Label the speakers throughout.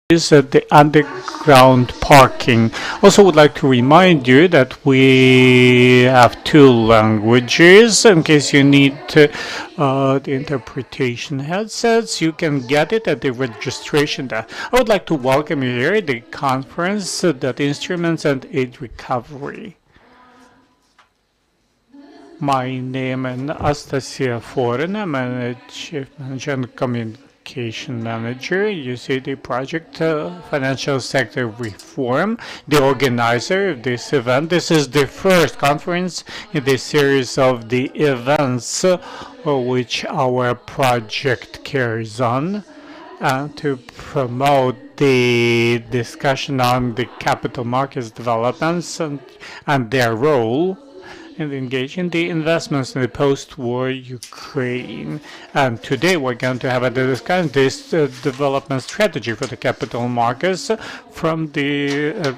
Speaker 1: is the underground parking. Also would like to remind you that we have two languages in case you need the interpretation headsets. You can get it at the registration desk. I would like to welcome you here at the conference that Instruments and Aid Recovery. My name is Anastasia Foreign. I'm a Chief Manager and Communication Manager. You see the project Financial Sector Reform, the organizer of this event. This is the first conference in the series of the events which our project carries on to promote the discussion on the capital markets developments and their role and engage in the investments in the post-war Ukraine. And today we're going to have a discussion this development strategy for the capital markets from the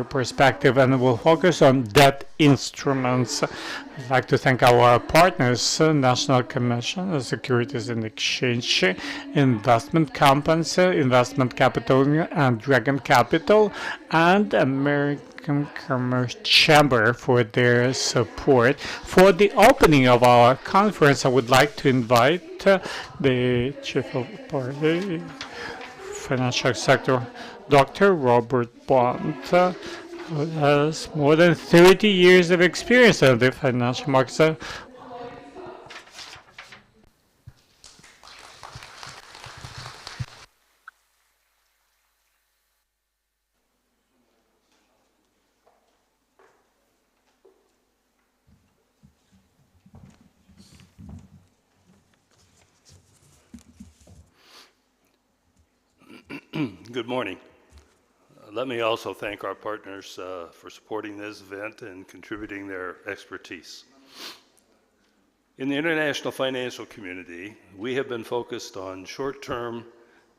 Speaker 1: perspective, and we'll focus on debt instruments. I'd like to thank our partners, National Commission of Securities and Exchange, investment companies, Investment Capital and Dragon Capital, and American Commerce Chamber for their support. For the opening of our conference, I would like to invite the Chief of the Financial Sector, Dr. Robert Bond, who has more than 30 years of experience in the financial markets.
Speaker 2: Good morning. Let me also thank our partners for supporting this event and contributing their expertise. In the international financial community, we have been focused on short-term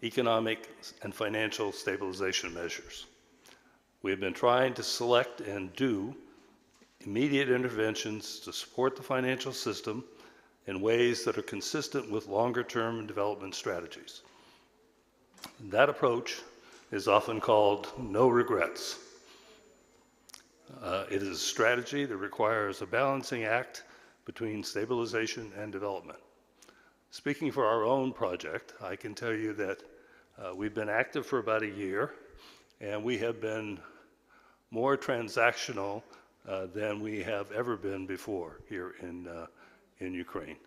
Speaker 2: economic and financial stabilization measures. We have been trying to select and do immediate interventions to support the financial system in ways that are consistent with longer-term development strategies. That approach is often called no regrets. It is a strategy that requires a balancing act between stabilization and development. Speaking for our own project, I can tell you that we've been active for about a year, and we have been more transactional than we have ever been before here in Ukraine.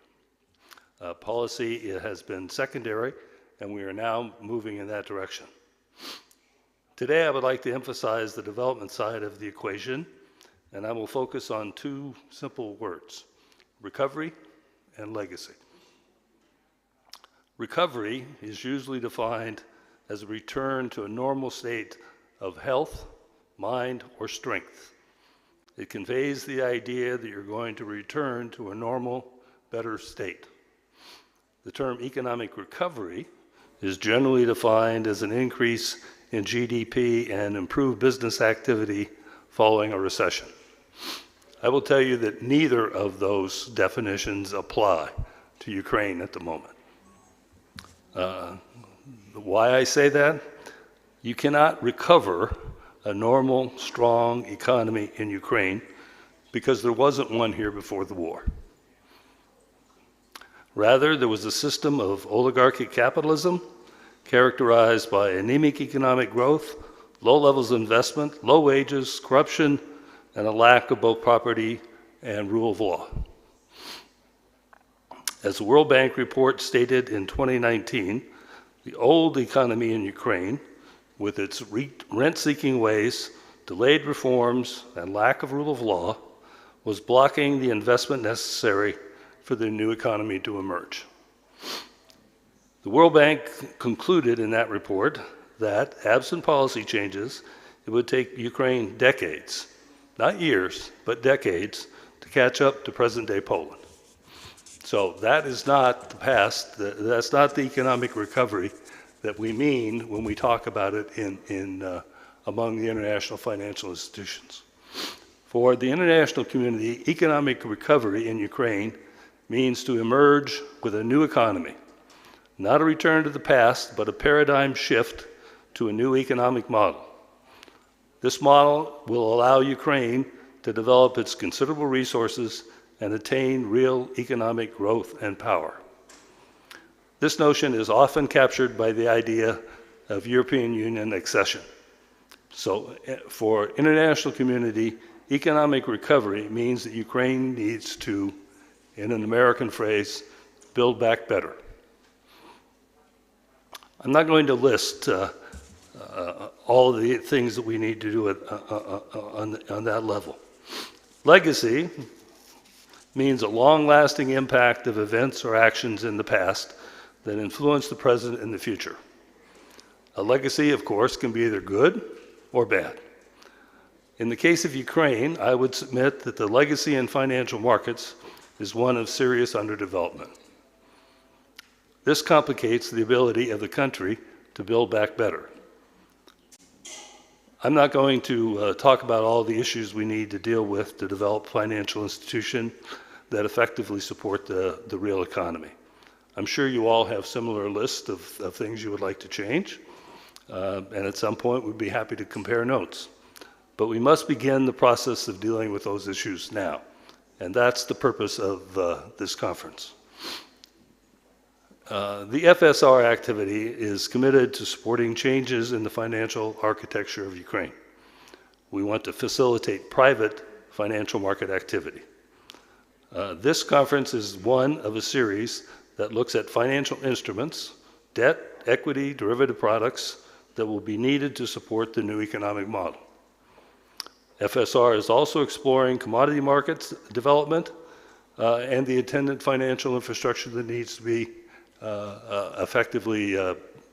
Speaker 2: Policy has been secondary, and we are now moving in that direction. Today, I would like to emphasize the development side of the equation, and I will focus on two simple words: recovery and legacy. Recovery is usually defined as a return to a normal state of health, mind, or strength. It conveys the idea that you're going to return to a normal, better state. The term economic recovery is generally defined as an increase in GDP and improved business activity following a recession. I will tell you that neither of those definitions apply to Ukraine at the moment. Why I say that? You cannot recover a normal, strong economy in Ukraine because there wasn't one here before the war. Rather, there was a system of oligarchic capitalism characterized by anemic economic growth, low levels of investment, low wages, corruption, and a lack of both property and rule of law. As the World Bank report stated in 2019, the old economy in Ukraine, with its rent-seeking ways, delayed reforms, and lack of rule of law, was blocking the investment necessary for the new economy to emerge. The World Bank concluded in that report that, absent policy changes, it would take Ukraine decades, not years, but decades, to catch up to present-day Poland. So that is not the past, that's not the economic recovery that we mean when we talk about it among the international financial institutions. For the international community, economic recovery in Ukraine means to emerge with a new economy, not a return to the past, but a paradigm shift to a new economic model. This model will allow Ukraine to develop its considerable resources and attain real economic growth and power. This notion is often captured by the idea of European Union accession. So for international community, economic recovery means that Ukraine needs to, in an American phrase, build back better. I'm not going to list all of the things that we need to do on that level. Legacy means a long-lasting impact of events or actions in the past that influence the present and the future. A legacy, of course, can be either good or bad. In the case of Ukraine, I would submit that the legacy in financial markets is one of serious underdevelopment. This complicates the ability of the country to build back better. I'm not going to talk about all the issues we need to deal with to develop financial institutions that effectively support the real economy. I'm sure you all have similar lists of things you would like to change, and at some point we'd be happy to compare notes. But we must begin the process of dealing with those issues now, and that's the purpose of this conference. The FSR activity is committed to supporting changes in the financial architecture of Ukraine. We want to facilitate private financial market activity. This conference is one of a series that looks at financial instruments, debt, equity, derivative products that will be needed to support the new economic model. FSR is also exploring commodity markets development and the attendant financial infrastructure that needs to be effectively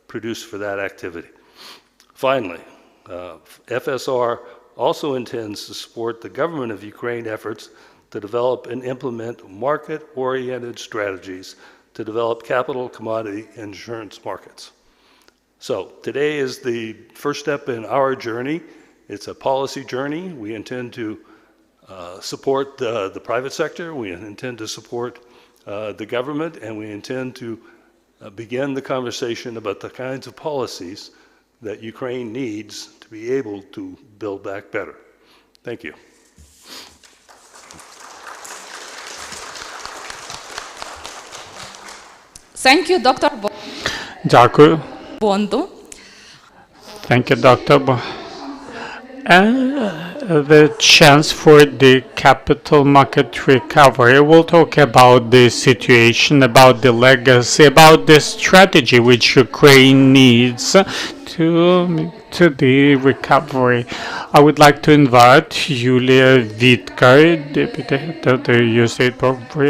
Speaker 2: produced for that activity. Finally, FSR also intends to support the government of Ukraine efforts to develop and implement market-oriented strategies to develop capital, commodity, and insurance markets. So today is the first step in our journey. It's a policy journey. We intend to support the private sector. We intend to support the government, and we intend to begin the conversation about the kinds of policies that Ukraine needs to be able to build back better. Thank you.
Speaker 3: Thank you, Dr.
Speaker 1: Дякую.
Speaker 3: Bondu.
Speaker 1: Thank you, Dr. And the chance for the capital market recovery. We'll talk about the situation, about the legacy, about the strategy which Ukraine needs to the recovery. I would like to invite Yulia Vitka, Deputy of the USA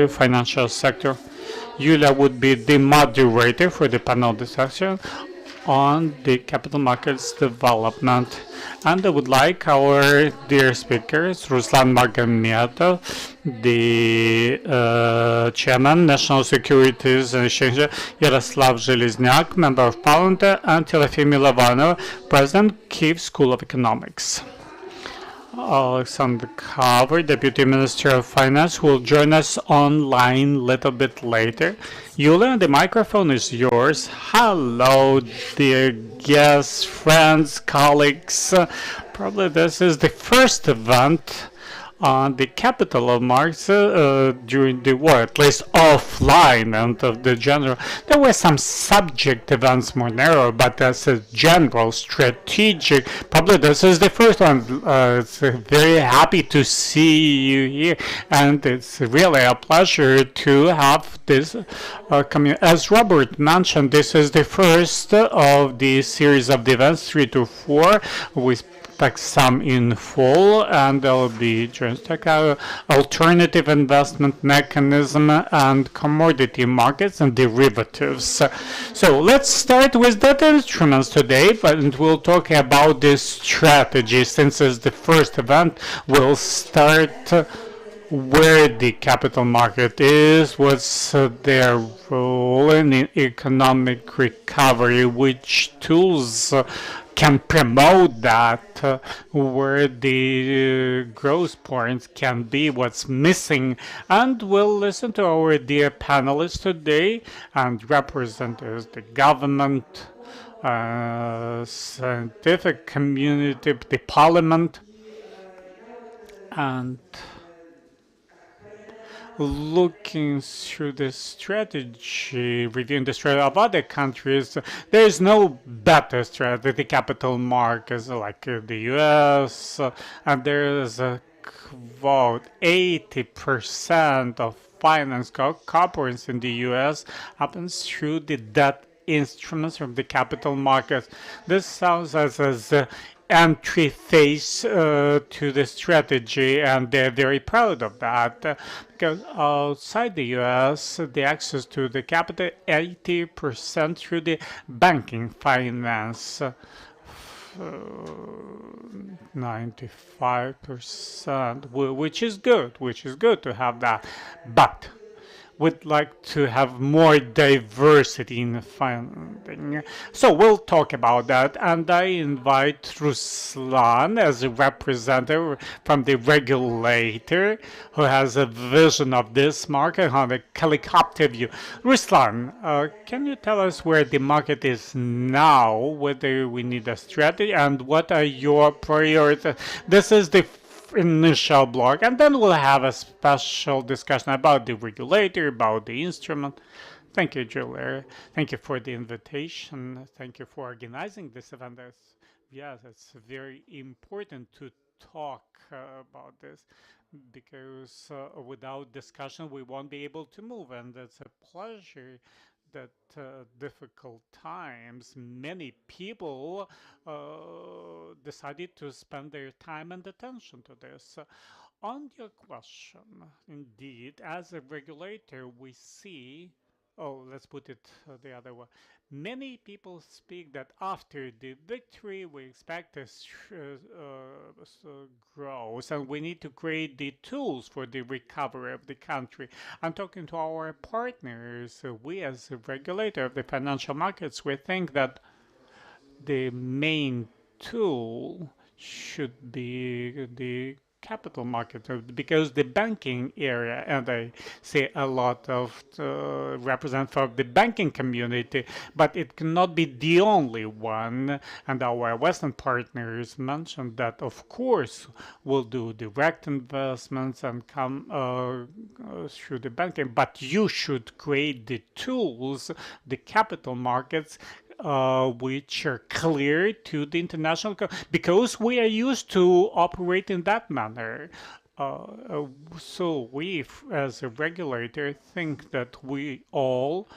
Speaker 1: Financial Sector. Yulia would be the moderator for the panel discussion on the capital markets development. And I would like our dear speakers, Ruslan Magomedov, the chairman, National Securities and Exchange, Yaroslav Zhelezniak, member of parliament, and Timofey Milovanov, president, Kyiv School of Economics. Alexander Kaver, Deputy Minister of Finance, will join us online a little bit later. Yulia, the microphone is yours. Hello, dear guests, friends, colleagues. Probably this is the first event on the capital of Marx during the war, at least offline and of the general. There were some subject events more narrow, but as a general strategic, probably this is the first one. It's very happy to see you here, and it's really a pleasure to have this community. As Robert mentioned, this is the first of the series of the events, 3 to 4. We expect some in full, and there will be alternative investment mechanism and commodity markets and derivatives. So let's start with that instruments today, but we'll talk about this strategy. Since it's the first event, we'll start where the capital market is, what's their role in economic recovery, which tools can promote that, where the growth points can be what's missing. And we'll listen to our dear panelists today and representatives, the government, scientific community, the parliament, and looking through the strategy, reviewing the strategy of other countries, there is no better strategy. The capital markets like the US, and there is a quote 80% of finance corporates in the US happens through the debt instruments from the capital markets. This sounds as entry phase to the strategy, and they're very proud of that because outside the US, the access to the capital 80% through the banking finance. 95%, which is good to have that. But would like to have more diversity in funding. So we'll talk about that, and I invite Ruslan as a representative from the regulator who has a vision of this market on a helicopter view. Ruslan, can you tell us where the market is now, whether we need a strategy, and what are your priorities? This is the initial block, and then we'll have a special discussion about the regulator, about the instrument. Thank you, Julia. Thank you for the invitation. Thank you for organizing this event. Yes, it's very important to talk about this because without discussion we won't be able to move, and it's a pleasure that difficult times, many people decided to spend their time and attention to this. On your question, indeed, as a regulator, we see, oh, let's put it the other way. Many people speak that after the victory, we expect a growth, and we need to create the tools for the recovery of the country. I'm talking to our partners. We, as a regulator of the financial markets, we think that the main tool should be the capital market because the banking area, and I say a lot of represent for the banking community, but it cannot be the only one. And our Western partners mentioned that, of course, we'll do direct investments and come through the banking, but you should create the tools, the capital markets, which are clear to the international, because we are used to operate in that manner. So we, as a regulator, think that we all,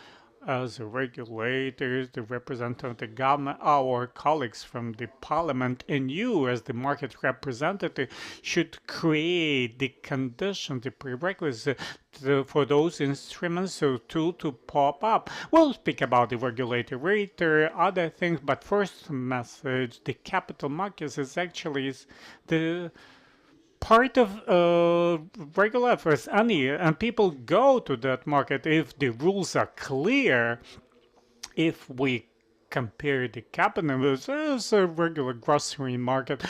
Speaker 1: as regulators, the representative of the government, our colleagues from the parliament, and you as the market representative should create the conditions, the prerequisites for those instruments to pop up. We'll speak about the regulator, other things, but first message, the capital markets is actually the part of regular efforts, and people go to that market if the rules are clear. If we compare the capital, it's a regular grocery market.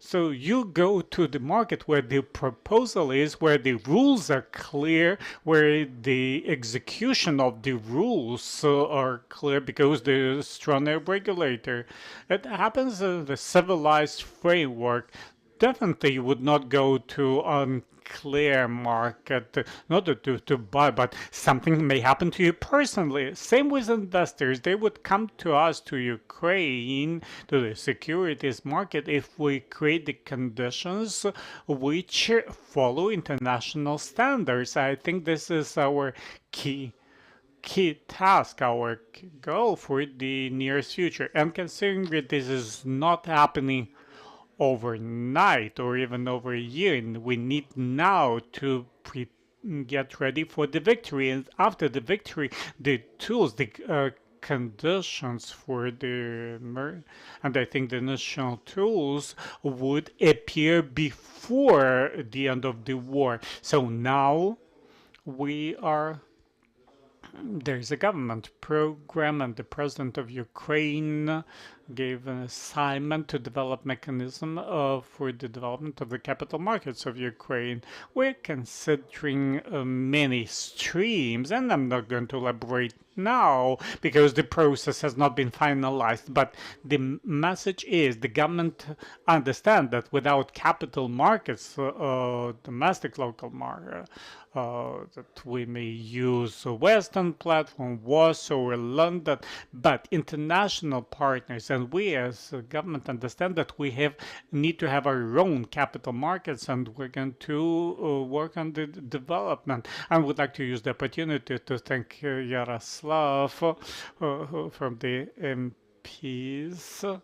Speaker 1: So you go to the market where the proposal is, where the rules are clear, where the execution of the rules are clear because there's a stronger regulator. It happens in the civilized framework. Definitely you would not go to unclear market, not to buy, but something may happen to you personally. Same with investors. They would come to us, to Ukraine, to the securities market, if we create the conditions which follow international standards. I think this is our key task, our goal for the nearest future. And considering that this is not happening overnight or even over a year, and we need now to get ready for the victory, and after the victory the tools, the conditions for the and I think the national tools would appear before the end of the war. So now we are There's a government program, and the president of Ukraine gave an assignment to develop mechanism for the development of the capital markets of Ukraine. We're considering many streams, and I'm not going to elaborate now because the process has not been finalized. But the message is the government understand that without capital markets, domestic local market, that we may use a Western platform, Warsaw or London, but international partners and we as a government understand that we need to have our own capital markets and we're going to work on the development. I would like to use the opportunity to thank Yaroslav from the MPs.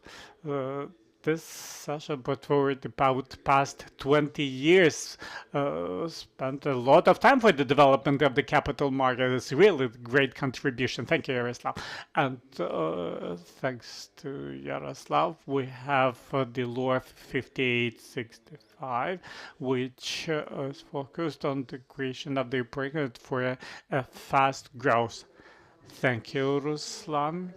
Speaker 1: This session brought forward about past 20 years, spent a lot of time for the development of the capital market. It's really a great contribution. Thank you, Yaroslav. And thanks to Yaroslav, we have the law 5865, which is focused on the creation of the project for a fast growth. Thank you, Ruslan.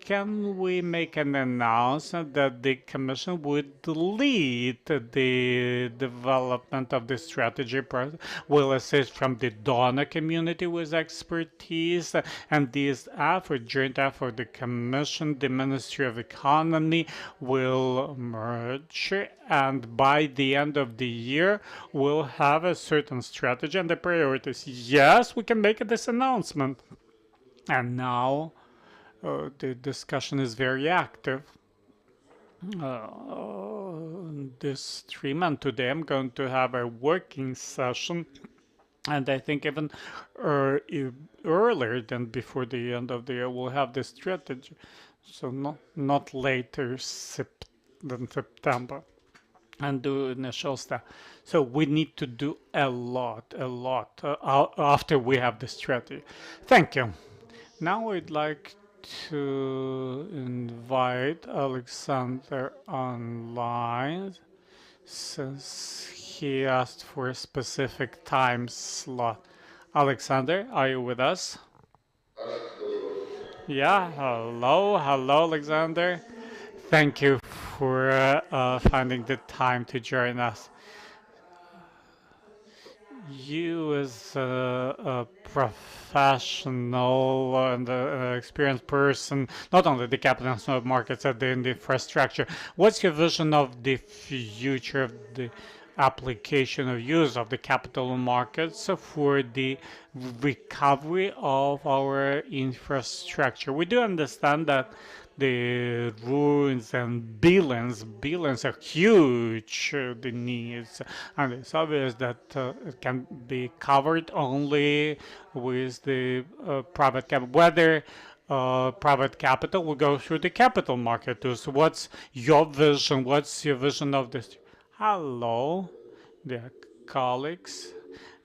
Speaker 1: Can we make an announcement that the Commission would lead the development of the strategy process, will assist from the donor community with expertise, and this effort, joint effort, the Commission, the Ministry of Economy will merge, and by the end of the year, we'll have a certain strategy and the priorities. Yes, we can make this announcement. And now, the discussion is very active. This 3 months today, I'm going to have a working session, and I think even earlier than before the end of the year, we'll have the strategy. So not later than September. And do initial stuff. So we need to do a lot after we have the strategy. Thank you. Now I'd like to invite Alexander online since he asked for a specific time slot. Alexander, are you with us? Yeah, hello, Alexander. Thank you for finding the time to join us. You, as a professional and an experienced person, not only the capital markets, but in the infrastructure, what's your vision of the future of the application of use of the capital markets for the recovery of our infrastructure? We do understand that the ruins and billions are huge, the needs, and it's obvious that it can be covered only with the private capital. Whether private capital will go through the capital market too. So what's your vision? What's your vision of this? Hello, dear colleagues.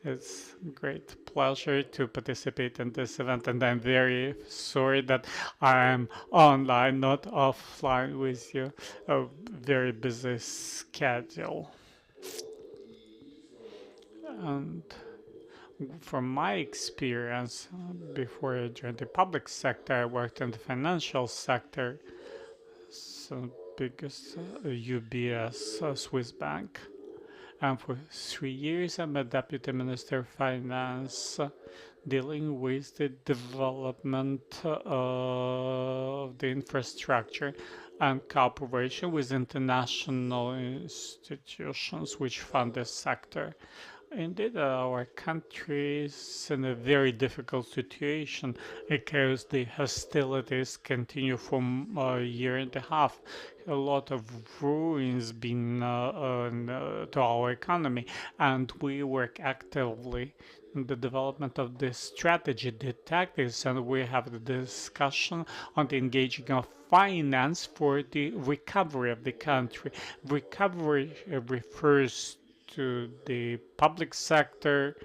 Speaker 1: It's a great pleasure to participate in this event, and I'm very sorry that I am online, not offline with you. A very busy schedule. And from my experience, before I joined the public sector, I worked in the financial sector. So biggest UBS Swiss bank. And for 3 years, I'm a deputy minister of finance, dealing with the development of the infrastructure and cooperation with international institutions which fund this sector. Indeed, our country is in a very difficult situation because the hostilities continue for a year and a half. A lot of ruins been to our economy, and we work actively in the development of this strategy, the tactics, and we have the discussion on the engaging of finance for the recovery of the country. Recovery refers to the public sector,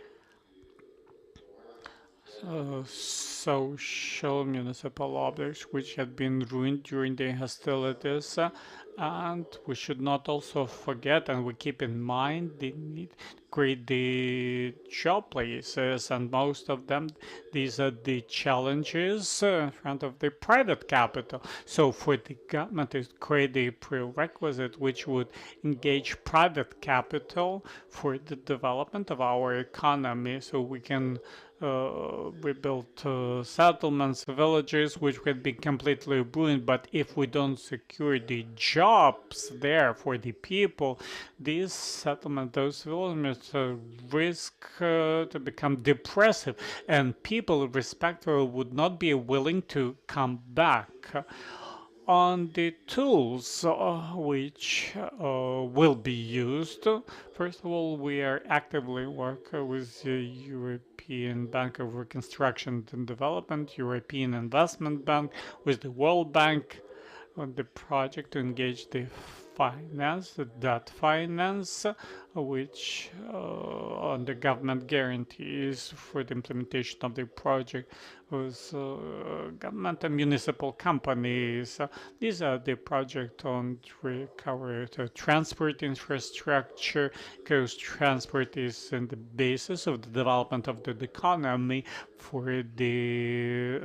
Speaker 1: social municipal objects which had been ruined during the hostilities, And we should not also forget, and we keep in mind, the need to create the job places, and most of them, these are the challenges in front of the private capital. So for the government to create a prerequisite which would engage private capital for the development of our economy, so we can we built settlements, villages, which could be completely ruined. But if we don't secure the jobs there for the people, these settlements, those villages risk to become depressive, and people, respectively, would not be willing to come back on the tools which will be used. First of all, we are actively working with the European Bank of Reconstruction and Development, European Investment Bank, with the World Bank on the project to engage the finance, the debt finance, which on the government guarantees for the implementation of the project with government and municipal companies. These are the project on recovery to transport infrastructure, because transport is in the basis of the development of the economy for the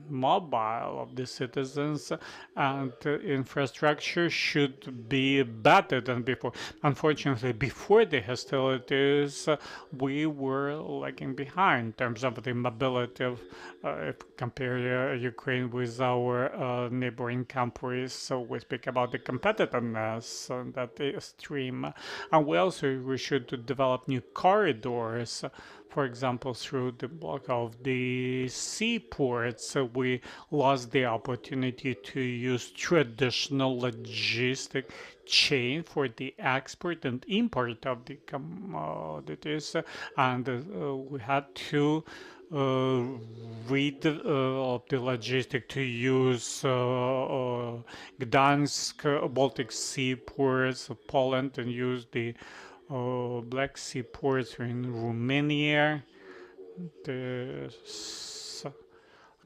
Speaker 1: mobile of the citizens, and infrastructure should be better than before. Unfortunately, before the hostilities, we were lagging behind in terms of the mobility of, if compare Ukraine with our neighboring countries. So we speak about the competitiveness on that stream, and we should develop new corridors. For example, through the block of the seaports, so we lost the opportunity to use traditional logistic chain for the export and import of the commodities, and we had to read of the logistic to use Gdansk, Baltic Sea ports of Poland, and use the Black Sea ports in Romania, the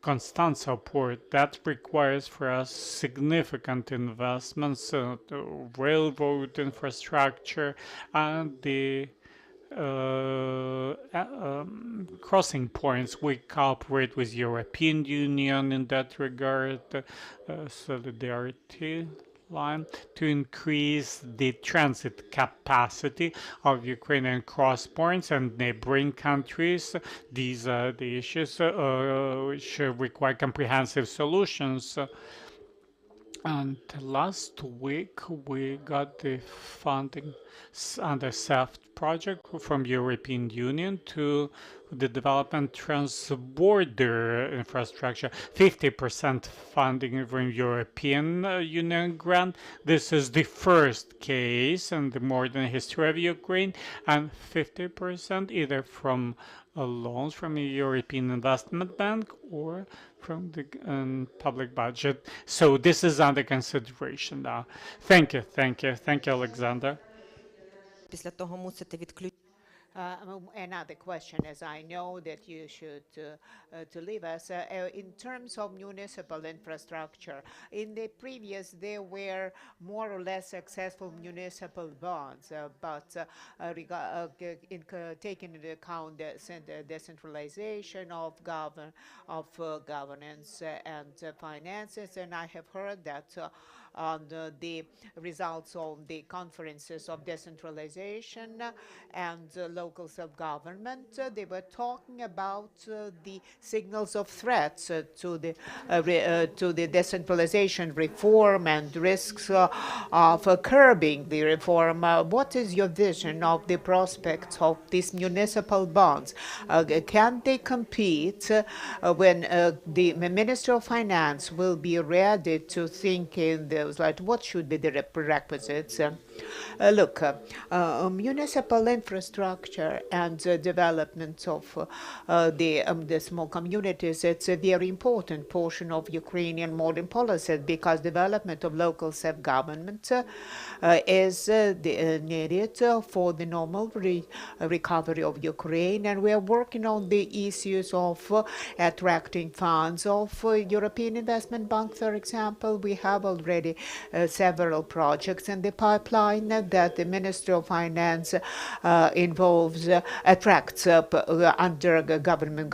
Speaker 1: Constanța port. That requires for us significant investments, the railroad infrastructure, and the crossing points. We cooperate with European Union in that regard, solidarity line, to increase the transit capacity of Ukrainian cross points and neighboring countries. These are the issues which require comprehensive solutions. And last week we got the funding under SEFT project from European Union to the development trans-border infrastructure. 50% funding from European Union grant. This is the first case in the modern history of Ukraine, and 50% either from loans from the European Investment Bank or from the public budget. So this is under consideration now. Thank you, thank you, thank you, Alexander.
Speaker 4: Після того мусите відключити.
Speaker 5: Another question, as I know that you should to leave us. In terms of municipal infrastructure, in the previous there were more or less successful municipal bonds, but taking into account the decentralization of governance and finances, and I have heard that on the results of the conferences of decentralization and local self-government, they were talking about the signals of threats to the decentralization reform and risks of curbing the reform. What is your vision of the prospects of these municipal bonds? Can they compete when the Minister of Finance will be ready to think in those, like, what should be the prerequisites? Municipal infrastructure and development of the small communities, it's a very important portion of Ukrainian modern policy because development of local self-government is needed for the normal recovery of Ukraine. And we are working on the issues of attracting funds of European Investment Bank, for example. We have already several projects in the pipeline that the Ministry of Finance attracts under government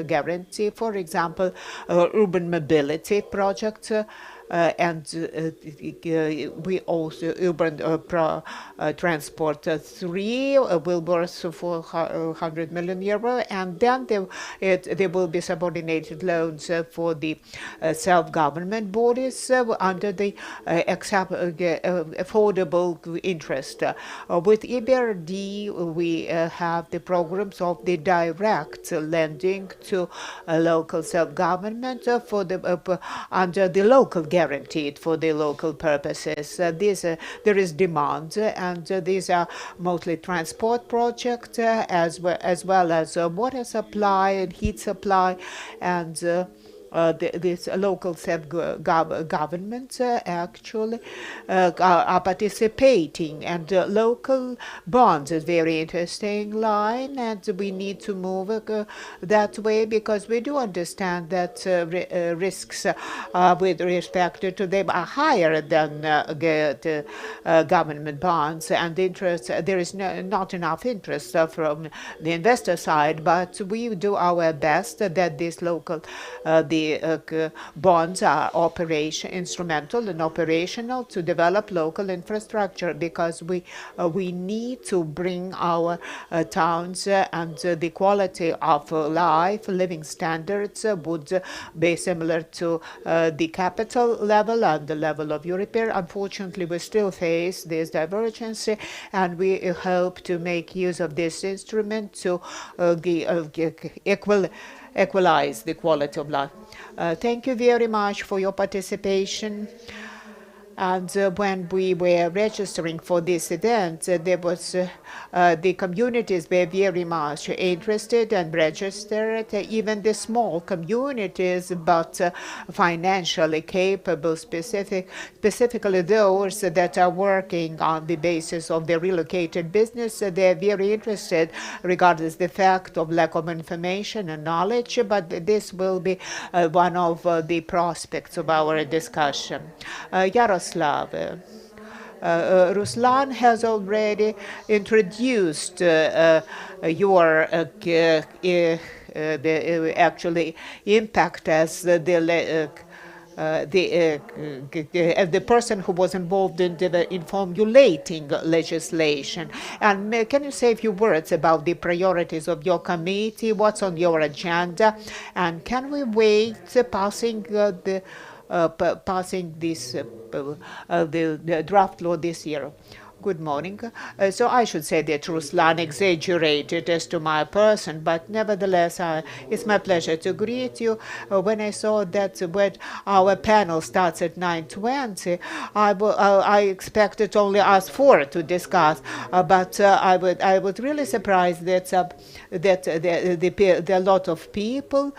Speaker 5: guarantee. For example, urban mobility projects. And we also urban transport 3 will worth 400 million euro, and then there will be subordinated loans for the self-government bodies under the affordable interest. With EBRD, we have the programs of the direct lending to local self-government for the under the local guaranteed for the local purposes. There is demand, and these are mostly transport projects as well as water supply and heat supply, and this local self-government actually are participating, and local bonds is very interesting line, and we need to move that way because we do understand that risks with respect to them are higher than government bonds, and interest there is not enough interest from the investor side, but we do our best that this local the bonds are instrumental and operational to develop local infrastructure because we need to bring our towns and the quality of life, living standards would be similar to the capital level and the level of Europe. Unfortunately, we still face this divergence, and we hope to make use of this instrument to equalize the quality of life. Thank you very much for your participation. And when we were registering for this event, there was the communities were very much interested and registered, even the small communities, but financially capable, specifically those that are working on the basis of the relocated business. They're very interested, regardless the fact of lack of information and knowledge, but this will be one of the prospects of our discussion. Yaroslav. Ruslan has already introduced your actually impact as the person who was involved in formulating legislation. And can you say a few words about the priorities of your committee? What's on your agenda? And can we wait passing this the draft law this year? Good morning. So I should say that Ruslan exaggerated as to my person, but nevertheless, it's my pleasure to greet you. When I saw that when our panel starts at 9:20, I expected only us four to discuss, but I would really surprised that there are a lot of people.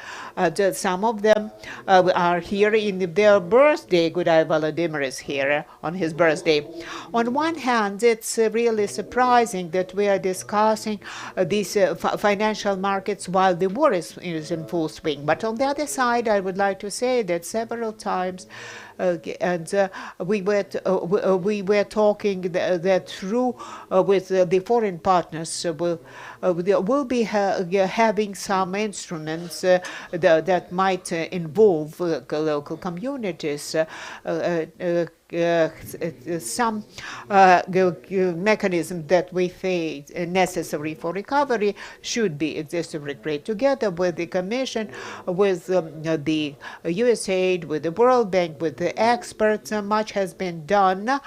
Speaker 5: Some of them are here in their birthday. Gudai Volodymyr is here on his birthday. On one hand, it's really surprising that we are discussing these financial markets while the war is in full swing. But on the other side, I would like to say that several times we were talking that through with the foreign partners we'll be having some instruments that might involve local communities. Some mechanism that we think necessary for recovery should be existed together with the Commission, with the USAID, with the World Bank, with the experts. Much has been done,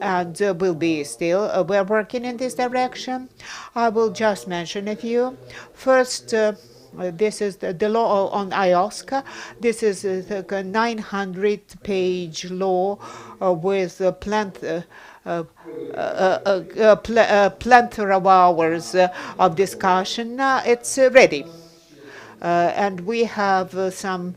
Speaker 5: and will be still. We're working in this direction. I will just mention a few. First, this is the law on IOSCA. This is a 900-page law with plethora of hours of discussion. It's ready. And we have some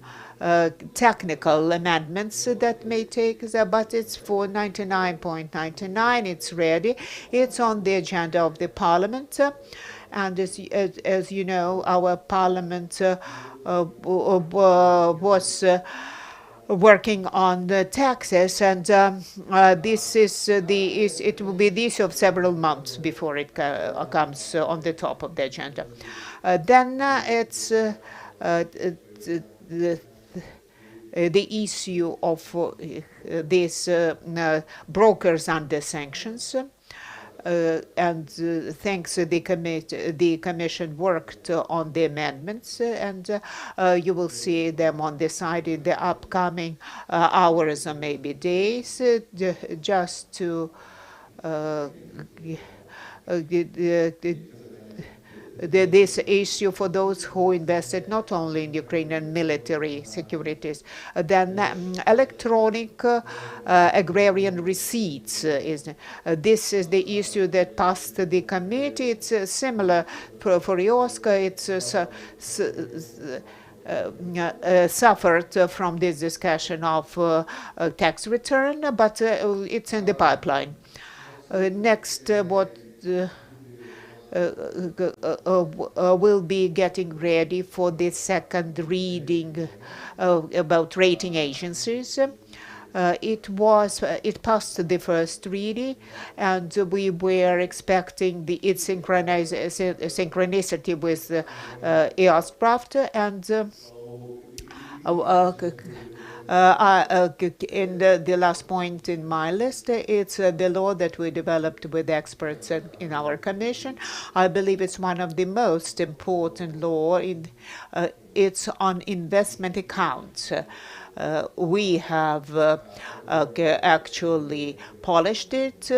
Speaker 5: technical amendments that may take, but it's for 99.99. It's ready. It's on the agenda of the Parliament. And as you know, our Parliament was working on the taxes, and this is it will be the issue of several months before it comes on the top of the agenda. Then it's the issue of these brokers under sanctions. And thanks the Commission worked on the amendments, and you will see them on the side in the upcoming hours or maybe days, just to this issue for those who invested not only in Ukrainian military securities. Then electronic agrarian receipts this is the issue that passed the committee. It's similar for IOSCA. It's suffered from this discussion of tax return, but it's in the pipeline. Next, what will be getting ready for the second reading about rating agencies. It passed the first reading, and we were expecting its synchronicity with EOS draft, and in the last point in my list, it's the law that we developed with experts in our commission. I believe it's one of the most important law. It's on investment accounts. We have actually polished it,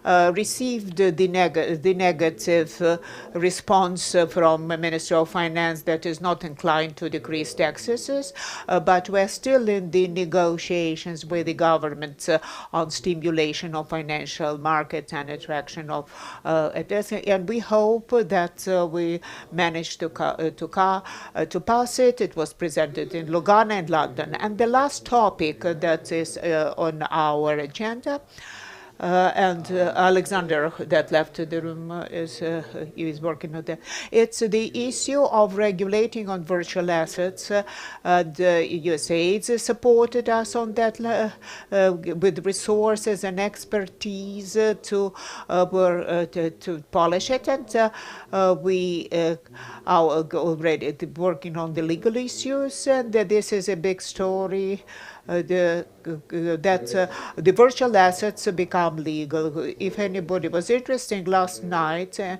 Speaker 5: received the negative response from the Ministry of Finance that is not inclined to decrease taxes, but we're still in the negotiations with the government on stimulation of financial markets and attraction of and we hope that we manage to pass it. It was presented in Lugano and London. And the last topic that is on our agenda, and Alexander that left the room he is working on that. It's the issue of regulating on virtual assets. The USAID supported us on that with resources and expertise to polish it, and we are already working on the legal issues, and this is a big story. The virtual assets become legal. If anybody was interested, last night the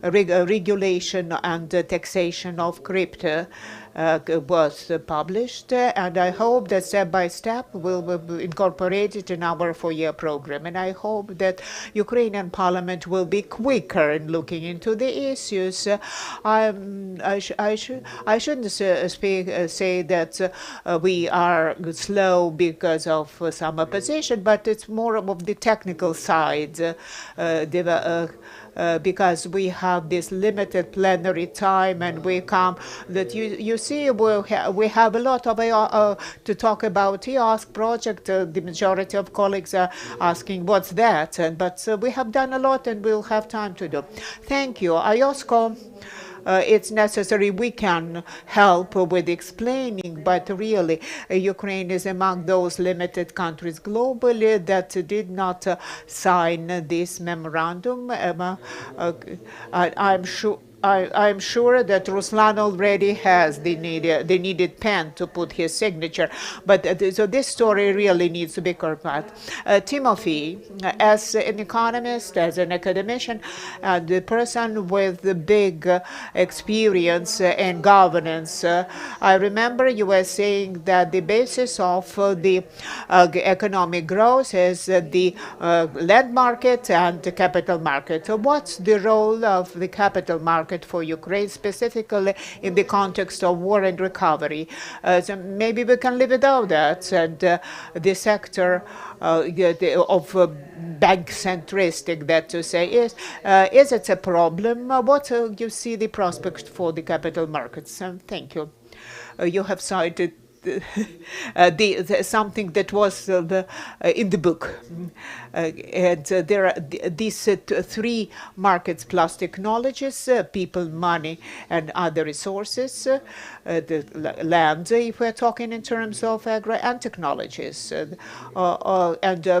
Speaker 5: regulation and taxation of crypto was published, and I hope that step by step we'll incorporate it in our 4-year program. And I hope that Ukrainian Parliament will be quicker in looking into the issues. I shouldn't say that we are slow because of some opposition, but it's more of the technical side. Because we have this limited plenary time, and we come that you see we have a lot of to talk about EOS project. The majority of colleagues are asking what's that, but we have done a lot, and we'll have time to do. Thank you. IOSCO. It's necessary we can help with explaining, but really Ukraine is among those limited countries globally that did not sign this memorandum. I'm sure I'm sure that Ruslan already has the needed pen to put his signature, but so this story really needs to be corrected. Timothy, as an economist, as an academician, and the person with the big experience in governance, I remember you were saying that the basis of the economic growth is the land market and the capital market. So what's the role of the capital market for Ukraine, specifically in the context of war and recovery? So maybe we can live without that, and the sector of bank-centristic, that to say, is it a problem? What you see the prospect for the capital markets? Thank you. You have cited something that was in the book. And there are these three markets plus technologies, people, money, and other resources, the land, if we're talking in terms of agri, and technologies, and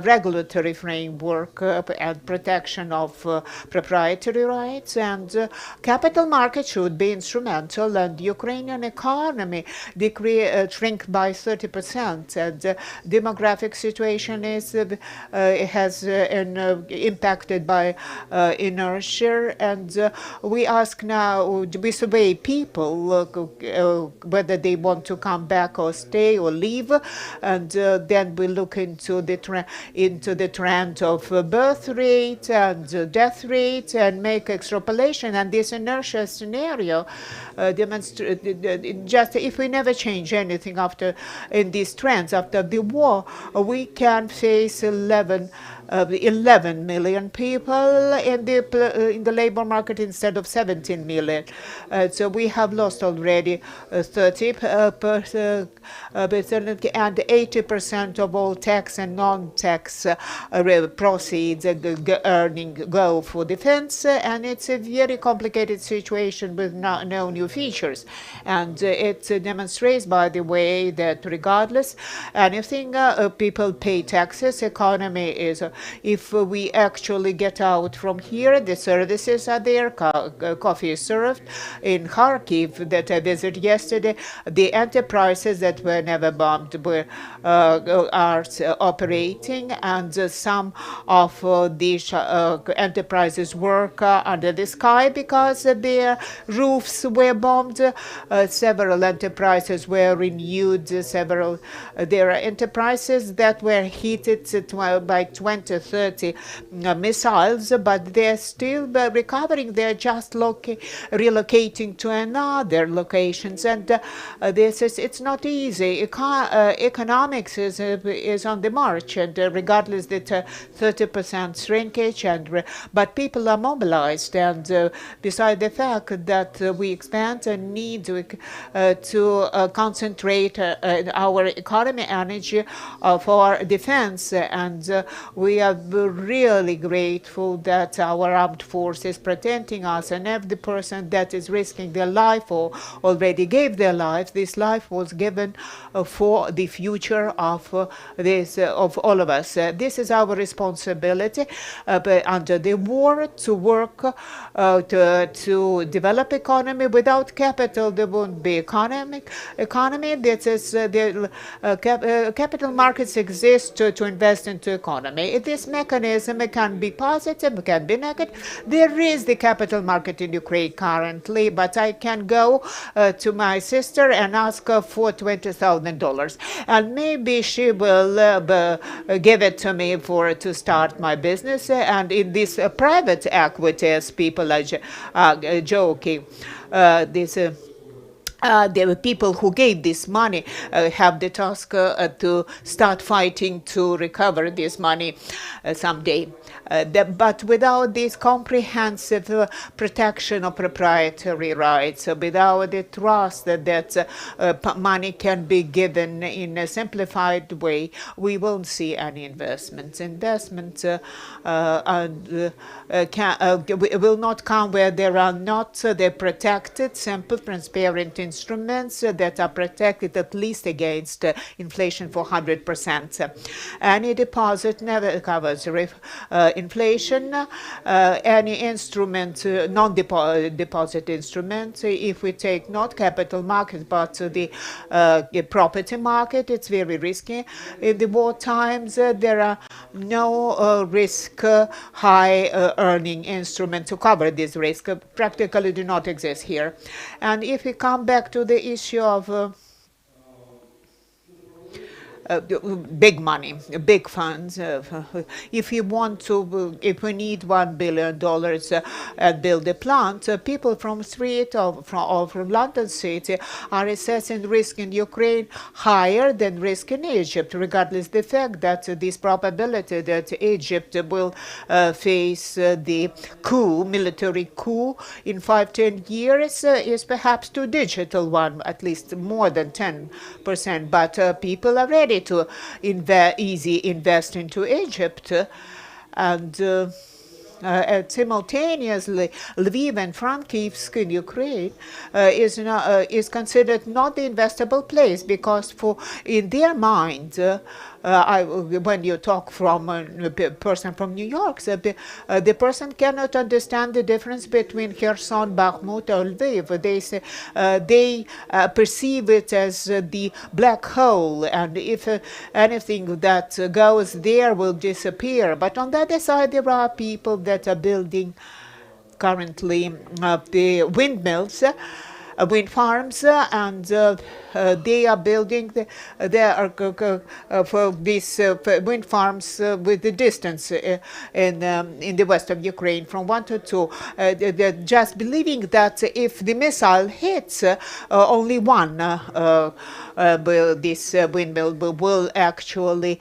Speaker 5: regulatory framework and protection of proprietary rights, and capital market should be instrumental, and Ukrainian economy shrink by 30%, and demographic situation is has impacted by inertia, and we ask now, we survey people whether they want to come back or stay or leave, and then we look into the trend of birth rate and death rate and make extrapolation, and this inertia scenario just if we never change anything after in these trends after the war, we can face 11 million people in the labor market instead of 17 million. So we have lost already 30%, and 80% of all tax and non-tax proceeds earning go for defense, and it's a very complicated situation with no new features. And it demonstrates, by the way, that regardless anything, people pay taxes, economy is if we actually get out from here, the services are there, coffee is served. In Kharkiv, that I visited yesterday, the enterprises that were never bombed are operating, and some of these enterprises work under the sky because their roofs were bombed. Several enterprises were renewed, there are enterprises that were hit by 20-30 missiles, but they're still recovering. They're just relocating to another locations, and it's not easy. Economics is on the march, and regardless the 30% shrinkage, but people are mobilized, and beside the fact that we expand and need to concentrate our economy energy for defense, and we are really grateful that our armed forces protecting us, and every person that is risking their life or already gave their life, this life was given for the future of of all of us. This is our responsibility under the war to work to develop economy. Without capital, there won't be economy. That is capital markets exist to invest into economy. This mechanism can be positive, can be negative. There is the capital market in Ukraine currently, but I can go to my sister and ask her for $20,000, and maybe she will give it to me to start my business. And in this private equity, as people are joking, the people who gave this money have the task to start fighting to recover this money someday. But without this comprehensive protection of proprietary rights, without the trust that money can be given in a simplified way, we won't see any investments. Investments will not come where there are not the protected, simple, transparent instruments that are protected at least against inflation for 100%. Any deposit never covers inflation, any instrument, non-deposit instrument, if we take not capital market but the property market, it's very risky. In the war times, there are no risk high earning instrument to cover this risk. Practically do not exist here. And if we come back to the issue of big money, big funds. If you want to, if we need $1 billion and build a plant, people from street or from London City are assessing risk in Ukraine higher than risk in Egypt, regardless the fact that this probability that Egypt will face the coup, military coup in 5-10 years is perhaps two-digital one, at least more than 10%. But people are ready to easy invest into Egypt, and simultaneously Lviv and Frankivsk in Ukraine is considered not the investable place, because in their mind, when you talk from a person from New York, the person cannot understand the difference between Kherson, Bakhmut, or Lviv. They say they perceive it as the black hole, and if anything that goes there will disappear. But on the other side, there are people that are building currently the windmills, wind farms, and they are building for these wind farms with the distance in the west of Ukraine from 1 to 2. They're just believing that if the missile hits, only one this windmill will actually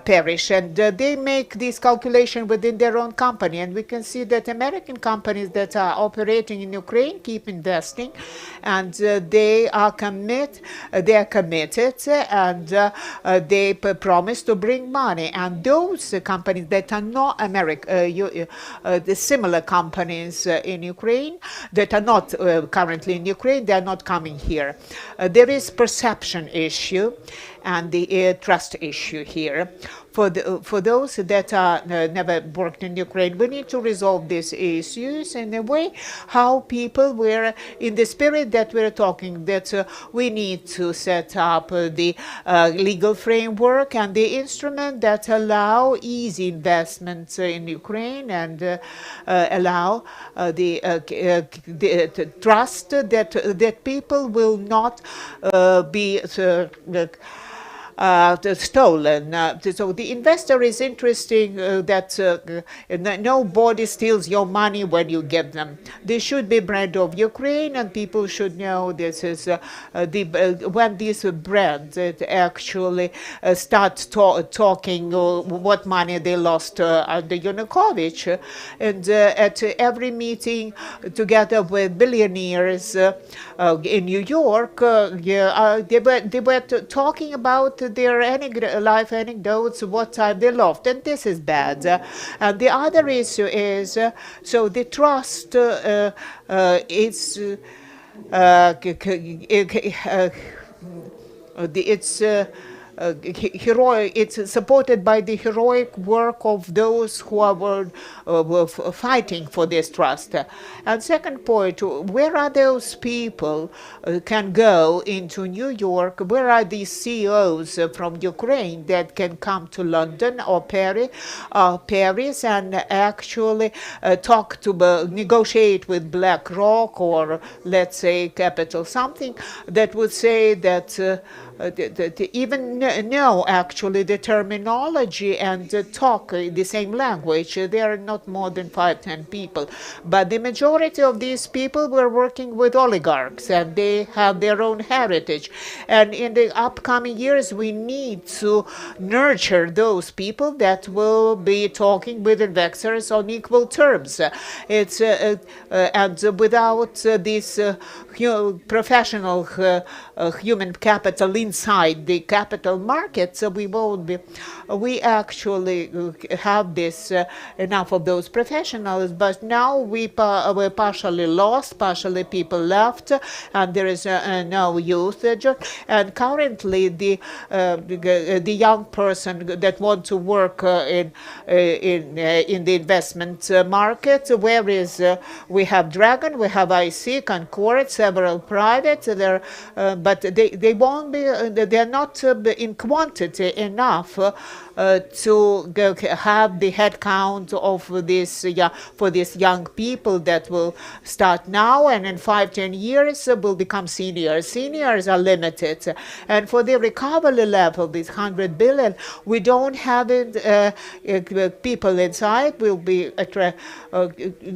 Speaker 5: perish. And they make this calculation within their own company. And we can see that American companies that are operating in Ukraine keep investing, and they are committed, and they promise to bring money. And those companies that are not the similar companies in Ukraine that are not currently in Ukraine, they are not coming here. There is perception issue and the trust issue here. For those that are never worked in Ukraine, we need to resolve these issues in a way how people were in the spirit that we're talking, that we need to set up the legal framework and the instrument that allow easy investments in Ukraine, and allow the trust that people will not be stolen. So the investor is interesting that nobody steals your money when you give them. This should be brand of Ukraine, and people should know this is when these brands actually start talking what money they lost under Yanukovych, and at every meeting together with billionaires in New York, they were talking about their life anecdotes, what time they lost, and this is bad. And the other issue is, so the trust it's supported by the heroic work of those who were fighting for this trust. And second point, where are those people can go into New York? Where are these CEOs from Ukraine that can come to London or Paris and actually negotiate with BlackRock, or let's say Capital something, that would say that even know actually the terminology and talk the same language. There are not more than 5-10 people, but the majority of these people were working with oligarchs, and they have their own heritage. And in the upcoming years, we need to nurture those people that will be talking with investors on equal terms. It's and without this professional human capital inside the capital markets, we won't be. We actually have this enough of those professionals, but now we're partially lost, partially people left, and there is no usage. And currently, the young person that want to work in the investment market, where is we have Dragon, we have IC, Concord, several private, there, but they won't be. They're not in quantity enough to have the headcount of this for these young people that will start now and in 5-10 years will become seniors. Seniors are limited, and for the recovery level, this 100 billion, we don't have it. People inside will be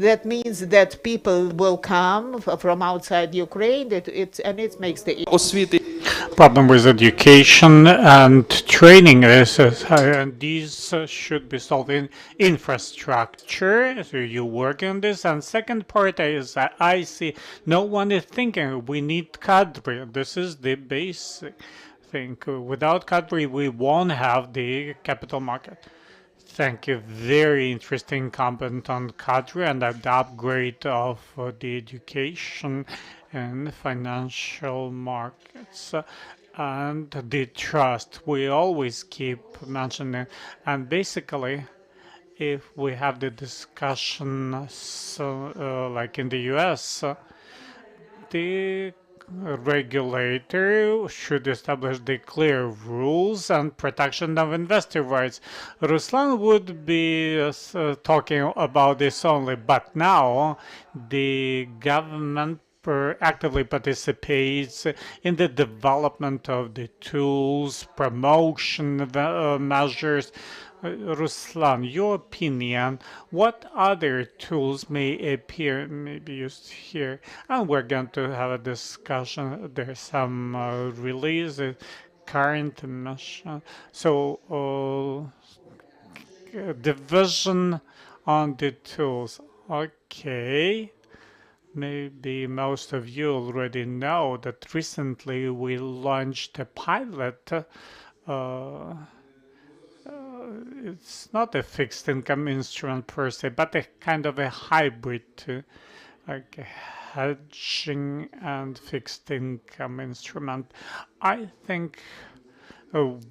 Speaker 5: that means that people will come from outside Ukraine. It makes the
Speaker 1: Problem with education and training is, and these should be solved in infrastructure. So you work on this. And second part is that I see no one is thinking we need cadre. This is the basic thing. Without cadre, we won't have the capital market. Thank you. Very interesting comment on cadre and the upgrade of the education and financial markets and the trust. We always keep mentioning, and basically, if we have the discussion, like in the U.S., the regulator should establish the clear rules and protection of investor rights. Ruslan would be talking about this only, but now the government actively participates in the development of the tools, promotion measures. Ruslan, your opinion, what other tools may be used here? And we're going to have a discussion. There's some releases, current mission. So, division on the tools. Okay. Maybe most of you already know that recently we launched a pilot. It's not a fixed income instrument per se, but a kind of a hybrid, like a hedging and fixed income instrument. I think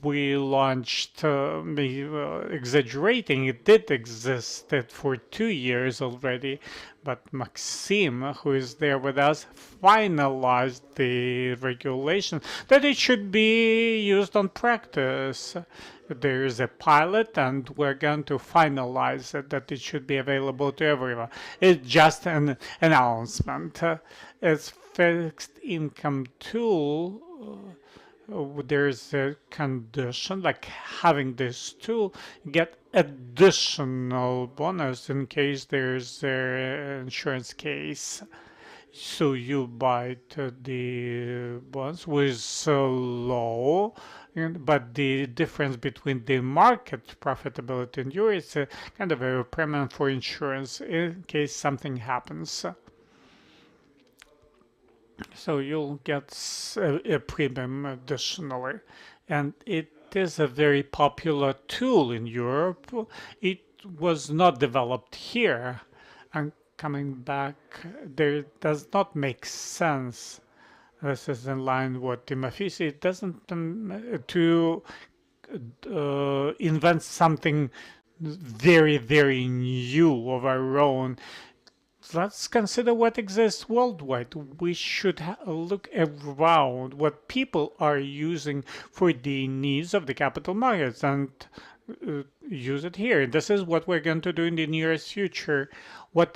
Speaker 1: we launched, exaggerating, it did exist for 2 years already, but Maxim, who is there with us, finalized the regulation that it should be used on practice. There is a pilot, and we're going to finalize it, that it should be available to everyone. It's just an announcement. It's fixed income tool. There's a condition like having this tool get additional bonus in case there's an insurance case. So you buy the bonds with low, but the difference between the market profitability and yours is a kind of a premium for insurance in case something happens. So you'll get a premium additionally. And it is a very popular tool in Europe. It was not developed here. And coming back, there does not make sense. This is in line with what Timothy said. It doesn't to invent something very, very new of our own. Let's consider what exists worldwide. We should look around what people are using for the needs of the capital markets and use it here. This is what we're going to do in the nearest future. What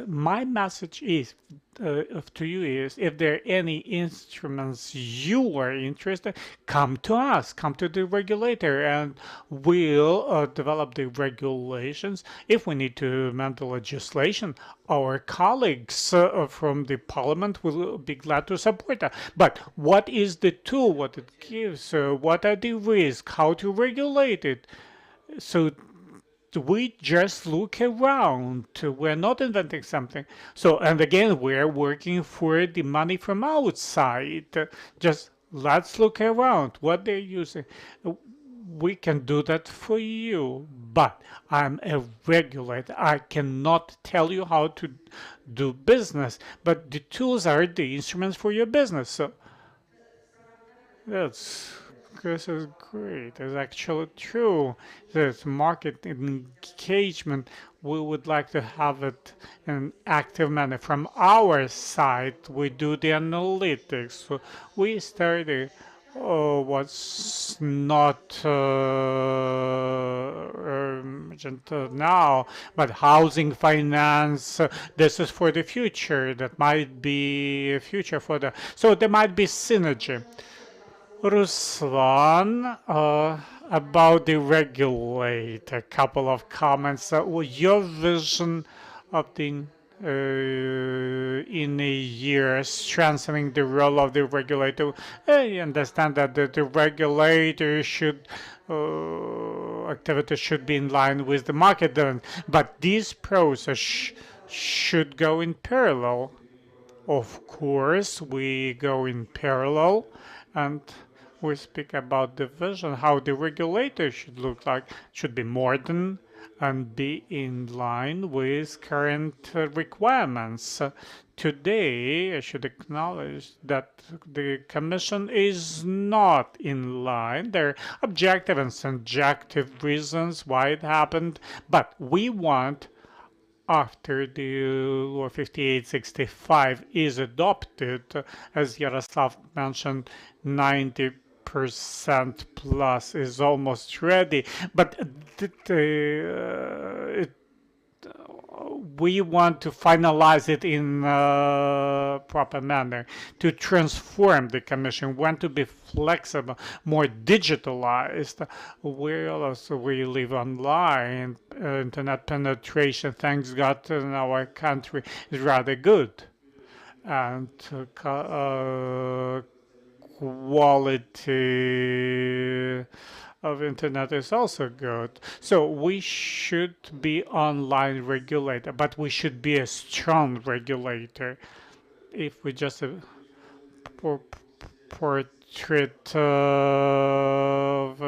Speaker 1: my message is to you is, if there are any instruments you are interested, come to us, come to the regulator, and we'll develop the regulations. If we need to amend the legislation, our colleagues from the parliament will be glad to support that. But what is the tool, what it gives, what are the risks, how to regulate it? So we just look around. We're not inventing something. So, and again, we're working for the money from outside. Just let's look around what they're using. We can do that for you, but I'm a regulator. I cannot tell you how to do business, but the tools are the instruments for your business. So that's this is great. It's actually true. There's market engagement. We would like to have it in an active manner. From our side, we do the analytics. So we started what's not urgent now, but housing finance. This is for the future. That might be a future for the. So there might be synergy. Ruslan, about the regulator, a couple of comments. Your vision of the in a year strengthening the role of the regulator. I understand that the regulator should activity should be in line with the market, but this process should go in parallel. Of course, we go in parallel, and we speak about the vision, how the regulator should look like, should be modern and be in line with current requirements. Today, I should acknowledge that the Commission is not in line. There are objective and subjective reasons why it happened, but we want after the law 5865 is adopted, as Yaroslav mentioned, 90% plus is almost ready. But we want to finalize it in a proper manner to transform the Commission. We want to be flexible, more digitalized. We live online. Internet penetration, thanks God, in our country is rather good. And quality of internet is also good. So we should be online regulator, but we should be a strong regulator. If we just portrait of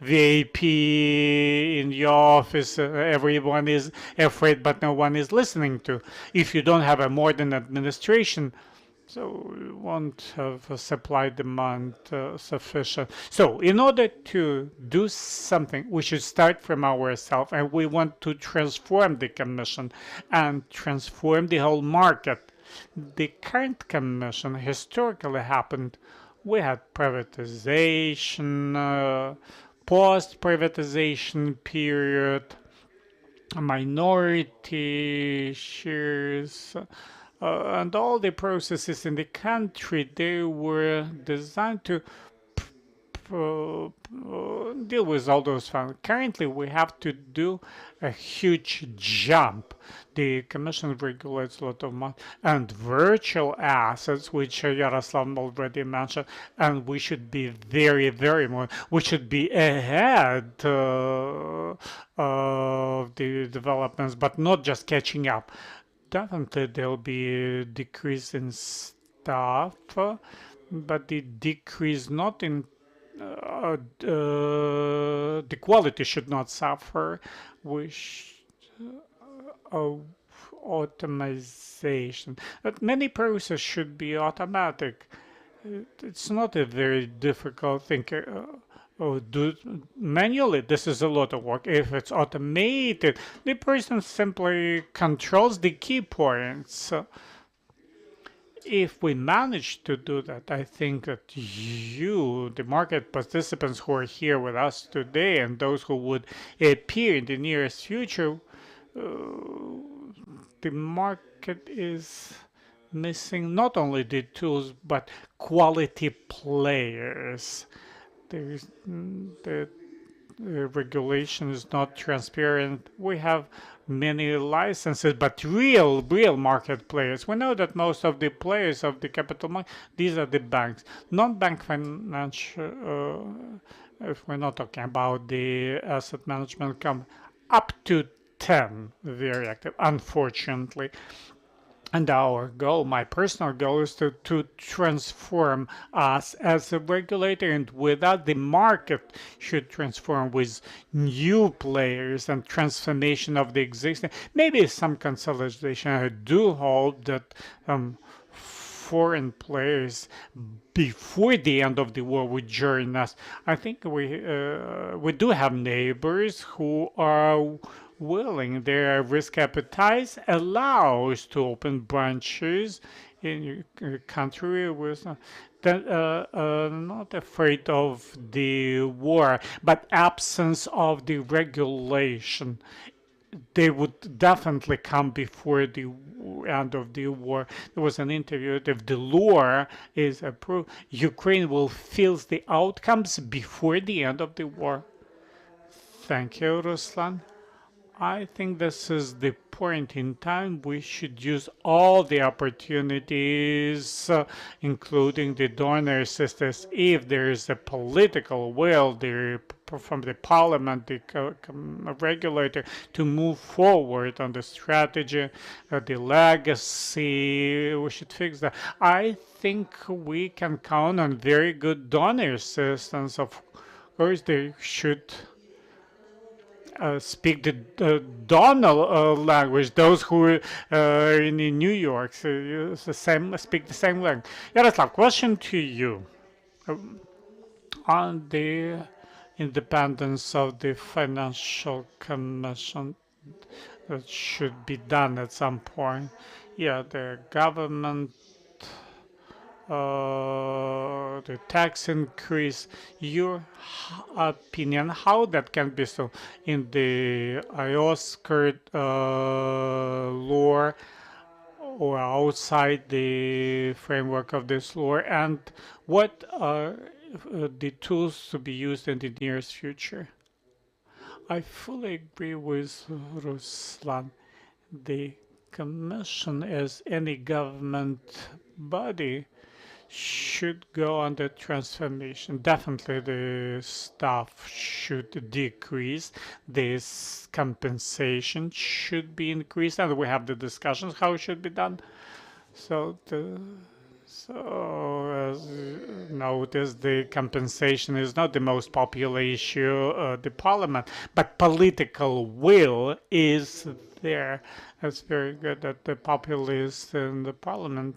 Speaker 1: VAP in your office, everyone is afraid, but no one is listening to. If you don't have a modern administration, so we won't have a supply demand sufficient. So in order to do something, we should start from ourselves, and we want to transform the Commission and transform the whole market. The current Commission historically happened. We had privatization, post-privatization period, minority shares, and all the processes in the country, they were designed to deal with all those funds. Currently, we have to do a huge jump. The Commission regulates a lot of money and virtual assets, which Yaroslav already mentioned, and we should be very, very more. We should be ahead of the developments, but not just catching up. Definitely, there'll be a decrease in staff, but the decrease not in the quality should not suffer. Automation. But many processes should be automatic. It's not a very difficult thing. Do manually, this is a lot of work. If it's automated, the person simply controls the key points. If we manage to do that, I think that you, the market participants who are here with us today, and those who would appear in the nearest future, the market is missing not only the tools, but quality players. The regulation is not transparent. We have many licenses, but real market players. We know that most of the players of the capital market, these are the banks. Non-bank financial, if we're not talking about the asset management company, up to 10 very active, unfortunately. And our goal, my personal goal, is to transform us as a regulator, and without the market should transform with new players and transformation of the existing, maybe some consolidation. I do hope that foreign players before the end of the war would join us. I think we do have neighbors who are willing. Their risk appetite allows to open branches in your country with not afraid of the war, but absence of the regulation. They would definitely come before the end of the war. There was an interview. If the war is approved, Ukraine will feel the outcomes before the end of the war. Thank you, Ruslan. I think this is the point in time we should use all the opportunities, including the donor systems, if there is a political will from the parliament, the regulator, to move forward on the strategy, the legacy. We should fix that. I think we can count on very good donor systems. Of course, they should speak the Donald language. Those who are in New York speak the same language. Yaroslav, question to you on the independence of the financial commission that should be done at some point. Yeah, the government the tax increase, your opinion, how that can be so in the IOSCR law or outside the framework of this law, and what are the tools to be used in the nearest future? I fully agree with Ruslan. The Commission, as any government body, should go on the transformation. Definitely the staff should decrease. This compensation should be increased, and we have the discussions how it should be done. So as you notice, the compensation is not the most popular issue the parliament, but political will is there. It's very good that the populists in the parliament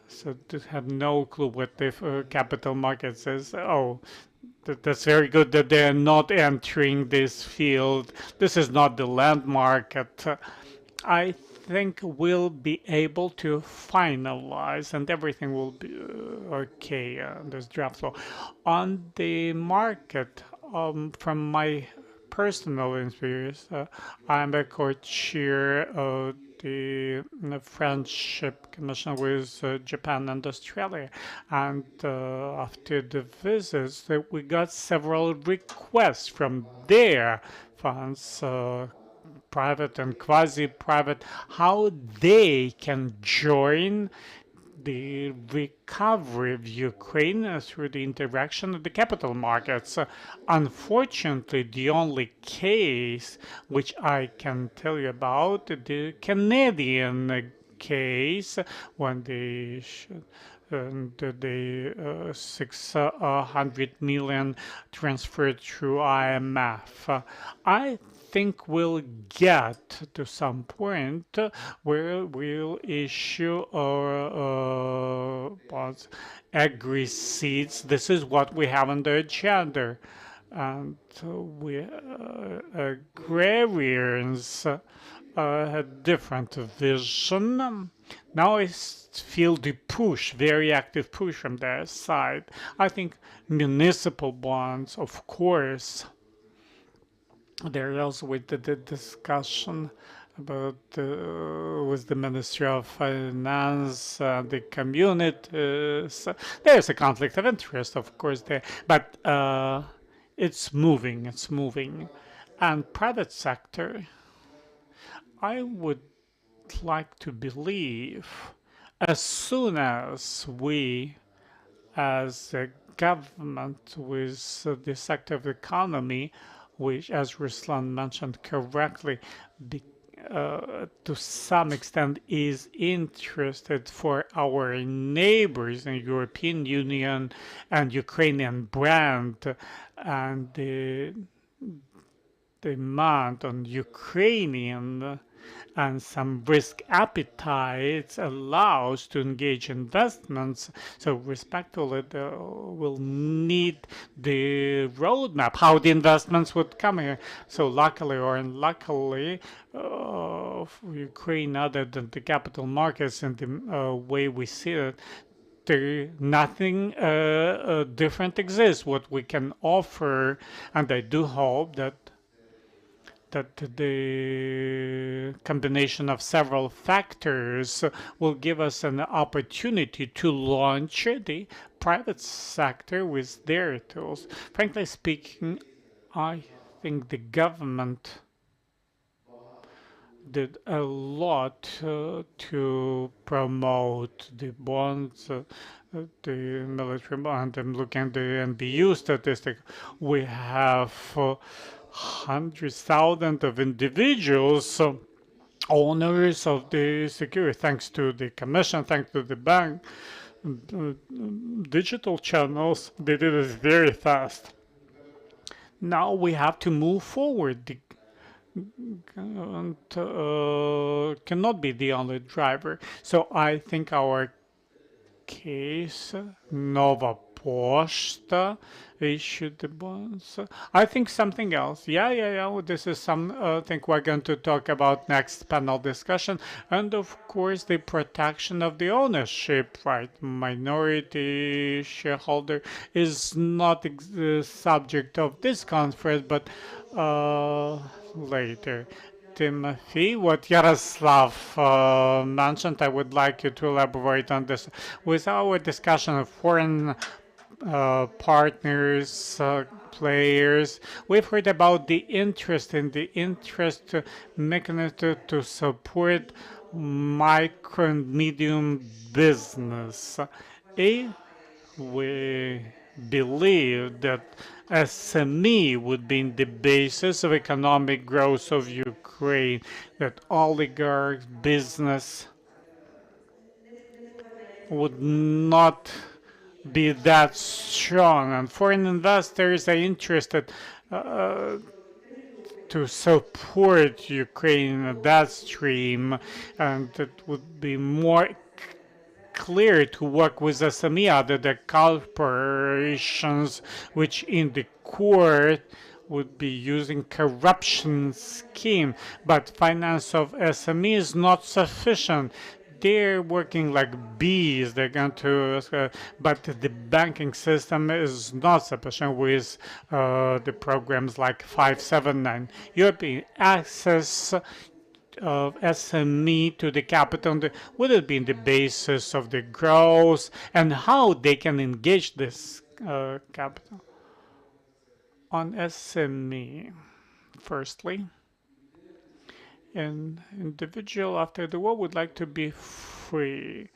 Speaker 1: so to have no clue what the capital market says. Oh, that's very good that they're not entering this field. This is not the land market. I think we'll be able to finalize and everything will be okay on this draft law. On the market, from my personal experience, I'm a co-chair of the Friendship Commission with Japan and Australia. And after the visits, we got several requests from their funds, private and quasi-private, how they can join the recovery of Ukraine through the interaction of the capital markets. Unfortunately, the only case which I can tell you about, the Canadian case, when they and the 600 million transferred through IMF. I think we'll get to some point where we'll issue our bonds, agri-seeds. This is what we have on the agenda. And we agrarians had different vision. Now I feel the push, very active push from their side. I think municipal bonds, of course, there also with the discussion about with the Ministry of Finance, the communities. There's a conflict of interest, of course, there, but it's moving, it's moving. And private sector, I would like to believe as soon as we, as a government with the sector of economy, which, as Ruslan mentioned correctly, be, to some extent is interested for our neighbors in European Union and Ukrainian brand, and the demand on Ukrainian and some risk appetites allows to engage investments. So respectfully, will need the roadmap, how the investments would come here. So luckily or unluckily, for Ukraine, other than the capital markets and the way we see it, nothing different exists. What we can offer, and I do hope that the combination of several factors will give us an opportunity to launch the private sector with their tools. Frankly speaking, I think the government did a lot to promote the bonds, the military bond. I'm looking at the NBU statistic. We have hundreds, thousands of individuals, owners of the security, thanks to the commission, thanks to the bank, digital channels. They did it very fast. Now we have to move forward. The cannot be the only driver. So I think our case, Nova Posta issued the bonds. I think something else. Yeah. This is something we're going to talk about next panel discussion. And of course, the protection of the ownership, right? Minority shareholder is not the subject of this conference, but later. Timothy, what Yaroslav mentioned, I would like you to elaborate on this. With our discussion of foreign partners, players, we've heard about the interest in the interest mechanism to support micro and medium business. If we believe that SME would be the basis of economic growth of Ukraine, that oligarchs, business would not be that strong, and foreign investors are interested to support Ukraine in that stream, and it would be more clear to work with SME other the corporations, which in the court would be using corruption scheme, but finance of SME is not sufficient. They're working like bees. They're going to, but the banking system is not sufficient with the programs like 579. European access of SME to the capital would it be the basis of the growth and how they can engage this capital on SME. Firstly, an individual after the war would like to be free.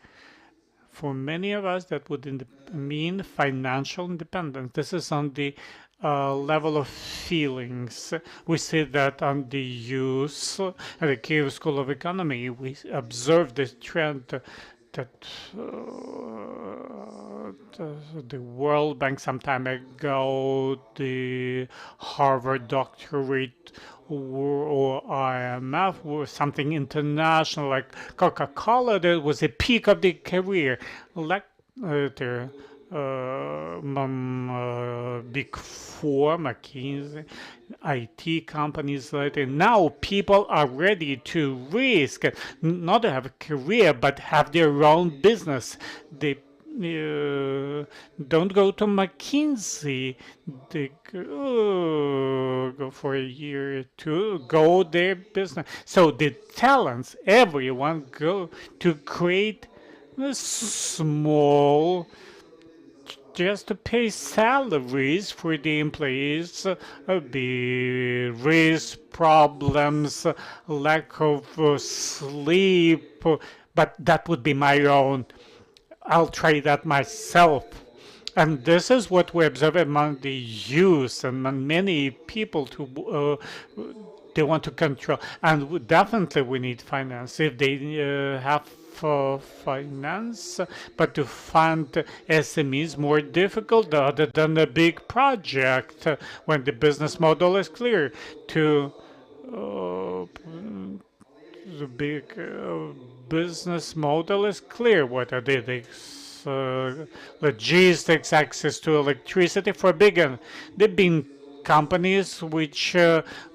Speaker 1: For many of us, that would mean financial independence. This is on the level of feelings. We see that on the youth at the Kyiv School of Economy. We observe this trend that the World Bank some time ago, the Harvard doctorate or IMF or something international like Coca-Cola, there was a peak of the career. Later, Big Four, McKinsey, IT companies later. Now people are ready to risk, not to have a career, but have their own business. They don't go to McKinsey. They go for a year or two, go their business. So the talents, everyone go to create a small just to pay salaries for the employees, the risk problems, lack of sleep, but that would be my own. I'll try that myself. And this is what we observe among the youth and among many people to they want to control. And definitely we need finance if they have finance, but to fund SMEs more difficult other than a big project when the business model is clear to uh, the big business model is clear. What are the logistics, access to electricity for the big companies which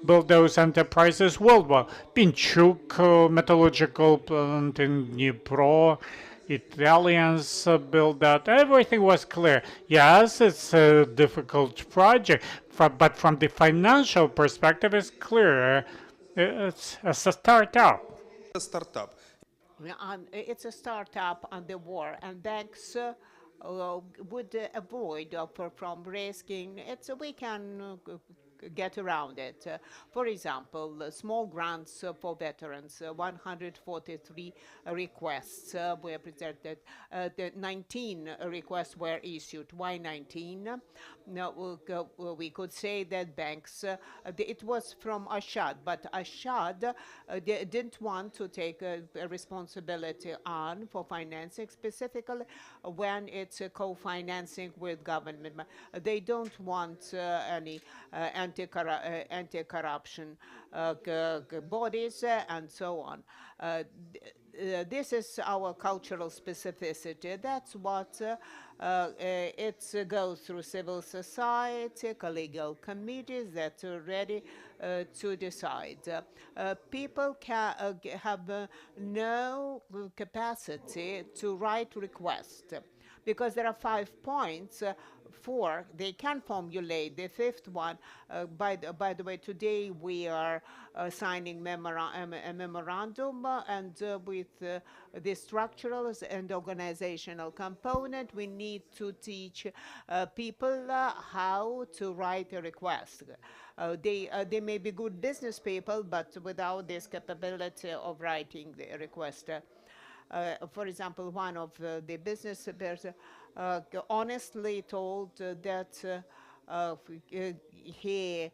Speaker 1: build those enterprises worldwide. Pinchuk metallurgical plant in Dnipro, Italians built that. Everything was clear. Yes, it's a difficult project, but from the financial perspective, it's clear. It's a startup.
Speaker 6: Стартап.
Speaker 5: It's a startup on the war, and banks would avoid from risking it. We can get around it. For example, small grants for veterans, 143 requests were presented. The 19 requests were issued. Why 19? Now, we could say that banks, it was from Ashad, but Ashad didn't want to take a responsibility on for financing, specifically when it's co-financing with government. They don't want any anti-corruption bodies and so on. This is our cultural specificity. That's what it goes through civil society, legal committees that are ready to decide. People have no capacity to write requests because there are 5 points. 4 they can formulate. The 5th one, by the way, today we are signing a memorandum, and with the structural and organizational component, we need to teach people how to write a request. They may be good business people, but without this capability of writing the request. For example, one of the business person honestly told that he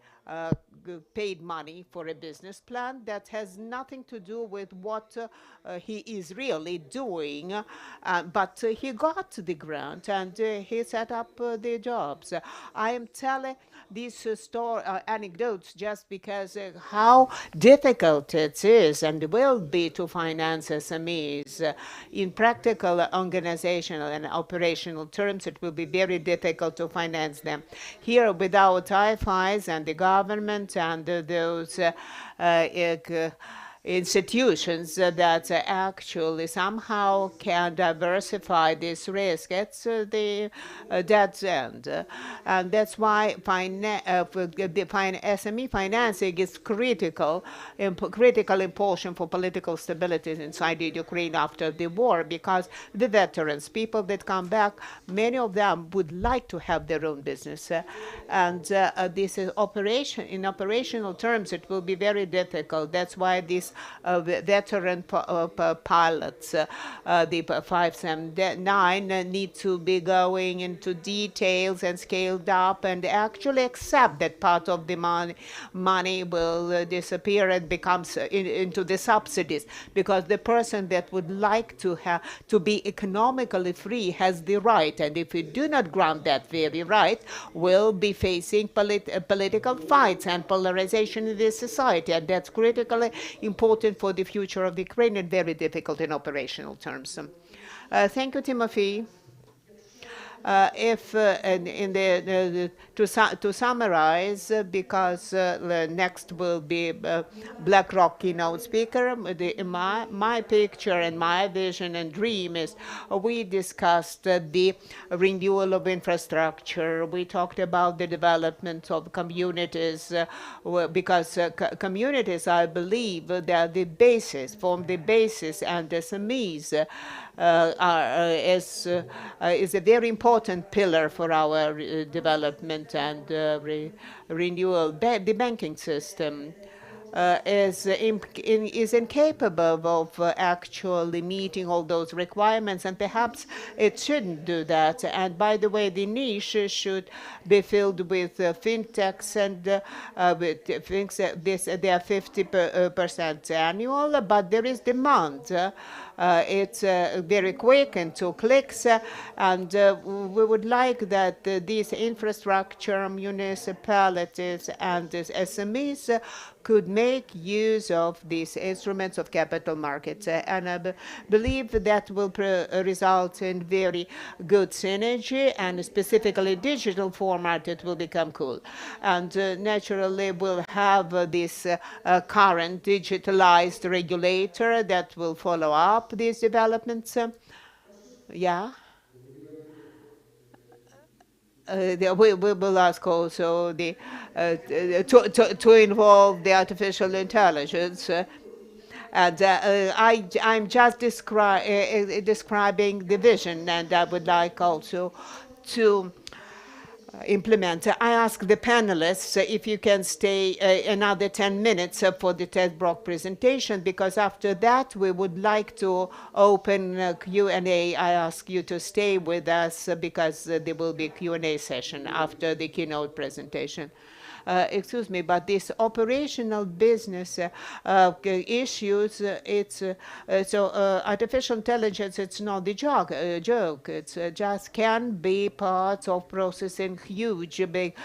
Speaker 5: paid money for a business plan that has nothing to do with what he is really doing, but he got the grant and he set up the jobs. I am telling these anecdotes just because how difficult it is and will be to finance SMEs. In practical, organizational, and operational terms, it will be very difficult to finance them. Here, without IFIs and the government and those institutions that actually somehow can diversify this risk. It's the dead end. And that's why SME financing is critical important for political stability inside Ukraine after the war, because the veterans, people that come back, many of them would like to have their own business. And this is in operational terms, it will be very difficult. That's why these veteran pilots, the 579, need to be going into details and scaled up and actually accept that part of the money will disappear and becomes into the subsidies, because the person that would like to be economically free has the right, and if we do not grant that very right, will be facing political fights and polarization in this society, and that's critically important for the future of the Ukraine and very difficult in operational terms. Thank you, Timothy. To summarize, because next will be BlackRock keynote speaker, my picture and my vision and dream is we discussed the renewal of infrastructure. We talked about the development of communities, because communities, I believe, they are the basis, form the basis, and SMEs is a very important pillar for our development and renewal. The banking system, is incapable of actually meeting all those requirements, and perhaps it shouldn't do that. And by the way, the niche should be filled with fintechs and with things they are 50% annual, but there is demand. It's very quick and 2 clicks, and we would like that these infrastructure municipalities and these SMEs could make use of these instruments of capital markets. And I believe that will result in very good synergy, and specifically digital format, it will become cool. And naturally, we'll have this current digitalized regulator that will follow up these developments. Yeah. We will ask also to involve the artificial intelligence. And I'm just describing the vision, and I would like also to implement. I ask the panelists if you can stay another 10 minutes for the TED Brock presentation, because after that we would like to open Q&A. I ask you to stay with us because there will be a Q&A session after the keynote presentation. Excuse me, but this operational business issues, artificial intelligence, it's not the joke. It's just can be part of processing huge, big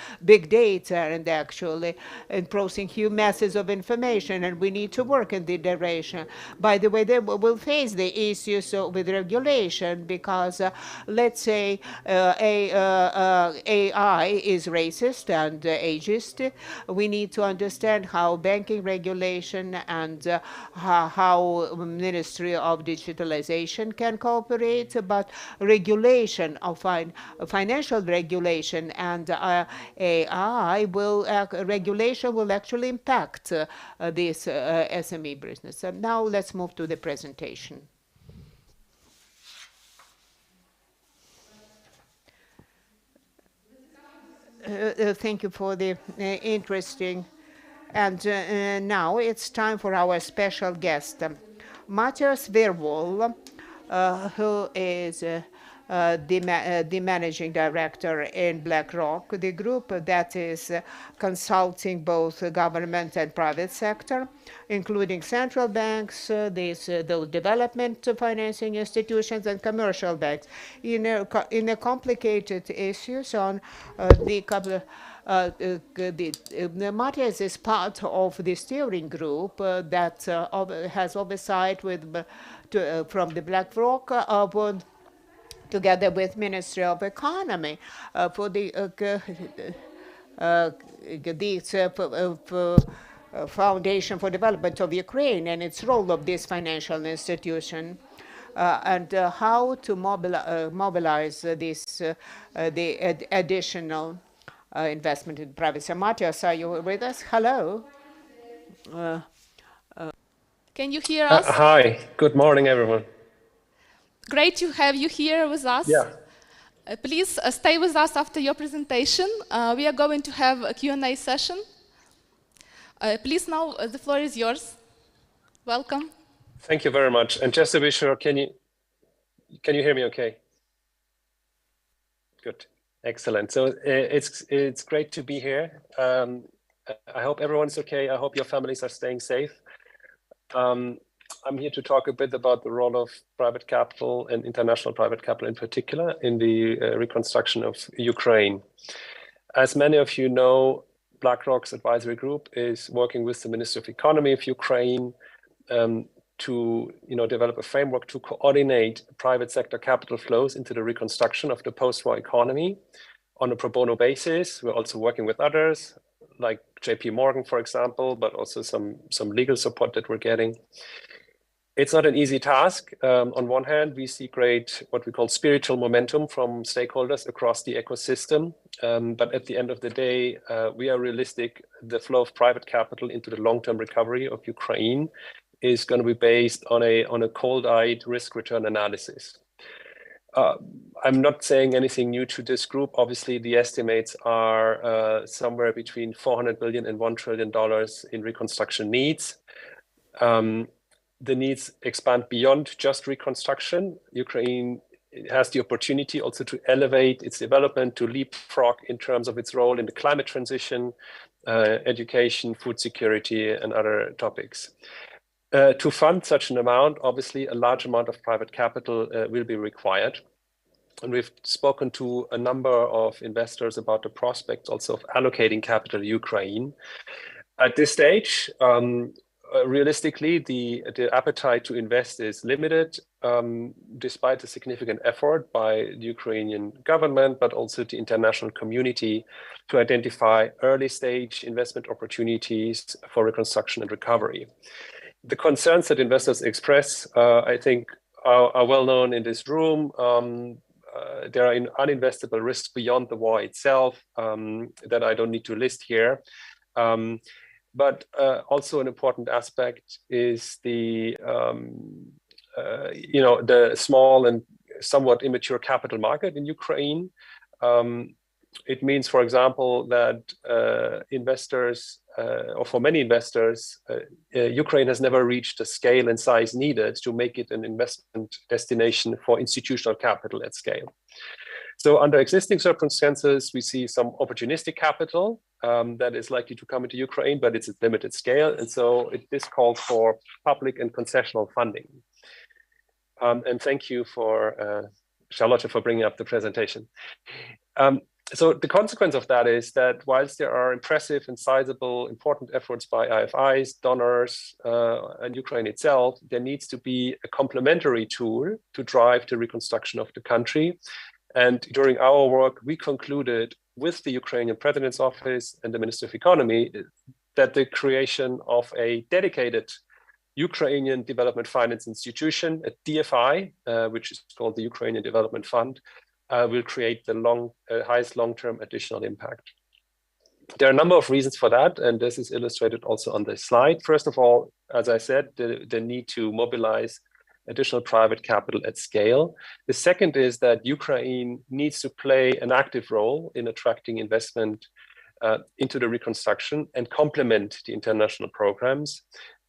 Speaker 5: data, and actually and processing huge masses of information, and we need to work in the direction. By the way, they will face the issues with regulation, because let's say AI is racist and ageist. We need to understand how banking regulation and how Ministry of Digitalization can cooperate, but regulation of financial regulation and AI regulation will actually impact this SME business. And now let's move to the presentation. Thank you for the interesting. And now it's time for our special guest, Matthias Verwohl, who is the managing director in BlackRock, the group that is consulting both government and private sector, including central banks, those development financing institutions, and commercial banks, in a complicated issues on Matthias is part of the steering group that has oversight from the BlackRock together with Ministry of Economy for the Foundation for Development of Ukraine and its role of this financial institution. And how to mobilize this the additional investment in private sector. Matthias, are you with us? Hello.
Speaker 3: Can you hear us?
Speaker 6: Hi. Good morning, everyone.
Speaker 3: Great to have you here with us.
Speaker 6: Yeah.
Speaker 3: Please stay with us after your presentation. We are going to have a Q&A session. Please, now the floor is yours. Welcome.
Speaker 6: Thank you very much. And just to be sure, can you hear me okay? Good. Excellent. So it's great to be here. I hope everyone's okay. I hope your families are staying safe. I'm here to talk a bit about the role of private capital and international private capital in particular in the reconstruction of Ukraine. As many of you know, BlackRock's advisory group is working with the Ministry of Economy of Ukraine to develop a framework to coordinate private sector capital flows into the reconstruction of the post-war economy on a pro bono basis. We're also working with others, like JP Morgan, for example, but also some legal support that we're getting. It's not an easy task. On one hand, we see great, what we call spiritual momentum from stakeholders across the ecosystem. But at the end of the day, we are realistic. The flow of private capital into the long-term recovery of Ukraine is going to be based on a cold-eyed risk-return analysis. I'm not saying anything new to this group. Obviously, the estimates are somewhere between $400 billion and $1 trillion in reconstruction needs. The needs expand beyond just reconstruction. Ukraine has the opportunity also to elevate its development, to leapfrog in terms of its role in the climate transition, education, food security, and other topics. To fund such an amount, obviously, a large amount of private capital will be required. And we've spoken to a number of investors about the prospects also of allocating capital to Ukraine. At this stage, realistically, the appetite to invest is limited, despite the significant effort by the Ukrainian government, but also the international community to identify early stage investment opportunities for reconstruction and recovery. The concerns that investors express, I think, are well known in this room. There are uninvestable risks beyond the war itself that I don't need to list here. But also an important aspect is the small and somewhat immature capital market in Ukraine. It means, for example, that investors, or for many investors, Ukraine has never reached the scale and size needed to make it an investment destination for institutional capital at scale. So under existing circumstances, we see some opportunistic capital that is likely to come into Ukraine, but it's at limited scale. And so this calls for public and concessional funding. And thank you for Charlotte for bringing up the presentation. So the consequence of that is that whilst there are impressive and sizable important efforts by IFIs, donors, and Ukraine itself, there needs to be a complementary tool to drive the reconstruction of the country. And during our work, we concluded with the Ukrainian President's Office and the Minister of Economy that the creation of a dedicated Ukrainian Development Finance Institution, a DFI, which is called the Ukrainian Development Fund, will create the highest long-term additional impact. There are a number of reasons for that, and this is illustrated also on this slide. First of all, as I said, the need to mobilize additional private capital at scale. The second is that Ukraine needs to play an active role in attracting investment into the reconstruction and complement the international programs.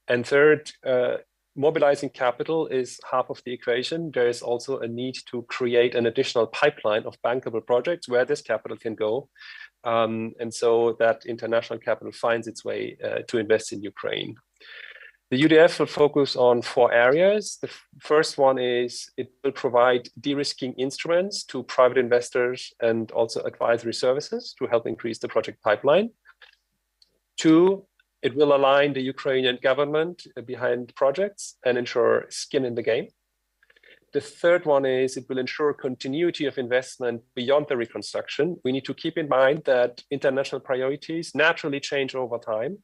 Speaker 6: And third, mobilizing capital is half of the equation. There is also a need to create an additional pipeline of bankable projects where this capital can go. And so that international capital finds its way to invest in Ukraine. The UDF will focus on 4 areas. The first one is it will provide de-risking instruments to private investors and also advisory services to help increase the project pipeline. 2, it will align the Ukrainian government behind projects and ensure skin in the game. The third one is it will ensure continuity of investment beyond the reconstruction. We need to keep in mind that international priorities naturally change over time.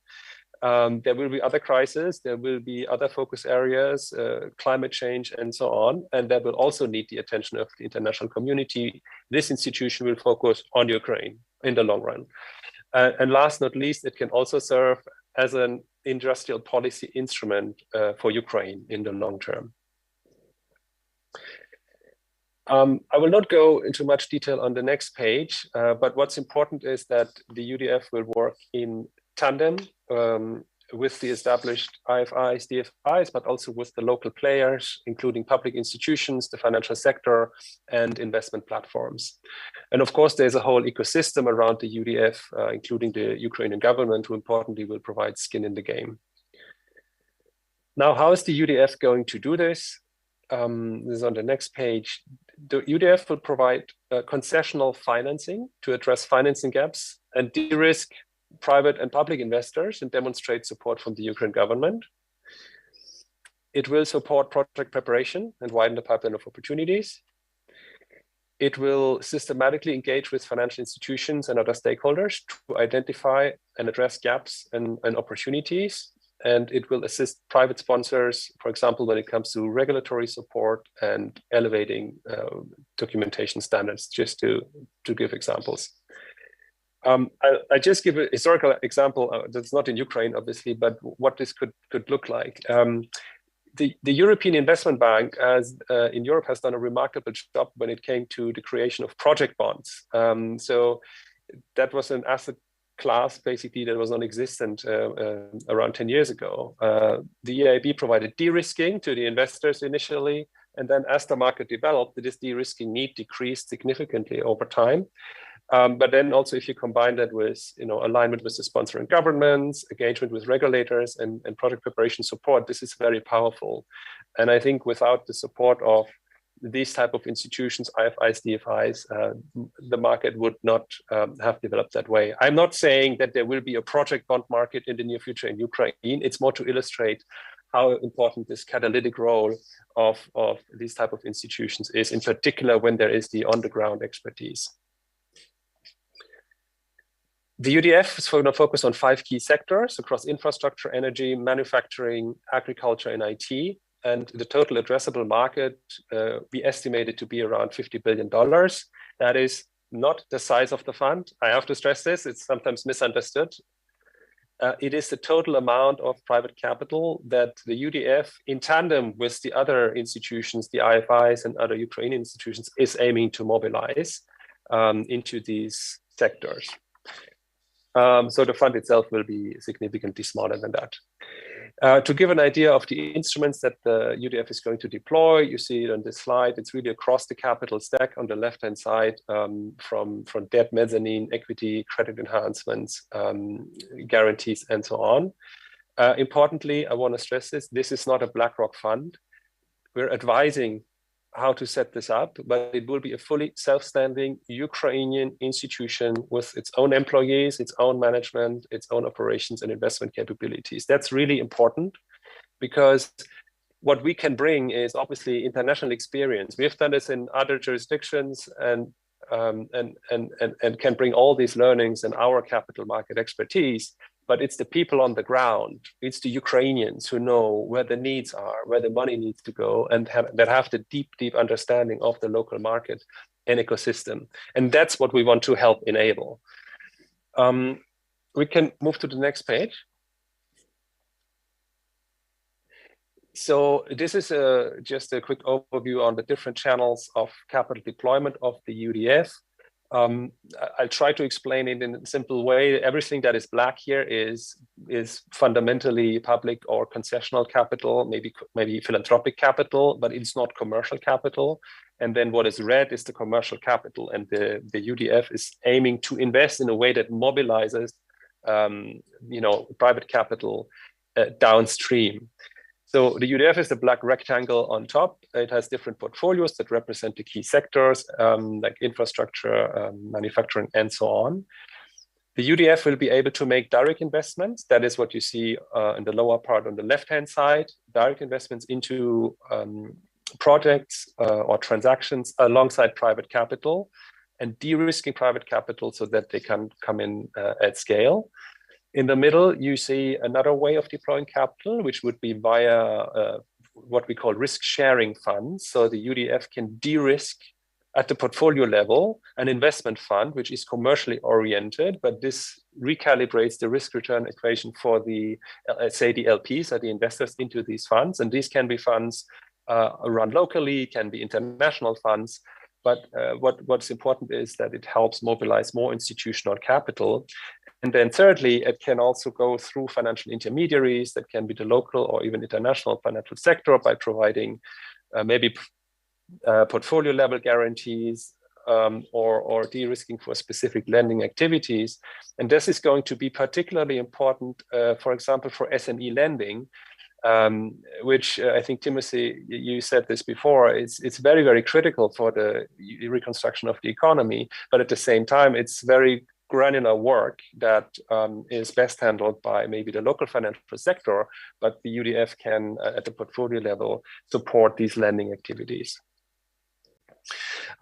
Speaker 6: There will be other crises, there will be other focus areas, climate change, and so on. And that will also need the attention of the international community. This institution will focus on Ukraine in the long run. And last but not least, it can also serve as an industrial policy instrument for Ukraine in the long term. I will not go into much detail on the next page, but what's important is that the UDF will work in tandem with the established IFIs, DFIs, but also with the local players, including public institutions, the financial sector, and investment platforms. And of course, there's a whole ecosystem around the UDF, including the Ukrainian government, who importantly will provide skin in the game. Now, how is the UDF going to do this? This is on the next page. The UDF will provide concessional financing to address financing gaps and de-risk private and public investors and demonstrate support from the Ukraine government. It will support project preparation and widen the pipeline of opportunities. It will systematically engage with financial institutions and other stakeholders to identify and address gaps and opportunities. And it will assist private sponsors, for example, when it comes to regulatory support and elevating documentation standards, just to give examples. I just give a historical example that's not in Ukraine, obviously, but what this could look like. the European Investment Bank, as in Europe, has done a remarkable job when it came to the creation of project bonds. So that was an asset class basically that was non-existent around 10 years ago. The EIB provided de-risking to the investors initially, and then as the market developed, this de-risking need decreased significantly over time. But then also if you combine that with alignment with the sponsoring governments, engagement with regulators, and project preparation support, this is very powerful. And I think without the support of these type of institutions, IFIs, DFIs, the market would not have developed that way. I'm not saying that there will be a project bond market in the near future in Ukraine. It's more to illustrate how important this catalytic role of these type of institutions is, in particular when there is the on-the-ground expertise. The UDF is going to focus on 5 key sectors across infrastructure, energy, manufacturing, agriculture, and IT. And the total addressable market, we estimated to be around $50 billion. That is not the size of the fund. I have to stress this, it's sometimes misunderstood. It is the total amount of private capital that the UDF, in tandem with the other institutions, the IFIs and other Ukrainian institutions, is aiming to mobilize into these sectors. So the fund itself will be significantly smaller than that. To give an idea of the instruments that the UDF is going to deploy, you see it on this slide. It's really across the capital stack on the left-hand side, from debt, mezzanine, equity, credit enhancements, guarantees, and so on. Importantly, I want to stress this is not a BlackRock fund. We're advising how to set this up, but it will be a fully self-standing Ukrainian institution with its own employees, its own management, its own operations and investment capabilities. That's really important because what we can bring is obviously international experience. We have done this in other jurisdictions and can bring all these learnings and our capital market expertise. But it's the people on the ground, it's the Ukrainians who know where the needs are, where the money needs to go, and that have the deep understanding of the local market and ecosystem. And that's what we want to help enable. We can move to the next page. So this is just a quick overview on the different channels of capital deployment of the UDF. I'll try to explain it in a simple way. Everything that is black here is fundamentally public or concessional capital, maybe philanthropic capital, but it's not commercial capital. And then what is red is the commercial capital, and the UDF is aiming to invest in a way that mobilizes, private capital downstream. So the UDF is the black rectangle on top. It has different portfolios that represent the key sectors, like infrastructure, manufacturing, and so on. The UDF will be able to make direct investments. That is what you see in the lower part on the left-hand side, direct investments into projects or transactions alongside private capital, and de-risking private capital so that they can come in at scale. In the middle, you see another way of deploying capital, which would be via what we call risk-sharing funds. So the UDF can de-risk at the portfolio level an investment fund, which is commercially oriented, but this recalibrates the risk-return equation for the, say, the LPs or the investors into these funds. And these can be funds run locally, can be international funds. But what's important is that it helps mobilize more institutional capital. And then thirdly, it can also go through financial intermediaries that can be the local or even international financial sector by providing maybe portfolio level guarantees or de-risking for specific lending activities. And this is going to be particularly important, for example, for SME lending, which I think, Timothy, you said this before, it's very, very critical for the reconstruction of the economy. But at the same time, it's very granular work that is best handled by maybe the local financial sector, but the UDF can, at the portfolio level, support these lending activities.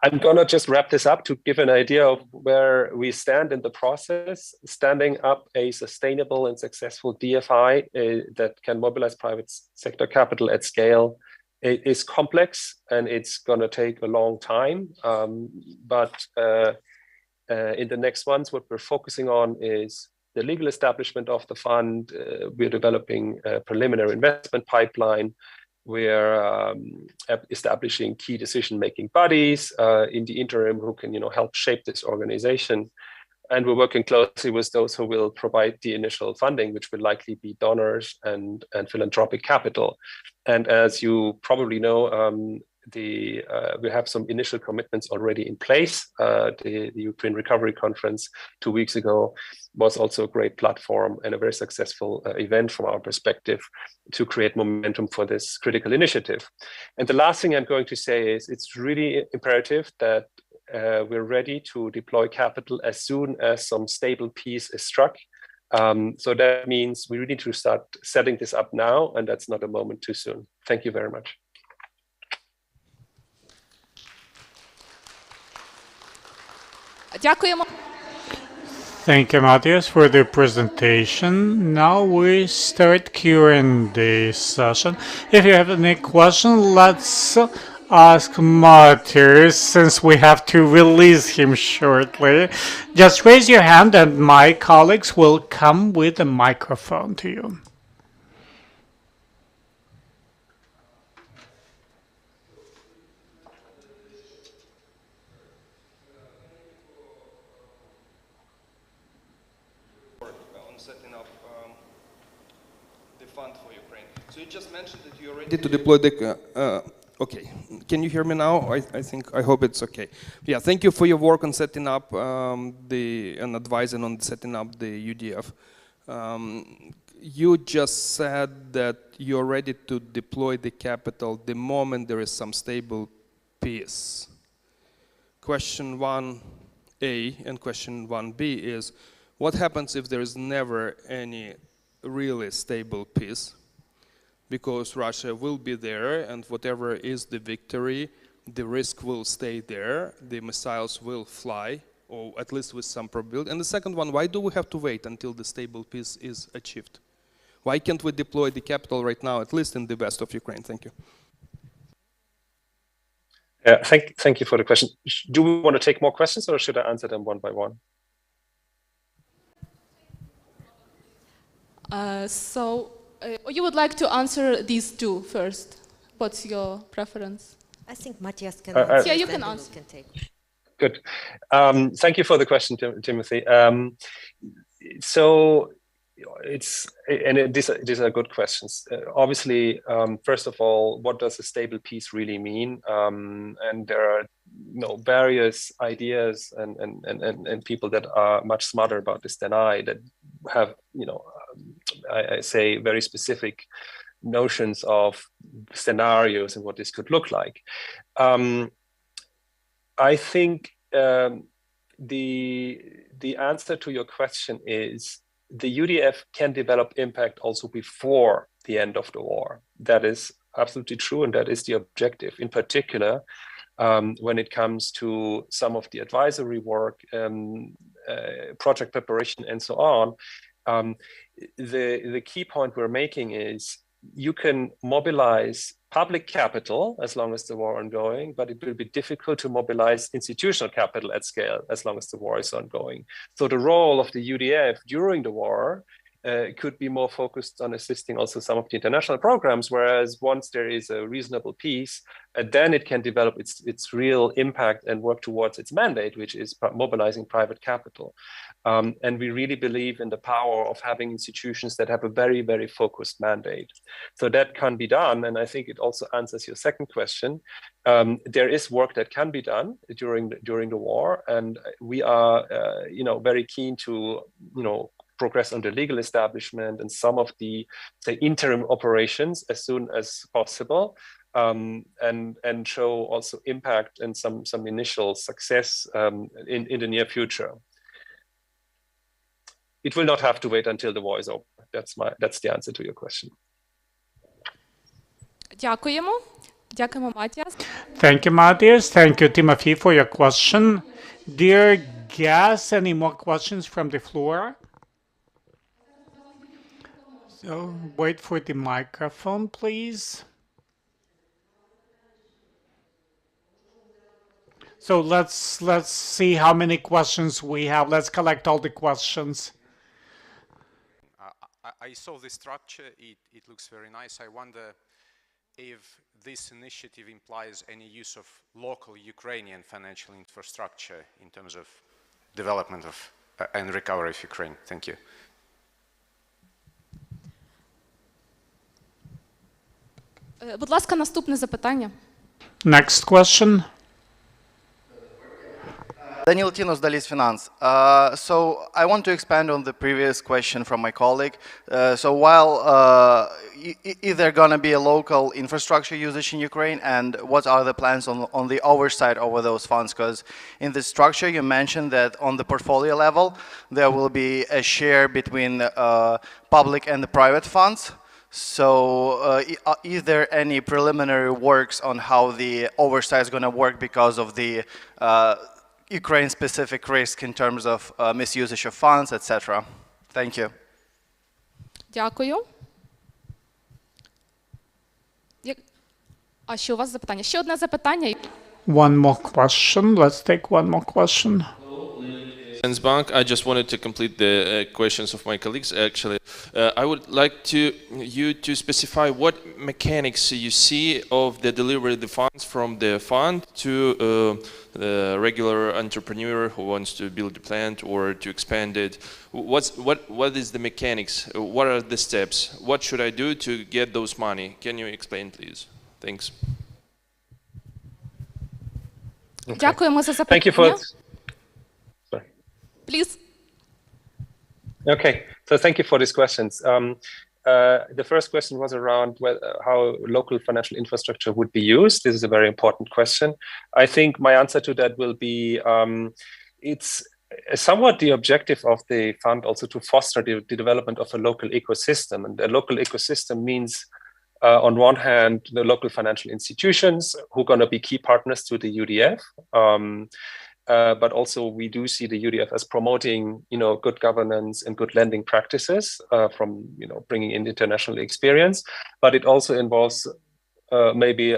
Speaker 6: I'm gonna just wrap this up to give an idea of where we stand in the process. Standing up a sustainable and successful DFI that can mobilize private sector capital at scale is complex, and it's gonna take a long time. But in the next ones, what we're focusing on is the legal establishment of the fund. We're developing a preliminary investment pipeline. We're establishing key decision-making bodies in the interim who can, help shape this organization. And we're working closely with those who will provide the initial funding, which will likely be donors and philanthropic capital. And as you probably know, we have some initial commitments already in place. The Ukraine Recovery Conference 2 weeks ago was also a great platform and a very successful event from our perspective to create momentum for this critical initiative. And the last thing I'm going to say is it's really imperative that we're ready to deploy capital as soon as some stable peace is struck. So that means we really need to start setting this up now, and that's not a moment too soon. Thank you very much.
Speaker 3: Дякуємо.
Speaker 1: Thank you, Matthias, for the presentation. Now we start Q&A session. If you have any question, let's ask Matthias, since we have to release him shortly. Just raise your hand and my colleagues will come with a microphone to you.
Speaker 7: Setting up the fund for Ukraine. So you just mentioned that you're ready to deploy the. Okay, can you hear me now? I hope it's okay. Yeah, thank you for your work on setting up and advising on setting up the UDF. You just said that you're ready to deploy the capital the moment there is some stable peace. Question 1A and question 1B is, what happens if there is never any really stable peace? Because Russia will be there, and whatever is the victory, the risk will stay there, the missiles will fly, or at least with some probability. And the second one, why do we have to wait until the stable peace is achieved? Why can't we deploy the capital right now, at least in the west of Ukraine? Thank you.
Speaker 6: Thank you for the question. Do we want to take more questions, or should I answer them one by one?
Speaker 3: You would like to answer these two first. What's your preference?
Speaker 4: I think Matthias can answer.
Speaker 3: Yeah, you can answer.
Speaker 6: Good. Thank you for the question, Timothy. So these are good questions. Obviously, first of all, what does a stable peace really mean? And there are various ideas and people that are much smarter about this than I, that have I say very specific notions of scenarios and what this could look like. I think the answer to your question is the UDF can develop impact also before the end of the war. That is absolutely true, and that is the objective. In particular, when it comes to some of the advisory work, project preparation, and so on, the key point we're making is you can mobilize public capital as long as the war is ongoing, but it will be difficult to mobilize institutional capital at scale as long as the war is ongoing. So the role of the UDF during the war could be more focused on assisting also some of the international programs, whereas once there is a reasonable peace, then it can develop its real impact and work towards its mandate, which is mobilizing private capital. And we really believe in the power of having institutions that have a very, very focused mandate. So that can be done, and I think it also answers your second question. There is work that can be done during the war, and we are very keen to progress on the legal establishment and some of the interim operations as soon as possible, and show also impact and some initial success in the near future. It will not have to wait until the war is over. That's the answer to your question.
Speaker 3: Дякуємо. Дякуємо, Matthias.
Speaker 1: Thank you, Matthias. Thank you, Timothy, for your question. Dear guests, any more questions from the floor? So wait for the microphone, please. So let's see how many questions we have. Let's collect all the questions.
Speaker 8: I saw the structure. It looks very nice. I wonder if this initiative implies any use of local Ukrainian financial infrastructure in terms of development of and recovery of Ukraine. Thank you.
Speaker 3: Будь ласка, наступне запитання.
Speaker 1: Next question.
Speaker 9: Daniel Tinos, Dalis Finance. So I want to expand on the previous question from my colleague. So while is there going to be a local infrastructure usage in Ukraine, and what are the plans on the oversight over those funds? Because in the structure you mentioned that on the portfolio level there will be a share between public and the private funds. So is there any preliminary works on how the oversight is going to work because of the Ukraine-specific risk in terms of misusage of funds, etc.? Thank you.
Speaker 3: Дякую. А ще у вас запитання? Ще одне запитання.
Speaker 1: One more question. Let's take one more question.
Speaker 10: Bank. I just wanted to complete the questions of my colleagues. Actually, I would like you to specify what mechanics you see of the delivery of the funds from the fund to the regular entrepreneur who wants to build a plant or to expand it. What is the mechanics? What are the steps? What should I do to get those money? Can you explain, please? Thanks.
Speaker 3: Дякуємо за запитання.
Speaker 6: Thank you for.
Speaker 3: Please.
Speaker 6: Okay, so thank you for these questions. The first question was around how local financial infrastructure would be used. This is a very important question. I think my answer to that will be it's somewhat the objective of the fund also to foster the development of a local ecosystem. And a local ecosystem means, on one hand, the local financial institutions who are going to be key partners to the UDF. But also we do see the UDF as promoting, good governance and good lending practices from, bringing in international experience. But it also involves maybe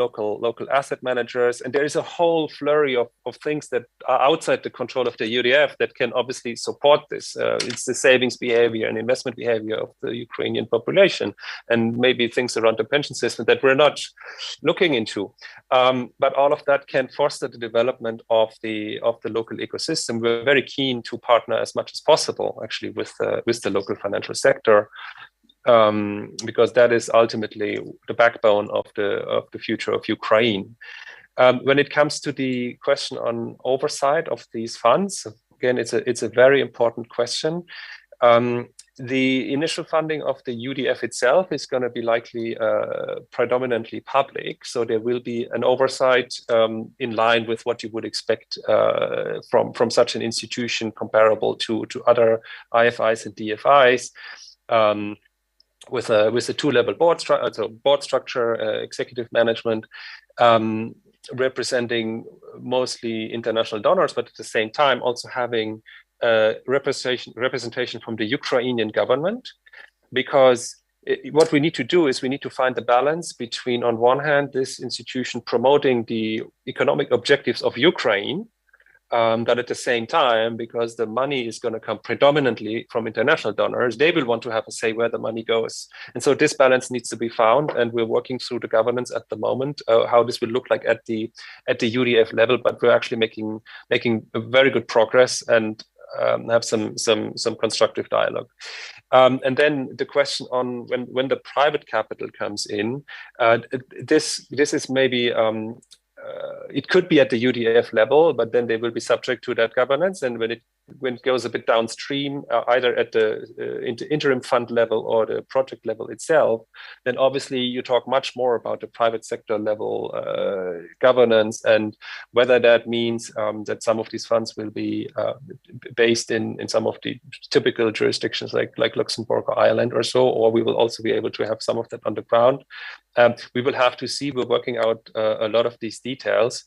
Speaker 6: local asset managers. And there is a whole flurry of things that are outside the control of the UDF that can obviously support this. It's the savings behavior and investment behavior of the Ukrainian population, and maybe things around the pension system that we're not looking into. But all of that can foster the development of the local ecosystem. We're very keen to partner as much as possible, actually, with the local financial sector. Because that is ultimately the backbone of the future of Ukraine. When it comes to the question on oversight of these funds, again, it's a very important question. The initial funding of the UDF itself is going to be likely predominantly public, so there will be an oversight in line with what you would expect from such an institution comparable to other IFIs and DFIs. With a two-level board structure, executive management, representing mostly international donors, but at the same time also having representation from the Ukrainian government. Because what we need to do is we need to find the balance between, on one hand, this institution promoting the economic objectives of Ukraine, but at the same time, because the money is going to come predominantly from international donors, they will want to have a say where the money goes. And so this balance needs to be found, and we're working through the governance at the moment, how this will look like at the UDF level, but we're actually making very good progress and have some constructive dialogue. And then the question on when the private capital comes in, this is maybe it could be at the UDF level, but then they will be subject to that governance. And when it goes a bit downstream, either at the interim fund level or the project level itself, then obviously you talk much more about the private sector level governance, and whether that means that some of these funds will be based in some of the typical jurisdictions like Luxembourg or Ireland or so, or we will also be able to have some of that on the ground. We will have to see. We're working out a lot of these details.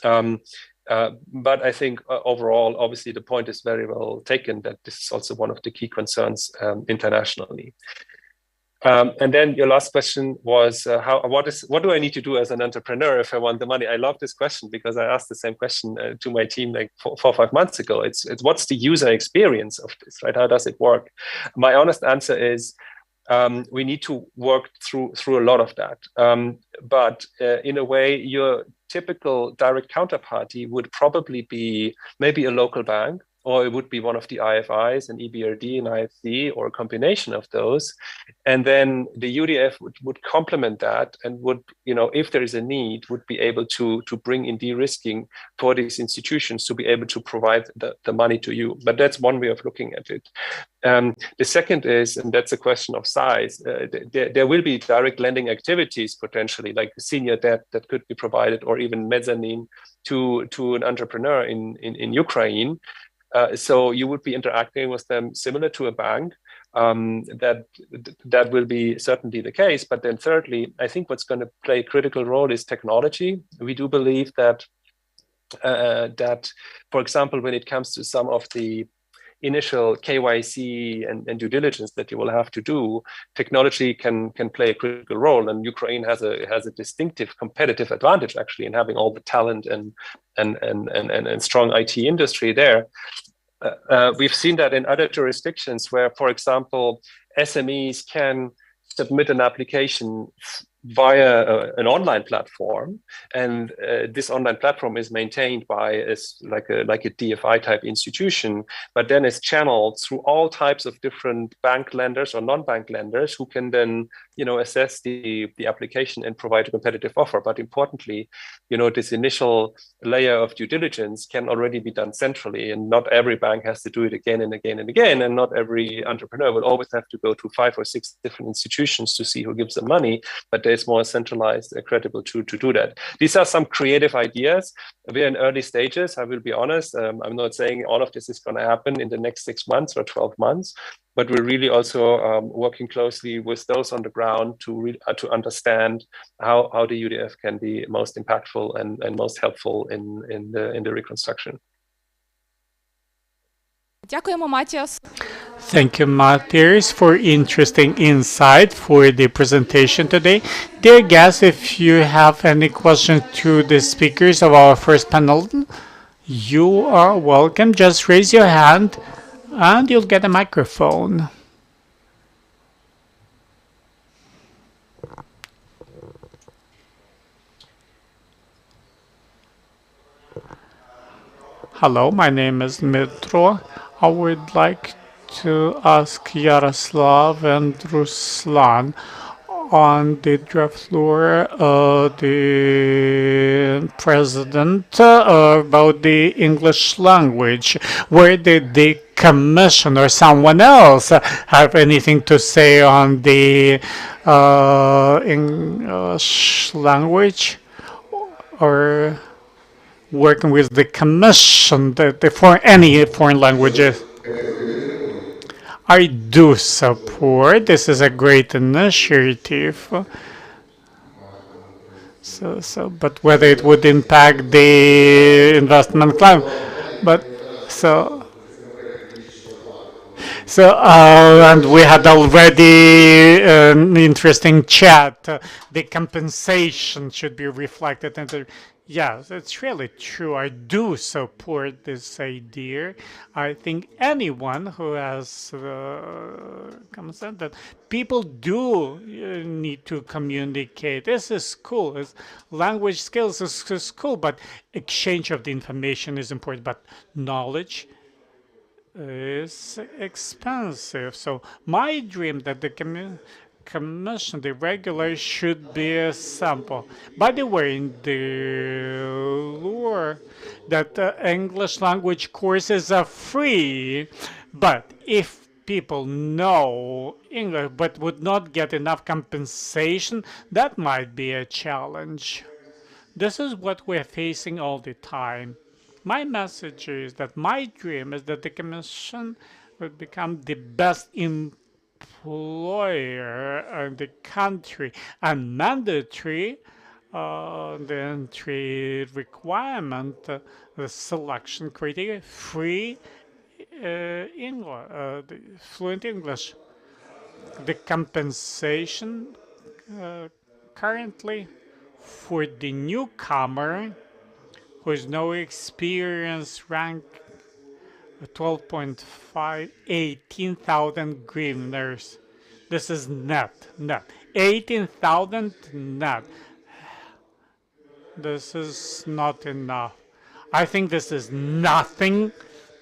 Speaker 6: But I think overall, obviously, the point is very well taken that this is also one of the key concerns internationally. And then your last question was, what do I need to do as an entrepreneur if I want the money? I love this question because I asked the same question to my team like 4 or 5 months ago. It's what's the user experience of this, right? How does it work? My honest answer is, we need to work through a lot of that. But in a way, your typical direct counterparty would probably be maybe a local bank, or it would be one of the IFIs, an EBRD, an IFC, or a combination of those. And then the UDF would complement that and would, if there is a need, would be able to bring in de-risking for these institutions to be able to provide the money to you. But that's one way of looking at it. The second is, and that's a question of size, there will be direct lending activities potentially, like senior debt that could be provided, or even mezzanine to an entrepreneur in Ukraine. So you would be interacting with them similar to a bank. That will be certainly the case. But then thirdly, I think what's going to play a critical role is technology. We do believe that, for example, when it comes to some of the initial KYC and due diligence that you will have to do, technology can play a critical role. And Ukraine has a distinctive competitive advantage actually in having all the talent and strong IT industry there. We've seen that in other jurisdictions where, for example, SMEs can submit an application via an online platform, and this online platform is maintained by like a DFI type institution, but then is channeled through all types of different bank lenders or non-bank lenders who can then assess the application and provide a competitive offer. But importantly, this initial layer of due diligence can already be done centrally, and not every bank has to do it again and again and again, and not every entrepreneur will always have to go to 5 or 6 different institutions to see who gives them money, but there's more centralized, credible to do that. These are some creative ideas. We're in early stages, I will be honest. I'm not saying all of this is going to happen in the next 6 months or 12 months, but we're really also working closely with those on the ground to understand how the UDF can be most impactful and most helpful in the reconstruction.
Speaker 3: Дякуємо, Матіас.
Speaker 1: Thank you, Matthias, for interesting insight for the presentation today. Dear guests, if you have any questions to the speakers of our first panel, you are welcome. Just raise your hand and you'll get a microphone. Hello, my name is Dmitro. I would like to ask Yaroslav and Ruslan on the draft floor, the president about the English language. Where did the commission or someone else have anything to say on the English language, or working with the commission for any foreign languages? I do support. This is a great initiative. But whether it would impact the investment climate, and we had already an interesting chat. The compensation should be reflected in the. Yes, it's really true. I do support this idea. I think anyone who has consent that people do need to communicate. This is cool. Language skills is cool, but exchange of the information is important. But knowledge is expensive. So my dream that the commission, the regular, should be a sample. By the way, in the law, that English language courses are free, but if people know English but would not get enough compensation, that might be a challenge. This is what we're facing all the time. My message is that my dream is that the commission would become the best employer in the country, and mandatory the entry requirement, the selection criteria, free English, fluent English. The compensation currently for the newcomer who has no experience, rank 12.5, 18,000 hryvnias. This is net. 18,000 net. This is not enough. I think this is nothing.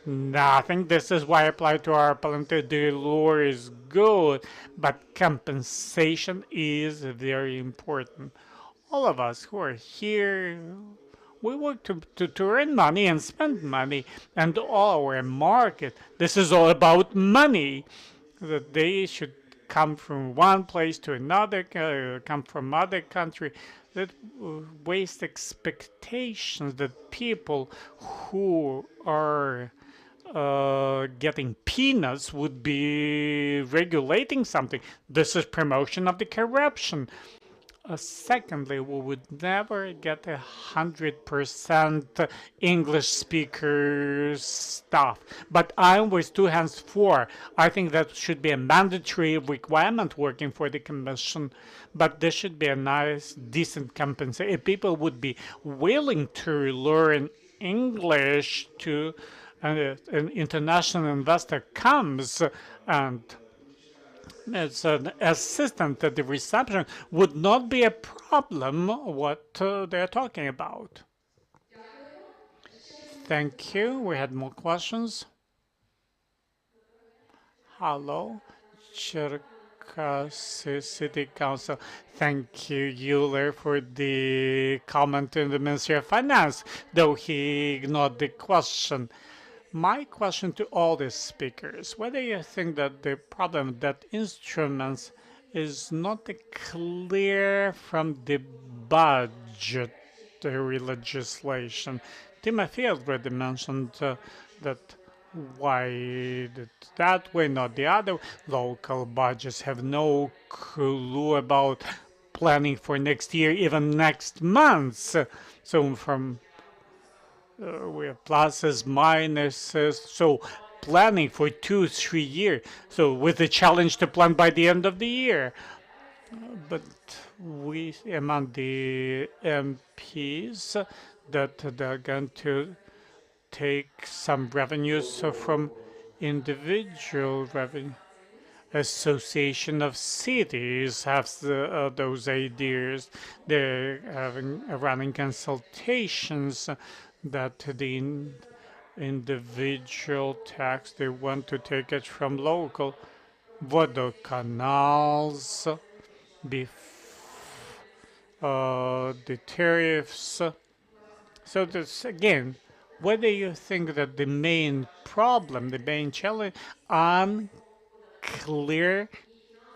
Speaker 1: Nothing. This is why I apply to our parliament. The law is good, but compensation is very important. All of us who are here, we work to earn money and spend money, and all our market. This is all about money. That they should come from one place to another, come from other country. That waste expectations that people who are getting peanuts would be regulating something. This is promotion of the corruption. Secondly, we would never get 100% English speaker staff. But I'm with two hands for. I think that should be a mandatory requirement working for the commission. But there should be a nice, decent compensation. If people would be willing to learn English to an international investor comes and as an assistant at the reception would not be a problem what they're talking about. Thank you. We had more questions. Hello, Cherkasy City Council. Thank you, Euler, for the comment in the Ministry of Finance, though he ignored the question. My question to all the speakers, whether you think that the problem that instruments is not clear from the budgetary legislation. Timothy already mentioned that why that way, not the other. Local budgets have no clue about planning for next year, even next month. So from we have pluses, minuses, so planning for 2-3 years. So with the challenge to plan by the end of the year. But we, among the MPs, that they're going to take some revenues from individual revenue. Association of Cities has those ideas. They're running consultations that the individual tax, they want to take it from local. Vodokanals, the tariffs. So this, again, whether you think that the main problem, the main challenge, unclear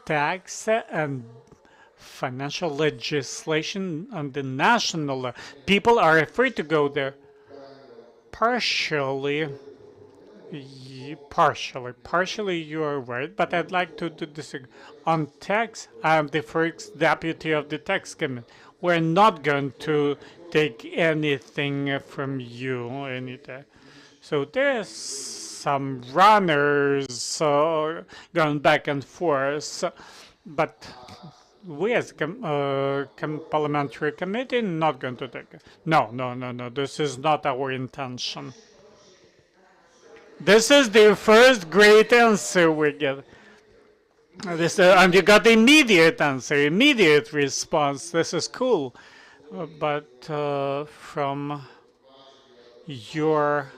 Speaker 1: tax and financial legislation on the national level. People are afraid to go there. Partially, you are right, but I'd like to disagree. On tax, I am the first deputy of the tax committee. We're not going to take anything from you, anything. So there's some runners going back and forth, but we as parliamentary committee not going to take it. No. This is not our intention. This is the first great answer we get. This and you got the immediate answer, immediate response. This is cool. But from your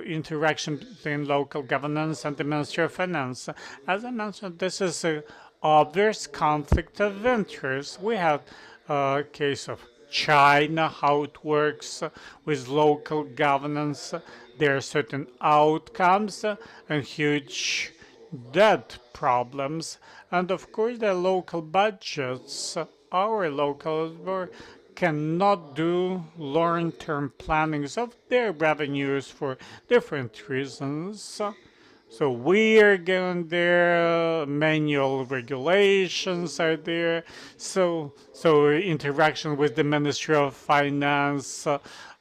Speaker 1: interaction between local governance and the Ministry of Finance, as I mentioned, this is a obvious conflict of interest. We have a case of China, how it works with local governance. There are certain outcomes and huge debt problems. And of course, the local budgets, our local cannot do long-term plannings of their revenues for different reasons. So we are going there, manual regulations are there, so interaction with the Ministry of Finance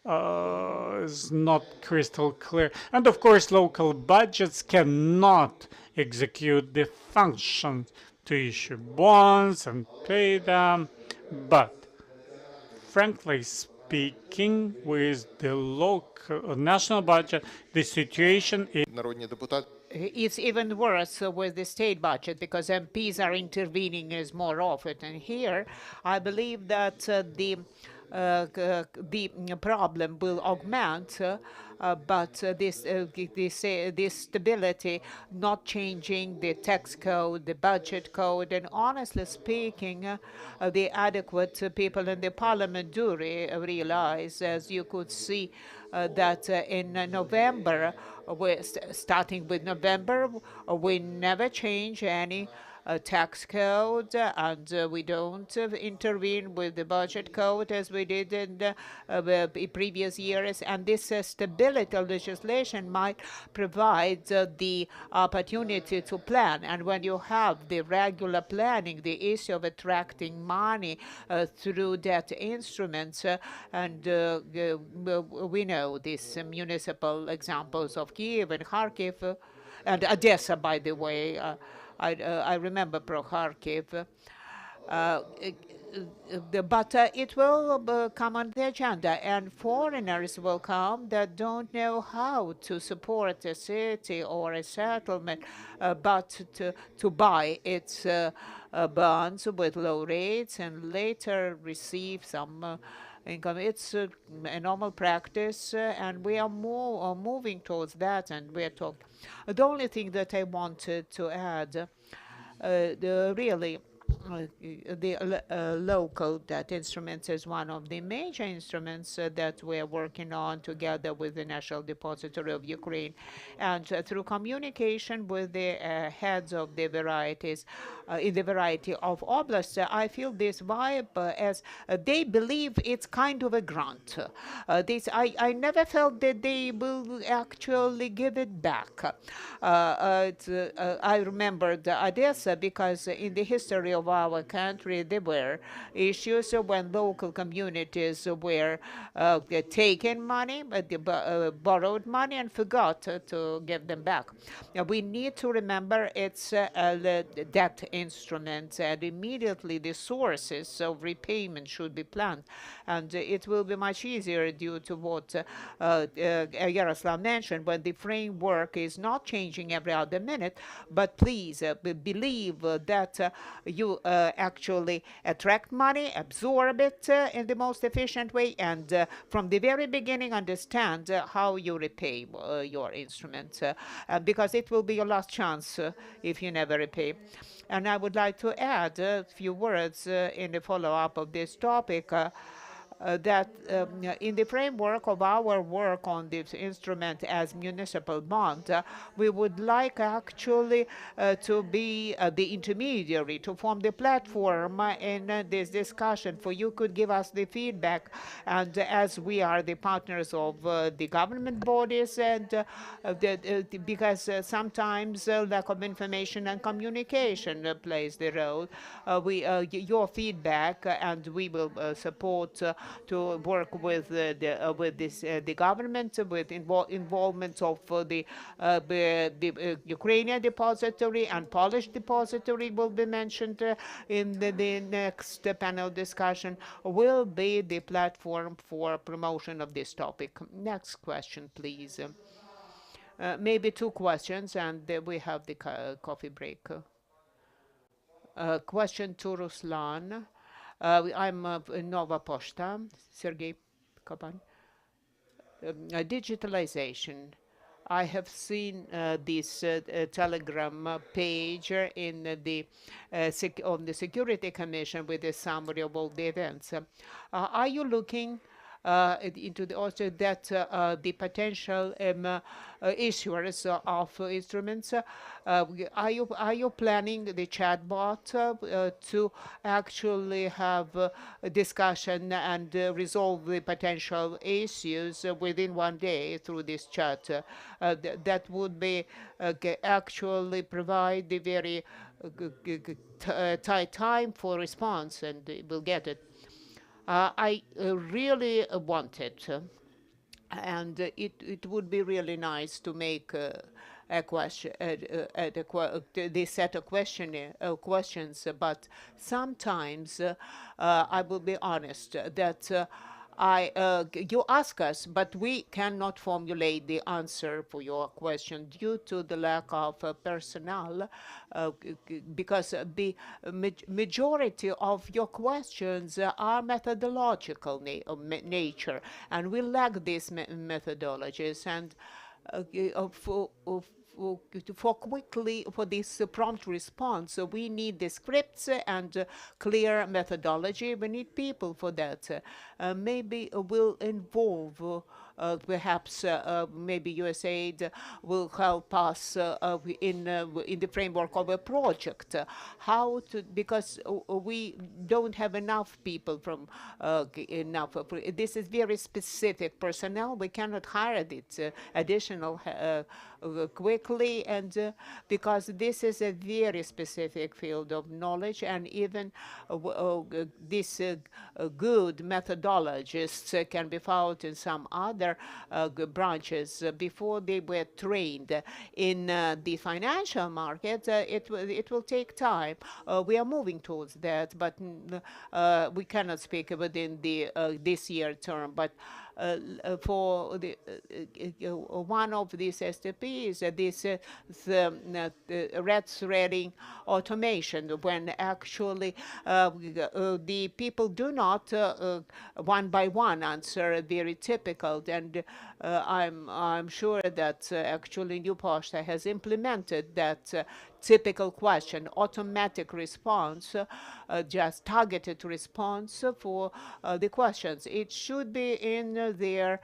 Speaker 1: is not crystal clear. And of course, local budgets cannot execute the function to issue bonds and pay them. But frankly speaking, with the local national budget, the situation is
Speaker 5: it's even worse with the state budget because MPs are intervening as more often. And here, I believe that the problem will augment, but this stability, not changing the tax code, the budget code, and honestly speaking, the adequate people in the parliament do realize, as you could see, that in November, starting with November, we never change any tax code, and we don't intervene with the budget code as we did in the previous years. And this stability legislation might provide the opportunity to plan. And when you have the regular planning, the issue of attracting money through that instruments, and we know these municipal examples of Kyiv and Kharkiv, and Odessa, by the way. I remember Kharkiv. But it will come on the agenda, and foreigners will come that don't know how to support a city or a settlement, but to buy its bonds with low rates and later receive some income. It's a normal practice, and we are moving towards that, and we're talking. The only thing that I wanted to add, really, the local debt instruments is one of the major instruments that we're working on together with the National Depository of Ukraine, and through communication with the heads of the varieties in the variety of oblasts, I feel this vibe as they believe it's kind of a grant. I never felt that they will actually give it back. I remembered Odessa because in the history of our country there were issues when local communities were taking money, borrowed money, and forgot to give them back. We need to remember it's a debt instrument, and immediately the sources of repayment should be planned. And it will be much easier due to what Yaroslav mentioned, when the framework is not changing every other minute. But please believe that you actually attract money, absorb it in the most efficient way, and from the very beginning understand how you repay your instruments, because it will be your last chance if you never repay. And I would like to add a few words in the follow-up of this topic. That in the framework of our work on this instrument as municipal bond, we would like actually to be the intermediary, to form the platform in this discussion. For you could give us the feedback, and as we are the partners of the government bodies, and because sometimes lack of information and communication plays the role, your feedback, and we will support to work with the government, with involvement of the Ukrainian depository and Polish depository will be mentioned in the next panel discussion, will be the platform for promotion of this topic. Next question, please. Maybe two questions, and then we have the coffee break. Question to Ruslan. I'm Nova Poshta, Sergei Kapan. Digitalization. I have seen this Telegram page in the on the Security Commission with a summary of all the events. Are you looking into also that the potential issuers of instruments, are you planning the chatbot to actually have a discussion and resolve the potential issues within one day through this chat? That would be actually provide the very tight time for response, and we'll get it. I really want it, and it would be really nice to make a question, this set of questions. But sometimes I will be honest that you ask us, but we cannot formulate the answer for your question due to the lack of personnel, because the majority of your questions are methodological nature, and we lack these methodologies. And for this prompt response, we need the scripts and clear methodology. We need people for that. Maybe will involve perhaps maybe USAID will help us in the framework of a project. How to, because we don't have enough people from enough. This is very specific personnel. We cannot hire it additional quickly, and because this is a very specific field of knowledge, and even these good methodologists can be found in some other branches. Before they were trained in the financial market, it will take time. We are moving towards that, but we cannot speak within the this year term. But for the one of these STPs, this the red threading automation, when actually the people do not one by one answer very typical. And I'm sure that actually New Poshta has implemented that typical question, automatic response, just targeted response for the questions. It should be in their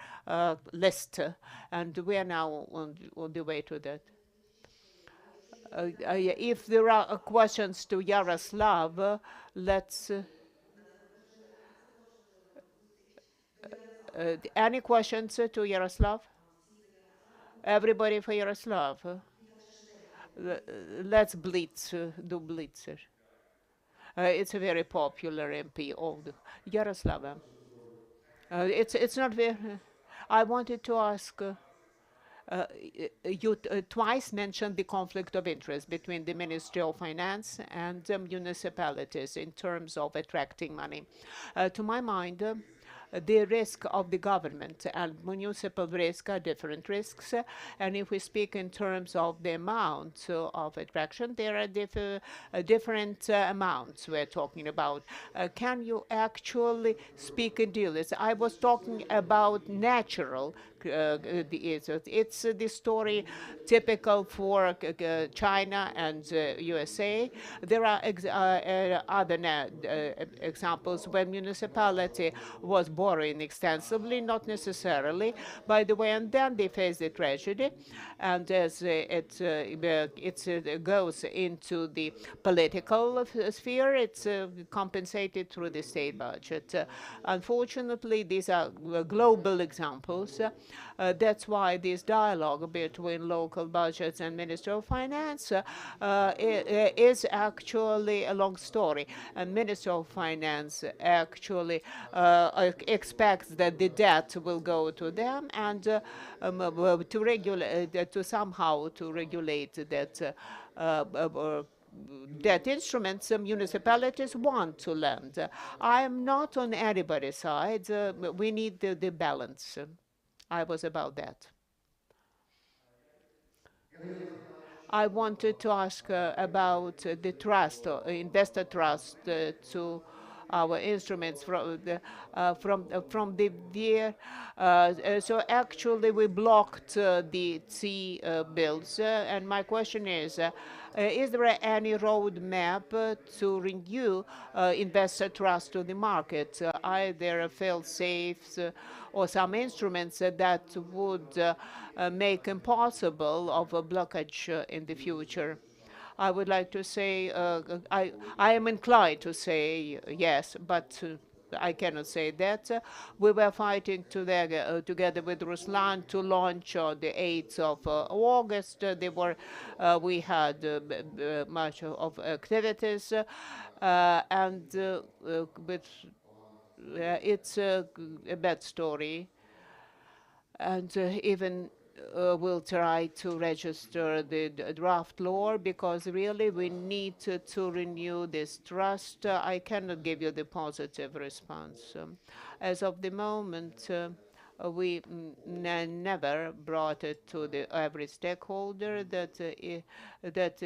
Speaker 5: list, and we are now on the way to that. If there are questions to Yaroslav, let's... any questions to Yaroslav? Everybody for Yaroslav? Let's blitz, do blitzer. It's a very popular MP. Yaroslav. It's not very... I wanted to ask... you twice mentioned the conflict of interest between the Ministry of Finance and municipalities in terms of attracting money. To my mind, the risk of the government and municipal risk are different risks. And if we speak in terms of the amount of attraction, there are different amounts we're talking about. Can you actually speak in deals? I was talking about natural it's the story typical for China and USA. There are other examples when municipality was borrowing extensively, not necessarily, by the way, and then they face the tragedy, and as it goes into the political sphere, it's compensated through the state budget. Unfortunately, these are global examples. That's why this dialogue between local budgets and Minister of Finance is actually a long story. And Minister of Finance actually expects that the debt will go to them, and to regulate, to somehow to regulate that debt instruments municipalities want to lend. I am not on anybody's side. We need the balance. I was about that. I wanted to ask about the trust, investor trust to our instruments from the year. So actually we blocked the T bills, and my question is there any roadmap to renew investor trust to the market, either fail-safes or some instruments that would make impossible of a blockage in the future? I would like to say, I am inclined to say yes, but I cannot say that. We were fighting together with Ruslan to launch on the 8th of August. We had much of activities, and it's a bad story. And even will try to register the draft law because really we need to renew this trust. I cannot give you the positive response. As of the moment, we never brought it to every stakeholder that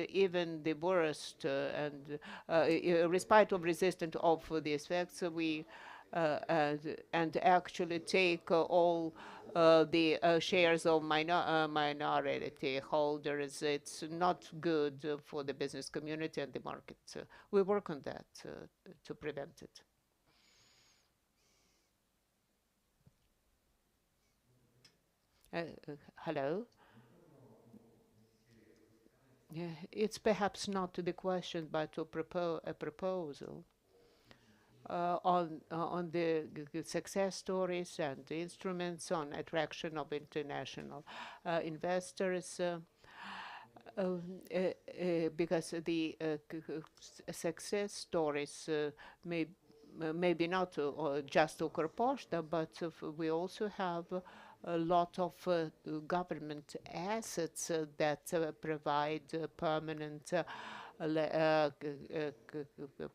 Speaker 5: even the worst and respite of resistance of the effects, we and actually take all the shares of minority holders. It's not good for the business community and the market. We work on that to prevent it. Hello? Yeah, it's perhaps not the question, but to propose a proposal on the success stories and the instruments on attraction of international investors. Because the success stories maybe not just Ukrposhta, but we also have a lot of government assets that provide permanent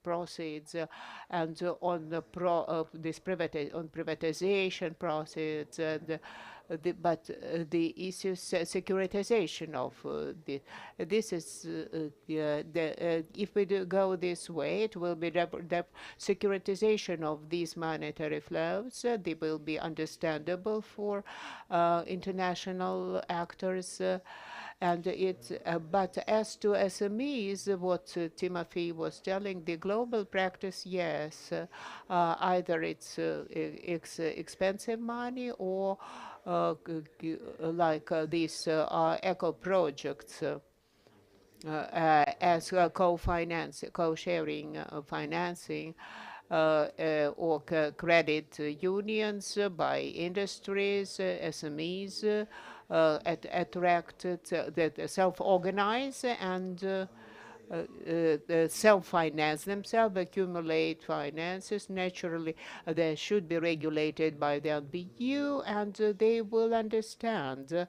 Speaker 5: proceeds and on this privatization proceeds and but the issues securitization of this is if we do go this way, it will be the securitization of these monetary flows. They will be understandable for international actors. And but as to SMEs, what Timothy was telling, the global practice, yes, either it's expensive money or like these eco projects as co-sharing financing or credit unions by industries, SMEs attracted that self-organize and self-finance themselves, accumulate finances. Naturally, they should be regulated by the LBU, and they will understand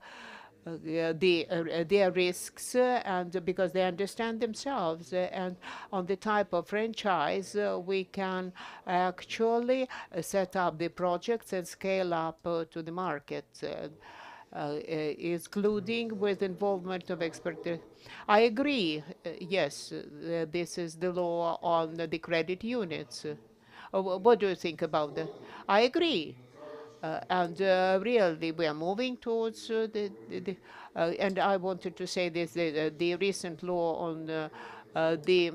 Speaker 5: their risks, and because they understand themselves, and on the type of franchise, we can actually set up the projects and scale up to the market. Including with involvement of experts. I agree, yes, this is the law on the credit units. What do you think about that? I agree. And really, we are moving towards and I wanted to say this, the recent law on this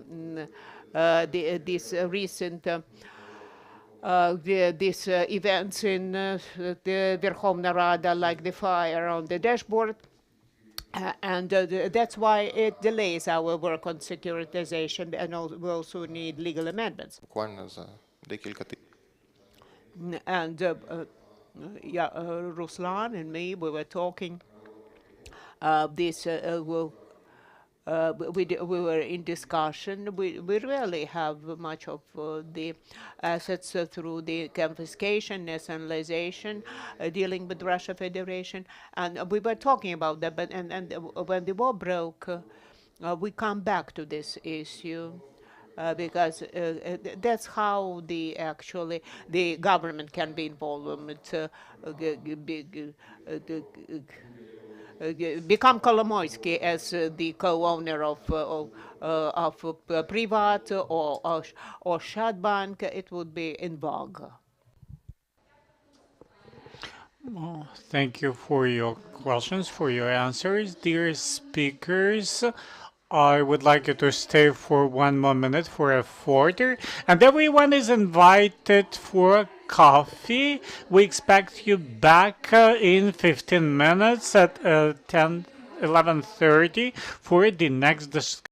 Speaker 5: recent these events in the Verkhovna Rada, like the fire on the dashboard. And that's why it delays our work on securitization, and we also need legal amendments. And yeah, Ruslan and me, we were talking. This will. We were in discussion. We really have much of the assets through the confiscation, nationalization, dealing with Russia Federation, and we were talking about that. But and when the war broke, we come back to this issue. Because that's how the government can be involved. Become Kolomoisky as the co-owner of Privat or Shadbank, it would be in vogue.
Speaker 1: Well, thank you for your questions, for your answers. Dear speakers, I would like you to stay for 1 more minute for a photo, and everyone is invited for a coffee. We expect you back in 15 minutes at 11:30 for the next discussion.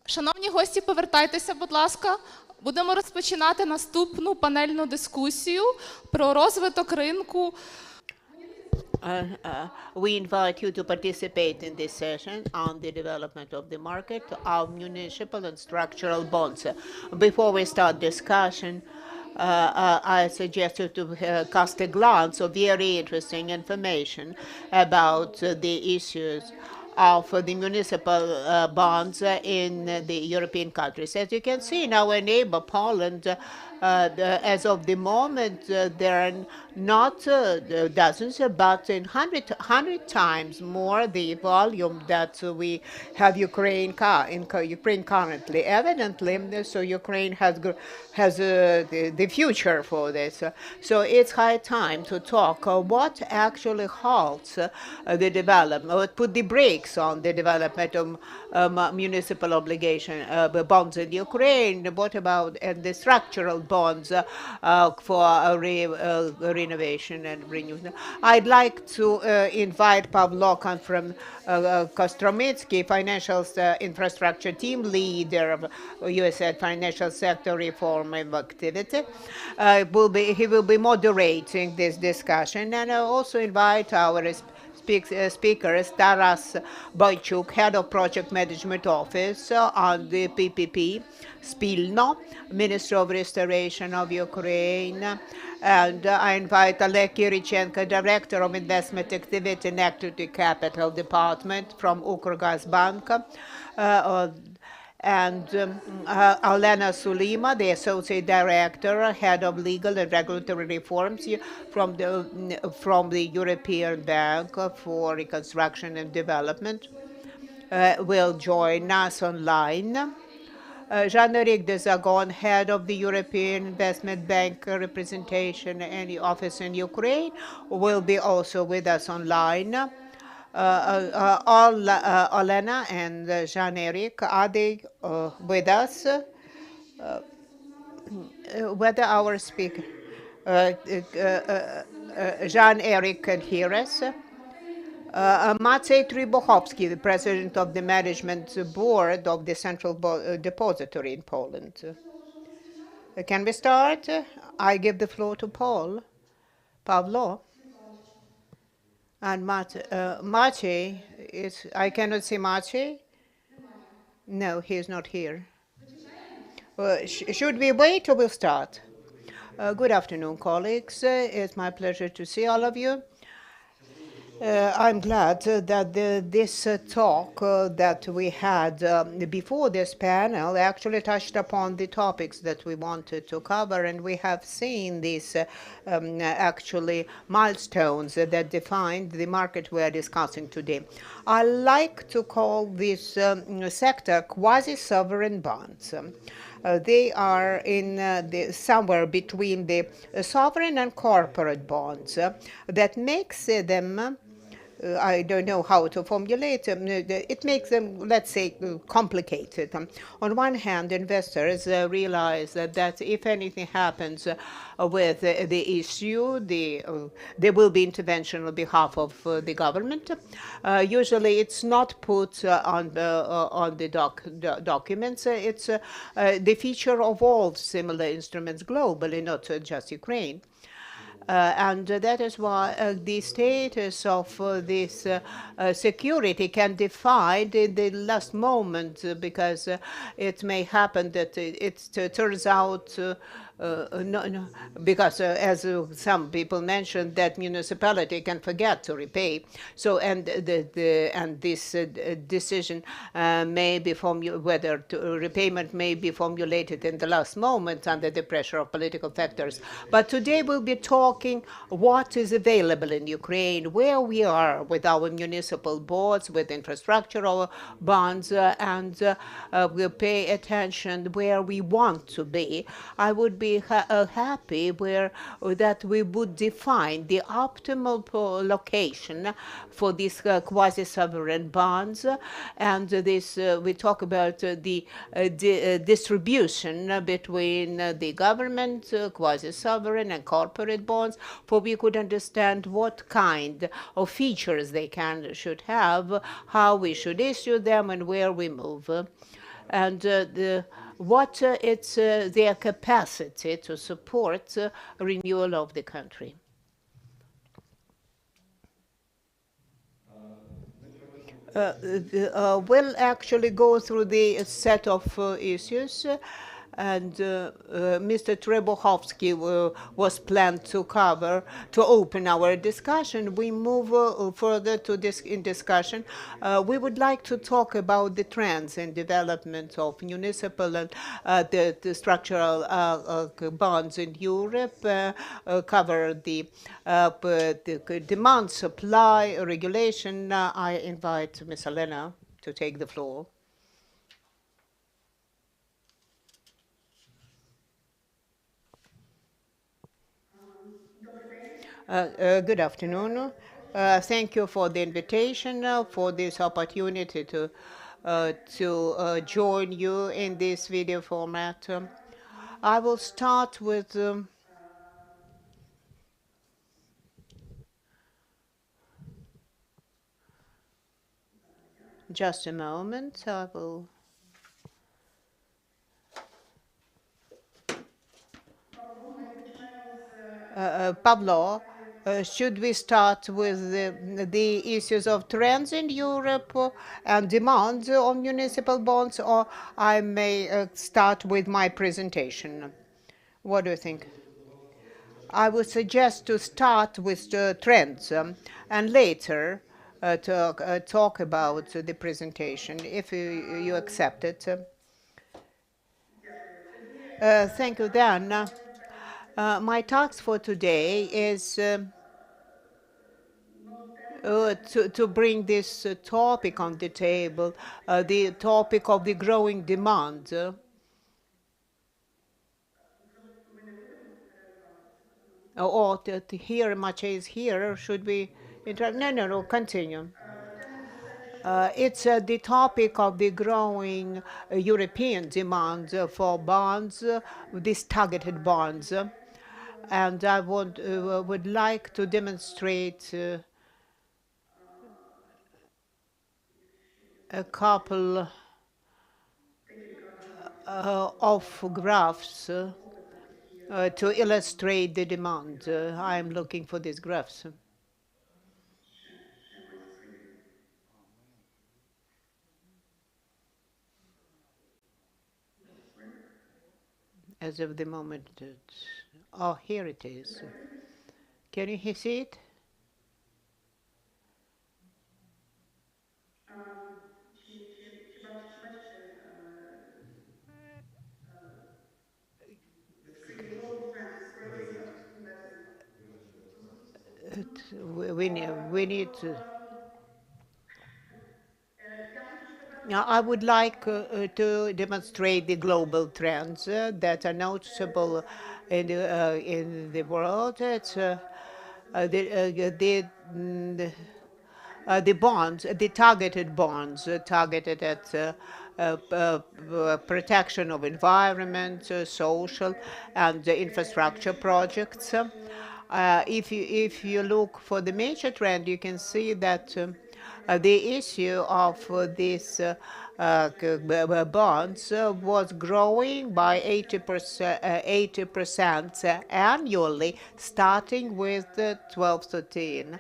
Speaker 3: Шановні гості, повертайтеся, будь ласка. Будемо розпочинати наступну панельну дискусію про розвиток ринку.
Speaker 5: We invite you to participate in this session on the development of the market of municipal and structural bonds. Before we start discussion, I suggest you to cast a glance of very interesting information about the issues of the municipal bonds in the European countries. As you can see in our neighbor Poland, as of the moment, there are not dozens, but in 100 times more the volume that we have Ukraine currently. Evidently, so Ukraine has the future for this. So it's high time to talk what actually halts the development, or put the brakes on the development of municipal obligation bonds in Ukraine. What about the structural bonds for renovation and renewal? I'd like to invite Pavlo from Kostromitsky, financial infrastructure team leader of U.S. financial sector reform activity. He will be moderating this discussion, and I also invite our speakers, Taras Boychuk, Head of Project Management Office on the PPP, Spilno, Minister of Restoration of Ukraine, and I invite Oleg Kirichenko, Director of Investment Activity and Equity Capital Department from Ukrgazbank, and Alena Sulima, the Associate Director, Head of Legal and Regulatory Reforms from the European Bank for Reconstruction and Development, will join us online. Jean-Éric Dezagon, Head of the European Investment Bank Representation and Office in Ukraine, will be also with us online. Olena and Jean-Éric, are they with us? Whether our speaker, Jean-Éric, can hear us? Maciej Trybuchowski, the President of the Management Board of the Central Depository in Poland. Can we start? I give the floor to Pavlo. And Maciej is, I cannot see Maciej. No, he is not here. Should we wait or we'll start? Good afternoon, colleagues. It's my pleasure to see all of you. I'm glad that this talk that we had before this panel actually touched upon the topics that we wanted to cover, and we have seen these actually milestones that defined the market we are discussing today. I like to call this sector quasi-sovereign bonds. They are in somewhere between the sovereign and corporate bonds. That makes them I don't know how to formulate them. It makes them, let's say, complicated. On one hand, investors realize that if anything happens with the issue, there will be intervention on behalf of the government. Usually, it's not put on the documents. It's the feature of all similar instruments globally, not just Ukraine. And that is why the status of this security can be defined in the last moment, because it may happen that it turns out because as some people mentioned, that municipality can forget to repay. So and this decision may be whether repayment may be formulated in the last moment under the pressure of political factors. But today we'll be talking what is available in Ukraine, where we are with our municipal boards, with infrastructural bonds, and we'll pay attention where we want to be. I would be happy that we would define the optimal location for these quasi-sovereign bonds, and this we talk about the distribution between the government, quasi-sovereign, and corporate bonds, for we could understand what kind of features they should have, how we should issue them, and where we move. and what it's their capacity to support renewal of the country. We'll actually go through the set of issues, and Mr. Trebohovsky was planned to open our discussion. We move further to this in discussion. We would like to talk about the trends and development of municipal and the structural bonds in Europe, cover the demand, supply, regulation. I invite Ms. Elena to take the floor. Good afternoon. Thank you for the invitation, for this opportunity to join you in this video format. I will start with just a moment. I will. Pablo, should we start with the issues of trends in Europe and demand on municipal bonds, or I may start with my presentation? What do you think? I would suggest to start with the trends and later talk about the presentation, if you accept it. Thank you, Dan. My task for today is to bring this topic on the table, the topic of the growing demand. Or to hear Maciej is here, should we interrupt? No, continue. It's the topic of the growing European demand for bonds, these targeted bonds. And I would like to demonstrate a couple of graphs to illustrate the demand. I'm looking for these graphs. As of the moment, oh, here it is. Can you see it? We need to. Now, I would like to demonstrate the global trends that are noticeable in the world. It's the bonds, the targeted bonds, targeted at protection of environment, social, and infrastructure projects. If you look for the major trend, you can see that the issue of these bonds was growing by 80% annually, starting with 12-13.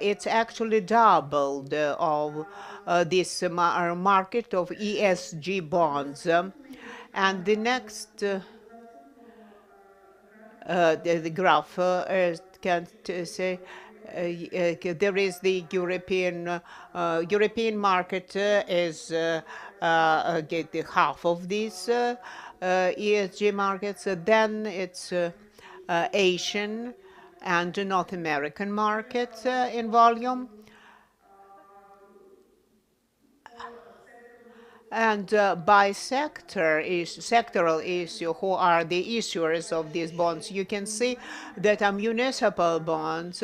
Speaker 5: It's actually doubled of this market of ESG bonds. And the next the graph can say there is the European market is get the half of these ESG markets. Then it's Asian and North American markets in volume. And by sectoral issue, who are the issuers of these bonds, you can see that municipal bonds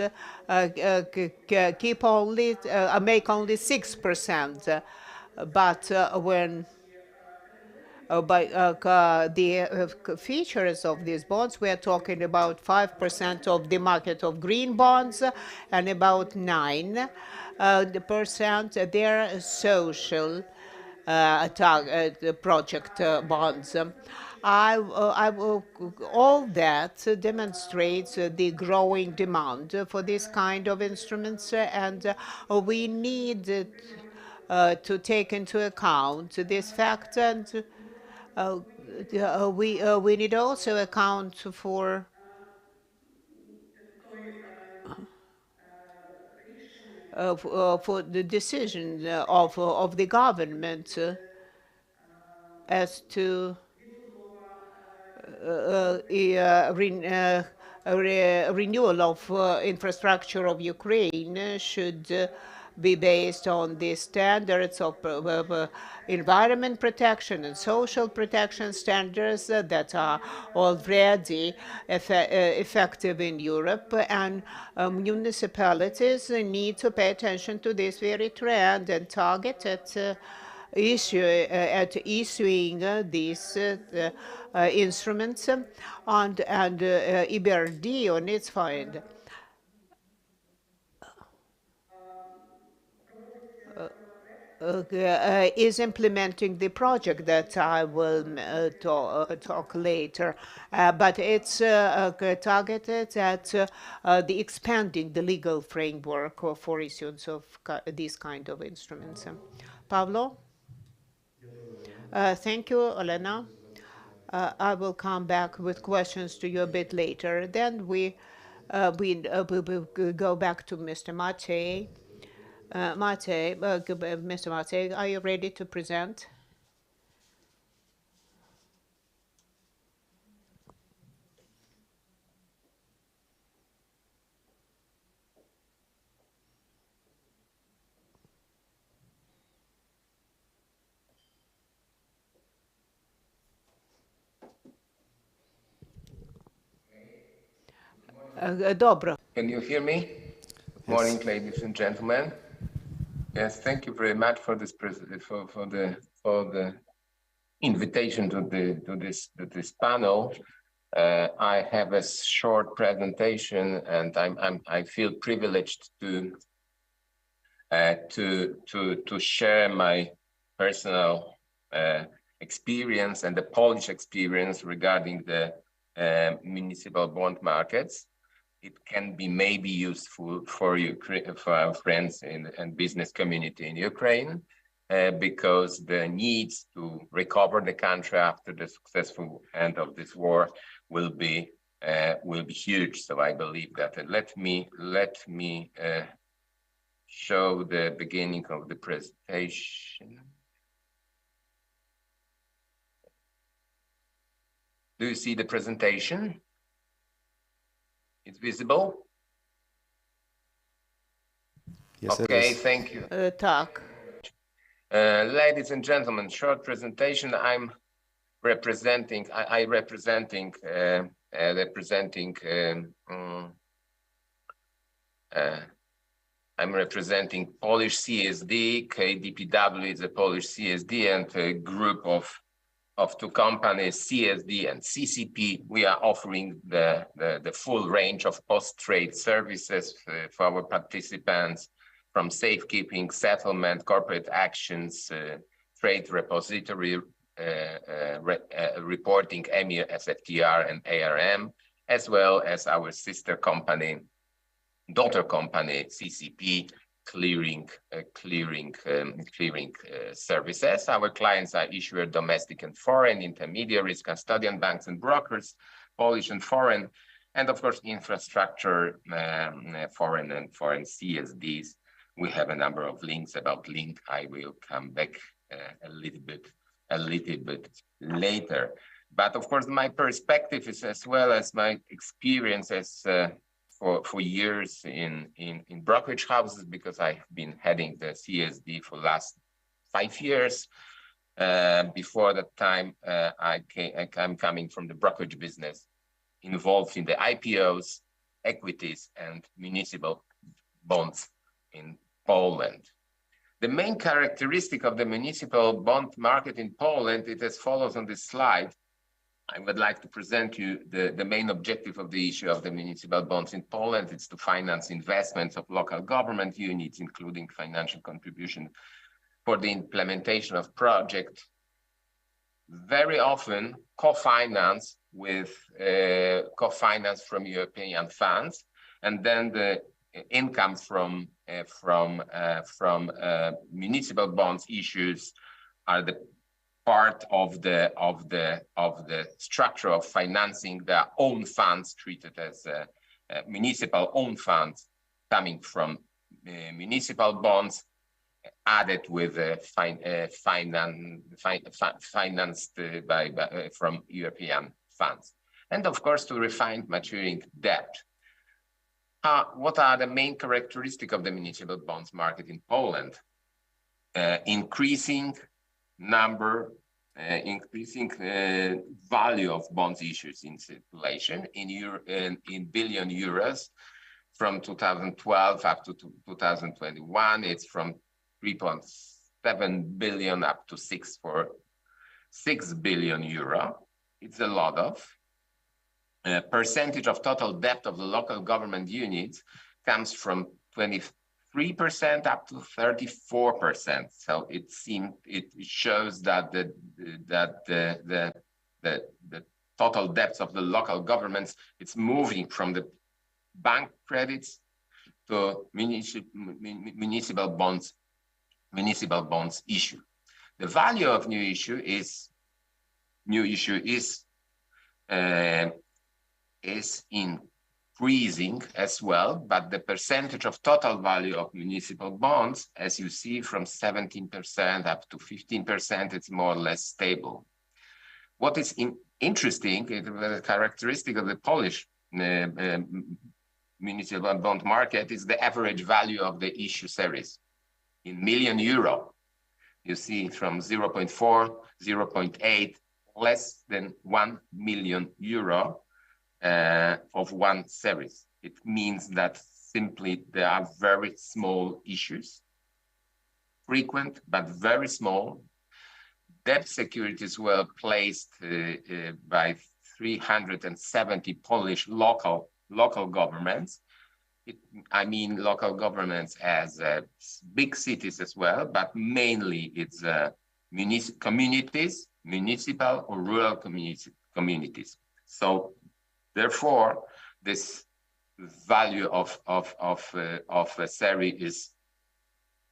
Speaker 5: keep only make only 6%, but when by the features of these bonds, we are talking about 5% of the market of green bonds and about 9% they're social. project bonds. All that demonstrates the growing demand for this kind of instruments, and we need to take into account this fact, and we need also account for the decision of the government as to renewal of infrastructure of Ukraine should be based on the standards of environment protection and social protection standards that are already effective in Europe, and municipalities need to pay attention to this very trend and target at issuing these instruments, and EBRD on its side is implementing the project that I will talk later, but it's targeted at the expanding the legal framework for issuance of these kind of instruments. Pablo? Thank you, Elena. I will come back with questions to you a bit later. Then we go back to Mr. Matej. Mr. Matej, are you ready to present?
Speaker 11: Can you hear me? Good morning, ladies and gentlemen. Yes, thank you very much for this for the invitation to this panel. I have a short presentation, and I feel privileged to share my personal experience and the Polish experience regarding the municipal bond markets. It can be maybe useful for our friends and business community in Ukraine, because the needs to recover the country after the successful end of this war will be huge. So I believe that. Let me show the beginning of the presentation. Do you see the presentation? It's visible?
Speaker 12: Yes,
Speaker 11: okay, thank you. Ladies and gentlemen, short presentation. I'm representing Polish CSD. KDPW is a Polish CSD, and a group of two companies, CSD and CCP. We are offering the full range of post-trade services for our participants, from safekeeping, settlement, corporate actions, trade repository reporting, EMIR, SFTR, and ARM, as well as our sister company, daughter company, CCP, clearing services. Our clients are issuer, domestic and foreign, intermediaries, custodian banks and brokers, Polish and foreign, and of course infrastructure, foreign and foreign CSDs. We have a number of links about link. I will come back a little bit later. But of course, my perspective is, as well as my experience as for years in brokerage houses, because I've been heading the CSD for the last 5 years. Before that time, I'm coming from the brokerage business, involved in the IPOs, equities, and municipal bonds in Poland. The main characteristic of the municipal bond market in Poland is as follows on this slide. I would like to present you the main objective of the issue of the municipal bonds in Poland. It's to finance investments of local government units, including financial contribution for the implementation of project, very often co-finance from European funds, and then the income from municipal bonds issues are the part of the structure of financing their own funds, treated as municipal own funds coming from municipal bonds, added with financed from European funds, and of course to refine maturing debt. What are the main characteristics of the municipal bonds market in Poland? Increasing value of bonds issues in circulation in billion euros. From 2012 up to 2021, it's from 3.7 billion up to 6 billion euro. It's a lot of. Percentage of total debt of the local government units comes from 23% up to 34%. So it shows that the total debts of the local governments, it's moving from the bank credits to municipal bonds issue. The value of new issue is increasing as well, but the percentage of total value of municipal bonds, as you see, from 17% up to 15%, it's more or less stable. What is interesting, the characteristic of the Polish municipal bond market is the average value of the issue series. In million euro, you see from 0.4, 0.8, less than 1 million euro of one series. It means that simply there are very small issues, frequent but very small. Debt securities were placed by 370 Polish local governments. I mean local governments as big cities as well, but mainly it's communities, municipal or rural communities. So therefore, this value of a series is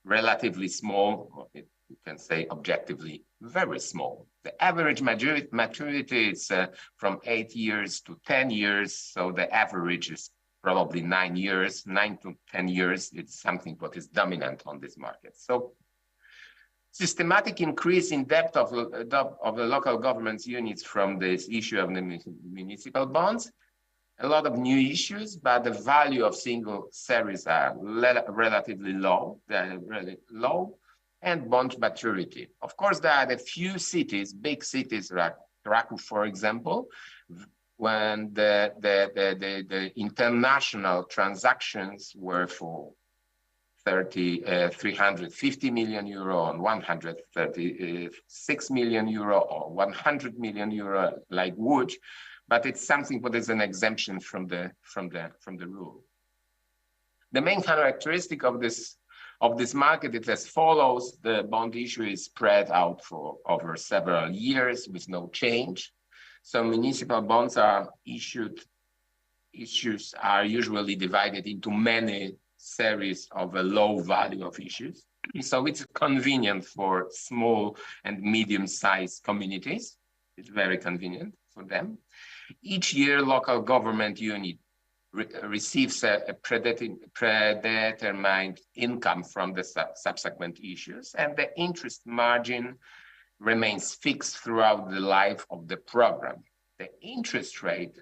Speaker 11: relatively small. You can say objectively very small. The average maturity is from 8 years to 10 years. So the average is probably 9 years, 9 to 10 years. It's something what is dominant on this market. So systematic increase in debt of the local government's units from this issue of the municipal bonds. A lot of new issues, but the value of single series are relatively low. They're really low. And bond maturity. Of course, there are a few cities, big cities like Kraków, for example, when the international transactions were for 350 million euro and 136 million euro or 100 million euro, like Łódź, but it's something what is an exemption from the rule. The main characteristic of this market is as follows. The bond issue is spread out for over several years with no change. So municipal bonds are issues are usually divided into many series of a low value of issues. So it's convenient for small and medium-sized communities. It's very convenient for them. Each year, local government unit receives a predetermined income from the subsequent issues, and the interest margin remains fixed throughout the life of the program. The interest rate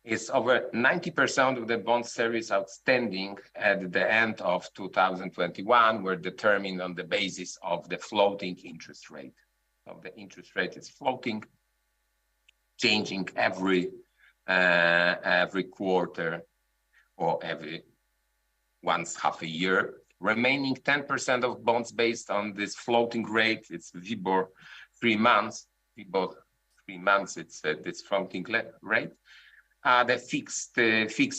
Speaker 11: is over 90% of the bond series outstanding at the end of 2021 were determined on the basis of the floating interest rate. So the interest rate is floating, changing every quarter or every once half a year. Remaining 10% of bonds based on this floating rate, it's WIBOR 3 months. WIBOR 3 months, it's this floating rate. The fixed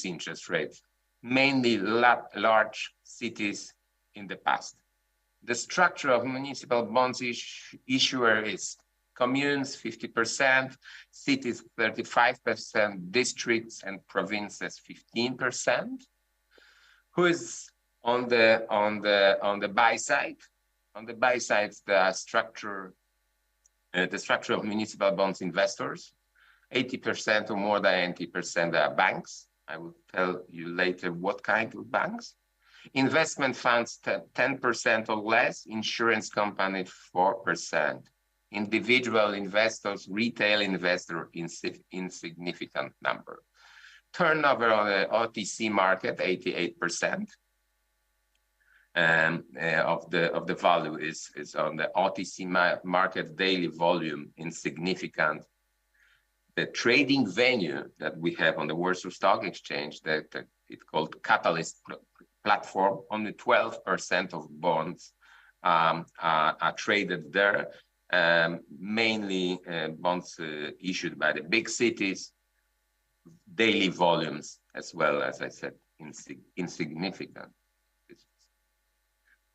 Speaker 11: interest rate, mainly large cities in the past. The structure of municipal bonds issuer is communes 50%, cities 35%, districts and provinces 15%. Who is on the buy side? On the buy side, the structure of municipal bonds investors. 80% or more than 80% are banks. I will tell you later what kind of banks. Investment funds 10% or less, insurance company 4%. Individual investors, retail investor insignificant number. Turnover on the OTC market 88%. Of the value is on the OTC market. Daily volume insignificant. The trading venue that we have on the Warsaw Stock Exchange, that it's called Catalyst platform, only 12% of bonds are traded there. Mainly bonds issued by the big cities. Daily volumes, as well as I said, insignificant.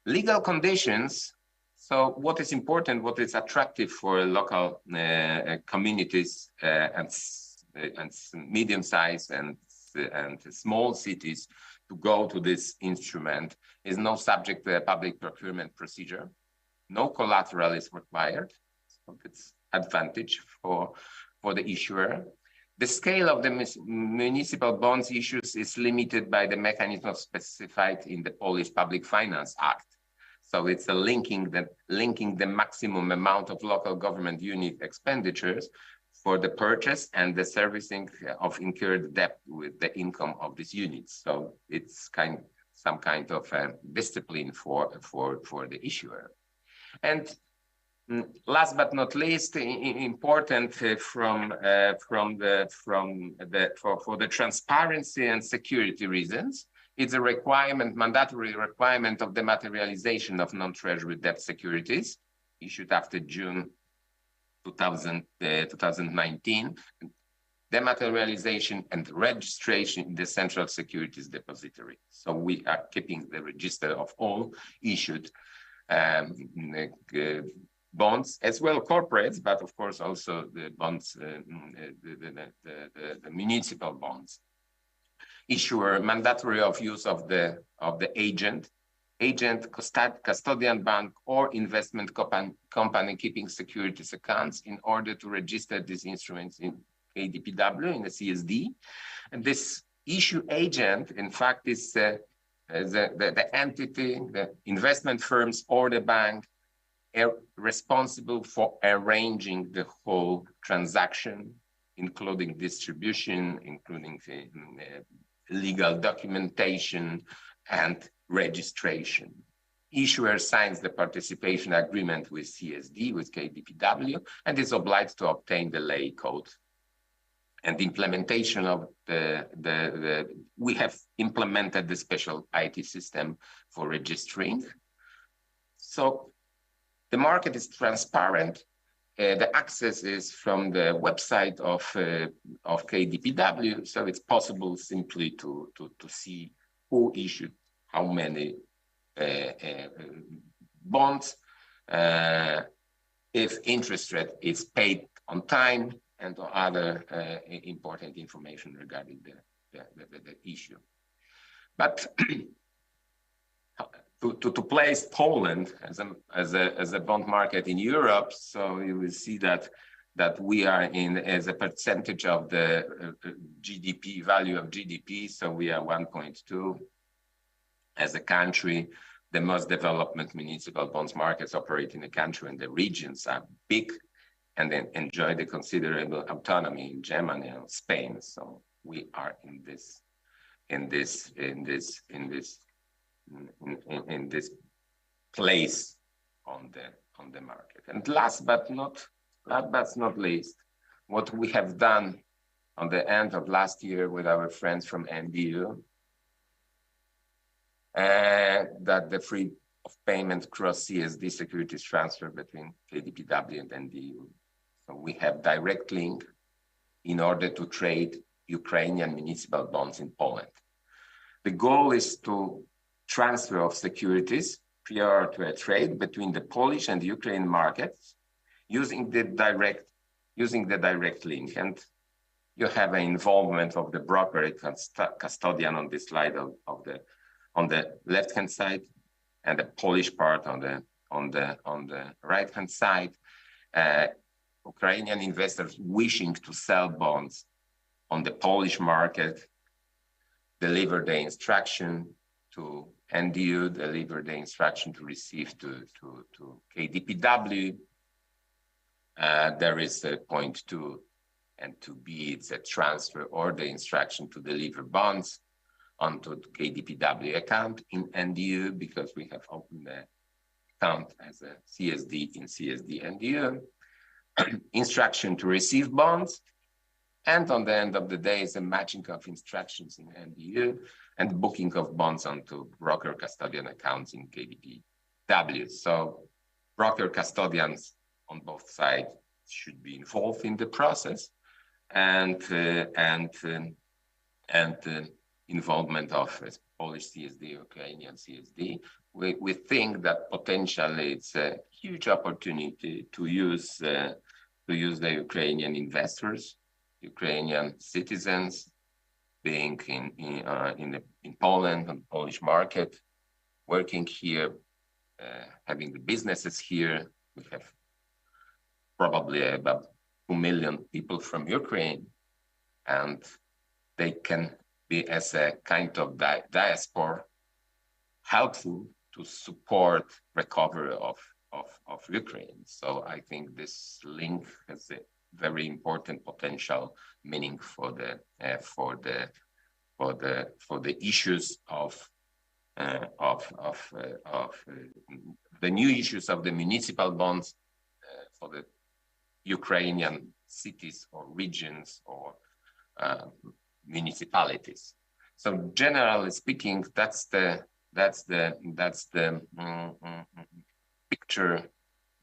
Speaker 11: Legal conditions. So what is important, what is attractive for local communities and medium-sized and small cities to go to this instrument is no subject to a public procurement procedure. No collateral is required. So it's advantage for the issuer. The scale of the municipal bonds issues is limited by the mechanism specified in the Polish Public Finance Act. So it's a linking the maximum amount of local government unit expenditures for the purchase and the servicing of incurred debt with the income of these units. So it's some kind of discipline for the issuer. And last but not least, important for the transparency and security reasons, it's a requirement, mandatory requirement of dematerialization of non-treasury debt securities issued after June 2019. Dematerialization and registration in the Central Securities Depository. So we are keeping the register of all issued bonds, as well corporates, but of course also the bonds, the municipal bonds. Issuer mandatory of use of the agent, custodian bank, or investment company keeping securities accounts in order to register these instruments in KDPW, in the CSD. And this issue agent, in fact, is the entity, the investment firms or the bank responsible for arranging the whole transaction, including distribution, including legal documentation and registration. Issuer signs the participation agreement with CSD, with KDPW, and is obliged to obtain the lay code. And the implementation of we have implemented the special IT system for registering. So the market is transparent. The access is from the website of KDPW, so it's possible simply to see who issued how many bonds, if interest rate is paid on time, and other important information regarding the issue. But to place Poland as a bond market in Europe, so you will see that we are in as a percentage of the GDP, value of GDP, so we are 1.2 as a country. The most developed municipal bonds markets operate in the country, and the regions are big and then enjoy the considerable autonomy in Germany and Spain. So we are in this place on the market. And last but not least, what we have done on the end of last year with our friends from NDU, that the free of payment cross CSD securities transfer between KDPW and NDU. So we have direct link in order to trade Ukrainian municipal bonds in Poland. The goal is to transfer of securities prior to a trade between the Polish and Ukraine markets using the direct link. And you have an involvement of the broker custodian on this slide on the left-hand side, and the Polish part on the right-hand side. Ukrainian investors wishing to sell bonds on the Polish market deliver the instruction to NDU, deliver the instruction to receive to KDPW. There is a point 2 and 2B, it's a transfer or the instruction to deliver bonds onto the KDPW account in NDU, because we have opened the account as a CSD in CSD NDU. Instruction to receive bonds, and on the end of the day is a matching of instructions in NDU and booking of bonds onto broker custodian accounts in KDPW. So broker custodians on both sides should be involved in the process, and involvement of Polish CSD, Ukrainian CSD. We think that potentially it's a huge opportunity to use the Ukrainian investors, Ukrainian citizens, being in Poland on the Polish market, working here, having the businesses here. We have probably about 2 million people from Ukraine, and they can be as a kind of diaspora helpful to support recovery of Ukraine. So I think this link has a very important potential meaning for the issues of the new issues of the municipal bonds for the Ukrainian cities or regions or municipalities. So generally speaking, that's the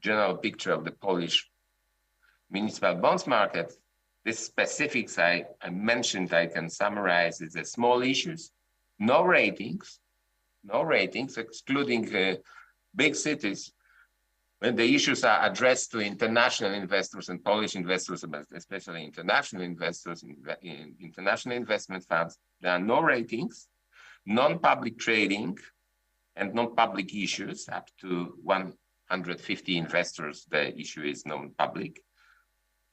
Speaker 11: general picture of the Polish municipal bonds market. The specifics I mentioned, I can summarize as a small issues, no ratings, excluding big cities. When the issues are addressed to international investors and Polish investors, especially international investors in international investment funds, there are no ratings, non-public trading, and non-public issues. Up to 150 investors, the issue is non-public.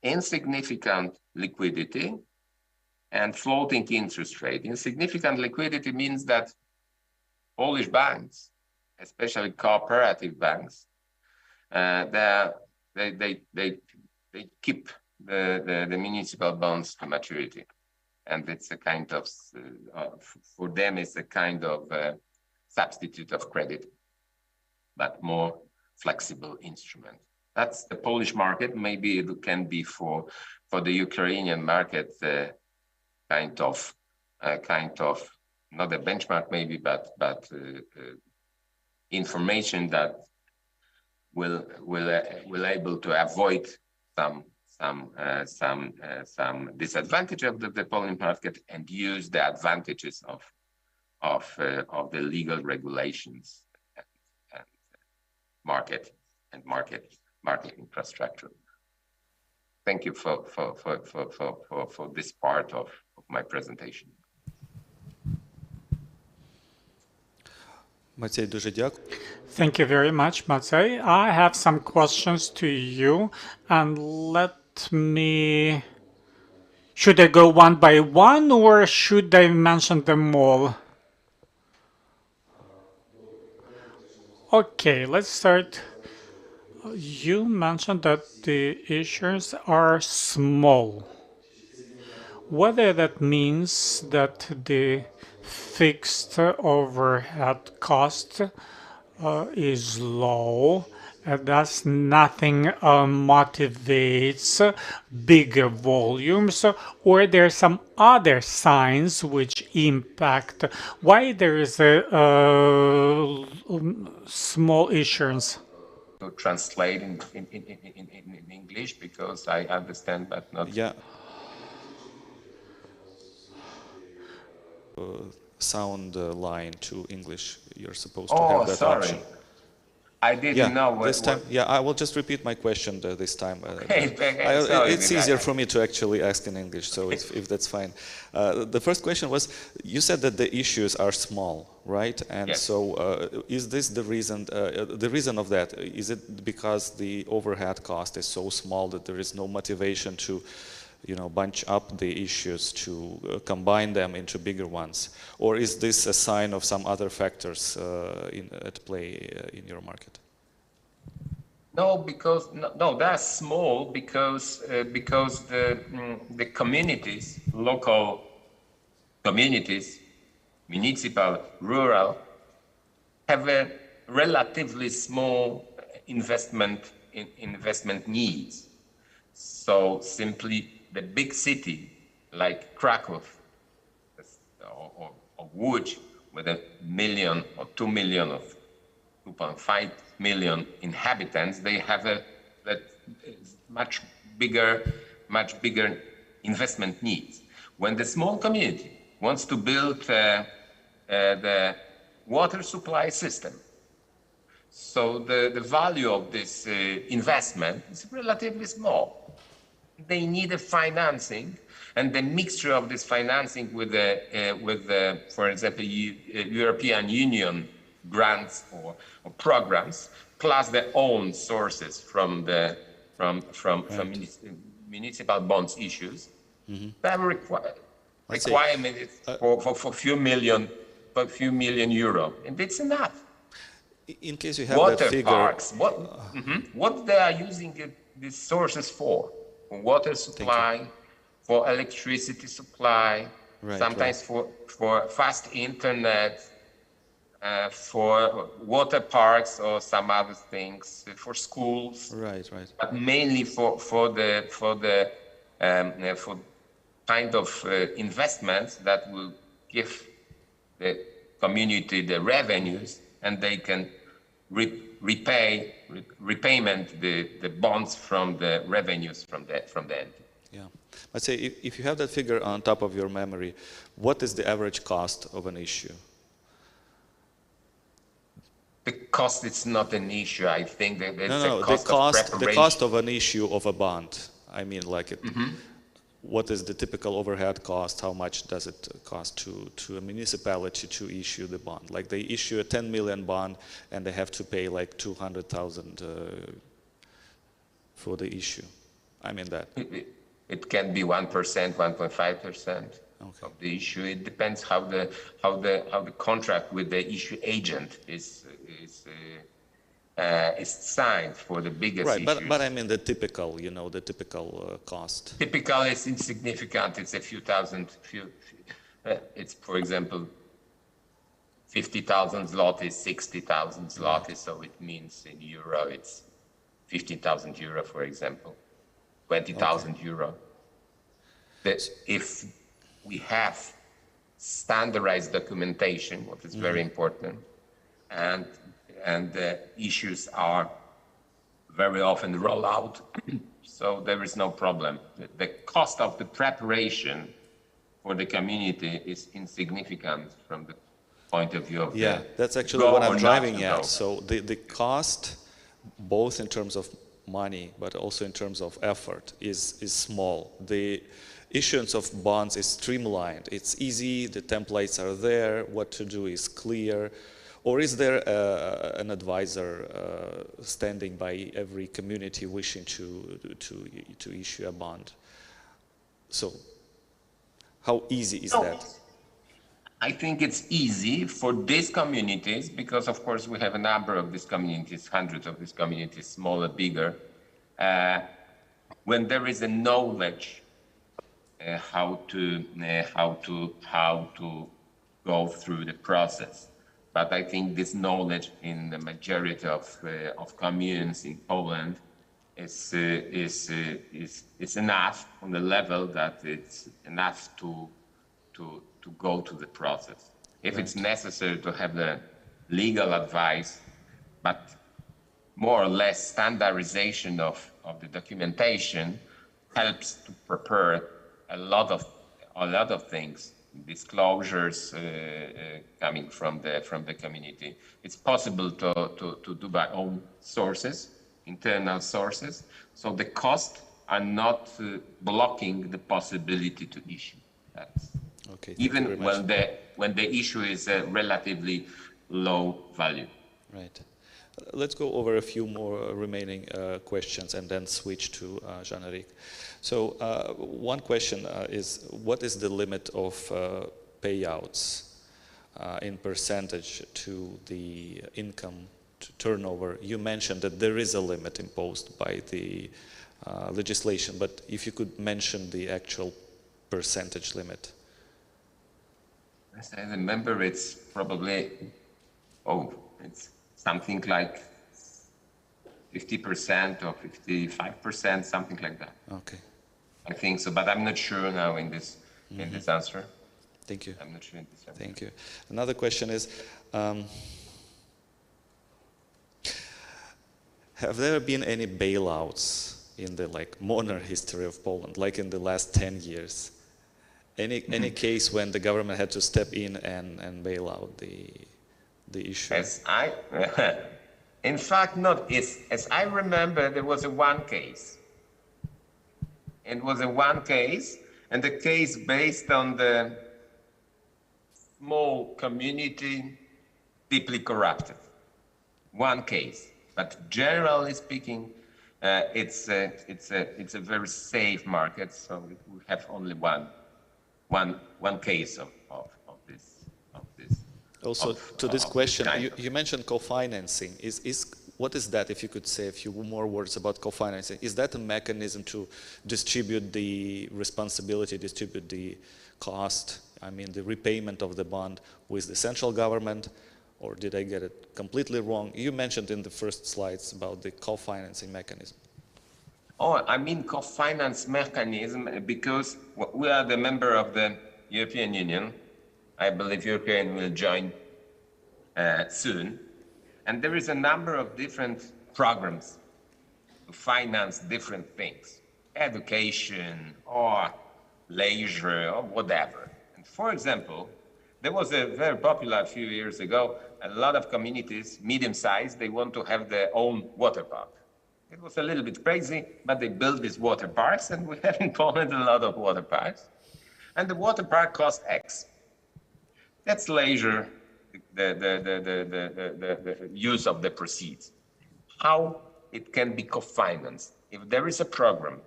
Speaker 11: Insignificant liquidity and floating interest rate. Insignificant liquidity means that Polish banks, especially cooperative banks, they keep the municipal bonds to maturity, and it's a kind of for them it's a kind of substitute of credit, but more flexible instrument. That's the Polish market. Maybe it can be for the Ukrainian market kind of not a benchmark maybe, but information that will able to avoid some disadvantage of the Polish market and use the advantages of the legal regulations and market infrastructure. Thank you for this part of my presentation.
Speaker 1: Thank you very much, Maciej. I have some questions to you, and should I go one by one, or should I mention them all? Okay, let's start. You mentioned that the issues are small. Whether that means that the fixed overhead cost is low, thus nothing motivates bigger volumes, or there are some other signs which impact why there is a small issuance.
Speaker 11: To translate in English, because I understand, but not.
Speaker 12: Yeah. Sound line to English. You're supposed to have that option.
Speaker 11: I didn't know what...
Speaker 12: This time, yeah, I will just repeat my question this time.
Speaker 11: Sorry,
Speaker 12: it's easier for me to actually ask in English, so if that's fine. The first question was, you said that the issues are small, right? And
Speaker 11: yes.
Speaker 12: so is this the reason of that? Is it because the overhead cost is so small that there is no motivation to bunch up the issues, to combine them into bigger ones? Or is this a sign of some other factors at play in your market?
Speaker 11: No, because that's small because the communities, local communities, municipal, rural, have a relatively small investment needs. So simply the big city like Krakow or Łódź with 1 million or 2 million or 2.5 million inhabitants, they have a much bigger investment needs. When the small community wants to build the water supply system, so the value of this investment is relatively small. They need a financing, and the mixture of this financing with the for example, European Union grants or programs, plus their own sources from municipal bonds issues, that requirement is for few million euro, and it's enough.
Speaker 12: In case you have
Speaker 11: water
Speaker 12: that figure,
Speaker 11: parks, what they are using these sources for water supply, for electricity supply, sometimes for fast internet, for water parks or some other things, for schools.
Speaker 12: Right.
Speaker 11: But mainly for kind of investments that will give the community the revenues, and they can repayment the bonds from the revenues from the entity.
Speaker 12: Yeah, let's say if you have that figure on top of your memory, what is the average cost of an issue?
Speaker 11: The cost is not an issue. I think that
Speaker 12: the cost of an issue of a bond. I mean, like it. What is the typical overhead cost? How much does it cost to a municipality to issue the bond? Like they issue a 10 million bond and they have to pay like 200,000 for the issue. I mean that.
Speaker 11: It can be 1%, 1.5% of the issue. It depends how the contract with the issue agent is signed for the biggest issues.
Speaker 12: But I mean the typical, the typical cost.
Speaker 11: Typical is insignificant. It's a few thousand. It's, for example, 50,000 zlotys, 60,000 zlotys. So it means in euro, it's 15,000 euro, for example, 20,000 euro. That if we have standardized documentation, what is very important, and the issues are very often rolled out, so there is no problem. The cost of the preparation for the community is insignificant from the point of view of
Speaker 12: that's actually what I'm driving at. So the cost, both in terms of money, but also in terms of effort, is small. The issuance of bonds is streamlined. It's easy, the templates are there, what to do is clear. Or is there an advisor standing by every community wishing to issue a bond? So how easy is that?
Speaker 11: I think it's easy for these communities because, of course, we have a number of these communities, hundreds of these communities, smaller, bigger. When there is a knowledge how to go through the process. But I think this knowledge in the majority of communes in Poland is enough on the level that it's enough to go to the process. If it's necessary to have the legal advice, but more or less standardization of the documentation helps to prepare a lot of things disclosures coming from the community. It's possible to do by own sources, internal sources, so the costs are not blocking the possibility to issue. That's
Speaker 12: okay,
Speaker 11: even when the issue is a relatively low value.
Speaker 12: Right. Let's go over a few more remaining questions and then switch to Jean-Éric. So one question is, what is the limit of payouts in percentage to the income to turnover? You mentioned that there is a limit imposed by the legislation, but if you could mention the actual percentage limit.
Speaker 11: As I remember, it's probably, it's something like 50% or 55%, something like that.
Speaker 12: Okay.
Speaker 11: I think so, but I'm not sure now in this answer.
Speaker 12: Thank you.
Speaker 11: I'm not sure in this answer.
Speaker 12: Thank you. Another question is, have there been any bailouts in the modern history of Poland, like in the last 10 years? Any case when the government had to step in and bail out the issue?
Speaker 11: In fact, not. As I remember, there was one case. It was one case, and the case based on the small community, deeply corrupted. One case, but generally speaking, it's a very safe market. So we have only one case of this.
Speaker 12: Also, to this question, you mentioned co-financing. What is that, if you could say a few more words about co-financing? Is that a mechanism to distribute the responsibility, distribute the cost, I mean the repayment of the bond with the central government, or did I get it completely wrong? You mentioned in the first slides about the co-financing mechanism.
Speaker 11: Oh, I mean co-finance mechanism because we are the member of the European Union. I believe Ukraine will join soon. And there is a number of different programs to finance different things, education or leisure or whatever. And for example, there was a very popular a few years ago, a lot of communities, medium-sized, they want to have their own water park. It was a little bit crazy, but they built these water parks, and we have in Poland a lot of water parks. And the water park costs X. That's leisure, the use of the proceeds. How it can be co-financed? If there is a program,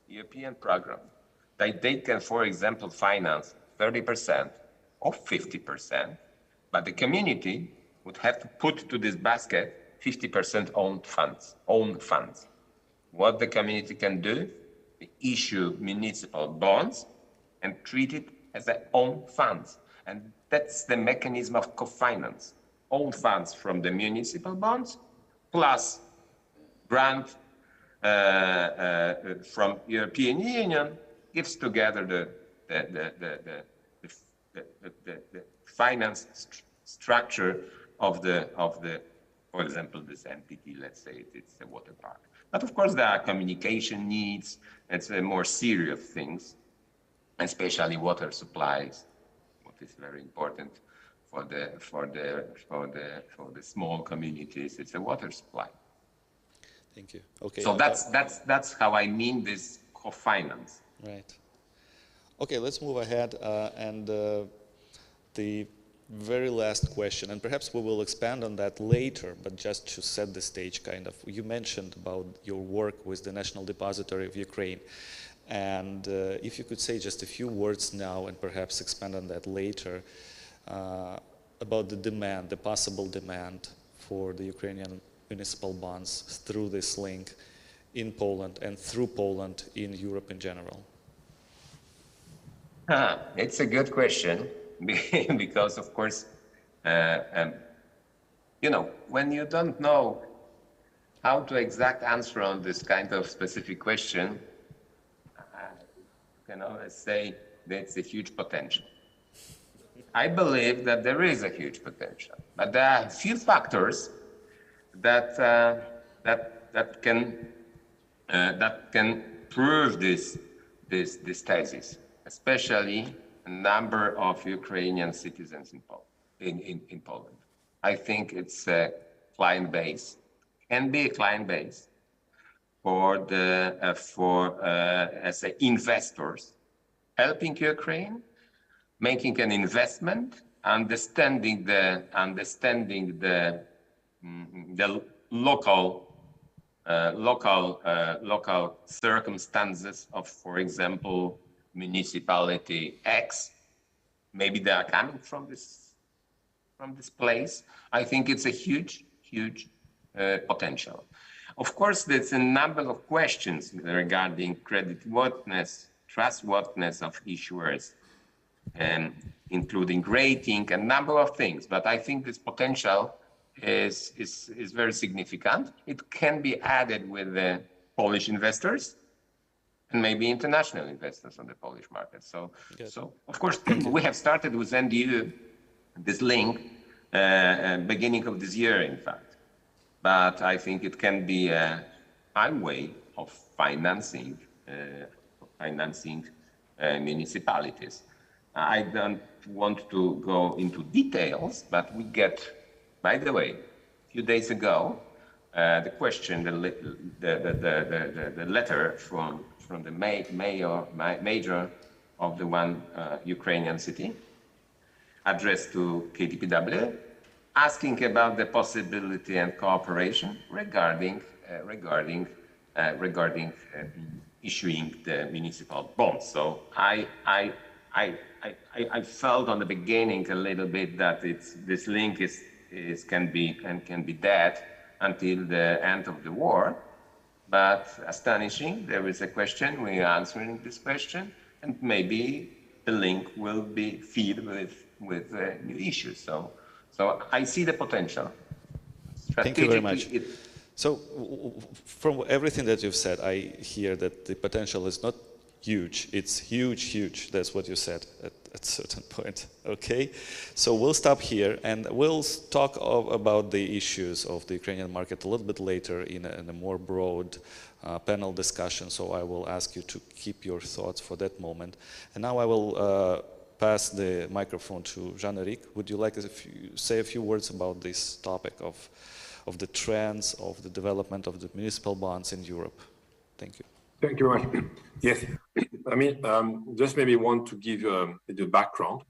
Speaker 11: European program, that they can, for example, finance 30% or 50%, but the community would have to put to this basket 50% own funds. What the community can do, they issue municipal bonds and treat it as their own funds. And that's the mechanism of co-finance. Own funds from the municipal bonds, plus grant from European Union gives together the finance structure of the, for example, this entity, let's say it's a water park. But of course there are communication needs, it's more serious things, especially water supplies, what is very important for the small communities, it's a water supply.
Speaker 12: Thank you. Okay.
Speaker 11: So that's how I mean this co-finance.
Speaker 12: Right. Okay, let's move ahead and the very last question, and perhaps we will expand on that later, but just to set the stage kind of, you mentioned about your work with the National Depository of Ukraine, and if you could say just a few words now and perhaps expand on that later about the demand, the possible demand for the Ukrainian municipal bonds through this link in Poland and through Poland in Europe in general.
Speaker 11: It's a good question. Because of course, you know, when you don't know how to exact answer on this kind of specific question, you can always say that's a huge potential. I believe that there is a huge potential, but there are a few factors that that can prove this thesis, especially a number of Ukrainian citizens in Poland. I think it's a client base, can be a client base for the as investors helping Ukraine, making an investment, understanding the local circumstances of, for example, municipality X. Maybe they are coming from this place. I think it's a huge potential. Of course, there's a number of questions regarding creditworthiness, trustworthiness of issuers, and including rating, a number of things. But I think this potential is very significant. It can be added with the Polish investors and maybe international investors on the Polish market. So of course, we have started with NDU, this link, beginning of this year, in fact. But I think it can be a highway of financing municipalities. I don't want to go into details, but we get, by the way, a few days ago, the question, the letter from the mayor of the one Ukrainian city, addressed to KDPW, asking about the possibility and cooperation regarding issuing the municipal bonds. So I felt on the beginning a little bit that this link can be dead until the end of the war, but astonishing. There is a question. We are answering this question, and maybe the link will be filled with new issues. So I see the potential.
Speaker 12: Thank you very much. So from everything that you've said, I hear that the potential is not huge. It's huge. That's what you said at a certain point. Okay, so we'll stop here and we'll talk about the issues of the Ukrainian market a little bit later in a more broad panel discussion. So I will ask you to keep your thoughts for that moment. And now I will pass the microphone to Jean-Éric. Would you like to say a few words about this topic of the trends of the development of the municipal bonds in Europe? Thank you.
Speaker 13: Thank you very much. Yes, I mean, just maybe want to give the background.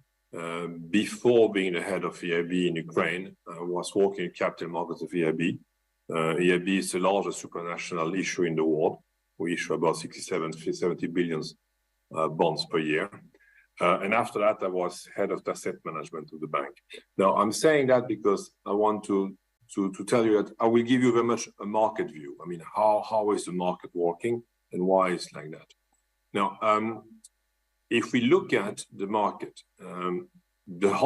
Speaker 13: Before being the head of EIB in Ukraine, I was working in capital markets of EIB. EIB is the largest supranational issuer in the world. We issue about 70 billion bonds per year. And after that, I was head of the asset management of the bank. Now, I'm saying that because I want to tell you that I will give you very much a market view. I mean, how is the market working and why it's like that? Now, if we look at the market,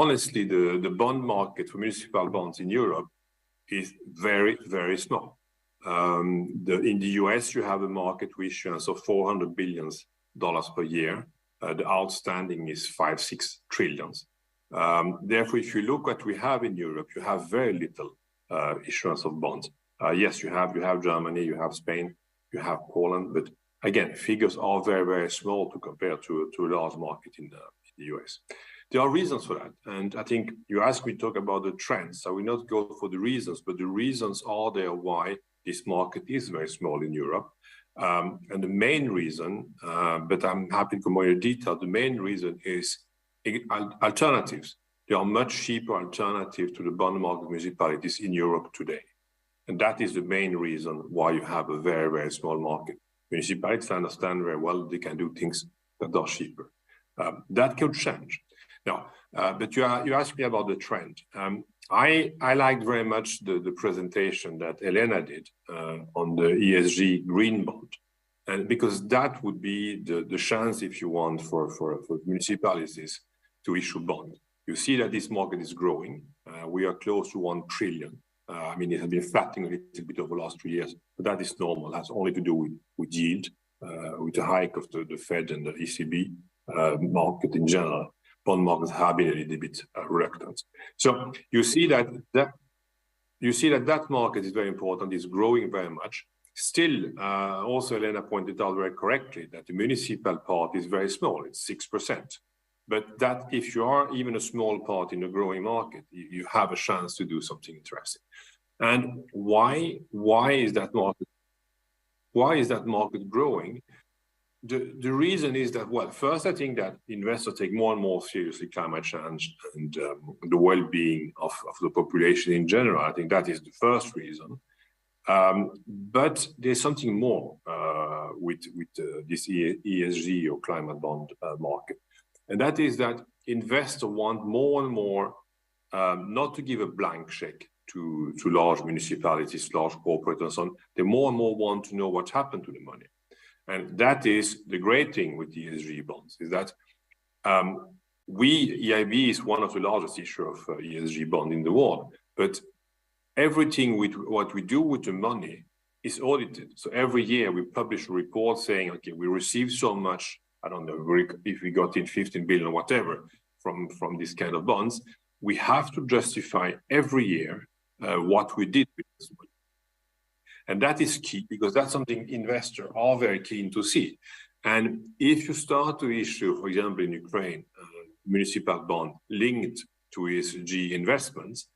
Speaker 13: honestly, the bond market for municipal bonds in Europe is very, very small. In the US, you have a market with issuance of $400 billion per year. The outstanding is 5-6 trillion. Therefore, if you look what we have in Europe, you have very little issuance of bonds. Yes, you have Germany, you have Spain, you have Poland, but again, figures are very, very small to compare to a large market in the US. There are reasons for that, and I think you asked me to talk about the trends. I will not go for the reasons, but the reasons are there why this market is very small in Europe. And the main reason, but I'm happy to go more in detail, the main reason is alternatives. There are much cheaper alternatives to the bond market municipalities in Europe today. And that is the main reason why you have a very, very small market. Municipalities understand very well they can do things that are cheaper. That could change. Now, but you asked me about the trend. I liked very much the presentation that Elena did on the ESG green bond, and because that would be the chance, if you want, for municipalities to issue bonds. You see that this market is growing. We are close to 1 trillion. I mean, it has been flattening a little bit over the last 3 years, but that is normal. That's only to do with yield, with the hike of the Fed and the ECB market in general. Bond markets have been a little bit reluctant. So you see that market is very important, is growing very much. Still, also Elena pointed out very correctly that the municipal part is very small, it's 6%. but that if you are even a small part in a growing market, you have a chance to do something interesting. And why is that market? Why is that market growing? The reason is that, well, first, I think that investors take more and more seriously climate change and the well-being of the population in general. I think that is the first reason. But there's something more with this ESG or climate bond market. And that is that investors want more and more not to give a blank check to large municipalities, large corporates and so on. They more and more want to know what happened to the money. And that is the great thing with ESG bonds, is that EIB is one of the largest issuers of ESG bond in the world, but everything with what we do with the money is audited. So every year we publish a report saying, okay, we received so much, I don't know if we got in 15 billion or whatever from this kind of bonds. We have to justify every year what we did with this money. And that is key, because that's something investors are very keen to see. And if you start to issue, for example, in Ukraine, municipal bond linked to ESG investments,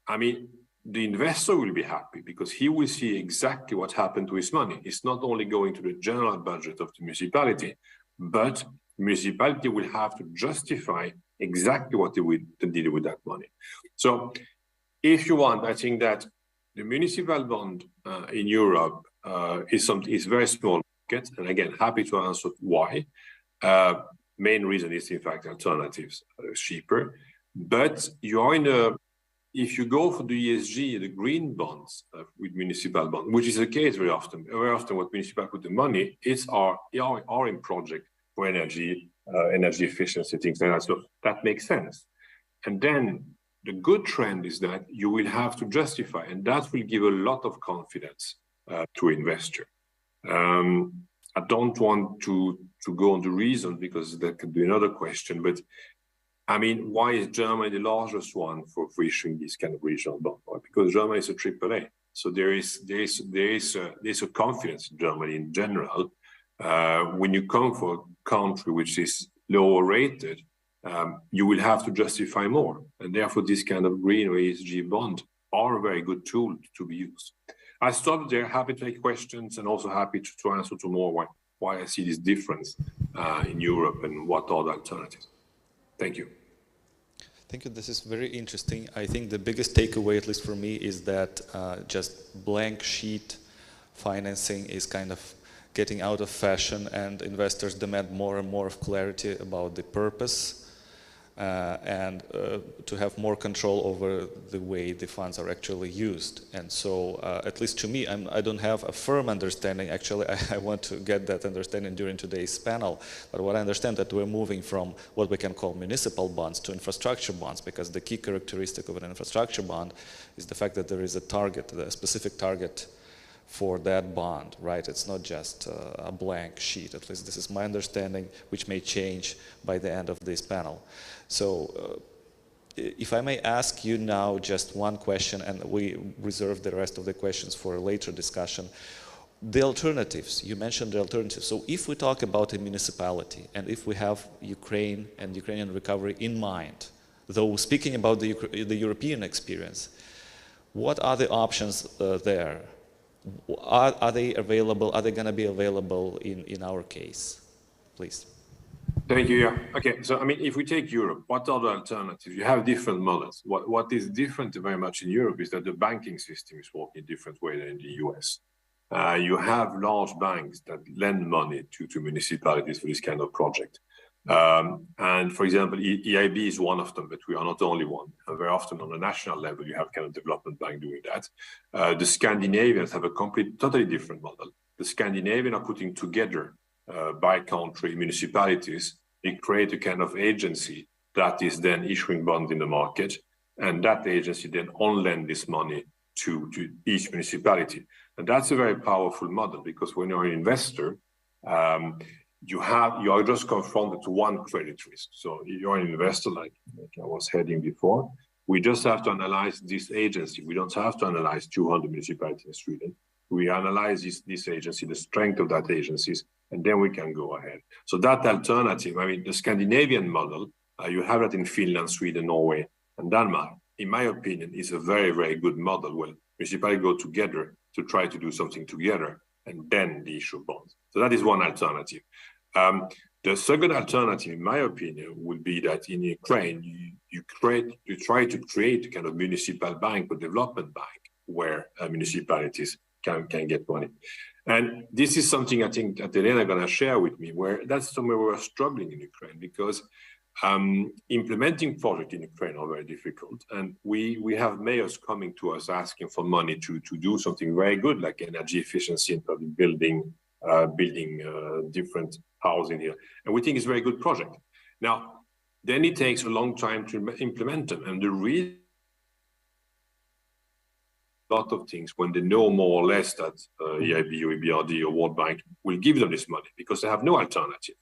Speaker 13: I mean, the investor will be happy because he will see exactly what happened to his money. It's not only going to the general budget of the municipality, but the municipality will have to justify exactly what they did with that money. So if you want, I think that the municipal bond in Europe is very small market, and again, happy to answer why. Main reason is in fact alternatives are cheaper, but you are if you go for the ESG, the green bonds with municipal bond, which is the case very often. Very often, what municipal put the money is are in project for energy efficiency, things like that. So that makes sense, and then. The good trend is that you will have to justify, and that will give a lot of confidence to investor. I don't want to go on the reason because that could be another question, but I mean, why is Germany the largest one for issuing this kind of regional bond? Because Germany is a AAA, so there is a confidence in Germany in general. When you come for a country which is lower rated, you will have to justify more. And therefore, this kind of green or ESG bond are a very good tool to be used. I stopped there, happy to take questions and also happy to answer to more why I see this difference in Europe and what are the alternatives. Thank you.
Speaker 12: Thank you. This is very interesting. I think the biggest takeaway, at least for me, is that just blank sheet financing is kind of getting out of fashion, and investors demand more and more of clarity about the purpose and to have more control over the way the funds are actually used. And so, at least to me, I don't have a firm understanding. Actually, I want to get that understanding during today's panel. But what I understand that we're moving from what we can call municipal bonds to infrastructure bonds, because the key characteristic of an infrastructure bond is the fact that there is a target, a specific target for that bond, right? It's not just a blank sheet. At least this is my understanding, which may change by the end of this panel. So if I may ask you now just one question, and we reserve the rest of the questions for a later discussion. The alternatives, you mentioned the alternatives. So if we talk about a municipality, and if we have Ukraine and Ukrainian recovery in mind, though speaking about the European experience, what are the options there? Are they available? Are they going to be available in our case? Please.
Speaker 13: Thank you. Yeah. Okay. So, I mean, if we take Europe, what are the alternatives? You have different models. What is different very much in Europe is that the banking system is working a different way than in the US. You have large banks that lend money to municipalities for this kind of project. And for example, EIB is one of them, but we are not the only one. Very often on a national level, you have kind of development bank doing that. The Scandinavians have a totally different model. The Scandinavians are putting together by country municipalities. They create a kind of agency that is then issuing bonds in the market, and that agency then on-lend this money to each municipality. And that's a very powerful model, because when you're an investor, you are just confronted to one credit risk. So you're an investor, like I was heading before. We just have to analyze this agency. We don't have to analyze 200 municipalities in Sweden. We analyze this agency, the strength of that agencies, and then we can go ahead. So that alternative, I mean, the Scandinavian model, you have that in Finland, Sweden, Norway, and Denmark, in my opinion, is a very, very good model where municipalities go together to try to do something together, and then they issue bonds. So that is one alternative. The second alternative, in my opinion, would be that in Ukraine, you try to create a kind of municipal bank or development bank where municipalities can get money. And this is something I think that Elena is going to share with me, where that's somewhere we're struggling in Ukraine, because implementing projects in Ukraine are very difficult. And we have mayors coming to us asking for money to do something very good, like energy efficiency in public building, different housing here. And we think it's a very good project. Now, then it takes a long time to implement them. And the reason lot of things when they know more or less that EIB or EBRD or World Bank will give them this money because they have no alternative.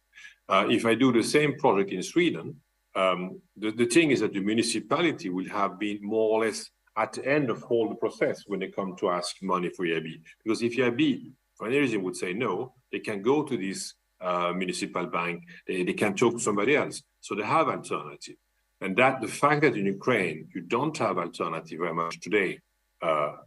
Speaker 13: If I do the same project in Sweden, the thing is that the municipality will have been more or less at the end of all the process when they come to ask money for EIB. Because if EIB, for any reason, would say no, they can go to this municipal bank, they can talk to somebody else. So they have alternative. And that the fact that in Ukraine, you don't have alternative very much today,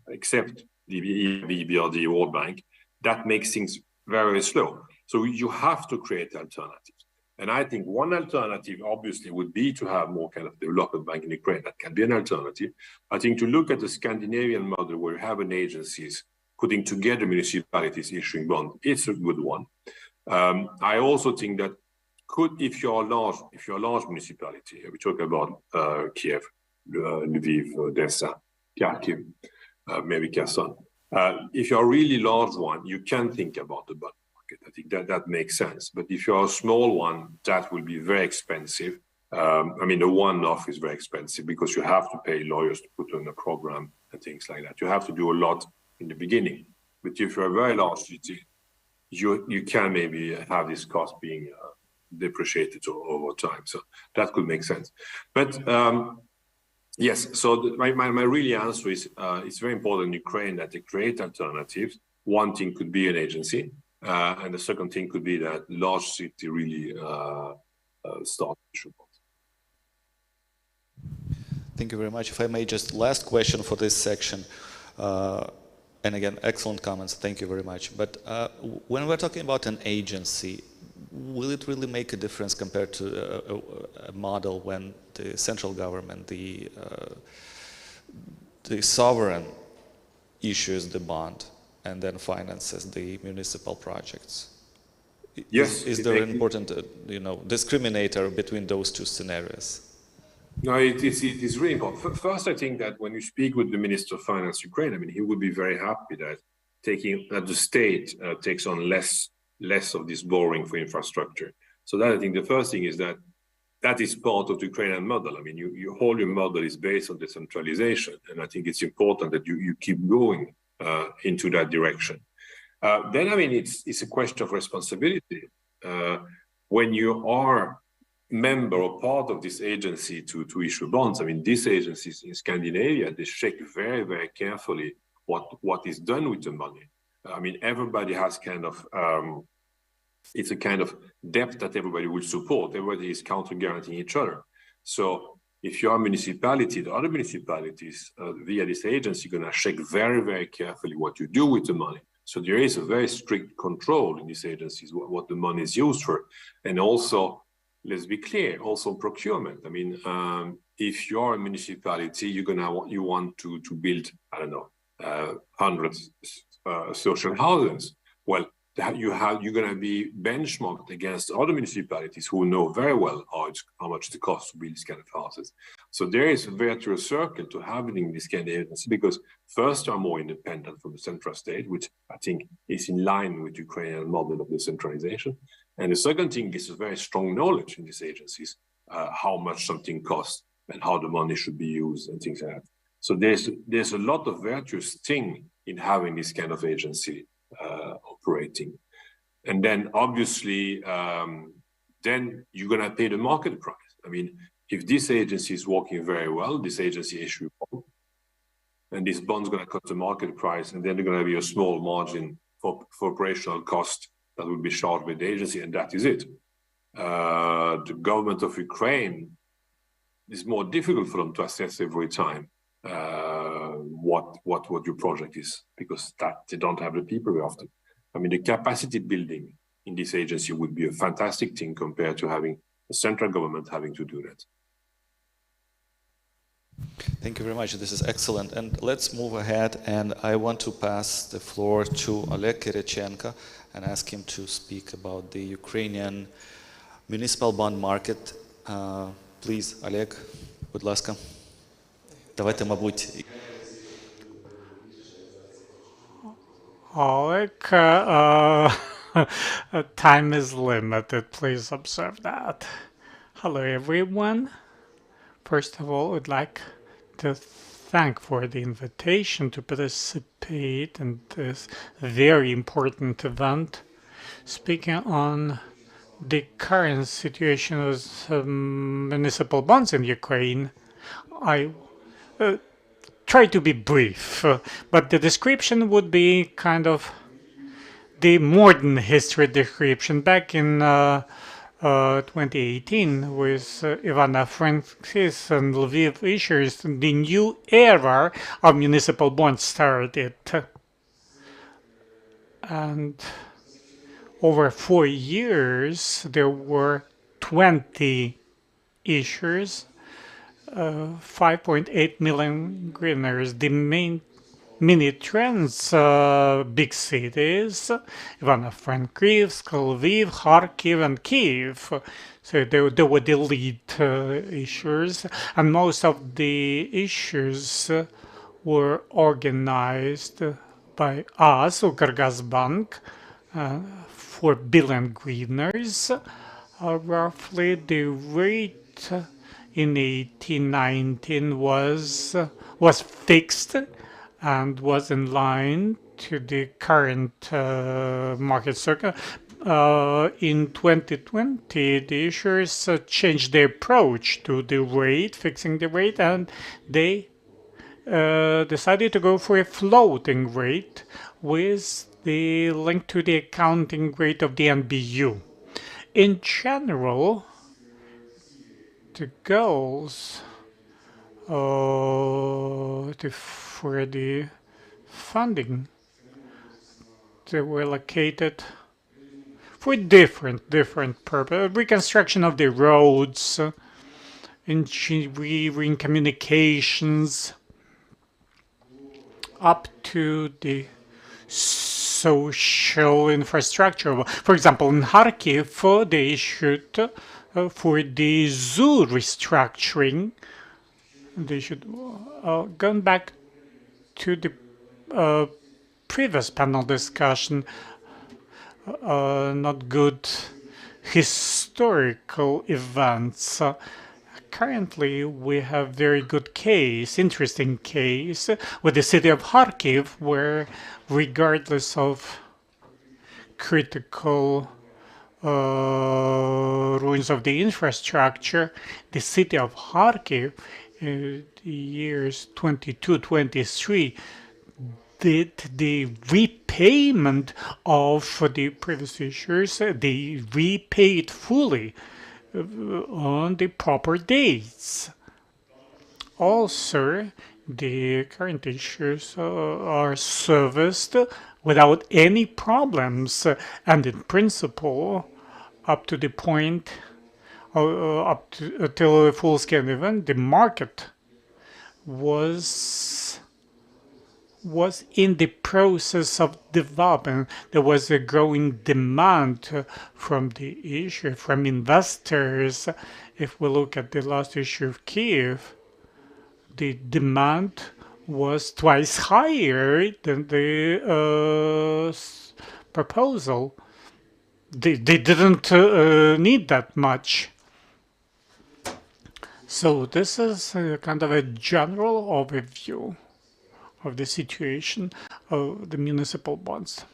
Speaker 13: except the EBRD World Bank, that makes things very, very slow. So you have to create alternatives. And I think one alternative, obviously, would be to have more kind of development bank in Ukraine. That can be an alternative. I think to look at the Scandinavian model where you have an agencies putting together municipalities issuing bonds, it's a good one. I also think that if you're a large municipality, we talk about Kyiv, Lviv, Odessa, Kharkiv, maybe Kherson. If you're a really large one, you can think about the bond market. I think that makes sense. But if you're a small one, that will be very expensive. I mean, the one-off is very expensive because you have to pay lawyers to put on a program and things like that. You have to do a lot in the beginning. But if you're a very large city, you can maybe have this cost being depreciated over time. So that could make sense. But yes, so my really answer is it's very important in Ukraine that they create alternatives. One thing could be an agency, and the second thing could be that large city really start issuing bonds.
Speaker 12: Thank you very much. If I may, just last question for this section. And again, excellent comments. Thank you very much. But when we're talking about an agency, will it really make a difference compared to a model when the central government, the sovereign issues the bond and then finances the municipal projects?
Speaker 13: Yes.
Speaker 12: Is there an important, discriminator between those two scenarios?
Speaker 13: No, it is really important. First, I think that when you speak with the Minister of Finance Ukraine, I mean, he would be very happy that the state takes on less of this borrowing for infrastructure. So that I think the first thing is that is part of the Ukrainian model. I mean, your whole model is based on decentralization, and I think it's important that you keep going into that direction. Then, I mean, it's a question of responsibility. When you are member or part of this agency to issue bonds, I mean, these agencies in Scandinavia, they check very, very carefully what is done with the money. I mean, everybody has kind of, it's a kind of debt that everybody will support. Everybody is counter-guaranteeing each other. So if you're a municipality, the other municipalities via this agency are going to check very, very carefully what you do with the money. So there is a very strict control in these agencies, what the money is used for. And also, let's be clear, also procurement. I mean, if you're a municipality, you want to build, I don't know, hundreds social houses. Well, you're going to be benchmarked against other municipalities who know very well how much it costs to build these kind of houses. So there is a virtuous circle to having this kind of agency because first are more independent from the central state, which I think is in line with the Ukrainian model of decentralization. And the second thing is a very strong knowledge in these agencies, how much something costs and how the money should be used and things like that. So there's a lot of virtuous thing in having this kind of agency operating. And then obviously, then you're going to pay the market price. I mean, if this agency is working very well, this agency issue, and this bond's going to cut the market price, and then there's going to be a small margin for operational cost that will be charged with the agency, and that is it. The government of Ukraine, it's more difficult for them to assess every time what your project is, because that they don't have the people very often. I mean, the capacity building in this agency would be a fantastic thing compared to having the central government having to do that.
Speaker 12: Thank you very much. This is excellent. And let's move ahead. And I want to pass the floor to Oleg Kirychenko and ask him to speak about the Ukrainian municipal bond market. Please, Oleg, будь ласка. Давайте, мабуть.
Speaker 1: Oleg, time is limited. Please observe that. Hello, everyone. First of all, I'd like to thank for the invitation to participate in this very important event. Speaking on the current situation of municipal bonds in Ukraine, I try to be brief, but the description would be kind of the modern history description. Back in 2018 with Ivana Frankis and Lviv issues, the new era of municipal bonds started. And over 4 years, there were 20 issuers, 5.8 million greeners. The main mini trends, big cities, Ivano-Frankivsk, Lviv, Kharkiv, and Kyiv. So they were the lead issuers, and most of the issues were organized by us, Ukrgazbank, 4 billion greeners. Roughly the rate in 1819 was fixed and was in line to the current market circle. In 2020, the issuers changed their approach to the rate, fixing the rate, and they decided to go for a floating rate with the link to the accounting rate of the NBU. In general, the goals for the funding, they were allocated for different purpose. Reconstruction of the roads, engineering, communications, up to the social infrastructure. For example, in Kharkiv, they issued for the zoo restructuring. They should going back to the previous panel discussion, not good historical events. Currently, we have very good case, interesting case, with the city of Kharkiv, where regardless of critical ruins of the infrastructure, the city of Kharkiv in the years 22-23 did the repayment of the previous issues. They repaid fully on the proper dates. Also, the current issues are serviced without any problems, and in principle, up to the point, till a full-scale event, the market was in the process of development. There was a growing demand from the issue, from investors. If we look at the last issue of Kyiv, the demand was twice higher than the proposal. They didn't need that much. So this is kind of a general overview of the situation of the municipal bonds.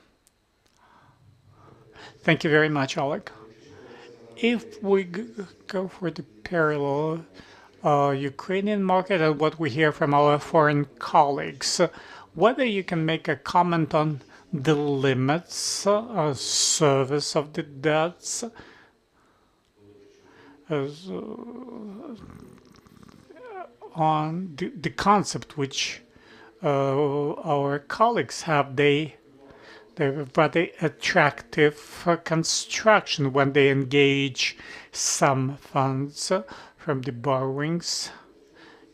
Speaker 1: Thank you very much, Oleg. If we go for the parallel Ukrainian market and what we hear from our foreign colleagues. Whether you can make a comment on the limits, service of the debts, as, on the concept which our colleagues have. They're rather attractive construction when they engage some funds from the borrowings,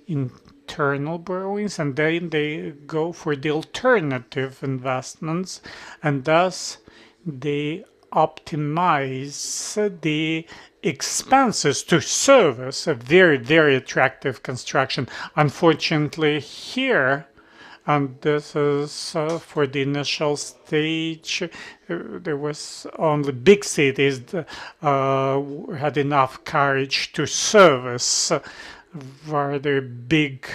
Speaker 1: internal borrowings, and then they go for the alternative investments, and thus they optimize the expenses to service a very, very attractive construction. Unfortunately, here, and this is for the initial stage, there was only big cities that had enough courage to service rather big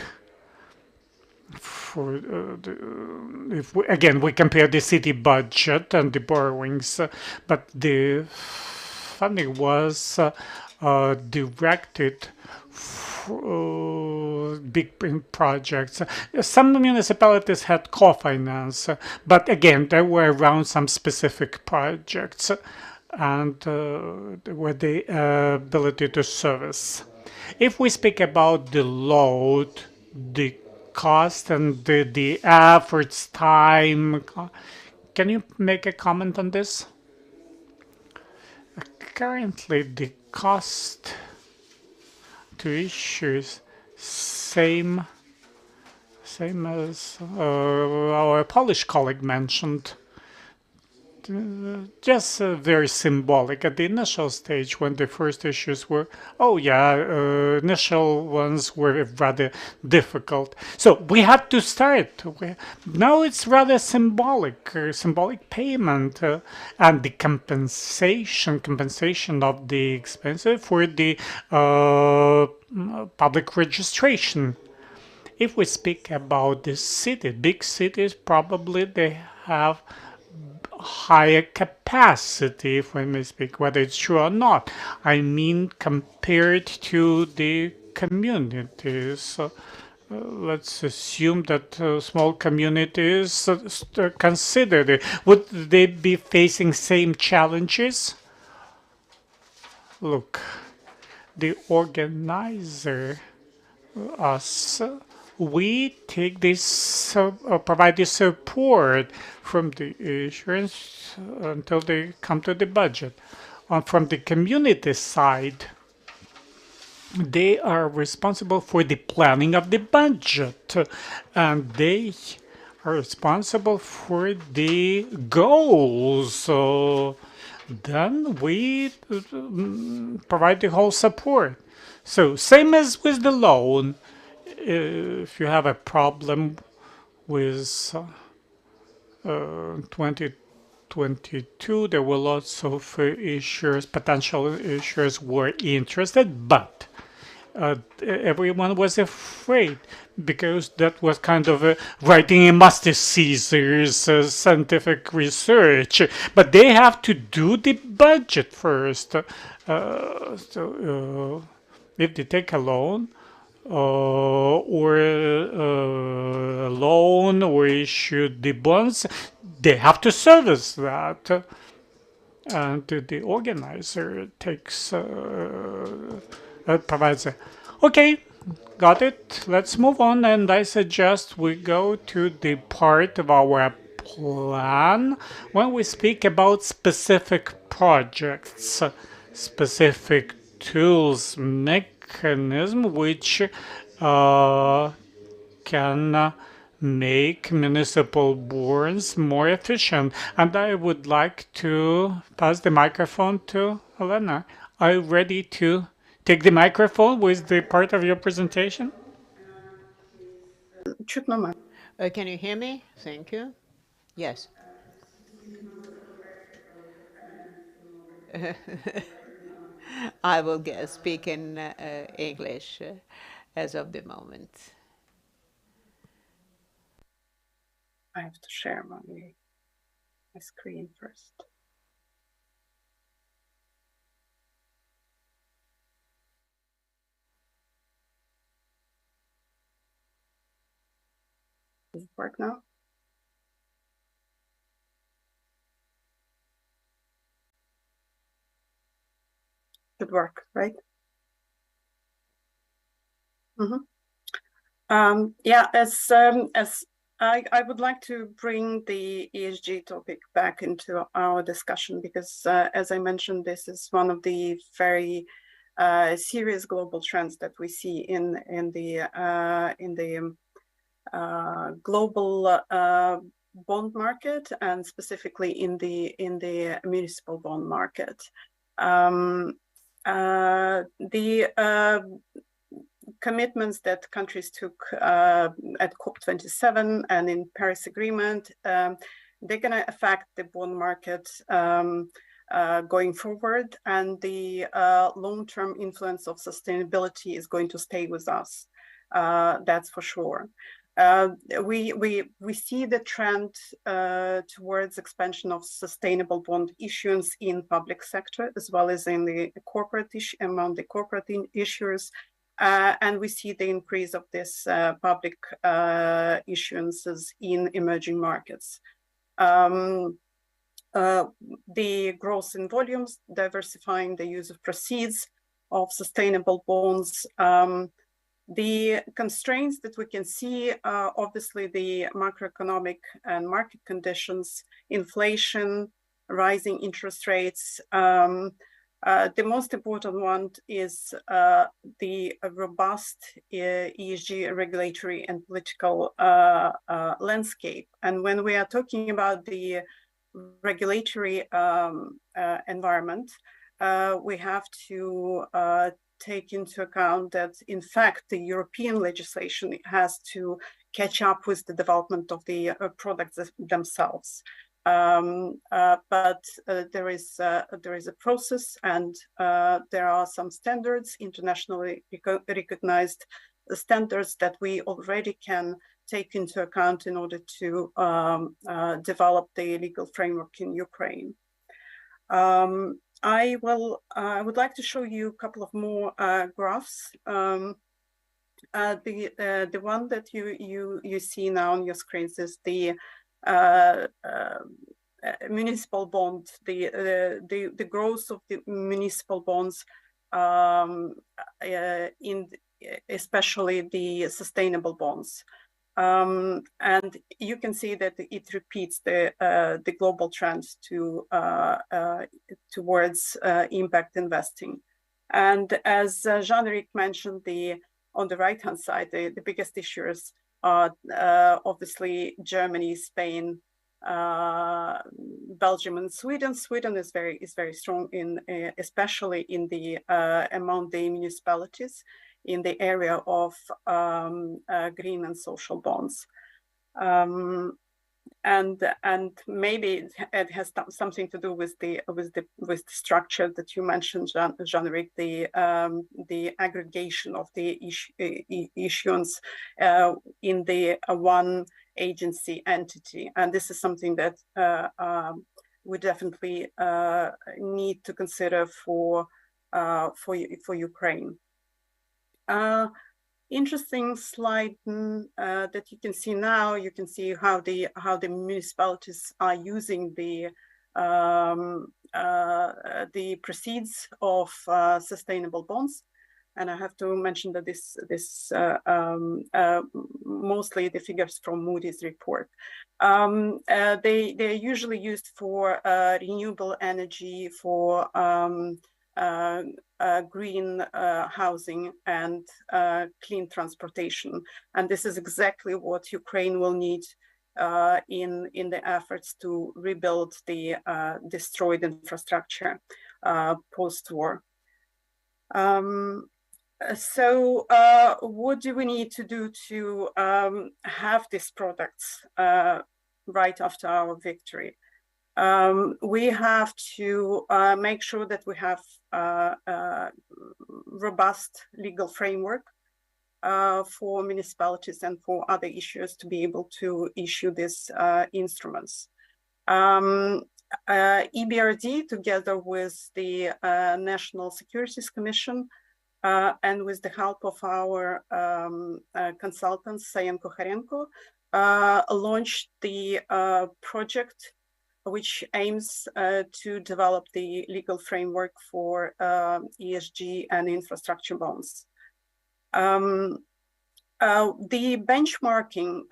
Speaker 1: for if we, again we compare the city budget and the borrowings, but the funding was directed for big projects. Some municipalities had co-finance, but again there were around some specific projects and were the ability to service. If we speak about the load, the cost and the efforts, time, can you make a comment on this? Currently, the cost to issues same as our Polish colleague mentioned. Just very symbolic at the initial stage when the first issues were, oh yeah, initial ones were rather difficult. So we had to start. Now it's rather symbolic, symbolic payment and the compensation of the expenses for the public registration. If we speak about the city, big cities, probably they have higher capacity, if we may speak, whether it's true or not. I mean, compared to the communities. Let's assume that small communities considered it. Would they be facing same challenges? Look, the organizer, us, we take this, provide this support from the insurance until they come to the budget. From the community side, they are responsible for the planning of the budget, and they are responsible for the goals. So then we provide the whole support. So same as with the loan, if you have a problem with 2022, there were lots of issuers, potential issuers were interested, but everyone was afraid because that was kind of writing a master Caesar's scientific research. But they have to do the budget first. If they take a loan, or a loan or issue the bonds, they have to service that. And the organizer takes, provides a, okay, got it, let's move on. And I suggest we go to the part of our plan when we speak about specific projects, specific tools, mechanism which can make municipal boards more efficient. And I would like to pass the microphone to Elena. Are you ready to take the microphone with the part of your presentation?
Speaker 5: Can you hear me? Thank you. Yes. I will speak in English as of the moment.
Speaker 14: I have to share my screen first. Does it work now? Should work, right? Yeah, as I would like to bring the ESG topic back into our discussion because, as I mentioned, this is one of the very serious global trends that we see in the global bond market and specifically in the municipal bond market. The commitments that countries took at COP27 and in Paris Agreement, they're going to affect the bond market going forward, and the long-term influence of sustainability is going to stay with us. That's for sure. We see the trend towards expansion of sustainable bond issuance in public sector as well as in the corporate among the corporate issuers. And we see the increase of this public issuances in emerging markets. The growth in volumes, diversifying the use of proceeds of sustainable bonds. The constraints that we can see are obviously the macroeconomic and market conditions, inflation, rising interest rates. The most important one is the robust ESG regulatory and political landscape. And when we are talking about the regulatory environment, we have to take into account that, in fact, the European legislation has to catch up with the development of the products themselves. But there is a process, and there are some standards, internationally recognized standards that we already can take into account in order to develop the legal framework in Ukraine. I would like to show you a couple of more graphs. The one that you see now on your screens is the municipal bond, the growth of the municipal bonds, in especially the sustainable bonds. And you can see that it repeats the global trends towards impact investing. And as Jean-Eric mentioned, on the right-hand side, the biggest issuers are obviously Germany, Spain, Belgium, and Sweden. Sweden is very strong especially in among the municipalities in the area of green and social bonds. And maybe it has something to do with the structure that you mentioned, Jean-Eric, the aggregation of the issuance in the one agency entity, and this is something that we definitely need to consider for Ukraine. Interesting slide that you can see now. You can see how the municipalities are using the proceeds of sustainable bonds, and I have to mention that this mostly the figures from Moody's report. They're usually used for renewable energy, for green housing, and clean transportation. And this is exactly what Ukraine will need in the efforts to rebuild the destroyed infrastructure post-war. So what do we need to do to have these products right after our victory? We have to make sure that we have a robust legal framework for municipalities and for other issuers to be able to issue these instruments. EBRD, together with the National Securities Commission, and with the help of our consultants, Sayen Kocharenko, launched the project which aims to develop the legal framework for ESG and infrastructure bonds. The benchmarking,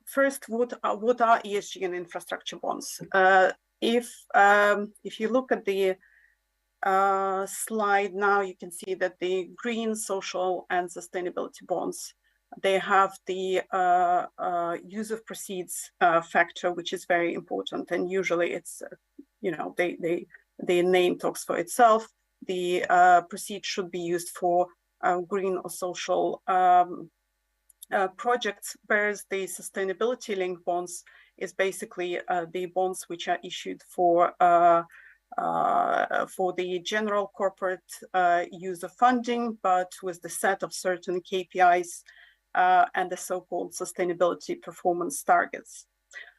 Speaker 14: first, what are ESG and infrastructure bonds? If you look at the slide now, you can see that the green, social, and sustainability bonds, they have the use of proceeds factor, which is very important. And usually it's, the name talks for itself. The proceeds should be used for green or social projects, whereas the sustainability-linked bonds is basically the bonds which are issued for the general corporate use of funding, but with the set of certain KPIs and the so-called sustainability performance targets.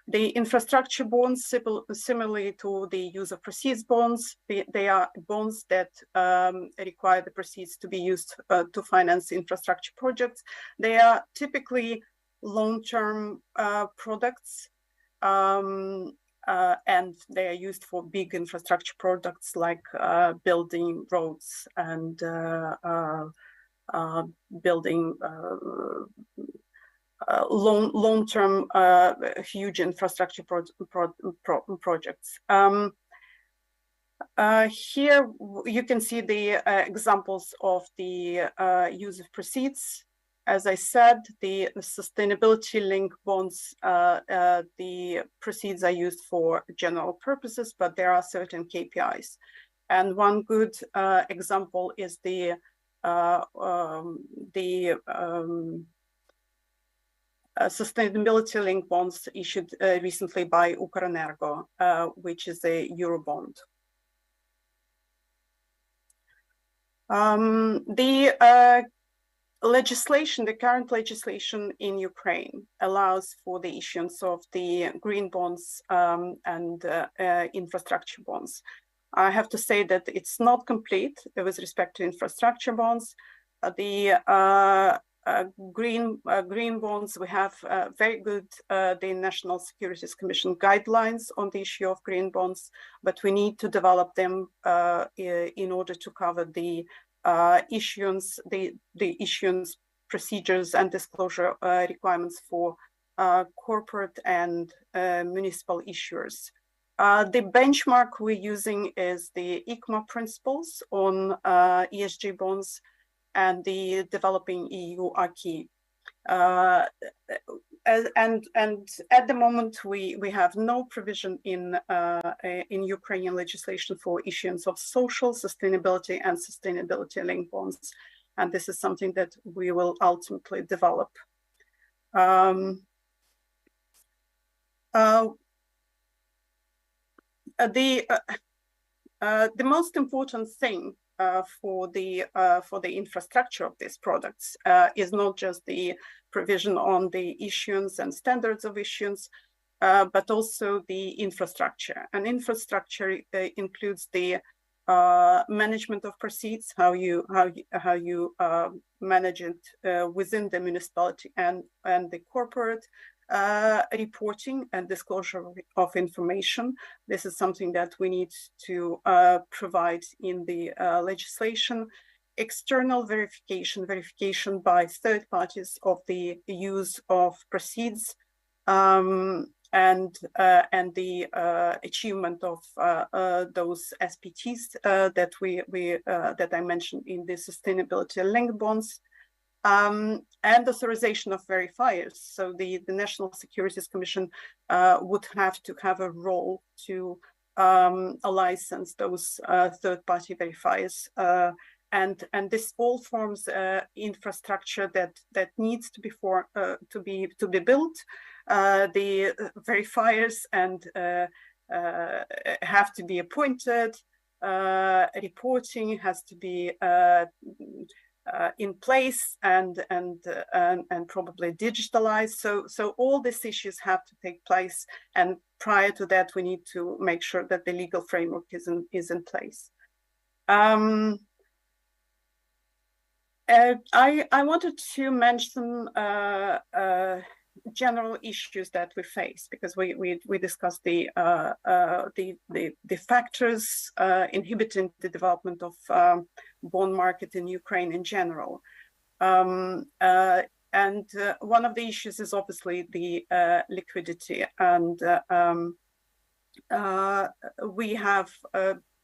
Speaker 14: The infrastructure bonds, similarly to the use of proceeds bonds, they are bonds that require the proceeds to be used to finance infrastructure projects. They are typically long-term products, and they are used for big infrastructure products like building roads and building long-term huge infrastructure projects. Here you can see the examples of the use of proceeds. As I said, the sustainability-linked bonds, the proceeds are used for general purposes, but there are certain KPIs. And one good example is the sustainability-linked bonds issued recently by Ukrenergo, which is a Eurobond. The legislation, the current legislation in Ukraine allows for the issuance of the green bonds and infrastructure bonds. I have to say that it's not complete with respect to infrastructure bonds. The green bonds, we have very good the National Securities Commission guidelines on the issue of green bonds, but we need to develop them in order to cover the issuance, the issuance procedures and disclosure requirements for corporate and municipal issuers. The benchmark we're using is the ICMA principles on ESG bonds and the developing EU acquis. And at the moment, we have no provision in Ukrainian legislation for issuance of social sustainability and sustainability-linked bonds, and this is something that we will ultimately develop. The most important thing for the infrastructure of these products is not just the provision on the issuance and standards of issuance, but also the infrastructure. And infrastructure includes the management of proceeds, how you manage it within the municipality and the corporate. Reporting and disclosure of information. This is something that we need to provide in the legislation. External verification by third parties of the use of proceeds, and the achievement of those SPTs that I mentioned in the sustainability-linked bonds. And authorization of verifiers. So the National Securities Commission would have to have a role to license those third-party verifiers. And this all forms infrastructure that needs to be built. The verifiers and have to be appointed. Reporting has to be in place and probably digitalized. So all these issues have to take place, and prior to that, we need to make sure that the legal framework is in place. I wanted to mention general issues that we face, because we discussed the factors inhibiting the development of bond market in Ukraine in general. And one of the issues is obviously the liquidity, and we have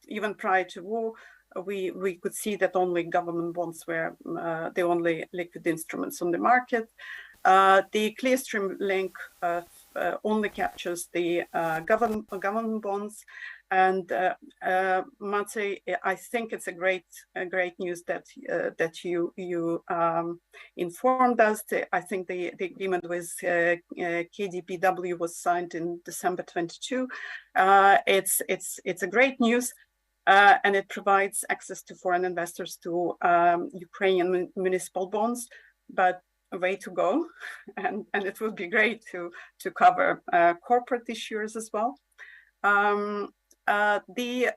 Speaker 14: even prior to war, we could see that only government bonds were the only liquid instruments on the market. The Clearstream link only captures the government bonds, and Mate, I think it's a great news that that you informed us. I think the agreement with KDPW was signed in December 22. It's a great news. And it provides access to foreign investors to Ukrainian municipal bonds, but a way to go, and it would be great to cover corporate issuers as well. The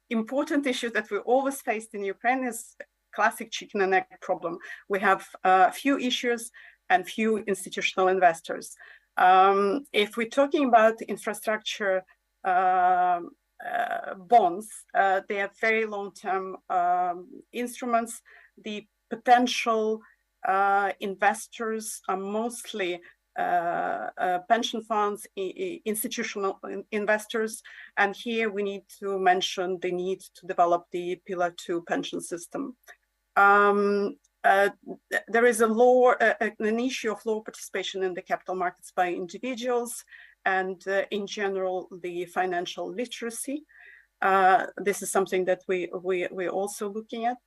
Speaker 14: important issue that we always faced in Ukraine is classic chicken and egg problem. We have few issuers and few institutional investors. If we're talking about infrastructure bonds, they are very long-term instruments. The potential investors are mostly pension funds, institutional investors, and here we need to mention the need to develop the Pillar 2 pension system. There is an issue of low participation in the capital markets by individuals, and in general, the financial literacy. This is something that we're also looking at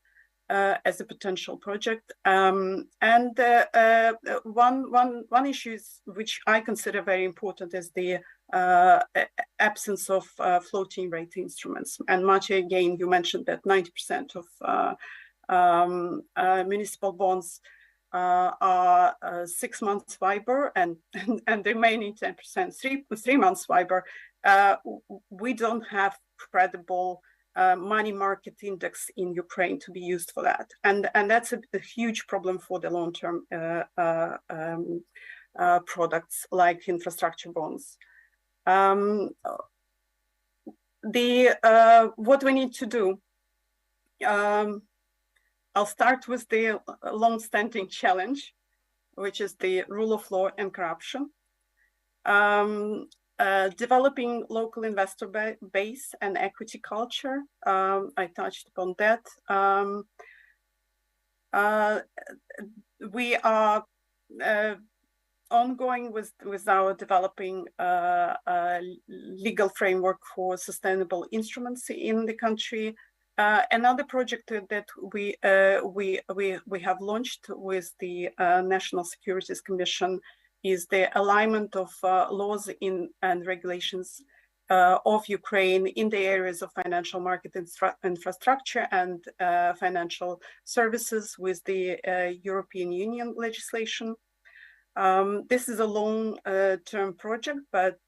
Speaker 14: as a potential project. And one issue which I consider very important is the absence of floating rate instruments. And Maciej, again, you mentioned that 90% of municipal bonds are 6 months WIBOR, and the remaining 10%, three months WIBOR. We don't have credible money market index in Ukraine to be used for that, and that's a huge problem for the long-term products like infrastructure bonds. What we need to do. I'll start with the long-standing challenge, which is the rule of law and corruption. Developing local investor base and equity culture. I touched upon that. We are ongoing with our developing legal framework for sustainable instruments in the country. Another project that we have launched with the National Securities Commission is the alignment of laws and regulations of Ukraine in the areas of financial market infrastructure and financial services with the European Union legislation. This is a long-term project, but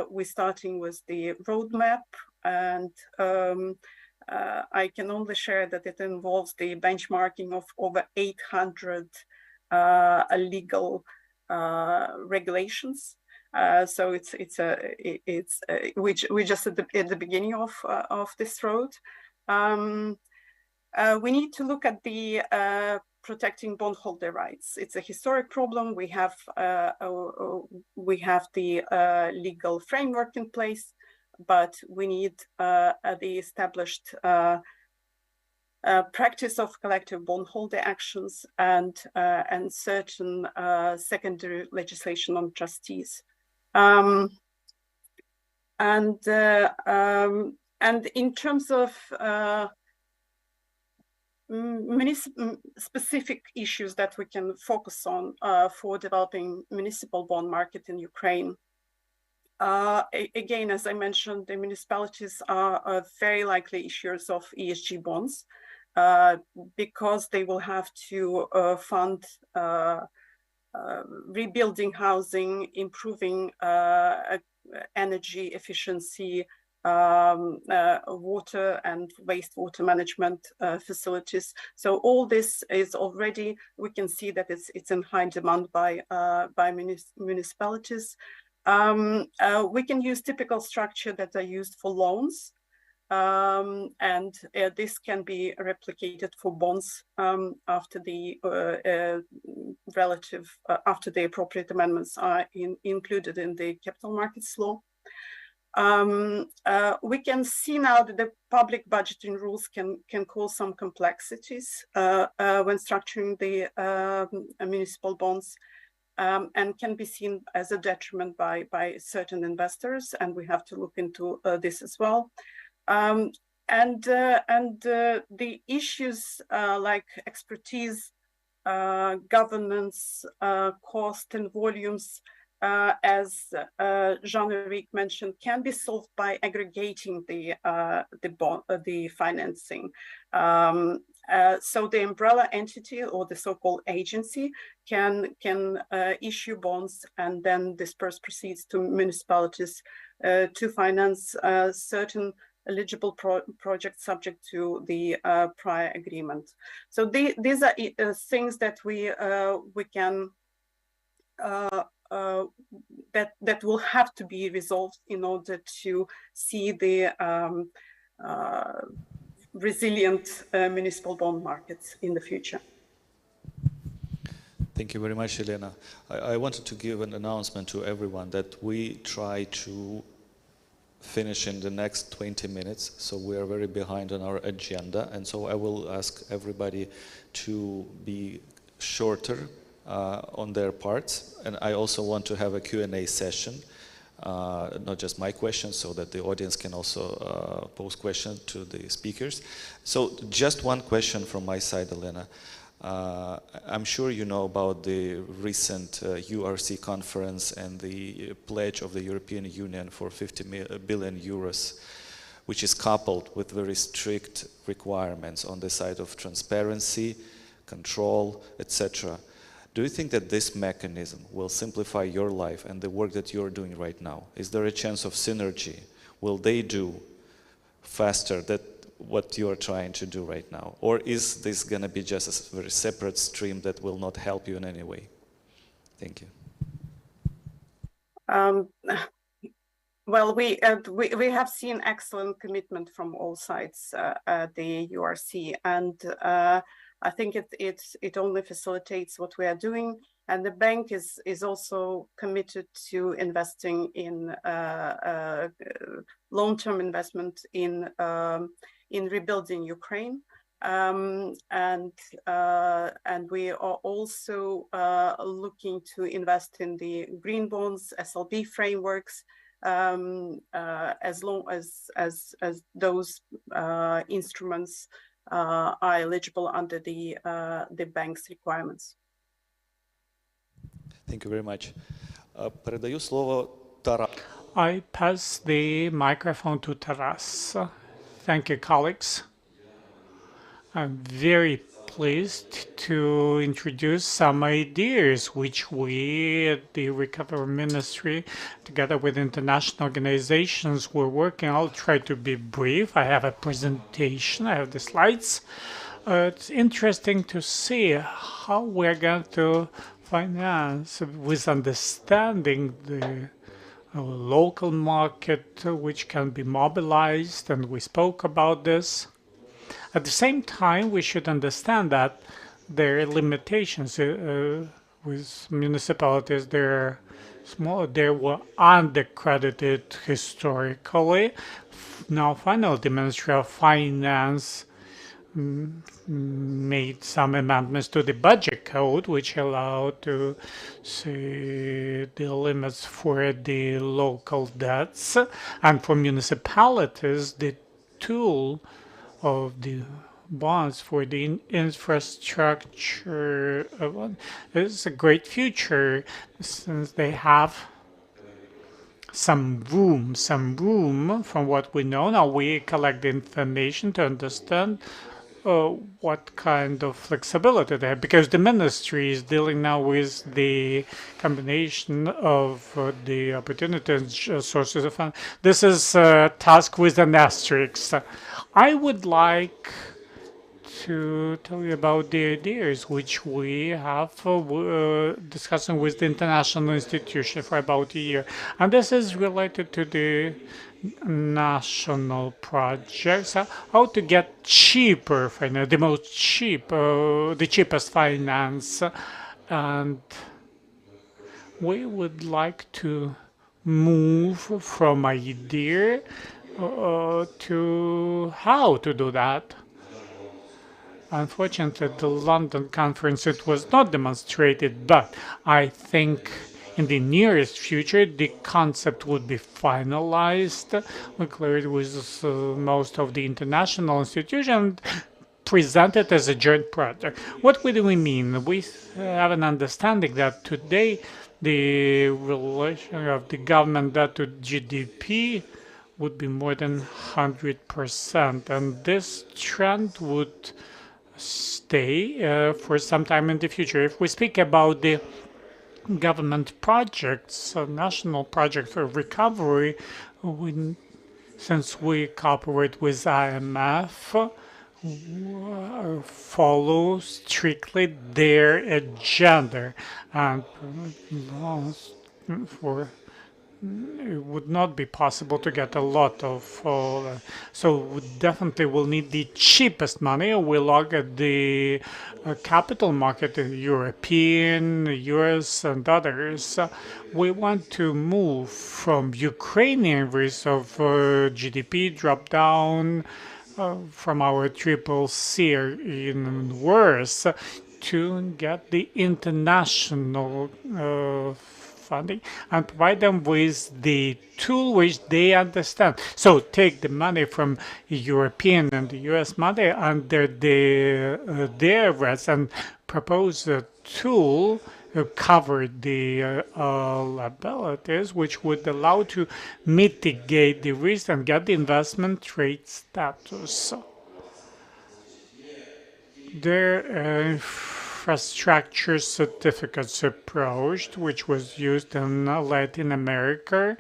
Speaker 14: we're starting with the roadmap, and I can only share that it involves the benchmarking of over 800 legal regulations. So we're just at the beginning of this road. We need to look at the protecting bondholder rights. It's a historic problem. We have the legal framework in place, but we need the established practice of collective bondholder actions and certain secondary legislation on trustees. And in terms of specific issues that we can focus on for developing municipal bond market in Ukraine. Again, as I mentioned, the municipalities are very likely issuers of ESG bonds because they will have to fund rebuilding housing, improving energy efficiency, water and wastewater management facilities. So all this is already, we can see that it's in high demand by municipalities. We can use typical structure that are used for loans. And this can be replicated for bonds after the after the appropriate amendments are included in the capital markets law. We can see now that the public budgeting rules can cause some complexities when structuring the municipal bonds. And can be seen as a detriment by certain investors, and we have to look into this as well. The issues like expertise, governance, cost, and volumes, as Jean-Eric mentioned, can be solved by aggregating the financing. So the umbrella entity or the so-called agency can issue bonds and then disperse proceeds to municipalities to finance certain eligible projects subject to the prior agreement. So these are things that we can that will have to be resolved in order to see the resilient municipal bond markets in the future.
Speaker 12: Thank you very much, Elena. I wanted to give an announcement to everyone that we try to finish in the next 20 minutes, so we are very behind on our agenda, and so I will ask everybody to be shorter on their parts, and I also want to have a Q&A session, not just my questions, so that the audience can also pose questions to the speakers. So just one question from my side, Elena. I'm sure you know about the recent URC conference and the pledge of the European Union for 50 billion euros, which is coupled with very strict requirements on the side of transparency, control, etc. Do you think that this mechanism will simplify your life and the work that you're doing right now? Is there a chance of synergy? Will they do faster that what you are trying to do right now? Or is this going to be just a very separate stream that will not help you in any way? Thank you.
Speaker 14: Well, we have seen excellent commitment from all sides at the URC, and I think it only facilitates what we are doing. And the bank is also committed to investing in long-term investment in rebuilding Ukraine, and we are also looking to invest in the green bonds, SLB frameworks, as long as those instruments are eligible under the bank's requirements.
Speaker 12: Thank you very much. Передаю слово Тарасу.
Speaker 1: I pass the microphone to Taras. Thank you, colleagues. I'm very pleased to introduce some ideas which we at the Recovery Ministry, together with international organizations, we're working. I'll try to be brief. I have a presentation. I have the slides. It's interesting to see how we're going to finance with understanding the local market which can be mobilized, and we spoke about this. At the same time, we should understand that there are limitations with municipalities. They're small. They were undercredited historically. Now, finally, the Ministry of Finance made some amendments to the budget code, which allowed to see the limits for the local debts, and for municipalities, the tool of the bonds for the infrastructure is a great future, since they have some room from what we know. Now we collect the information to understand what kind of flexibility they have, because the ministry is dealing now with the combination of the opportunities and sources of fund. This is a task with an asterisk. I would like to tell you about the ideas which we have discussing with the international institution for about a year. And this is related to the national projects, how to get cheaper finance, the most cheap, the cheapest finance. And we would like to move from idea to how to do that. Unfortunately, at the London conference, it was not demonstrated, but I think in the nearest future, the concept would be finalized. We cleared with most of the international institutions, presented as a joint project. What do we mean? We have an understanding that today the relation of the government debt to GDP would be more than 100%, and this trend would stay for some time in the future. If we speak about the government projects, national projects for recovery, since we cooperate with IMF, follow strictly their agenda, and for it would not be possible to get a lot of so we definitely will need the cheapest money. We look at the capital market, European, US and others. We want to move from Ukrainian risk of GDP drop down from our triple C in worse to get the international funding and provide them with the tool which they understand. So take the money from European and the US money under their rest and propose a tool to cover the liabilities, which would allow to mitigate the risk and get the investment trade status. Their infrastructure certificates approach, which was used in Latin America,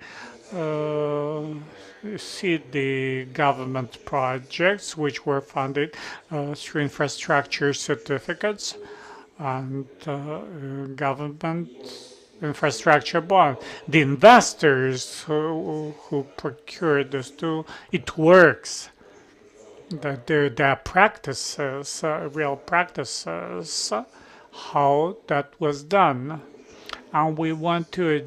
Speaker 1: see the government projects which were funded through infrastructure certificates and government infrastructure bond. The investors who procured this tool, it works. That there are practices, real practices, how that was done. And we want to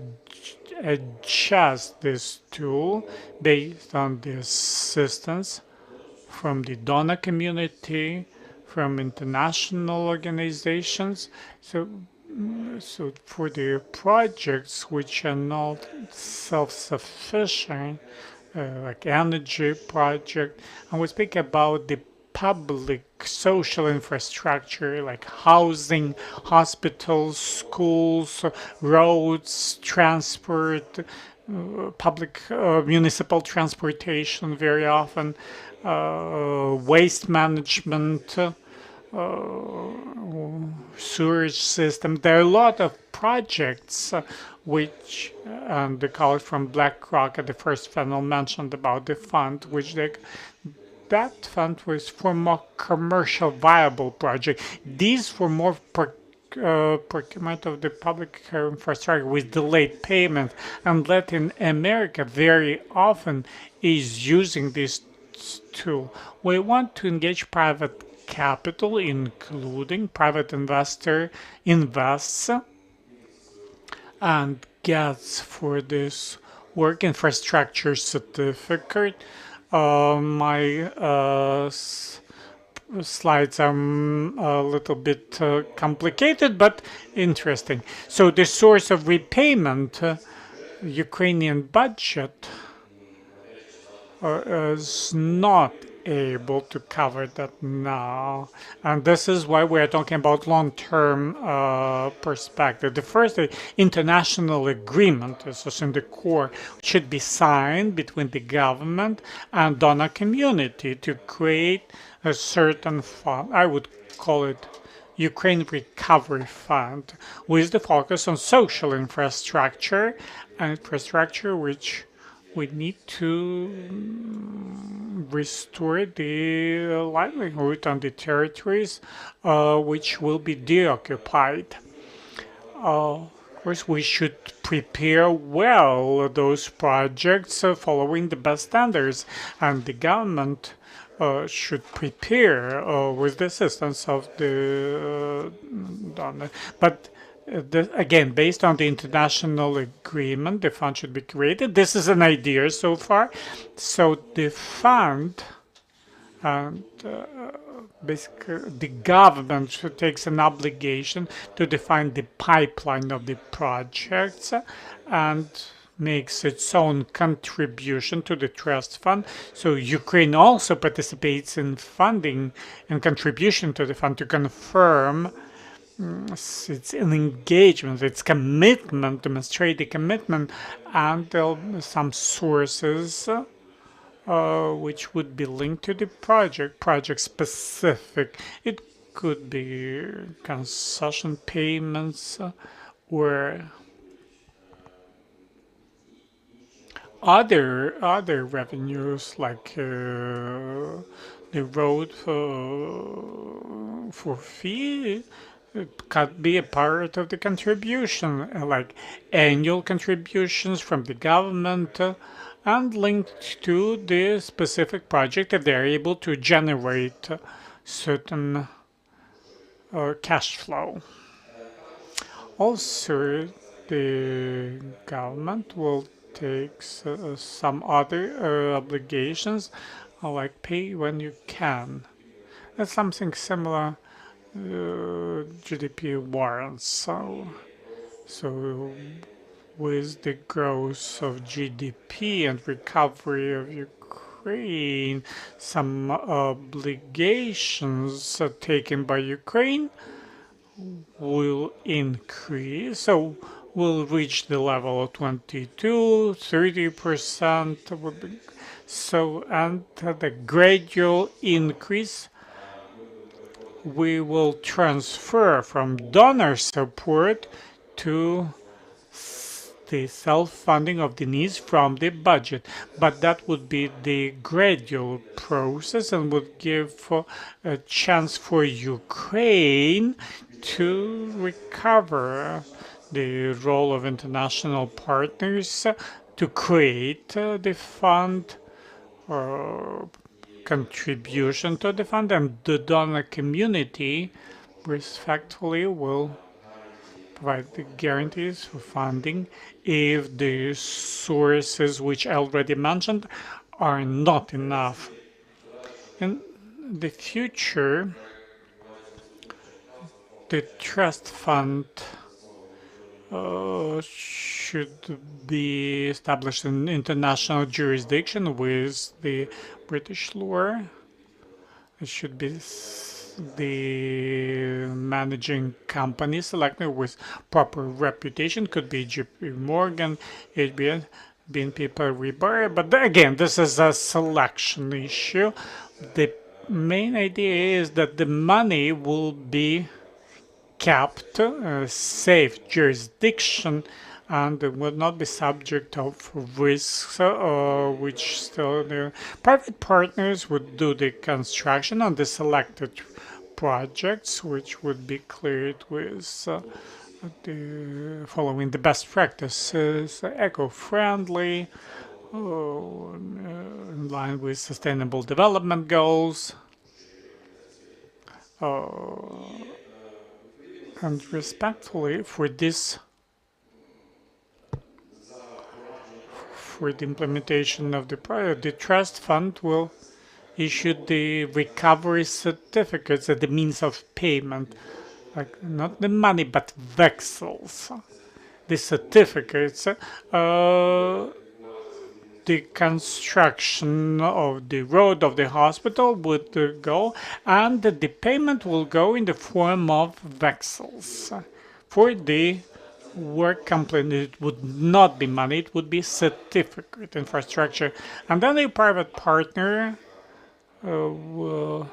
Speaker 1: adjust this tool based on the assistance from the donor community, from international organizations. So for the projects which are not self-sufficient, like energy project, and we speak about the public social infrastructure like housing, hospitals, schools, roads, transport, public municipal transportation very often, waste management, sewage system. There are a lot of projects which, and the colleague from BlackRock at the first panel mentioned about the fund, which that fund was for more commercial viable project. These for more procurement of the public infrastructure with delayed payment. And Latin America very often is using this tool. We want to engage private capital, including private investor invests and gets for this work infrastructure certificate. My slides are a little bit complicated, but interesting. So the source of repayment, Ukrainian budget, is not able to cover that now. And this is why we're talking about long-term perspective. The first international agreement, this is in the core, should be signed between the government and donor community to create a certain fund. I would call it Ukraine Recovery Fund, with the focus on social infrastructure and infrastructure which we need to restore the livelihood on the territories which will be deoccupied. Of course, we should prepare well those projects following the best standards, and the government should prepare with the assistance of the donor. But again, based on the international agreement, the fund should be created. This is an idea so far. So the fund and basically the government takes an obligation to define the pipeline of the projects and makes its own contribution to the trust fund. So Ukraine also participates in funding and contribution to the fund to confirm it's an engagement, it's commitment, demonstrate the commitment, and some sources which would be linked to the project specific. It could be concession payments or other revenues like the road for fee. It could be a part of the contribution, like annual contributions from the government and linked to the specific project if they're able to generate certain cash flow. Also, the government will take some other obligations, like pay when you can. That's something similar GDP warrants. So with the growth of GDP and recovery of Ukraine, some obligations taken by Ukraine will increase. So we'll reach the level of 22, 30%. So, and the gradual increase we will transfer from donor support to the self-funding of the needs from the budget. But that would be the gradual process and would give a chance for Ukraine to recover the role of international partners to create the fund contribution to the fund, and the donor community respectfully will provide the guarantees for funding if the sources which I already mentioned are not enough. In the future, the trust fund should be established in international jurisdiction with the British law. It should be the managing company selected with proper reputation. Could be JP Morgan, HBN, BNP Paribas. But again, this is a selection issue. The main idea is that the money will be kept safe jurisdiction and will not be subject of risks which still the private partners would do the construction on the selected projects which would be cleared with following the best practices, eco-friendly, in line with sustainable development goals. And respectfully for this, for the implementation of the project, the trust fund will issue the recovery certificates as the means of payment, like not the money but vexels. The certificates the construction of the road of the hospital would go, and the payment will go in the form of vexels. For the work completed, it would not be money, it would be certificate infrastructure. And then a private partner will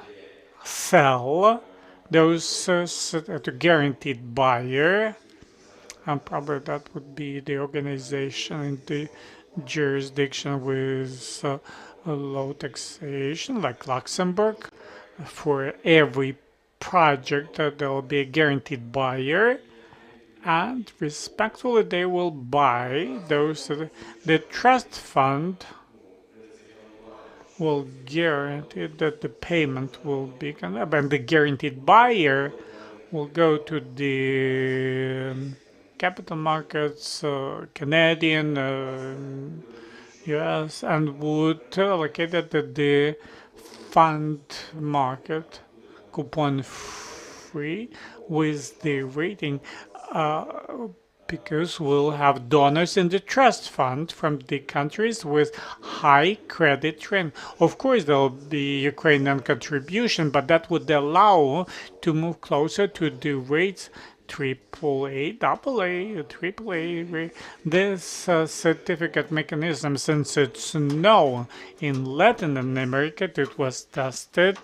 Speaker 1: sell those to guaranteed buyer, and probably that would be the organization in the jurisdiction with a low taxation, like Luxembourg. For every project, there will be a guaranteed buyer, and respectfully, they will buy those. The trust fund will guarantee that the payment will be, and the guaranteed buyer will go to the capital markets, Canadian, US, and would allocate it to the fund market, coupon free, with the rating, because we'll have donors in the trust fund from the countries with high credit rating. Of course, there'll be Ukrainian contribution, but that would allow to move closer to the rates AAA, AA, AAA. This certificate mechanism, since it's known in Latin America, it was tested.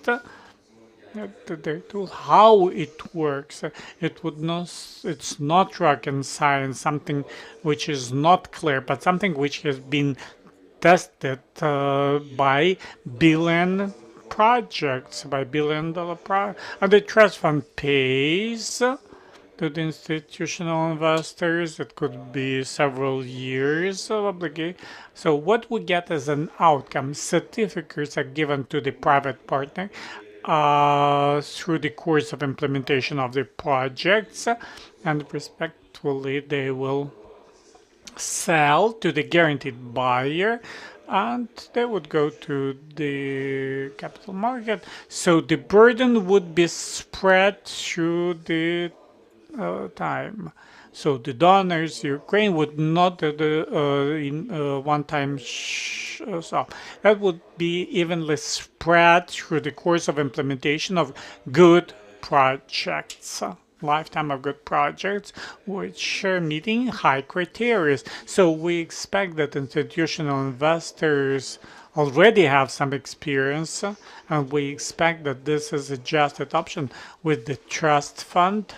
Speaker 1: How it works, it's not rocket science, something which is not clear, but something which has been tested by billion projects, by $1 billion projects, and the trust fund pays to the institutional investors. It could be several years of obligation. So what we get as an outcome, certificates are given to the private partner through the course of implementation of the projects, and respectively they will sell to the guaranteed buyer, and they would go to the capital market. So the burden would be spread through the time. So the donors, Ukraine would not in one-time so that would be evenly spread through the course of implementation of good projects. Lifetime of good projects which are meeting high criteria. So we expect that institutional investors already have some experience, and we expect that this is a just adoption with the trust fund,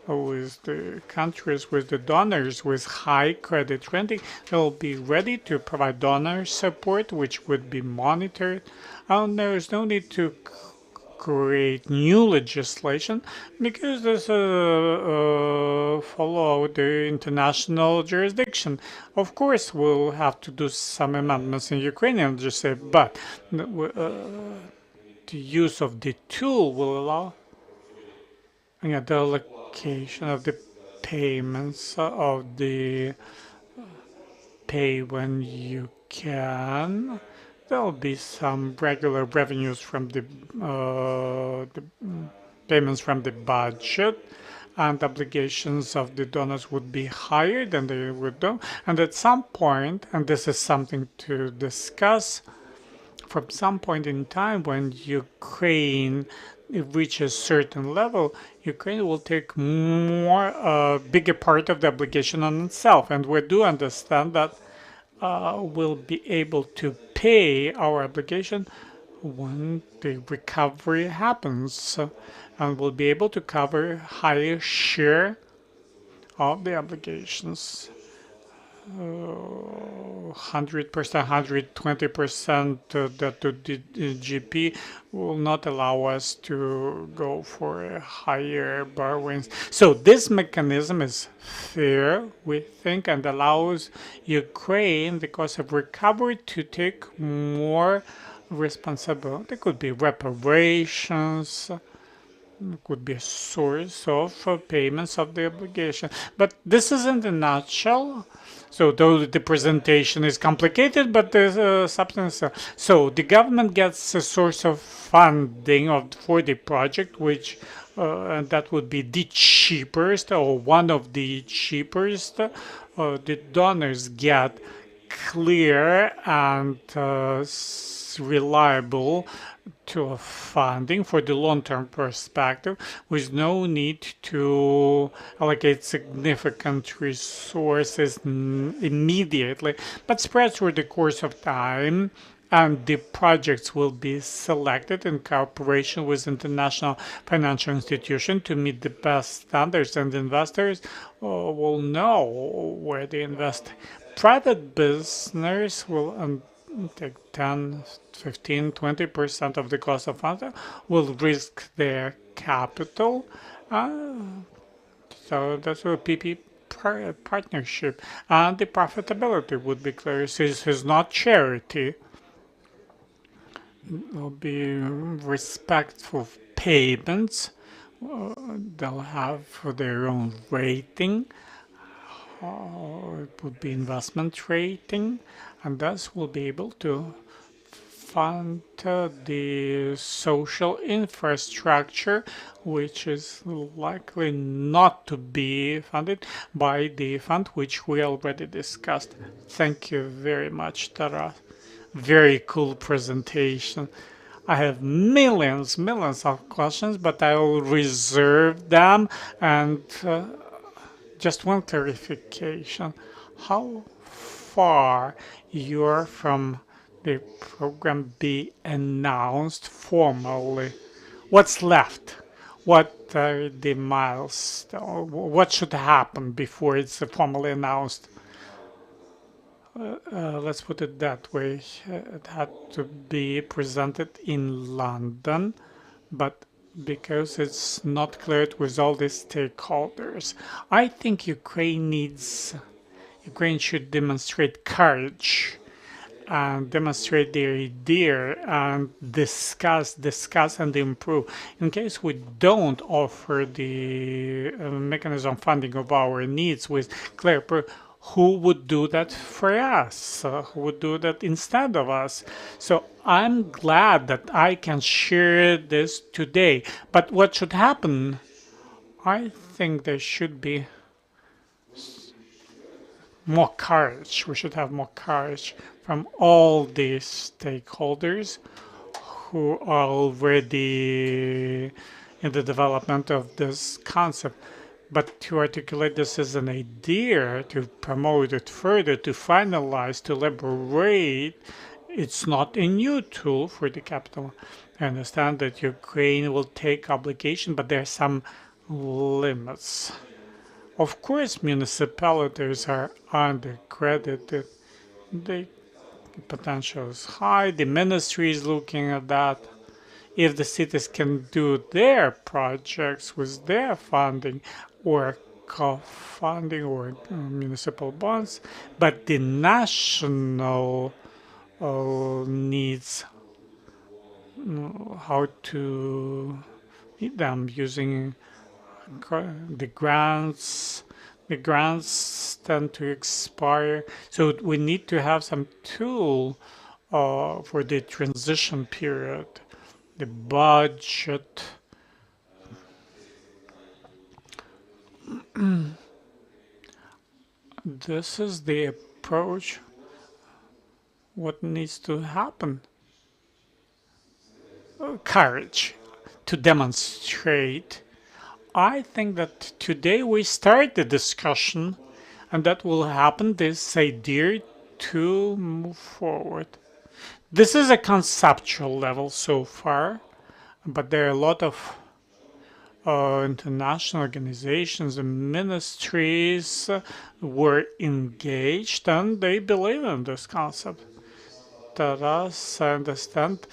Speaker 1: with the countries, with the donors with high credit rating. They'll be ready to provide donor support, which would be monitored, and there's no need to create new legislation because this follow the international jurisdiction. Of course, we'll have to do some amendments in Ukrainian, just say, but the use of the tool will allow the allocation of the payments of the pay when you can. There'll be some regular revenues from the payments from the budget, and obligations of the donors would be higher than they would do. And at some point, and this is something to discuss, from some point in time when Ukraine reaches certain level, Ukraine will take bigger part of the obligation on itself. And we do understand that we'll be able to pay our obligation when the recovery happens, and we'll be able to cover higher share of the obligations. 100%, 120% that the GP will not allow us to go for higher borrowings. So this mechanism is fair, we think, and allows Ukraine, because of recovery, to take more responsibility. There could be reparations, could be a source of payments of the obligation. But this is in a nutshell. So though the presentation is complicated, but there's a substance. So the government gets a source of funding for the project, which and that would be the cheapest or one of the cheapest the donors get clear and reliable to funding for the long-term perspective with no need to allocate significant resources immediately, but spread through the course of time. And the projects will be selected in cooperation with international financial institutions to meet the best standards, and investors will know where they invest. Private business will take 10, 15, 20% of the cost of funds, will risk their capital. So that's a PP partnership. And the profitability would be clear. This is not charity. There'll be respectful payments. They'll have their own rating. It would be investment rating, and thus will be able to fund the social infrastructure, which is likely not to be funded by the fund which we already discussed. Thank you very much, Taras. Very cool presentation. I have millions of questions, but I will reserve them. And just one clarification. How far you're from the program be announced formally? What's left? What are the milestones? What should happen before it's formally announced? Let's put it that way. It had to be presented in London, but because it's not cleared with all the stakeholders, I think Ukraine should demonstrate courage and demonstrate their idea and discuss and improve. In case we don't offer the mechanism funding of our needs with clear who would do that for us? Who would do that instead of us? So I'm glad that I can share this today. But what should happen? I think there should be more courage. We should have more courage from all these stakeholders who are already in the development of this concept. But to articulate this as an idea, to promote it further, to finalize, to liberate, it's not a new tool for the capital. I understand that Ukraine will take obligation, but there are some limits. Of course, municipalities are undercredited. The potential is high. The ministry is looking at that. If the cities can do their projects with their funding or co-funding or municipal bonds, but the national needs how to meet them using the grants. The grants tend to expire, so we need to have some tool for the transition period. The budget. This is the approach. What needs to happen? Courage to demonstrate. I think that today we start the discussion, and that will happen this idea to move forward. This is a conceptual level so far, but there are a lot of international organizations and ministries were engaged, and they believe in this concept. Taras, I understand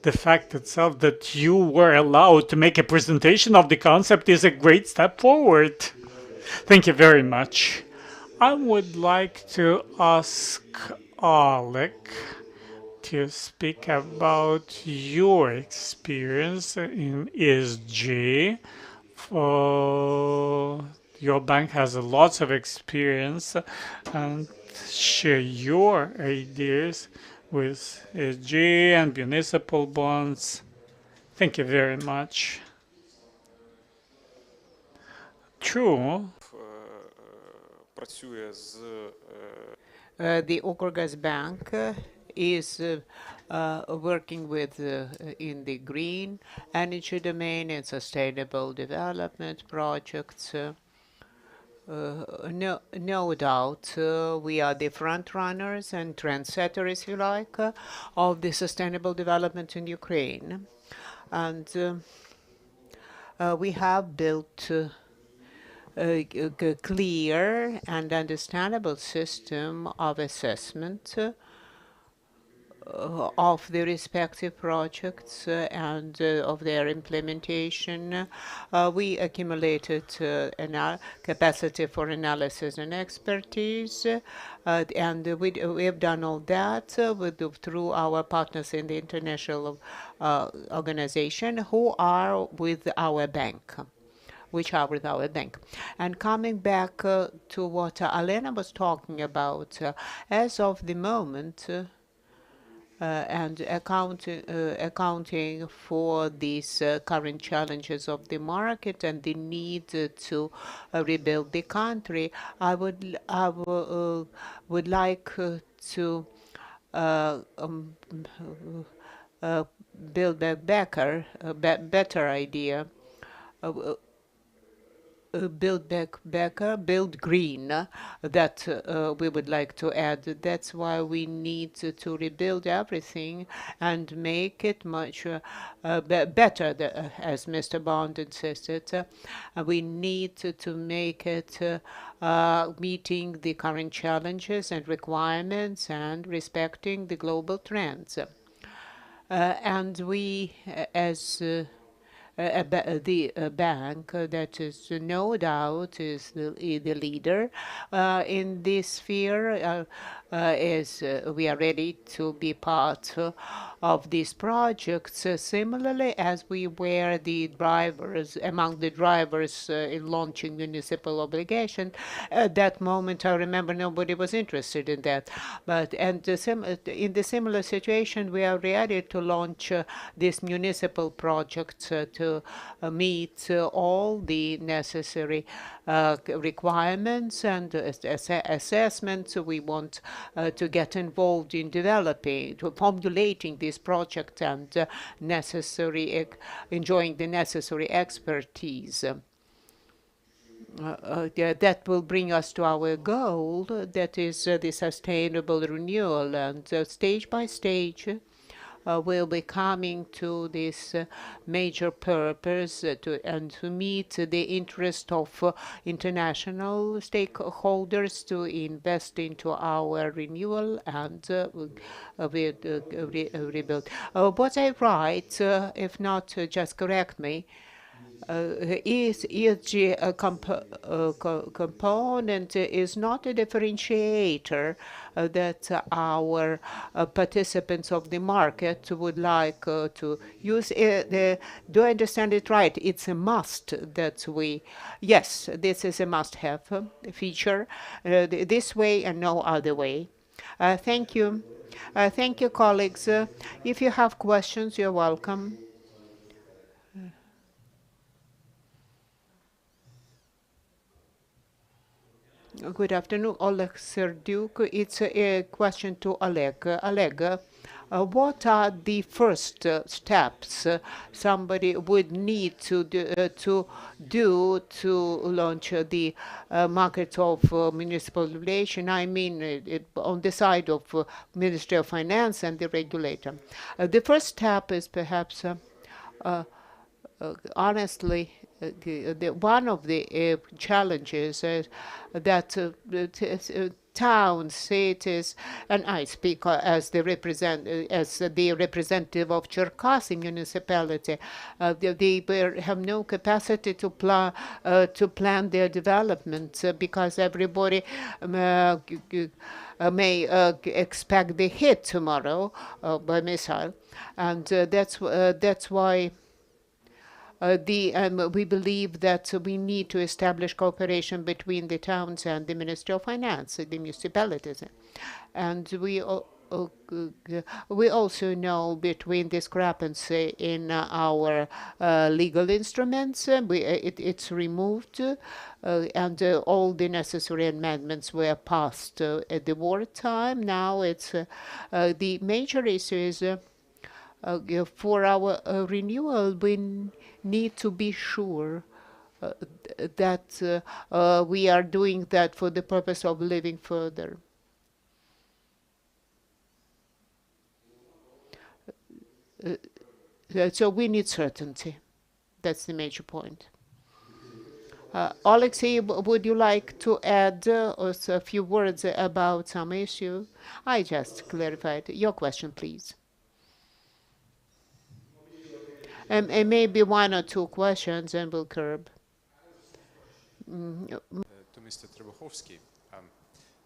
Speaker 1: the fact itself that you were allowed to make a presentation of the concept is a great step forward. Thank you very much. I would like to ask Alec to speak about your experience in ESG. Your bank has lots of experience, and share your ideas with ESG and municipal bonds. Thank you very much. True.
Speaker 5: The Okrug's Bank is working with in the green energy domain and sustainable development projects. No doubt, we are the front runners and trendsetters, if you like, of the sustainable development in Ukraine. And we have built a clear and understandable system of assessment of the respective projects and of their implementation. We accumulated capacity for analysis and expertise, and we have done all that through our partners in the international organization who are with our bank. And coming back to what Alena was talking about, as of the moment, and accounting for these current challenges of the market and the need to rebuild the country, I would like to build a better idea. Build build green, that we would like to add. That's why we need to rebuild everything and make it much better, as Mr. Bond insisted. We need to make it meeting the current challenges and requirements and respecting the global trends. And we, as the bank that is no doubt is the leader in this sphere, we are ready to be part of these projects, similarly as we were the drivers, among the drivers in launching municipal obligation. At that moment, I remember nobody was interested in that. But in the similar situation, we are ready to launch this municipal project to meet all the necessary requirements and assessments. We want to get involved in developing, to formulating this project and enjoying the necessary expertise. That will bring us to our goal, that is the sustainable renewal, and stage by stage will be coming to this major purpose to meet the interest of international stakeholders to invest into our renewal and rebuild. Was I right? If not, just correct me. Is ESG component is not a differentiator that our participants of the market would like to use. Do I understand it right? It's a must that yes, this is a must-have feature this way and no other way. Thank you. Thank you, colleagues. If you have questions, you're welcome. Good afternoon, Oleg Serdyuk. It's a question to Oleg. Oleg, what are the first steps somebody would need to do to launch the market of municipal relation? I mean, on the side of Ministry of Finance and the regulator. The first step is perhaps, honestly, one of the challenges is that towns, cities, and I speak as the representative of Cherkasy municipality, they have no capacity to plan their development because everybody may expect the hit tomorrow by missile, and that's why. We believe that we need to establish cooperation between the towns and the Ministry of Finance, the municipalities. And we we also know between discrepancy in our legal instruments, it's removed, and all the necessary amendments were passed at the wartime. Now it's the major issue is for our renewal, we need to be sure that we are doing that for the purpose of living further. So we need certainty. That's the major point. Alexei, would you like to add also a few words about some issue? I just clarified. Your question, please. And maybe one or two questions, and we'll curb.
Speaker 8: To Mr. Trybukhovsky,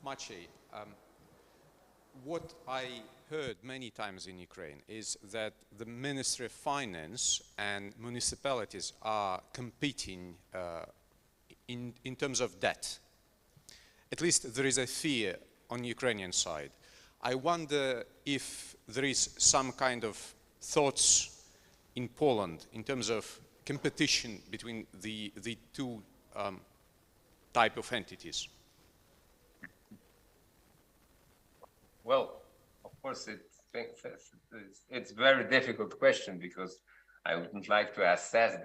Speaker 8: Maciej, what I heard many times in Ukraine is that the Ministry of Finance and municipalities are competing in terms of debt. At least there is a fear on the Ukrainian side. I wonder if there is some kind of thoughts in Poland in terms of competition between the two type of entities.
Speaker 11: Well, of course, it's a very difficult question because I wouldn't like to assess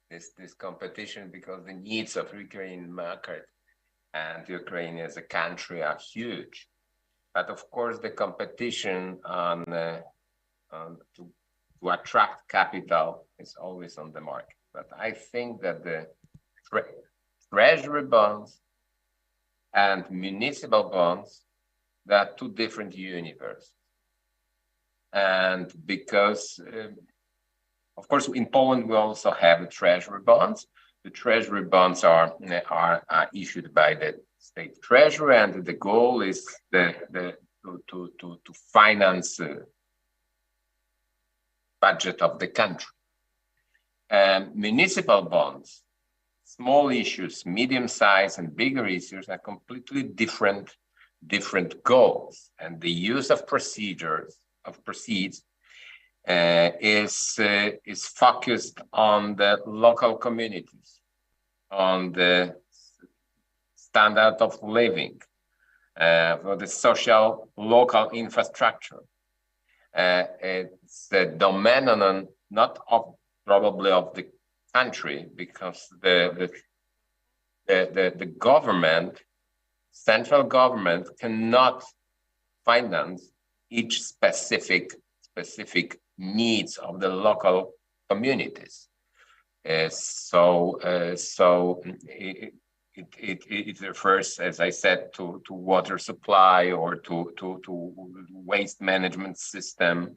Speaker 11: this competition because the needs of Ukrainian market and Ukraine as a country are huge. But of course, the competition to attract capital is always on the market. But I think that the treasury bonds and municipal bonds, they are two different universes. And because, of course, in Poland, we also have the treasury bonds. The treasury bonds are issued by the state treasury, and the goal is to finance the budget of the country. Municipal bonds, small issues, medium size and bigger issues are completely different goals, and the use of proceeds is focused on the local communities, on the standard of living, for the social local infrastructure. It's the domain not of probably of the country, because the government, central government, cannot finance each specific needs of the local communities. So it refers, as I said, to water supply or to waste management system,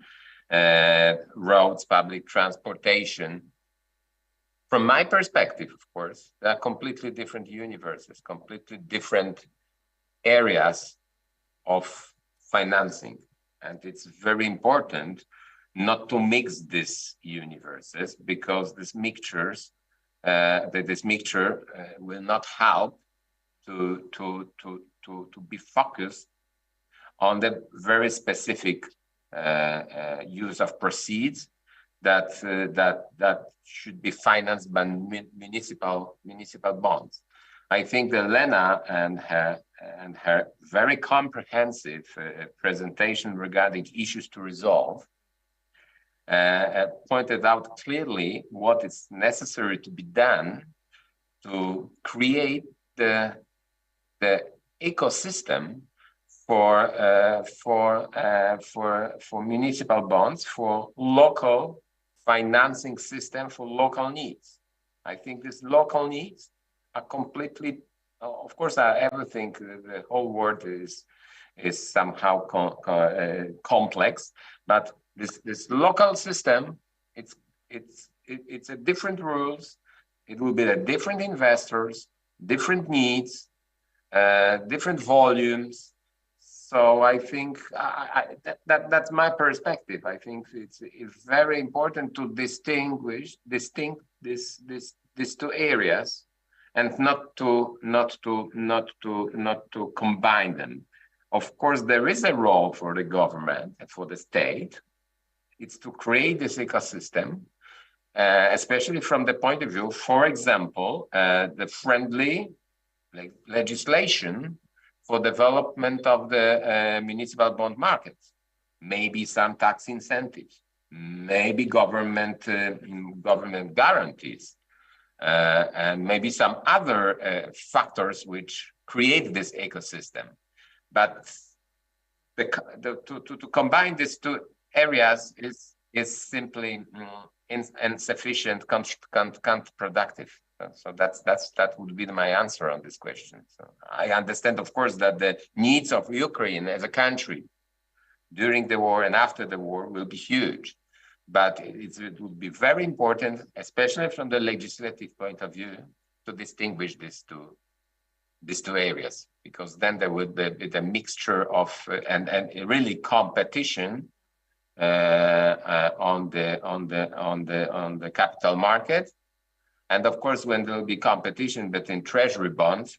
Speaker 11: roads, public transportation. From my perspective, of course, they are completely different universes, completely different areas of financing. And it's very important not to mix these universes, because this mixture will not help to be focused on the very specific use of proceeds that should be financed by municipal bonds. I think that Lena and her very comprehensive presentation regarding issues to resolve pointed out clearly what is necessary to be done to create the ecosystem for municipal bonds, for local financing system for local needs. I think these local needs are completely, of course, everything, the whole world is somehow complex, but this local system, it's a different rules. It will be a different investors, different needs, different volumes. So I think that's my perspective. I think it's very important to distinguish these two areas, and not to combine them. Of course, there is a role for the government and for the state. It's to create this ecosystem, especially from the point of view, for example, the friendly legislation for development of the municipal bond market, maybe some tax incentives, maybe government guarantees, and maybe some other factors which create this ecosystem. But to combine these two areas is simply insufficient, counterproductive. So that would be my answer on this question. So I understand, of course, that the needs of Ukraine as a country during the war and after the war will be huge, but it would be very important, especially from the legislative point of view, to distinguish these two areas, because then there would be the mixture of and really competition on the capital market. And of course, when there will be competition between treasury bonds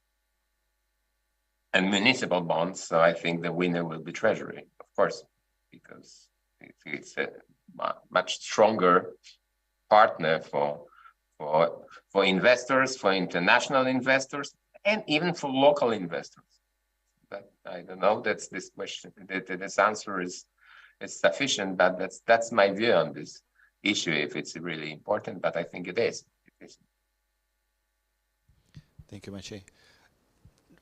Speaker 11: and municipal bonds, so I think the winner will be treasury, of course, because it's a much stronger partner for investors, for international investors, and even for local investors. But I don't know. That's this question. This answer is sufficient, but that's my view on this issue. If it's really important, but I think it is.
Speaker 12: Thank you, Maciej.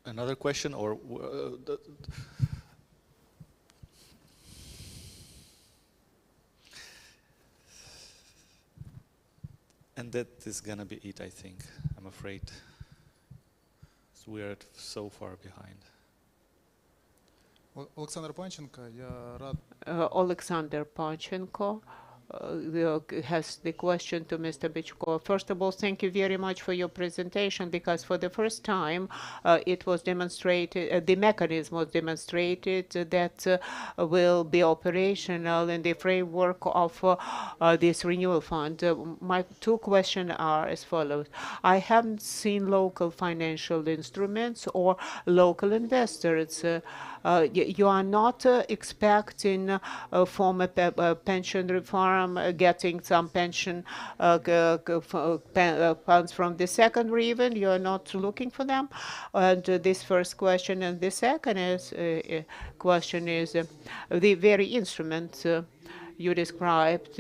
Speaker 12: Another question, or and that is gonna be it, I think. I'm afraid. So we are so far behind.
Speaker 15: Олександр Панченко, я рад.
Speaker 5: Alexander Panchenko has the question to Mr. Bychko. First of all, thank you very much for your presentation, because for the first time it was demonstrated, the mechanism was demonstrated that will be operational in the framework of this renewal fund. My two questions are as follows. I haven't seen local financial instruments or local investors. You are not expecting from a pension reform getting some pension funds from the secondary even? You are not looking for them? And this first question. And the second question is the very instrument you described.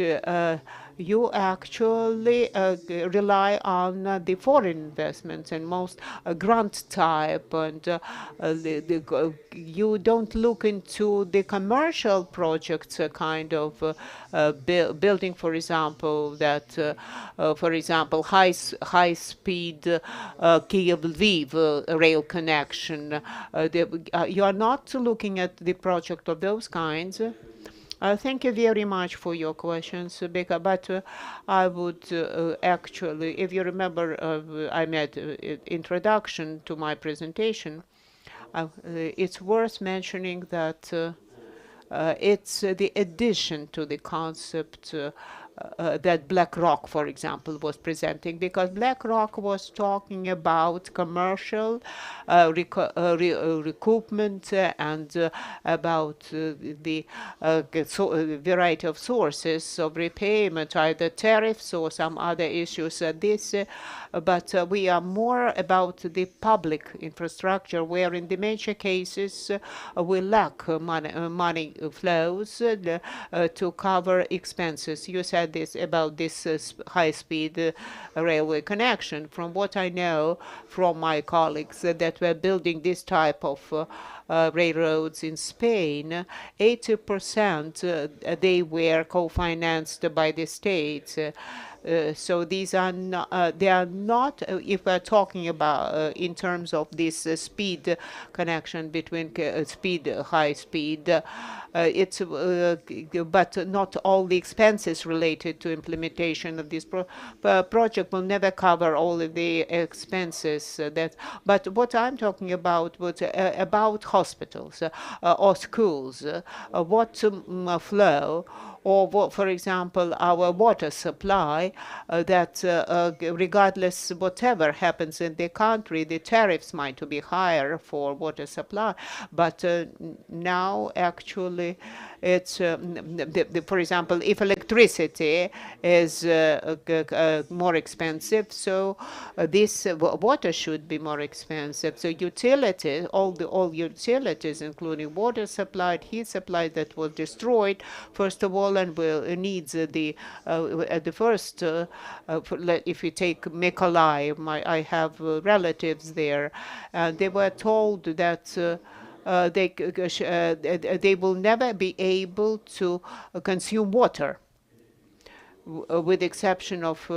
Speaker 5: You actually rely on the foreign investments and most grant type, and you don't look into the commercial projects kind of building, for example, that, for example, high-speed Kyiv-Lviv rail connection. You are not looking at the project of those kinds. Thank you very much for your questions, but I would actually, if you remember, I made introduction to my presentation. It's worth mentioning that it's the addition to the concept that BlackRock, for example, was presenting, because BlackRock was talking about commercial recoupment and about the variety of sources of repayment, either tariffs or some other issues. But we are more about the public infrastructure, where in the major cases we lack money flows to cover expenses. You said this about this high-speed railway connection. From what I know from my colleagues that were building this type of railroads in Spain, 80% they were co-financed by the state. So these are not, they are not, if we're talking about in terms of this speed connection between high speed, it's, but not all the expenses related to implementation of this project will never cover all of the expenses. But what I'm talking about was about hospitals or schools, what flow or for example, our water supply, that regardless whatever happens in the country, the tariffs might be higher for water supply, but now actually it's, for example, if electricity is more expensive, so this water should be more expensive. So utilities, all utilities, including water supply, heat supply that was destroyed, first of all, and will needs the first. If you take Mykolaiv, I have relatives there, and they were told that. They will never be able to consume water, with the exception of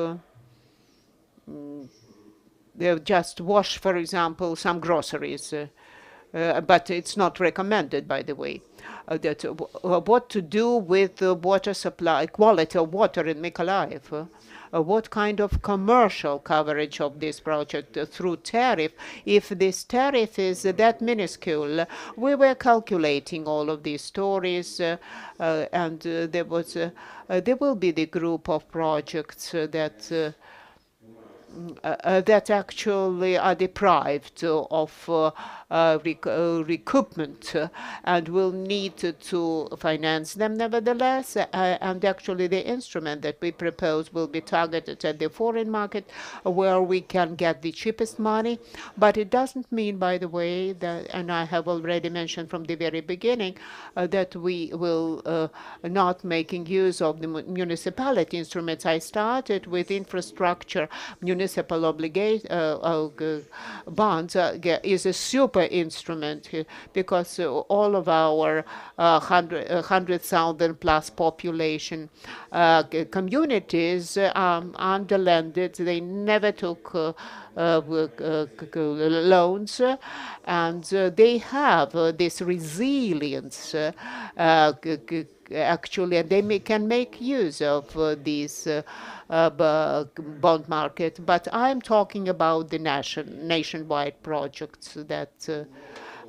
Speaker 5: they'll just wash, for example, some groceries. But it's not recommended, by the way. What to do with the water supply, quality of water in Mykolaiv? What kind of commercial coverage of this project through tariff? If this tariff is that minuscule, we were calculating all of these stories, and there will be the group of projects that that actually are deprived of recoupment and will need to finance them nevertheless. And actually the instrument that we propose will be targeted at the foreign market where we can get the cheapest money. But it doesn't mean, by the way, that, and I have already mentioned from the very beginning, that we will not making use of the municipality instruments. I started with infrastructure. Municipal bonds is a super instrument because all of our 100,000 plus population communities underlanded. They never took loans, and they have this resilience actually, and they can make use of these bond market. But I'm talking about the nationwide projects that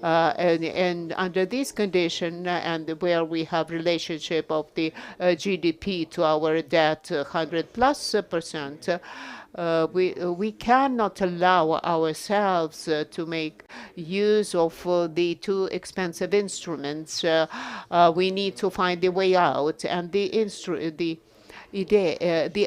Speaker 5: and under this condition, and where we have relationship of the GDP to our debt 100+%, we cannot allow ourselves to make use of the too expensive instruments. We need to find a way out, and the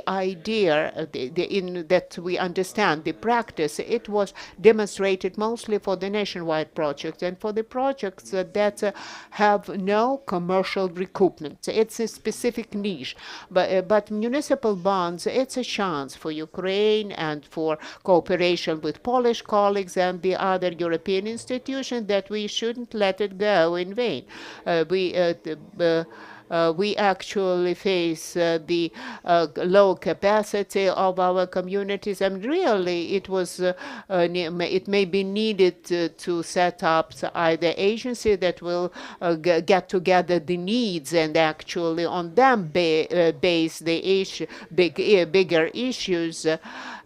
Speaker 5: idea in that we understand the practice, it was demonstrated mostly for the nationwide project and for the projects that have no commercial recoupment. It's a specific niche, but municipal bonds, it's a chance for Ukraine and for cooperation with Polish colleagues and the other European institutions that we shouldn't let it go in vain. We actually face the low capacity of our communities, and really it may be needed to set up either agency that will get together the needs and actually on them base the bigger issues.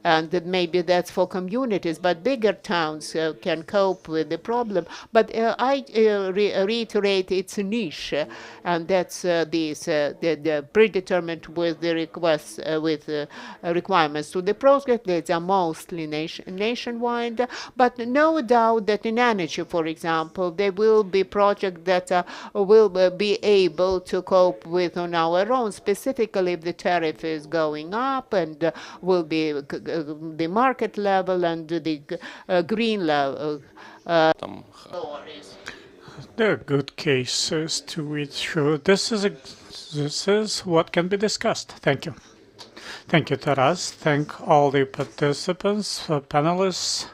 Speaker 5: And maybe that's for communities, but bigger towns can cope with the problem. But I reiterate it's a niche, and that's the predetermined with the requests requirements to the project. These are mostly nationwide, but no doubt that in energy, for example, there will be projects that will be able to cope with on our own, specifically if the tariff is going up and will be the market level and the green level.
Speaker 1: There are good cases to read through. This is what can be discussed. Thank you. Thank you, Taras. Thank all the participants, panelists.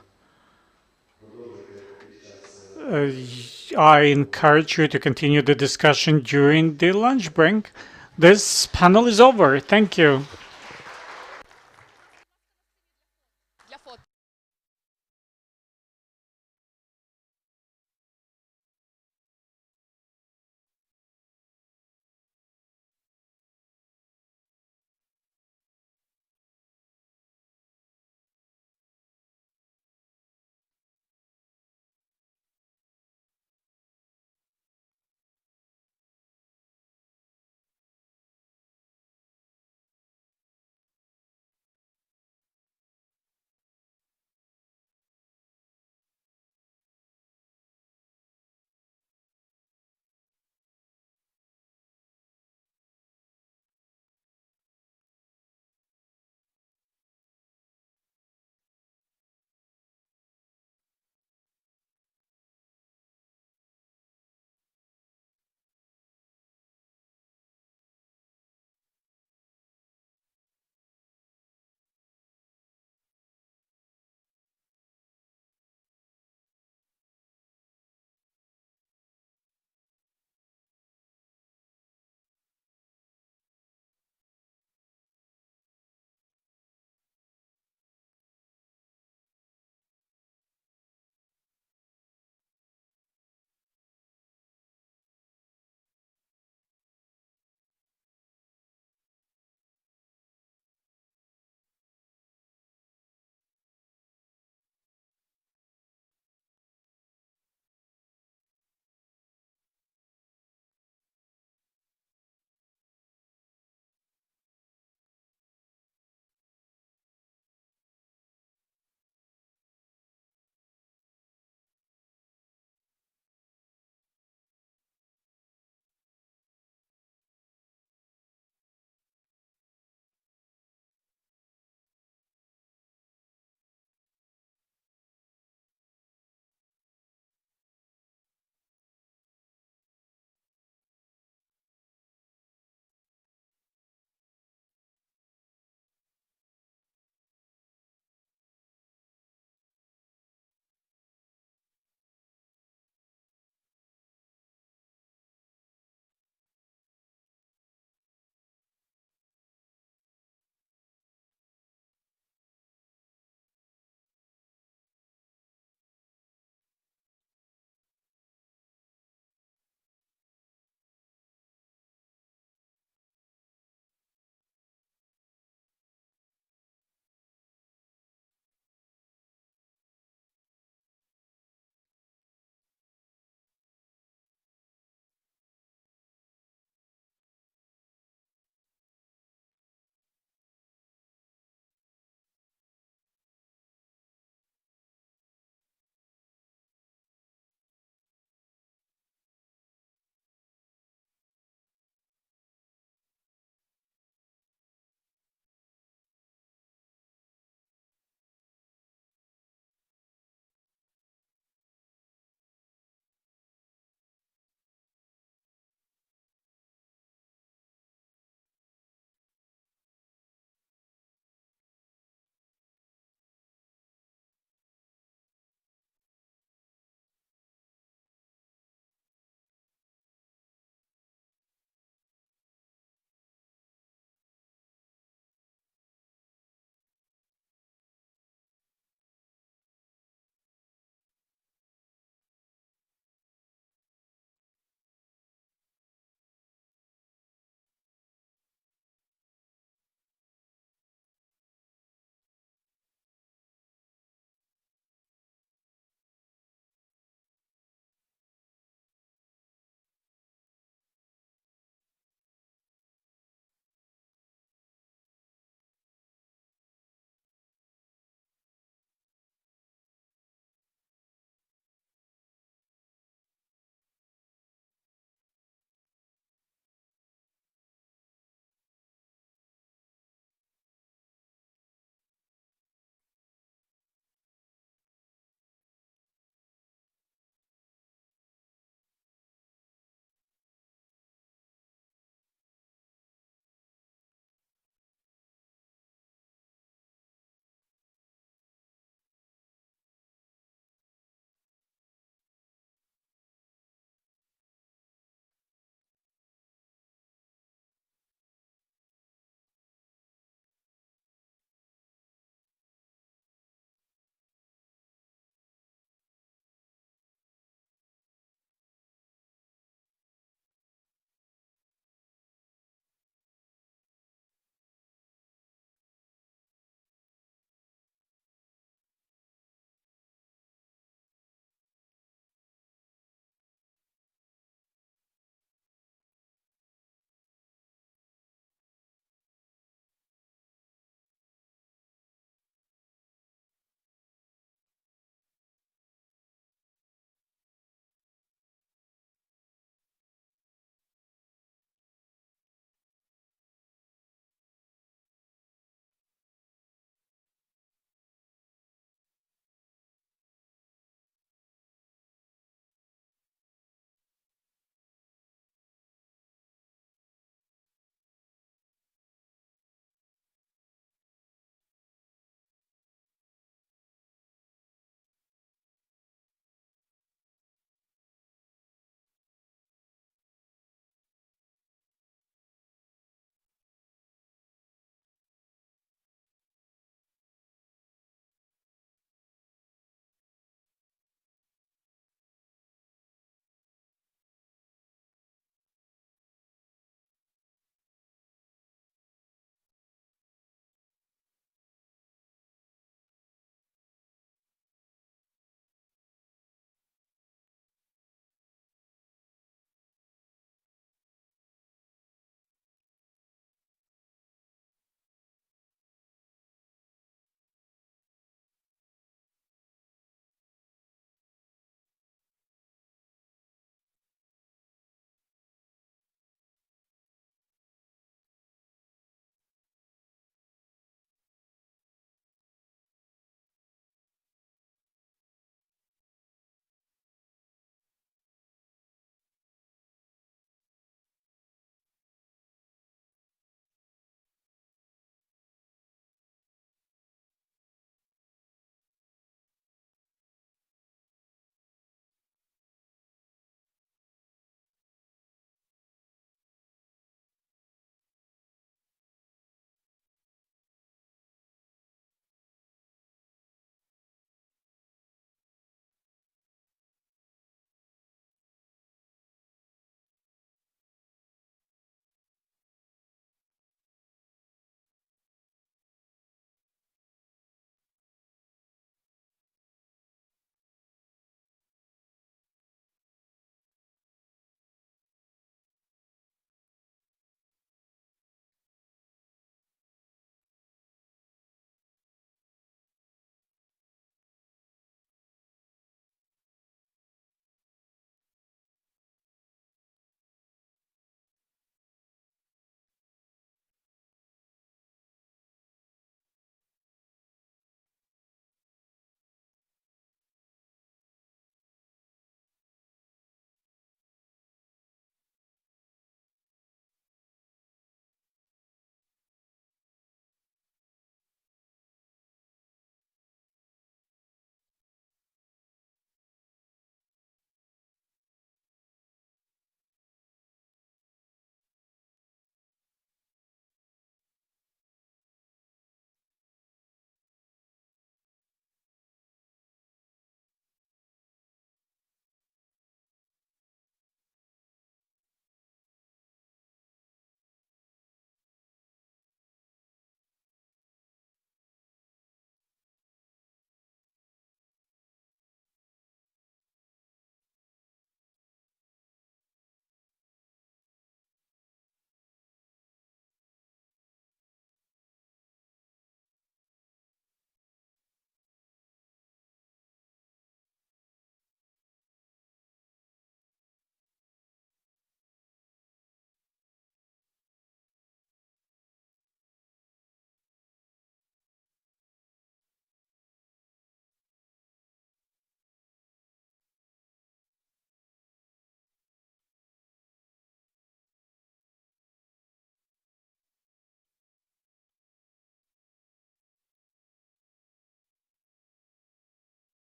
Speaker 1: I encourage you to continue the discussion during the lunch break. This panel is over. Thank you.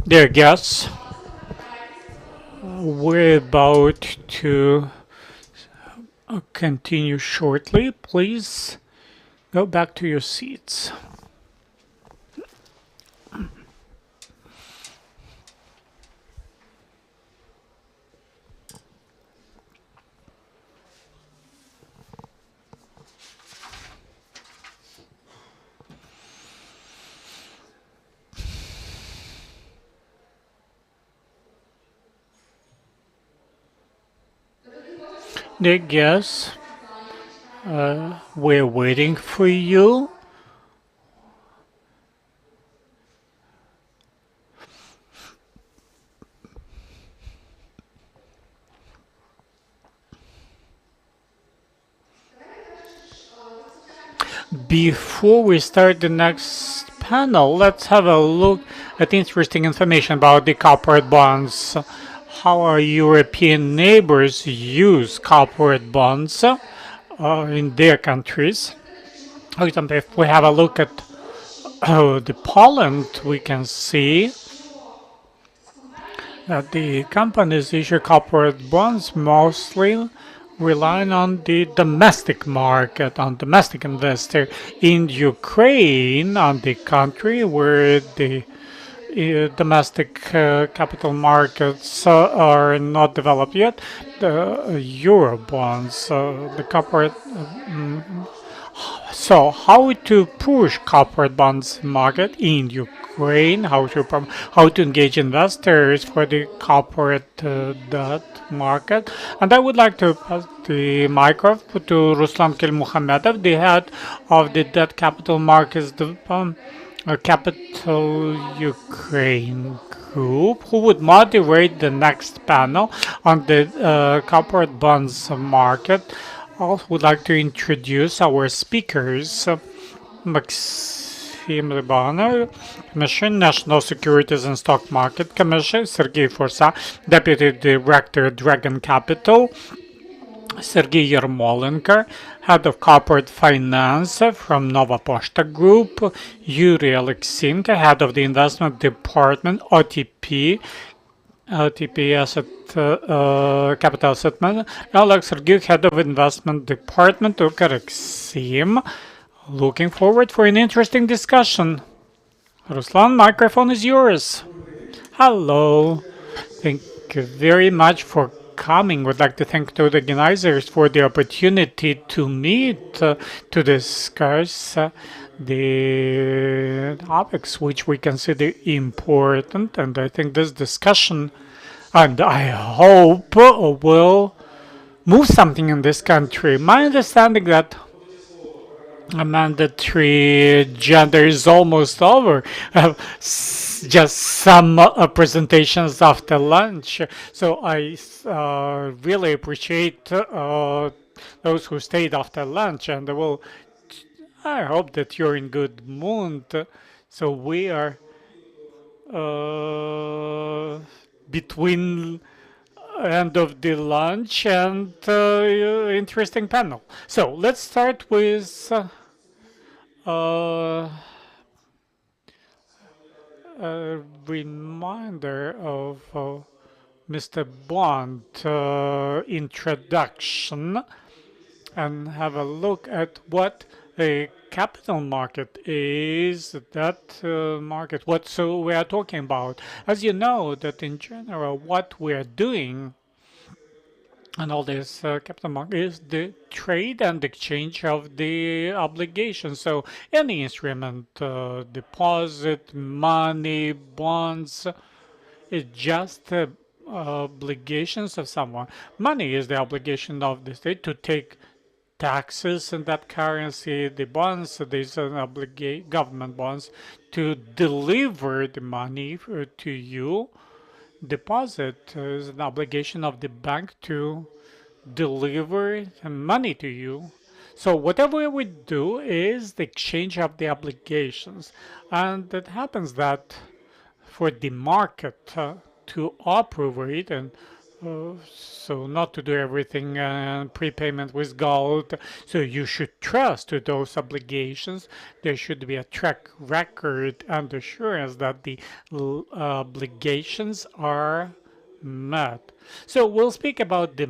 Speaker 1: Dear guests, we're about to continue shortly. Please go back to your seats. Dear guests, we're waiting for you. Before we start the next panel, let's have a look at interesting information about the corporate bonds. How our European neighbors use corporate bonds in their countries. For example, if we have a look at the Poland, we can see that the companies issue corporate bonds mostly relying on the domestic market, on domestic investor. In Ukraine, on the country where the domestic capital markets are not developed yet, the euro bonds, the corporate. So, how to push corporate bonds market in Ukraine? How to engage investors for the corporate debt market? And I would like to pass the microphone to Ruslan Kilmuhamedov, the head of the debt capital markets Capital Ukraine group, who would moderate the next panel on the corporate bonds market. I also would like to introduce our speakers. Maxim Rybanov, Commissioner, National Securities and Stock Market Commission, Sergei Forsa, Deputy Director, Dragon Capital, Sergei Yermolenko, Head of Corporate Finance from Nova Poshta Group, Yuri Alexinko, Head of the Investment Department, OTP Asset Capital Asset Management, Alex Sergiuk, Head of Investment Department, Ukareksim. Looking forward for an interesting discussion. Ruslan, microphone is yours. Hello. Thank you very much for coming. Would like to thank the organizers for the opportunity to meet to discuss the topics which we consider important, and I think this discussion, and I hope, will move something in this country. My understanding that mandatory gender is almost over. Just some presentations after lunch. So I really appreciate those who stayed after lunch, and I hope that you're in good mood. So we are between end of the lunch and interesting panel. So let's start with a reminder of Mr. Bond introduction and have a look at what a capital market is, that market, what so we are talking about. As you know, that in general, what we are doing and all this capital market is the trade and exchange of the obligations. So any instrument, deposit, money, bonds, it's just obligations of someone. Money is the obligation of the state to take taxes in that currency. The bonds, these are government bonds to deliver the money to you. Deposit is an obligation of the bank to deliver money to you. So whatever we do is the exchange of the obligations. And it happens that for the market to operate and So not to do everything prepayment with gold. So you should trust to those obligations. There should be a track record and assurance that the obligations are met. So we'll speak about the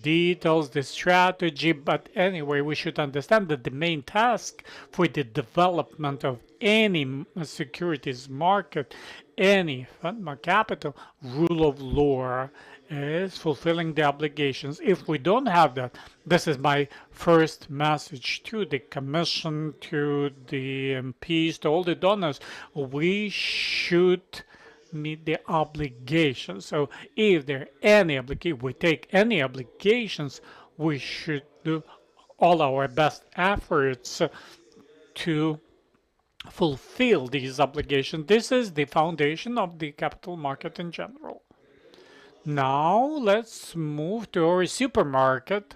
Speaker 1: details, the strategy, but anyway, we should understand that the main task for the development of any securities market, any fund capital, rule of law, is fulfilling the obligations. If we don't have that, this is my first message to the Commission, to the MPs, to all the donors. We should meet the obligations. So if there are any obligation, we take any obligations, we should do all our best efforts to fulfill these obligations. This is the foundation of the capital market in general. Now let's move to our supermarket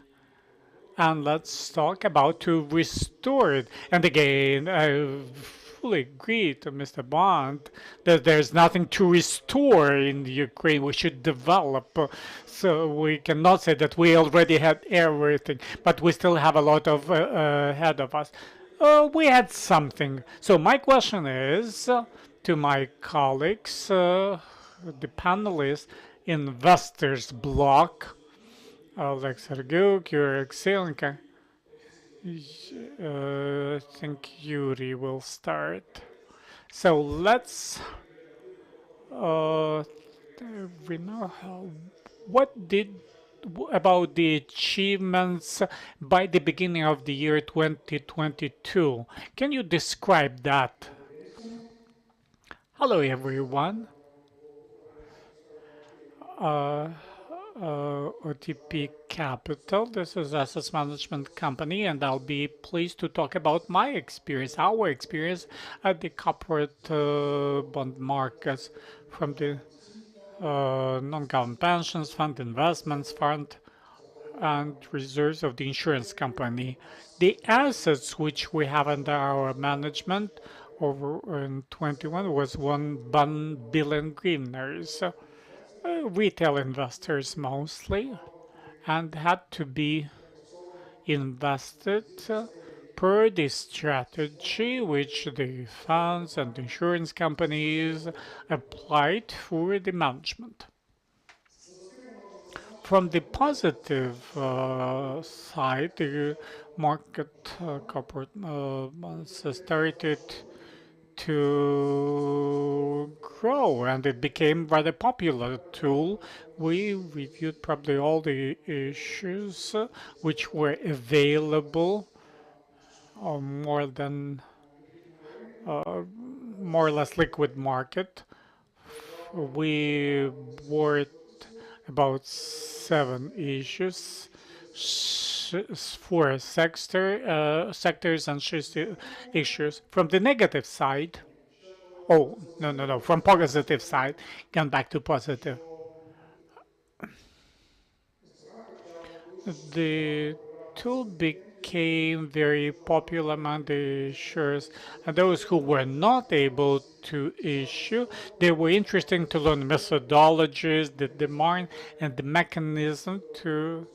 Speaker 1: and let's talk about to restore it. And again, I fully agree to Mr. Bond that there's nothing to restore in Ukraine. We should develop. So we cannot say that we already had everything, but we still have a lot of ahead of us. We had something. So my question is to my colleagues, the panelists, investors block. Alex Sergiuk, you're excellent. I think Yuri will start. So let's we know how, what did about the achievements by the beginning of the year 2022. Can you describe that? Hello everyone. OTP Capital. This is asset management company, and I'll be pleased to talk about my experience, our experience at the corporate bond markets from the non-government pensions fund, investments fund, and reserves of the insurance company. The assets which we have under our management over in 21 was 1 billion hryvnias. Retail investors mostly, and had to be invested per the strategy which the funds and insurance companies applied for the management. From the positive side, the market corporate started to grow, and it became rather popular tool. We reviewed probably all the issues which were available, or more or less liquid market. We worked about 7 issues, 4 sectors and 6 issues. From the negative side, no, from positive side, come back to positive. The tool became very popular among the issuers, and those who were not able to issue, they were interesting to learn methodologies, the demand, and the mechanism to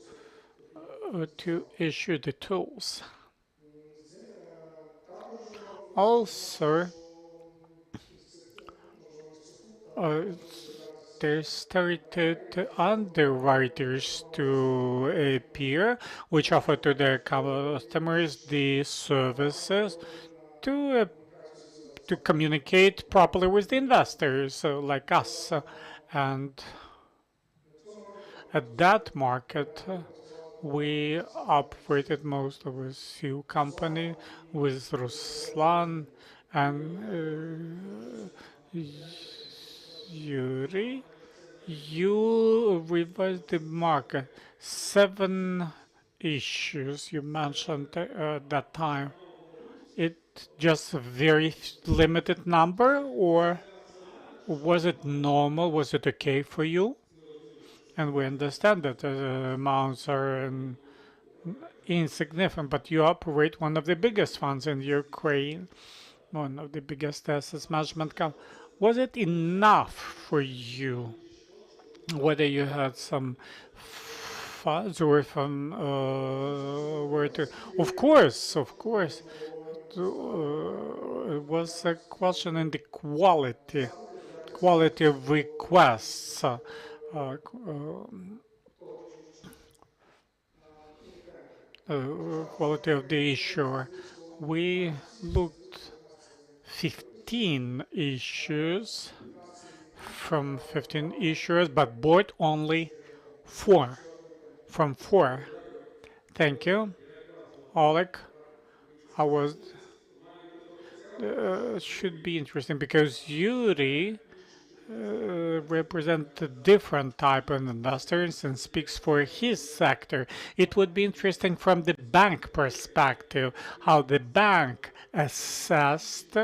Speaker 1: issue the tools. Also, there started underwriters to appear, which offer to their customers the services to communicate properly with the investors, like us. And at that market, we operated most of a few company with Ruslan and Yuri. You revised the market. 7 issues you mentioned at that time. It just a very limited number, or was it normal? Was it okay for you? And we understand that the amounts are insignificant, but you operate one of the biggest funds in Ukraine, one of the biggest asset management companies. Was it enough for you? whether you had some funds or from where to. Of course, it was a question in the quality of requests. Quality of the issuer. We looked 15 issues from 15 issuers, but bought only 4 from 4. Thank you. Oleg, how was should be interesting because Yuri represent a different type of investors and speaks for his sector. It would be interesting from the bank perspective how the bank assessed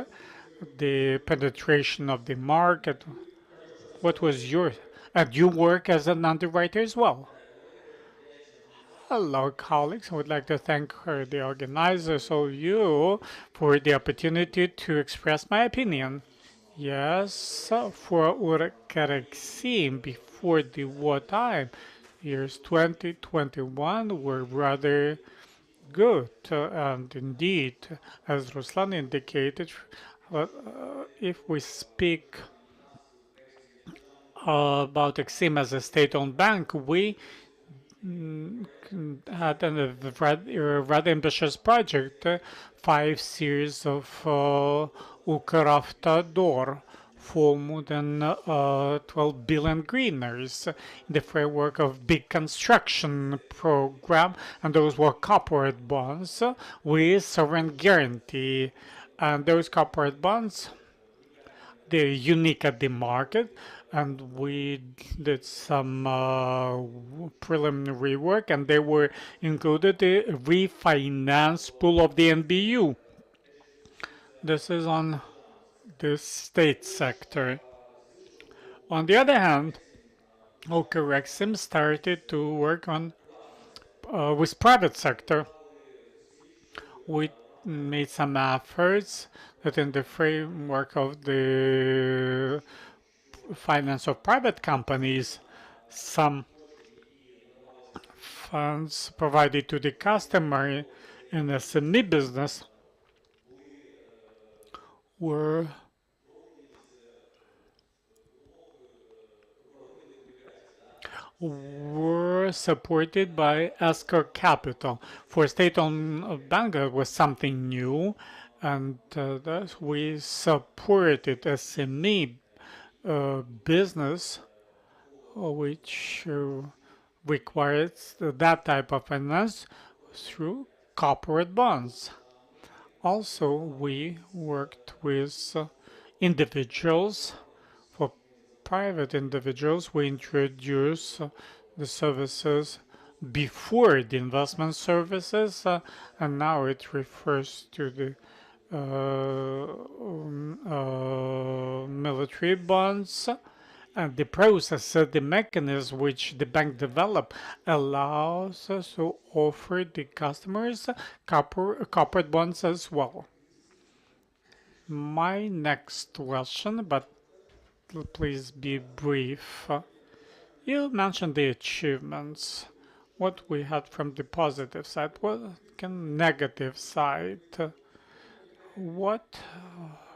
Speaker 1: the penetration of the market. What was your, and you work as an underwriter as well. Hello, colleagues. I would like to thank the organizers of you for the opportunity to express my opinion. Yes, for Urkarexim before the wartime, years 2021 were rather good. And indeed, as Ruslan indicated, if we speak about Exim as a state-owned bank, we had a rather ambitious project, 5 series of Ukravtodor for more than 12 billion greeners in the framework of big construction program, and those were corporate bonds with sovereign guarantee. And those corporate bonds, they're unique at the market, and we did some preliminary work, and they were included the refinance pool of the NBU. This is on the state sector. On the other hand, Okerexim started to work on with private sector. We made some efforts that in the framework of the finance of private companies, some funds provided to the customer in SME business were supported by Escrow Capital. For state-owned bank, it was something new, and thus we supported SME business, which requires that type of finance through corporate bonds. Also, we worked with individuals. For private individuals, we introduced the services before the investment services, and now it refers to the military bonds. And the process, the mechanism which the bank developed allows us to offer the customers corporate bonds as well. My next question, but please be brief. You mentioned the achievements, what we had from the positive side, what can negative side? What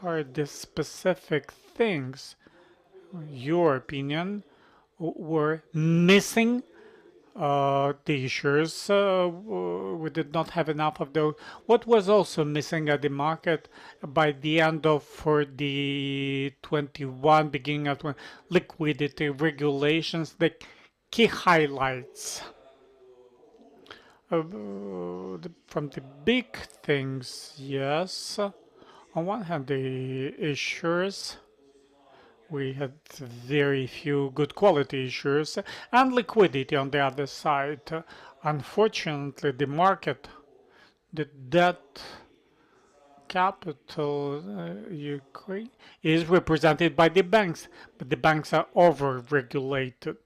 Speaker 1: are the specific things, your opinion, were missing the issues? We did not have enough of those. What was also missing at the market by the end of for the 21, beginning of liquidity regulations, the key highlights? From the big things, yes. On one hand, the issuers, we had very few good quality issues, and liquidity on the other side. Unfortunately, the market, the debt capital Ukraine is represented by the banks, but the banks are over-regulated.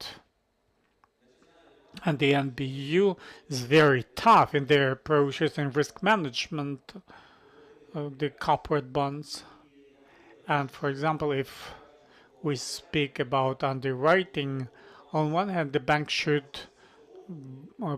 Speaker 1: And the NBU is very tough in their approaches and risk management of the corporate bonds. And for example, if we speak about underwriting On one hand, the bank should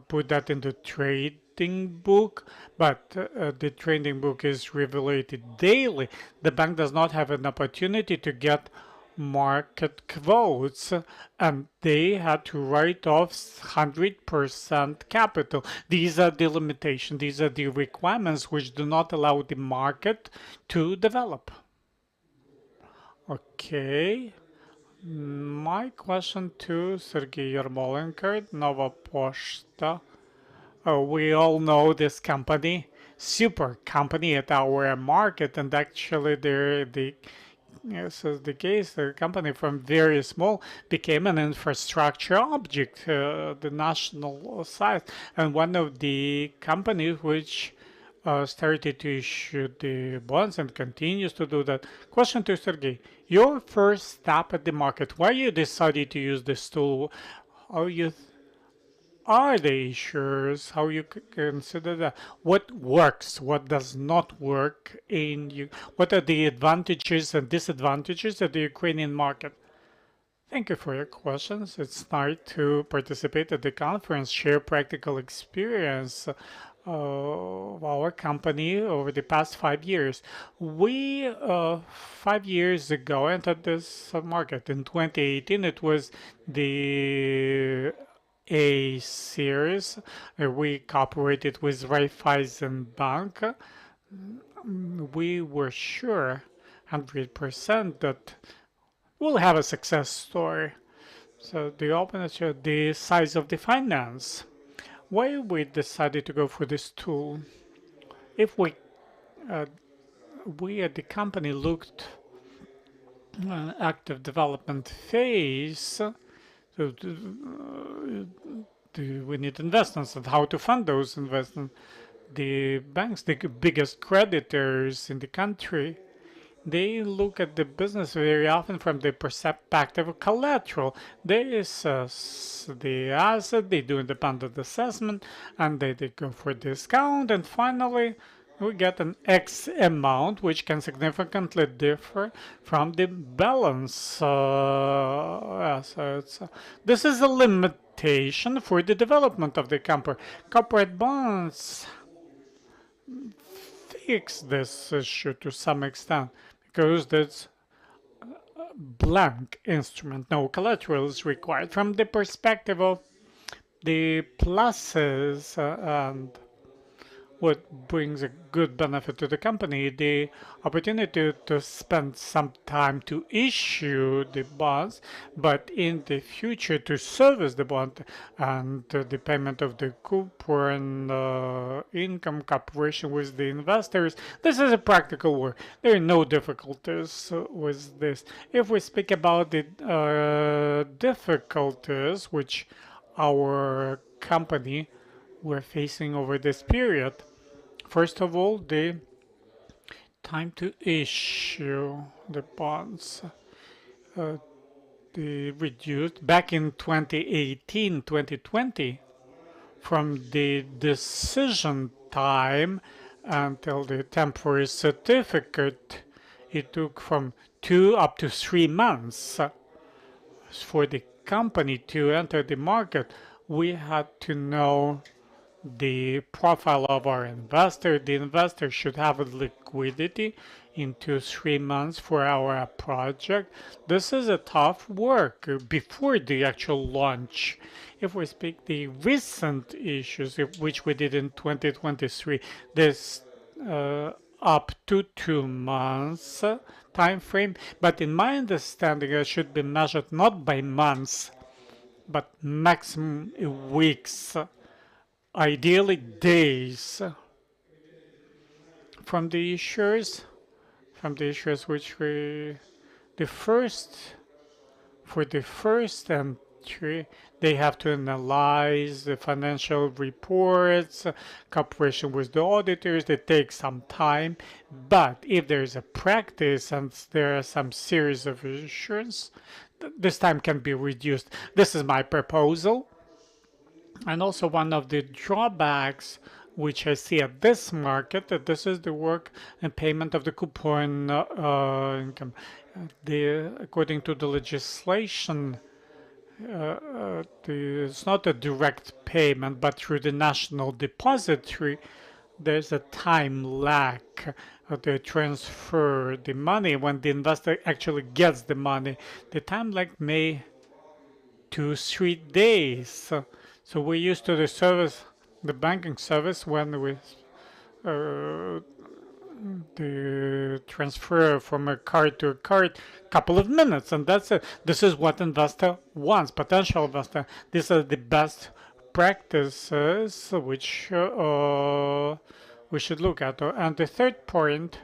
Speaker 1: put that in the trading book, but the trading book is revelated daily. The bank does not have an opportunity to get market quotes, and they had to write off 100% capital. These are the limitations, these are the requirements which do not allow the market to develop. Okay. My question to Sergey Yarmolenko, Nova Poshta. We all know this company, super company at our market, and actually this is the case. The company from very small became an infrastructure object, the national size, and one of the companies which started to issue the bonds and continues to do that. Question to Sergey: your first step at the market, why you decided to use this tool? How you are the issues? How you consider that? What works? What does not work in you? What are the advantages and disadvantages of the Ukrainian market? Thank you for your questions. It's nice to participate at the conference, share practical experience of our company over the past 5 years. We, 5 years ago, entered this market. In 2018, it was the A series. We cooperated with Raiffeisen Bank. We were sure 100% that we'll have a success story. So the openness, the size of the finance. Why we decided to go for this tool? If we at the company looked active development phase, so we need investments and how to fund those investments. The banks, the biggest creditors in the country, they look at the business very often from the perspective of collateral. They assess the asset, they do independent assessment, and they go for discount, and finally we get an X amount, which can significantly differ from the balance assets. This is a limitation for the development of the company. Corporate bonds fix this issue to some extent, because that's a blank instrument. No collateral is required. From the perspective of the pluses and what brings a good benefit to the company, the opportunity to spend some time to issue the bonds, but in the future to service the bond and the payment of the coupon, income cooperation with the investors. This is a practical work. There are no difficulties with this. If we speak about the difficulties which our company were facing over this period, first of all, the time to issue the bonds. The reduced back in 2018, 2020, from the decision time until the temporary certificate, it took from 2 up to 3 months for the company to enter the market. We had to know the profile of our investor. The investor should have a liquidity in 2-3 months for our project. This is a tough work before the actual launch. If we speak the recent issues, which we did in 2023, this up to 2 months time frame, but in my understanding, it should be measured not by months, but maximum weeks. Ideally days. From the issuers which we, for the first entry, they have to analyze the financial reports, cooperation with the auditors. They take some time, but if there's a practice and there are some series of issues, this time can be reduced. This is my proposal. And also one of the drawbacks which I see at this market, that this is the work and payment of the coupon income. According to the legislation, it's not a direct payment, but through the national depository, there's a time lag to transfer the money when the investor actually gets the money. The time lag may 2-3 days. So we used to the service, the banking service, when we the transfer from a card to a card, couple of minutes, and that's it. This is what investor wants, potential investor. These are the best practices which we should look at. And the third point,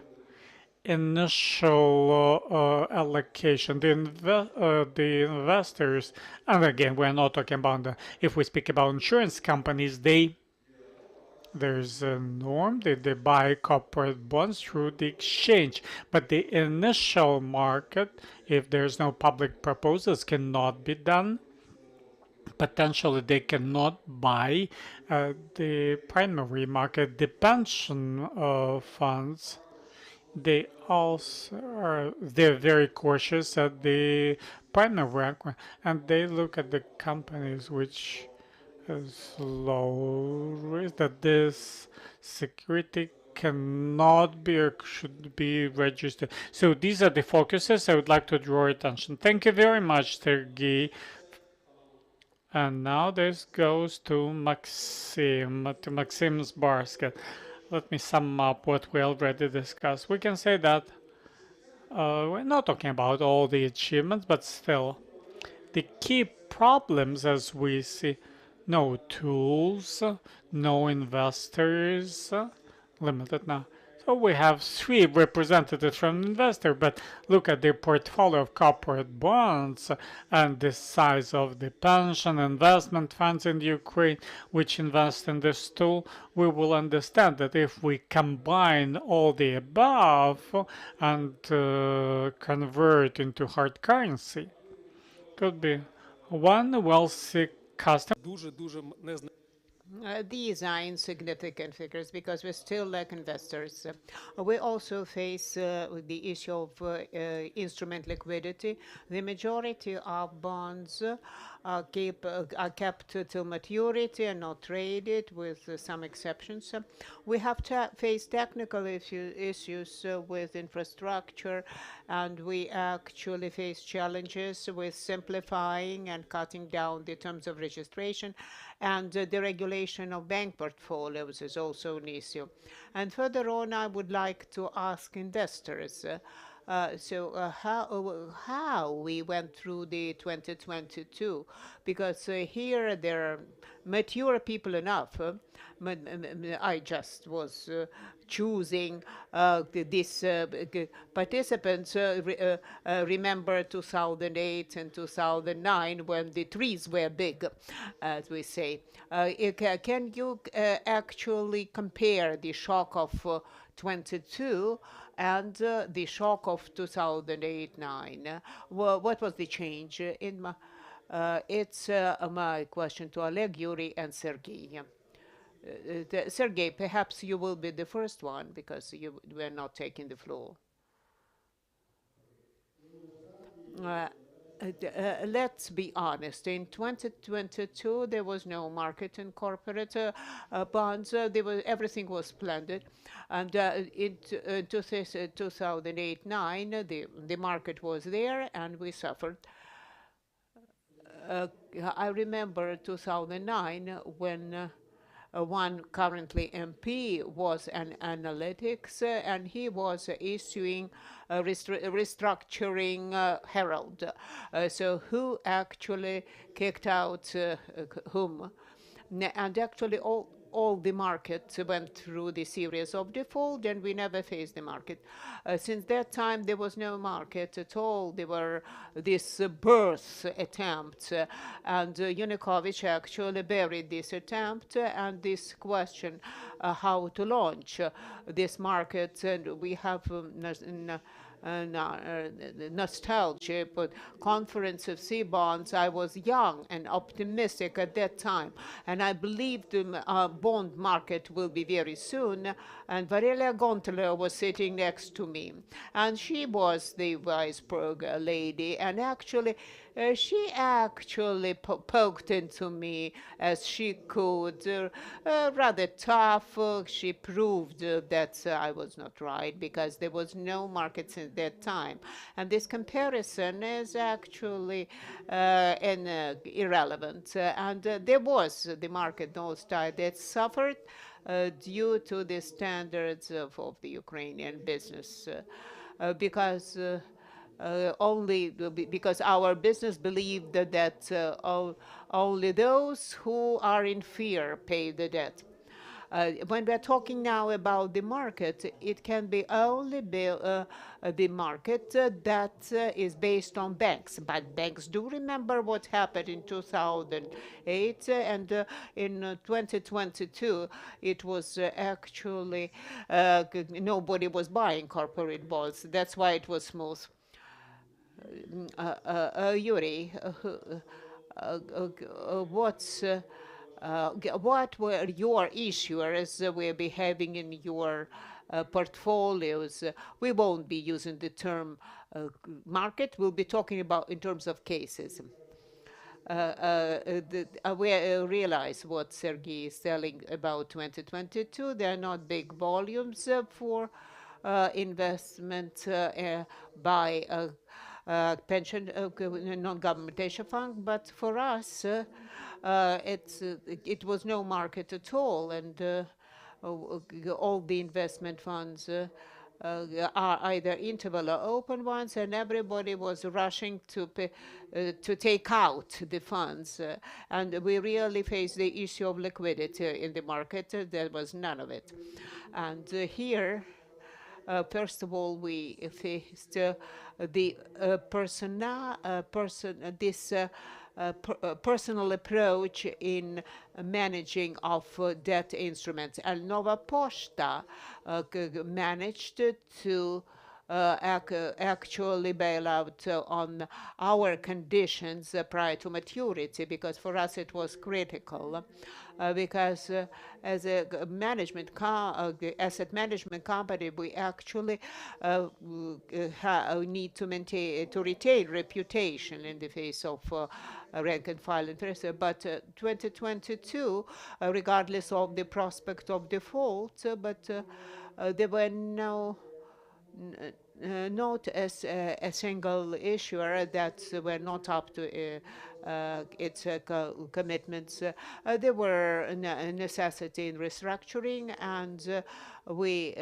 Speaker 1: initial allocation. The investors, and again, we're not talking about if we speak about insurance companies, there's a norm that they buy corporate bonds through the exchange, but the initial market, if there's no public proposals, cannot be done. Potentially, they cannot buy the primary market, the pension funds. They also they're very cautious at the primary market, and they look at the companies which is low risk, that this security cannot be or should be registered. So these are the focuses I would like to draw attention. Thank you very much, Sergey. And now this goes to Maxim's basket. Let me sum up what we already discussed. We can say that we're not talking about all the achievements, but still, the key problems as we see, no tools, no investors, limited now. So we have 3 representatives from the investor, but look at the portfolio of corporate bonds and the size of the pension investment funds in Ukraine which invest in this tool. We will understand that if we combine all the above and convert into hard currency, could be one wealthy customer.
Speaker 5: These are insignificant figures because we still lack investors. We also face the issue of instrument liquidity. The majority of bonds are kept till maturity and not traded, with some exceptions. We have to face technical issues with infrastructure, and we actually face challenges with simplifying and cutting down the terms of registration, and the regulation of bank portfolios is also an issue. And further on, I would like to ask investors, how we went through the 2022, because here there are mature people enough. I just was choosing these participants. Remember 2008 and 2009 when the trees were big, as we say. Can you actually compare the shock of 22 and the shock of 2008-9? What was the change in my? It's my question to Oleg, Yuri, and Sergey. Sergey, perhaps you will be the first one because you were not taking the floor. Let's be honest. In 2022, there was no market in corporate bonds. Everything was splendid. And in 2008-9, the market was there, and we suffered. I remember 2009 when one currently MP was an analytics, and he was issuing a restructuring herald. So who actually kicked out whom? And actually all the market went through the series of default, and we never faced the market. Since that time, there was no market at all. There were this birth attempt, and Yanukovych actually buried this attempt and this question how to launch this market. And we have nostalgia, but conference of sea bonds. I was young and optimistic at that time, and I believed the bond market will be very soon. And Varelia Gontler was sitting next to me, and she was the vice lady, and actually She actually poked into me as she could, rather tough. She proved that I was not right because there was no market at that time. And this comparison is actually irrelevant. And there was the market those time that suffered due to the standards of the Ukrainian business because only because our business believed that only those who are in fear pay the debt. When we're talking now about the market, it can be only the market that is based on banks. But banks do remember what happened in 2008 and in 2022. It was actually nobody was buying corporate bonds. That's why it was smooth. Yuri, what were your issuers will be having in your portfolios? We won't be using the term market. We'll be talking about in terms of cases. We realize what Sergei is telling about 2022. There are not big volumes for investment by pension non-government pension fund, but for us, it was no market at all, and all the investment funds are either interval or open ones, and everybody was rushing to take out the funds, and we really faced the issue of liquidity in the market. There was none of it, and here. First of all, we faced the personal approach in managing of debt instruments. And Nova Pošta managed to actually bail out on our conditions prior to maturity, because for us it was critical. Because as a asset management company, we actually need to retain reputation in the face of rank and file interest. But 2022, regardless of the prospect of default, but there were not as a single issuer that were not up to its commitments. There were a necessity in restructuring, and we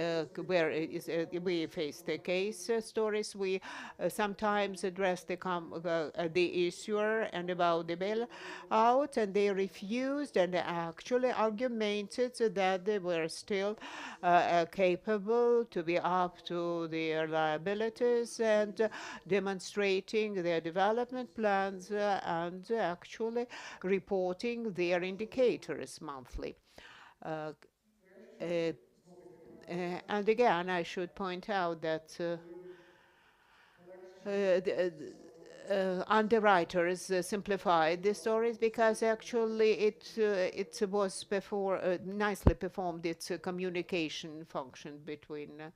Speaker 5: faced the case stories. We sometimes address the issuer and about the bailout, and they refused and actually argumented that they were still capable to be up to their liabilities and demonstrating their development plans and actually reporting their indicators monthly. And again, I should point out that underwriters simplified the stories because actually it was before nicely performed its communication function between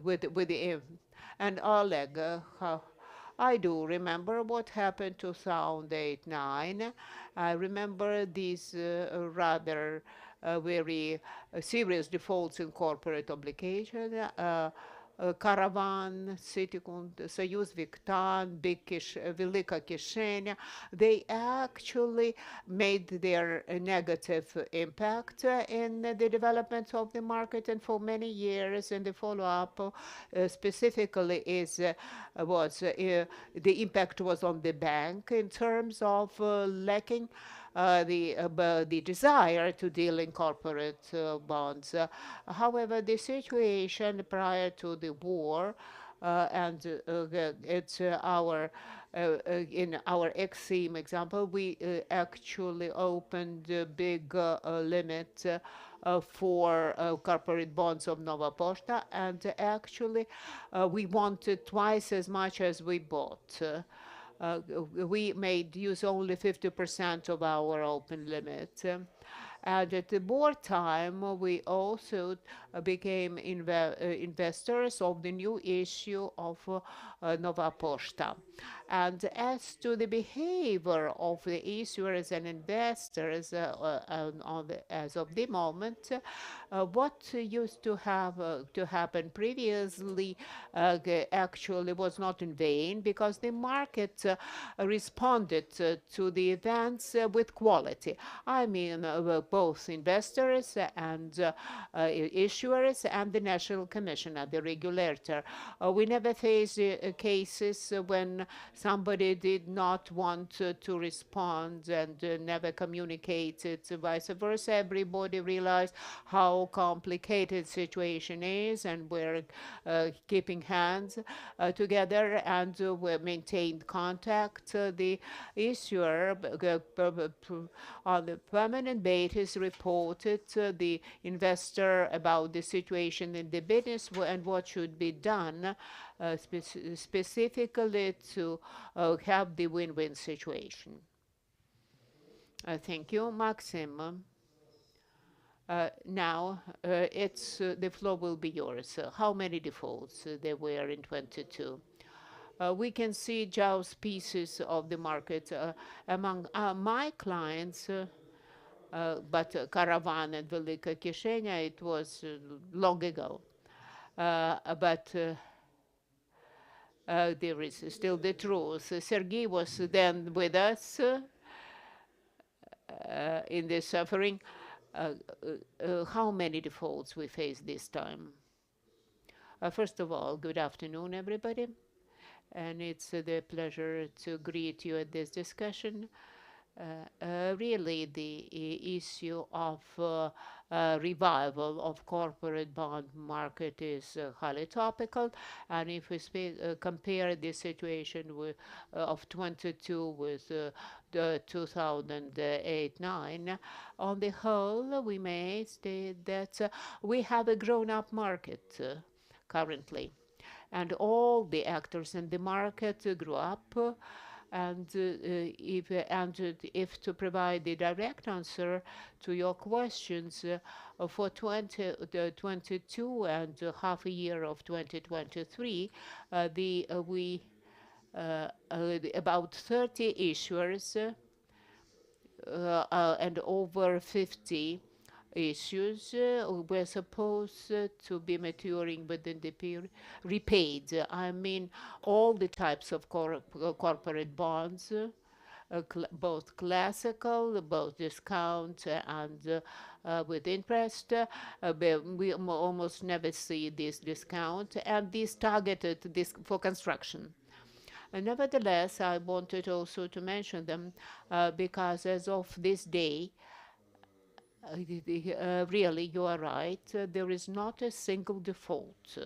Speaker 5: with the and Oleg. I do remember what happened 2008-9. I remember these rather very serious defaults in corporate obligation. Caravan, Citicund, Soyuz Viktan, Velika Kishenia, they actually made their negative impact in the development of the market, and for many years in the follow-up specifically the impact was on the bank in terms of lacking the desire to deal in corporate bonds. However, the situation prior to the war, and it's in our Exim example, we actually opened a big limit for corporate bonds of Nova Pošta, and actually we wanted twice as much as we bought. We made use only 50% of our open limit. And at the wartime, we also became investors of the new issue of Nova Pošta. And as to the behavior of the issuers and investors as of the moment, what used to have to happen previously actually was not in vain, because the market responded to the events with quality. I mean, both investors and issuers and the National Commission, the regulator. We never faced cases when somebody did not want to respond and never communicated. Vice versa, everybody realized how complicated situation is, and we're keeping hands together, and we maintained contact. The issuer on the permanent basis reported the investor about the situation in the business and what should be done specifically to have the win-win situation. Thank you, Maxim. Now, the floor will be yours. How many defaults there were in 22? We can see Jow's pieces of the market among my clients, but Caravan and Velika Kishenya, it was long ago. But there is still the truth. Sergei was then with us in the suffering. How many defaults we face this time? First of all, good afternoon, everybody. And it's the pleasure to greet you at this discussion. Really, the issue of revival of corporate bond market is highly topical. And if we compare the situation with, of 22 with the 2008-9, on the whole, we may state that we have a grown-up market currently. And all the actors in the market grew up. And if to provide the direct answer to your questions, for 2022 and half a year of 2023, about 30 issuers and over 50 issues were supposed to be maturing within the period, repaid. I mean, all the types of corporate bonds, both classical, both discount and with interest. We almost never see this discount, and this targeted for construction. Nevertheless, I wanted also to mention them because as of this day, really, you are right. There is not a single default.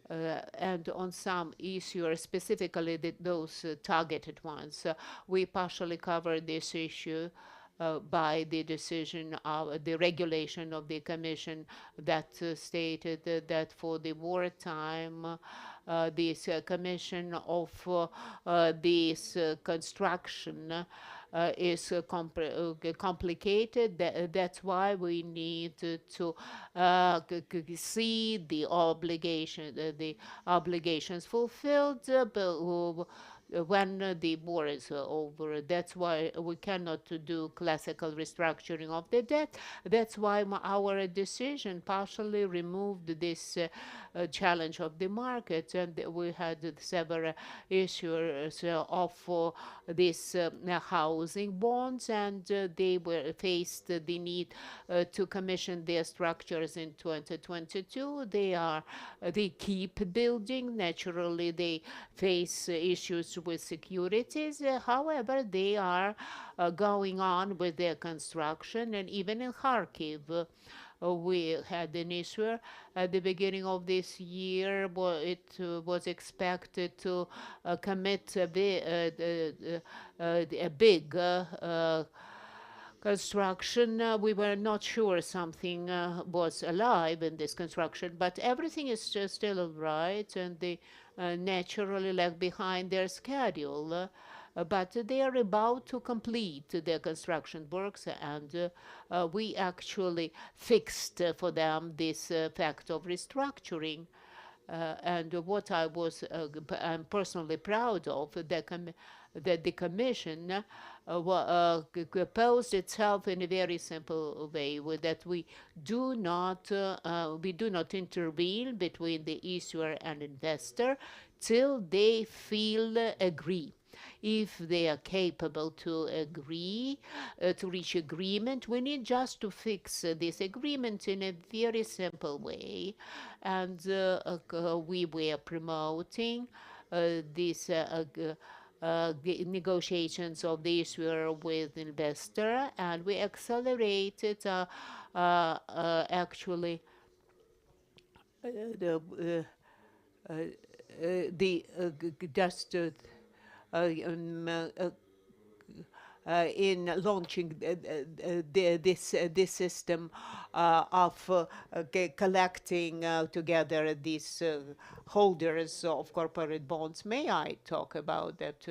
Speaker 5: And on some issues, specifically those targeted ones, we partially covered this issue by the decision of the regulation of the Commission that stated that for the wartime, this Commission of this construction is complicated. That's why we need to see the obligations fulfilled when the war is over. That's why we cannot do classical restructuring of the debt. That's why our decision partially removed this challenge of the market, and we had several issues of these housing bonds, and they were faced the need to commission their structures in 2022. They keep building. Naturally, they face issues with securities. However, they are going on with their construction, and even in Kharkiv, we had an issue at the beginning of this year. It was expected to commit a big construction. We were not sure something was alive in this construction, but everything is still all right, and they naturally lag behind their schedule. But they are about to complete their construction works, and we actually fixed for them this fact of restructuring. And what I'm personally proud of, that the Commission posed itself in a very simple way, that we do not intervene between the issuer and investor till they feel agree. If they are capable to agree, to reach agreement, we need just to fix this agreement in a very simple way. And we were promoting these negotiations of the issuer with investor, and we accelerated actually in launching this system of collecting together these holders of corporate bonds. May I talk about that?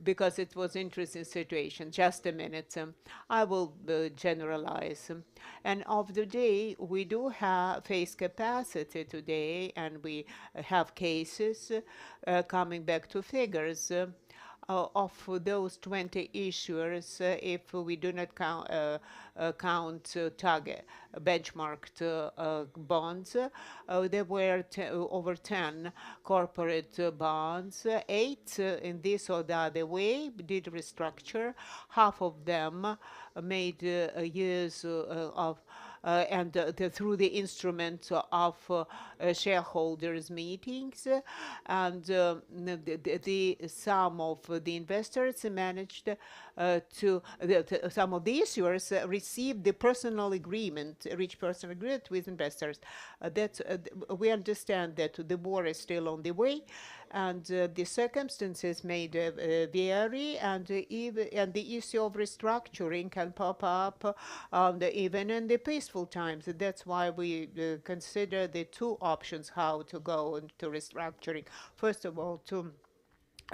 Speaker 5: Because it was interesting situation. Just a minute. I will generalize. And of the day, we do have face capacity today, and we have cases coming back to figures. Of those 20 issuers, if we do not count target benchmarked bonds, there were over 10 corporate bonds. 8 in this or the other way did restructure. Half of them made use of and through the instrument of shareholders meetings, and the some of the investors managed some of the issuers received the personal agreement, reach personal agreement with investors. We understand that the war is still on the way, and the circumstances may vary, and the issue of restructuring can pop up even in the peaceful times. That's why we consider the two options how to go into restructuring. First of all, to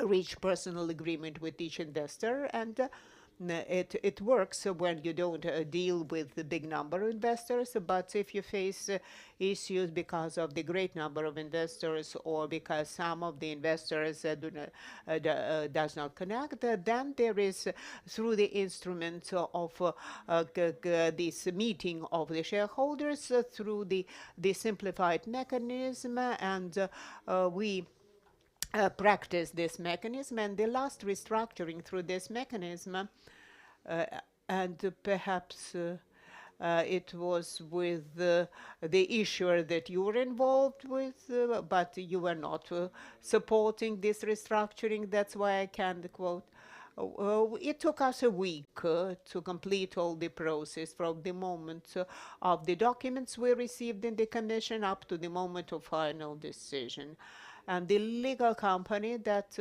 Speaker 5: reach personal agreement with each investor, and it works when you don't deal with the big number of investors, but if you face issues because of the great number of investors, or because some of the investors does not connect, then there is, through the instrument of this meeting of the shareholders, through the simplified mechanism, and we practice this mechanism, and the last restructuring through this mechanism, and perhaps it was with the issuer that you were involved with, but you were not supporting this restructuring. That's why I can quote. It took us a week to complete all the process from the moment of the documents we received in the Commission up to the moment of final decision. And the legal company that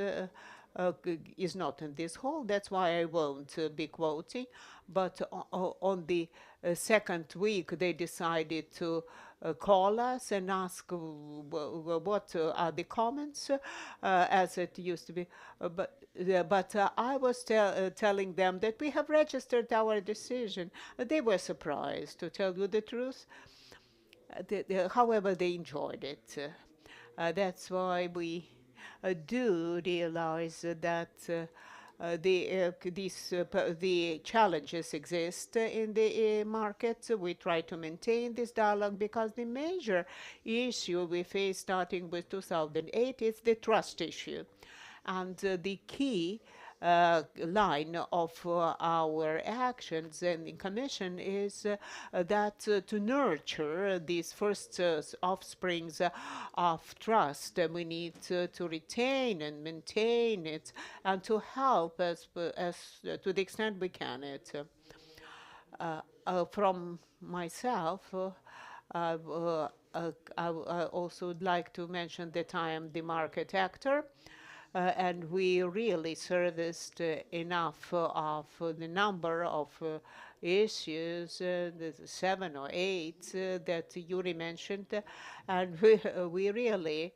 Speaker 5: is not in this hall, that's why I won't be quoting, but on the second week they decided to call us and ask what are the comments, as it used to be. But I was telling them that we have registered our decision. They were surprised, to tell you the truth. However, they enjoyed it. That's why we do realize that the challenges exist in the market. We try to maintain this dialogue because the major issue we face starting with 2008 is the trust issue. And the key line of our actions in the Commission is that to nurture these first offsprings of trust, we need to retain and maintain it, and to help as to the extent we can it. From myself, I also would like to mention that I am the market actor. And we really serviced enough of the number of issues, the 7 or 8 that Yuri mentioned, and we really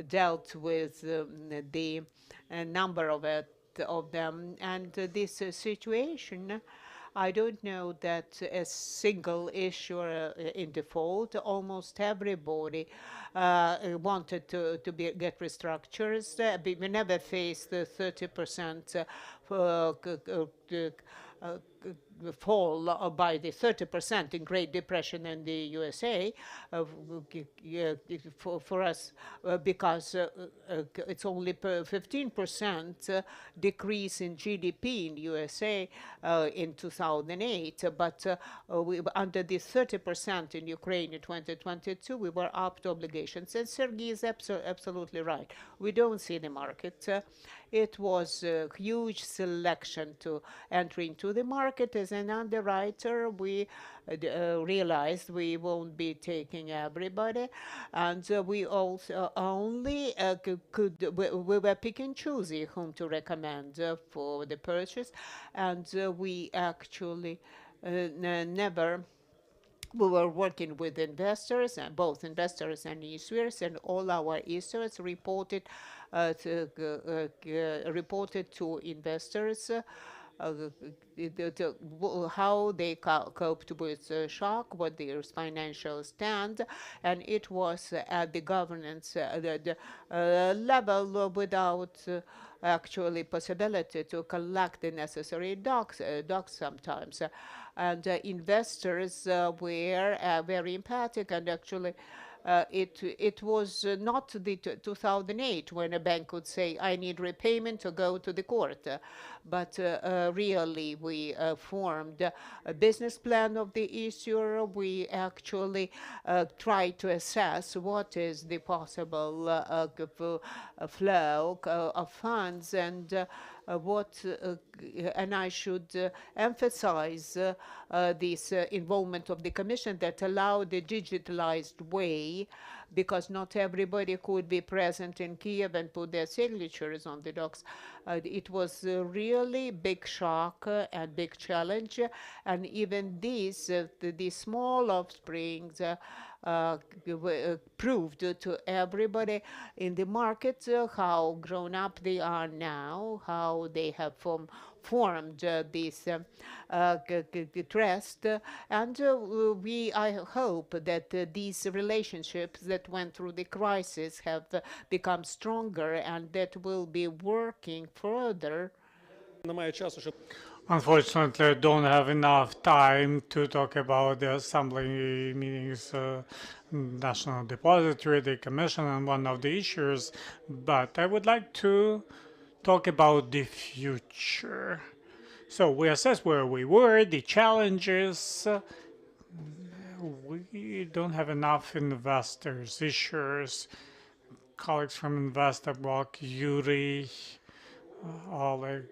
Speaker 5: dealt with the number of them. And this situation, I don't know that a single issuer in default. Almost everybody wanted to get restructures. We never faced the 30% fall by the 30% in Great Depression in the USA for us because it's only 15% decrease in GDP in USA in 2008, but under the 30% in Ukraine in 2022, we were up to obligations. And Sergei is absolutely right. We don't see the market. It was a huge selection to enter into the market. As an underwriter, we realized we won't be taking everybody, and we also only we were pick and choosy whom to recommend for the purchase, and we actually never. We were working with investors, and both investors and issuers, and all our issuers reported to investors how they coped with shock, what their financial stand, and it was at the governance level without actually possibility to collect the necessary docs sometimes. And investors were very empathic, and actually it was not the 2008 when a bank could say, I need repayment to go to the court. But really, we formed a business plan of the issuer. We actually tried to assess what is the possible flow of funds, and and I should emphasize this involvement of the Commission that allowed the digitalized way, because not everybody could be present in Kyiv and put their signatures on the docs. It was a really big shock and big challenge, and even these, the small offsprings proved to everybody in the market how grown up they are now, how they have formed this trust, and I hope that these relationships that went through the crisis have become stronger and that will be working further.
Speaker 1: Unfortunately, I don't have enough time to talk about the assembly meetings, National Depository, the Commission, and one of the issues, but I would like to talk about the future. So we assess where we were, the challenges. We don't have enough investors, issuers, colleagues from Investor Block, Yuri, Oleg.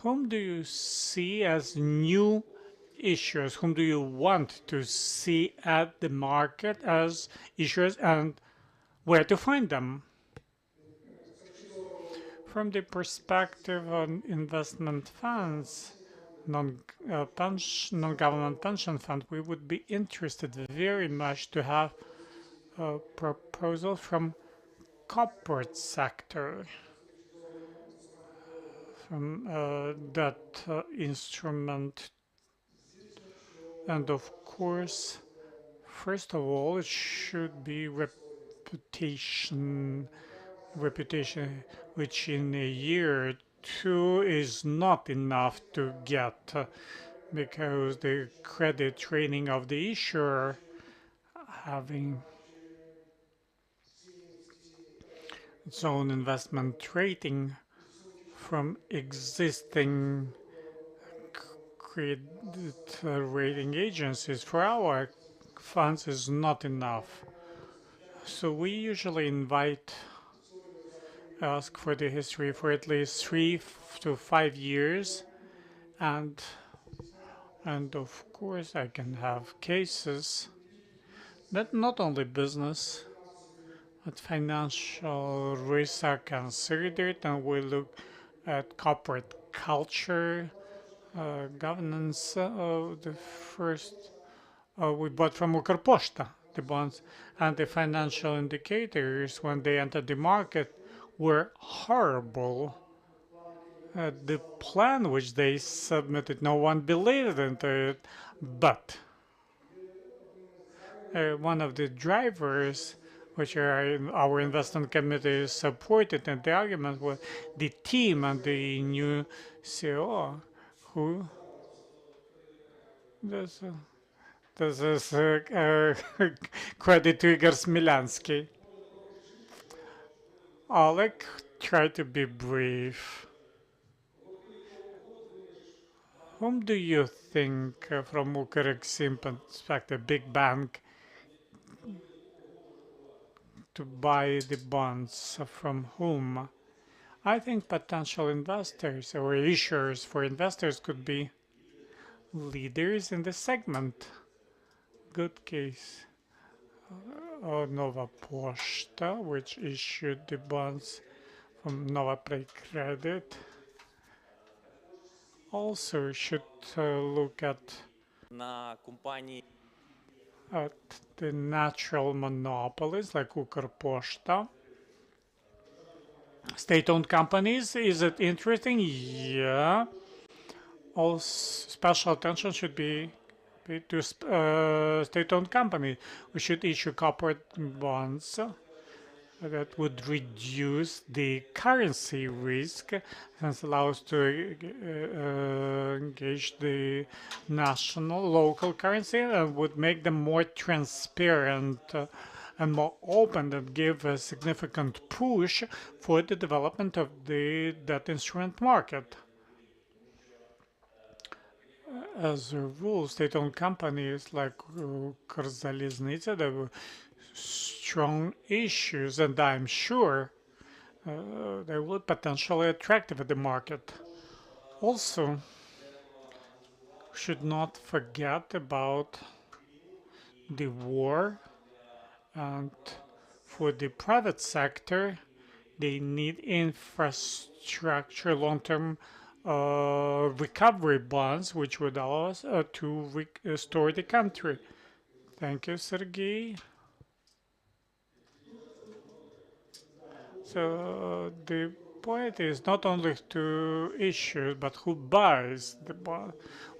Speaker 1: Whom do you see as new issuers? Whom do you want to see at the market as issuers, and where to find them? From the perspective of investment funds, non-government pension fund, we would be interested very much to have a proposal from corporate sector, from that instrument. And of course, first of all, it should be reputation, which in a year or two is not enough to get, because the credit rating of the issuer having its own investment rating from existing credit rating agencies for our funds is not enough. So we usually ask for the history for at least 3 to 5 years, and of course I can have cases that not only business but financial risks are considered, and we look at corporate culture, governance. The first we bought from Ukrposhta the bonds, and the financial indicators when they entered the market were horrible. The plan which they submitted, no one believed into it, but one of the drivers which our investment committee supported, and the argument was the team and the new CEO, who this is credit to Igor Smilansky. Oleg, try to be brief. Whom do you think from Ukhrexim perspective, big bank, to buy the bonds from whom? I think potential investors or issuers for investors could be leaders in the segment. Good case. Nova Poshta, which issued the bonds from Nova Credit. Also should look at the natural monopolies like Ukrposhta. State-owned companies, is it interesting? Yeah. All special attention should be to state-owned companies. We should issue corporate bonds that would reduce the currency risk and allows to engage the national, local currency and would make them more transparent and more open and give a significant push for the development of the debt instrument market. As a rule, state-owned companies like Укрзалізниця, there were strong issues, and I'm sure they will potentially attractive at the market. Also, should not forget about the war, and for the private sector, they need infrastructure, long-term recovery bonds, which would allow us to restore the country. Thank you, Sergey. So the point is not only to issue, but who buys the bond.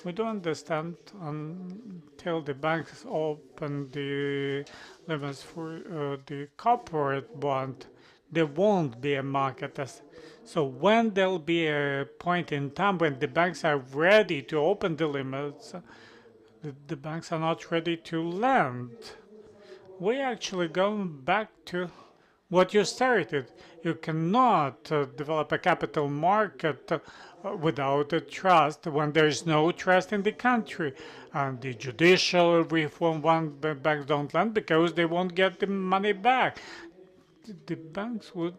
Speaker 1: We don't understand until the banks open the limits for the corporate bond. There won't be a market. So when there'll be a point in time when the banks are ready to open the limits, the banks are not ready to lend. We're actually going back to what you started. You cannot develop a capital market without a trust when there is no trust in the country. And the judicial reform, banks don't lend because they won't get the money back. The banks would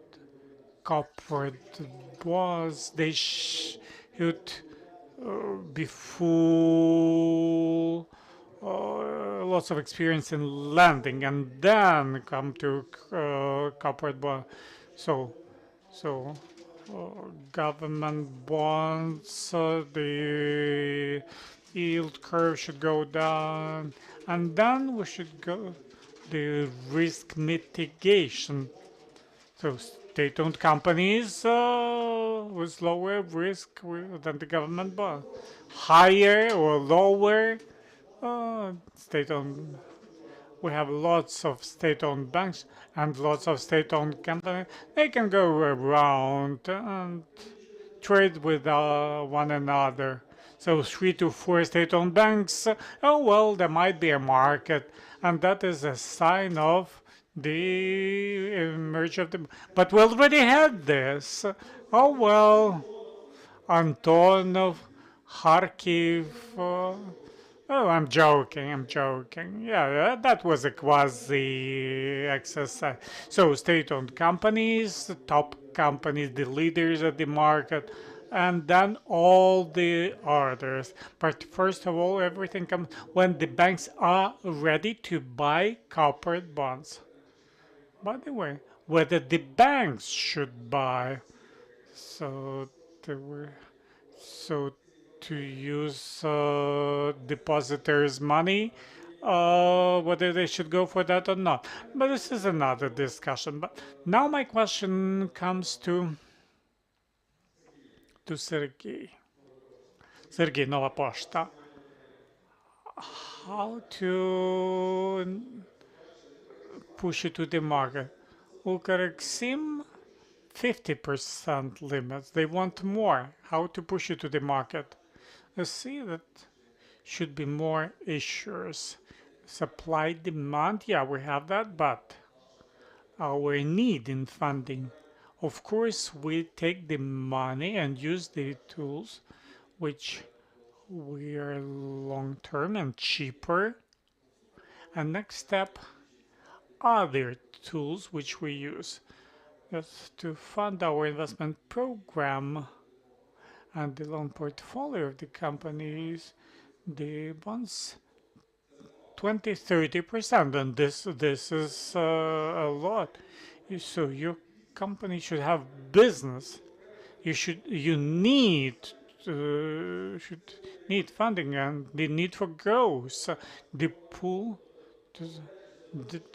Speaker 1: corporate bonds, they should be full, lots of experience in lending, and then come to corporate bond. So government bonds, the yield curve should go down, and then we should go the risk mitigation. So state-owned companies with lower risk than the government bond, higher or lower state-owned. We have lots of state-owned banks and lots of state-owned companies. They can go around and trade with one another. So 3 to 4 state-owned banks, oh well, there might be a market, and that is a sign of the emerge of the. But we already had this. Oh well, Antonov, Kharkiv. Oh, I'm joking. Yeah, that was a quasi exercise. So state-owned companies, the top companies, the leaders of the market, and then all the others. But first of all, everything comes when the banks are ready to buy corporate bonds. By the way, whether the banks should buy, so to use depositors' money, whether they should go for that or not. But this is another discussion. But now my question comes to Sergey. Sergey, Nova Poshta. How to push it to the market. Ukrexim 50% limits. They want more. How to push it to the market? I see that should be more issues. Supply demand, yeah, we have that, but our need in funding. Of course, we take the money and use the tools which we are long-term and cheaper. And next step, other tools which we use. Just to fund our investment program and the loan portfolio of the companies, the bonds 20-30%, and this is a lot. So your company should have business. You should need funding and the need for growth. The pool,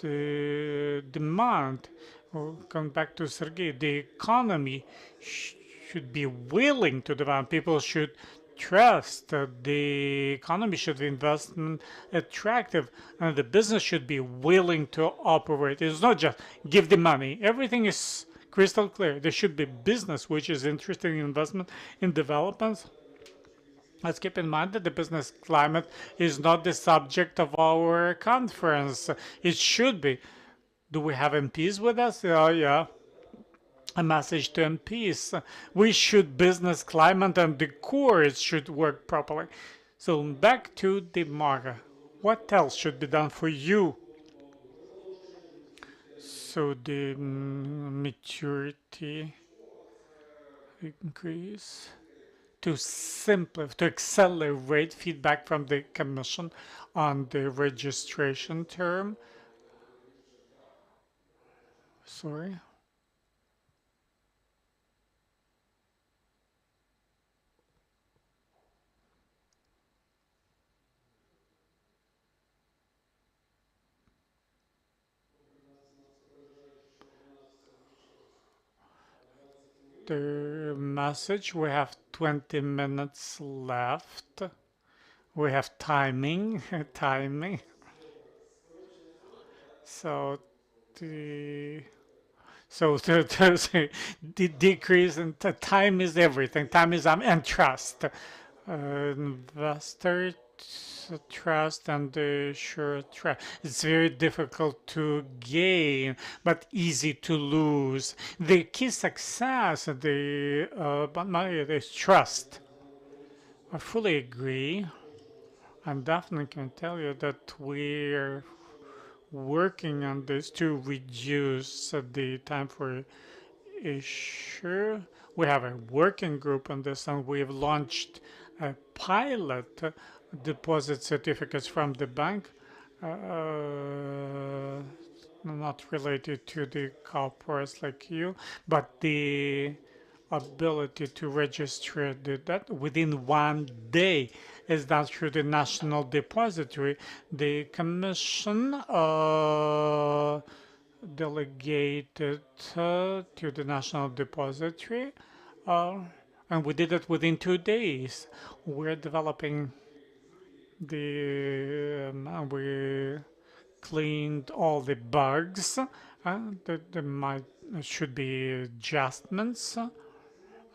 Speaker 1: the demand. Going back to Sergey, the economy should be willing to demand. People should trust that the economy should be investment attractive, and the business should be willing to operate. It's not just give the money. Everything is crystal clear. There should be business which is interested in investment in developments. Let's keep in mind that the business climate is not the subject of our conference. It should be. Do we have MPs with us? Yeah. A message to MPs. We should business climate and the courts should work properly. So back to the market. What else should be done for you? So the maturity increase to accelerate feedback from the Commission on the registration term. Sorry. The message, we have 20 minutes left. We have timing. So the decrease in time is everything. Time is and trust. Investor trust and sure trust. It's very difficult to gain, but easy to lose. The key success of the bond market is trust. I fully agree. And definitely can tell you that we're working on this to reduce the time for issue. We have a working group on this, and we've launched a pilot deposit certificates from the bank, not related to the corporates like you, but the ability to register that within 1 day is done through the national depository. The commission delegated to the national depository, and we did it within 2 days. We're developing we cleaned all the bugs. There should be adjustments.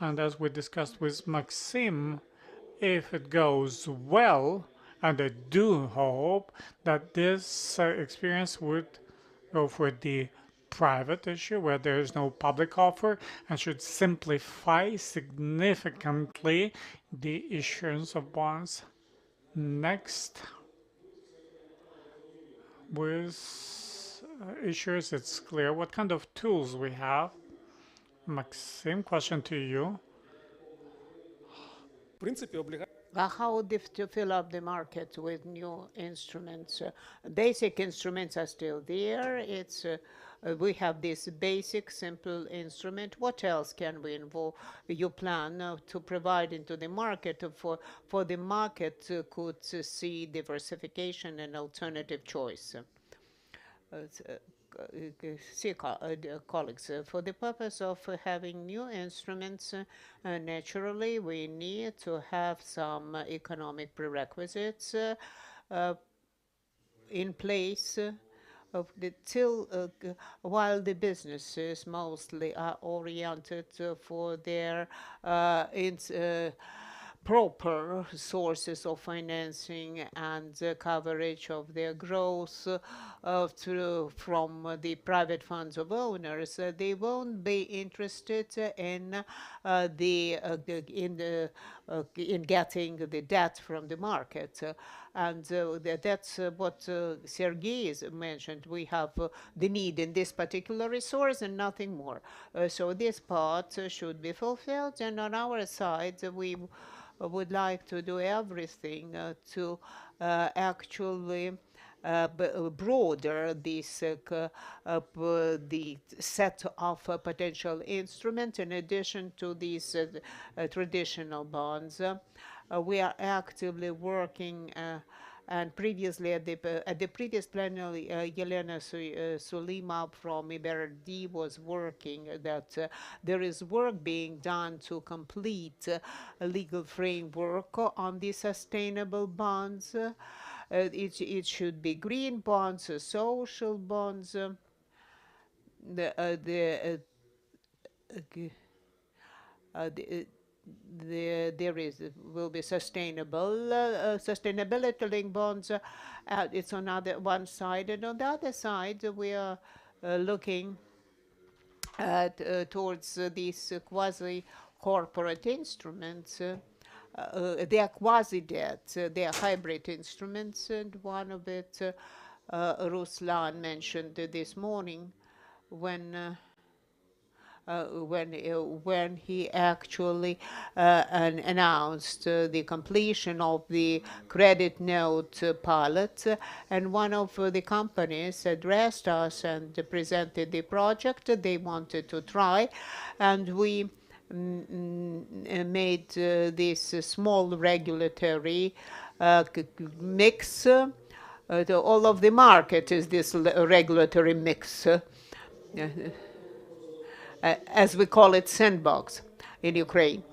Speaker 1: And as we discussed with Maxim, if it goes well, and I do hope that this experience would go for the private issue where there is no public offer and should simplify significantly the issuance of bonds. Next, with issuers, it's clear what kind of tools we have. Maxim, question to you.
Speaker 5: How to fill up the market with new instruments? Basic instruments are still there. It's we have this basic, simple instrument. What else can we involve? You plan to provide into the market for the market could see diversification and alternative choice. Colleagues, for the purpose of having new instruments, naturally we need to have some economic prerequisites in place while the businesses mostly are oriented for their proper sources of financing and coverage of their growth from the private funds of owners, they won't be interested in getting the debt from the market. That's what Sergei mentioned. We have the need in this particular resource and nothing more. So this part should be fulfilled, and on our side, we would like to do everything to actually broader this the set of potential instruments in addition to these traditional bonds. We are actively working and previously at the previous plenary, Yelena Sulima from EBRD was working that there is work being done to complete a legal framework on the sustainable bonds. It should be green bonds, social bonds, will be sustainability linked bonds. It's on one side, and on the other side, we are looking towards these quasi corporate instruments. They are quasi debt, they are hybrid instruments, and one of it Ruslan mentioned this morning when he actually announced the completion of the credit note pilot, and one of the companies addressed us and presented the project they wanted to try, and we made this small regulatory mix. All of the market is this regulatory mix. As we call it, sandbox in Ukraine.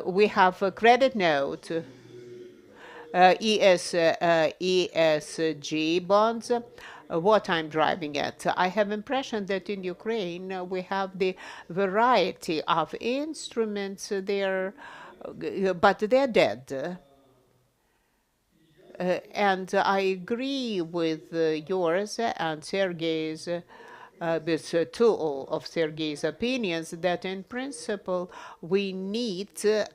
Speaker 5: We have a credit note, ESG bonds. What I'm driving at, I have impression that in Ukraine we have the variety of instruments there, but they're dead. And I agree with yours and Sergei's with two of Sergei's opinions that in principle we need to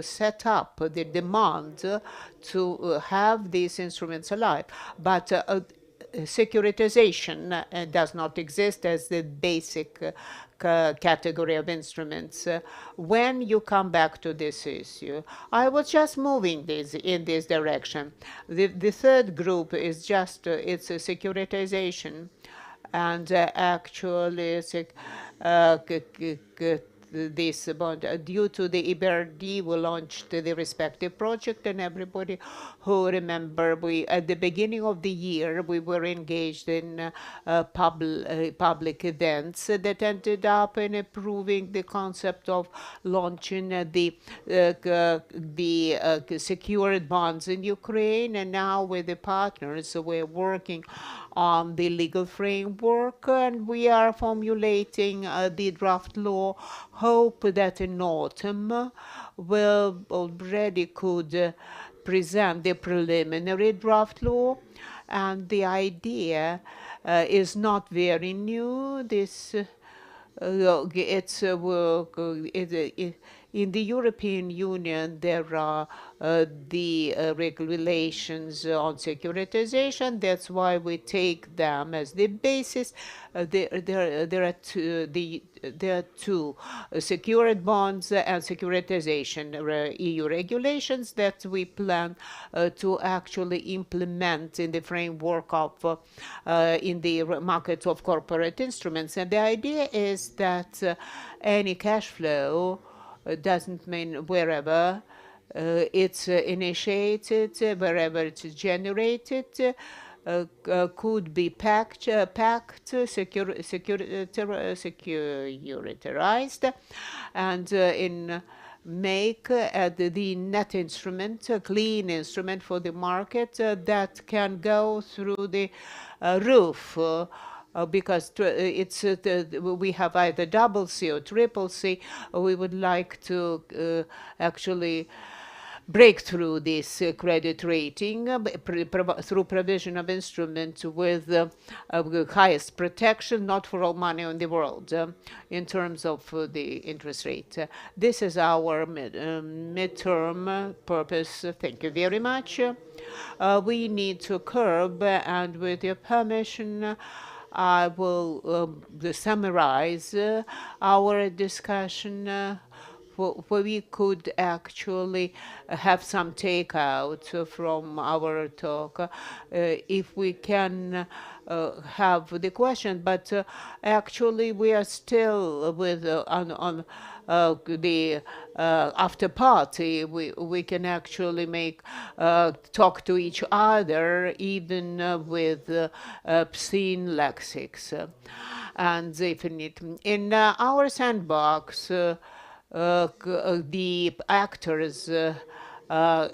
Speaker 5: set up the demand to have these instruments alive. But securitization does not exist as the basic category of instruments. When you come back to this issue, I was just moving in this direction. The third group is just it's a securitization. And actually, this bond, due to the EBRD, we launched the respective project, and everybody who remember, at the beginning of the year, we were engaged in public events that ended up in approving the concept of launching the secured bonds in Ukraine, and now with the partners, we're working on the legal framework, and we are formulating the draft law. Hope that in autumn we'll already could present the preliminary draft law, and the idea is not very new. This it's in the European Union, there are the regulations on securitization. That's why we take them as the basis. There are two secured bonds and securitization EU regulations that we plan to actually implement in the framework of in the market of corporate instruments. And the idea is that any cash flow doesn't mean wherever it's initiated, wherever it's generated, could be securitized, and in make the net instrument, a clean instrument for the market that can go through the roof. Because we have either double C or triple C. We would like to actually break through this credit rating through provision of instruments with the highest protection, not for all money in the world, in terms of the interest rate. This is our midterm purpose. Thank you very much. We need to curb, and with your permission, I will summarize our discussion where we could actually have some takeout from our talk if we can have the question. But actually, we are still with on the after party. We can actually make talk to each other even with obscene lexics. And if in our sandbox, the actors are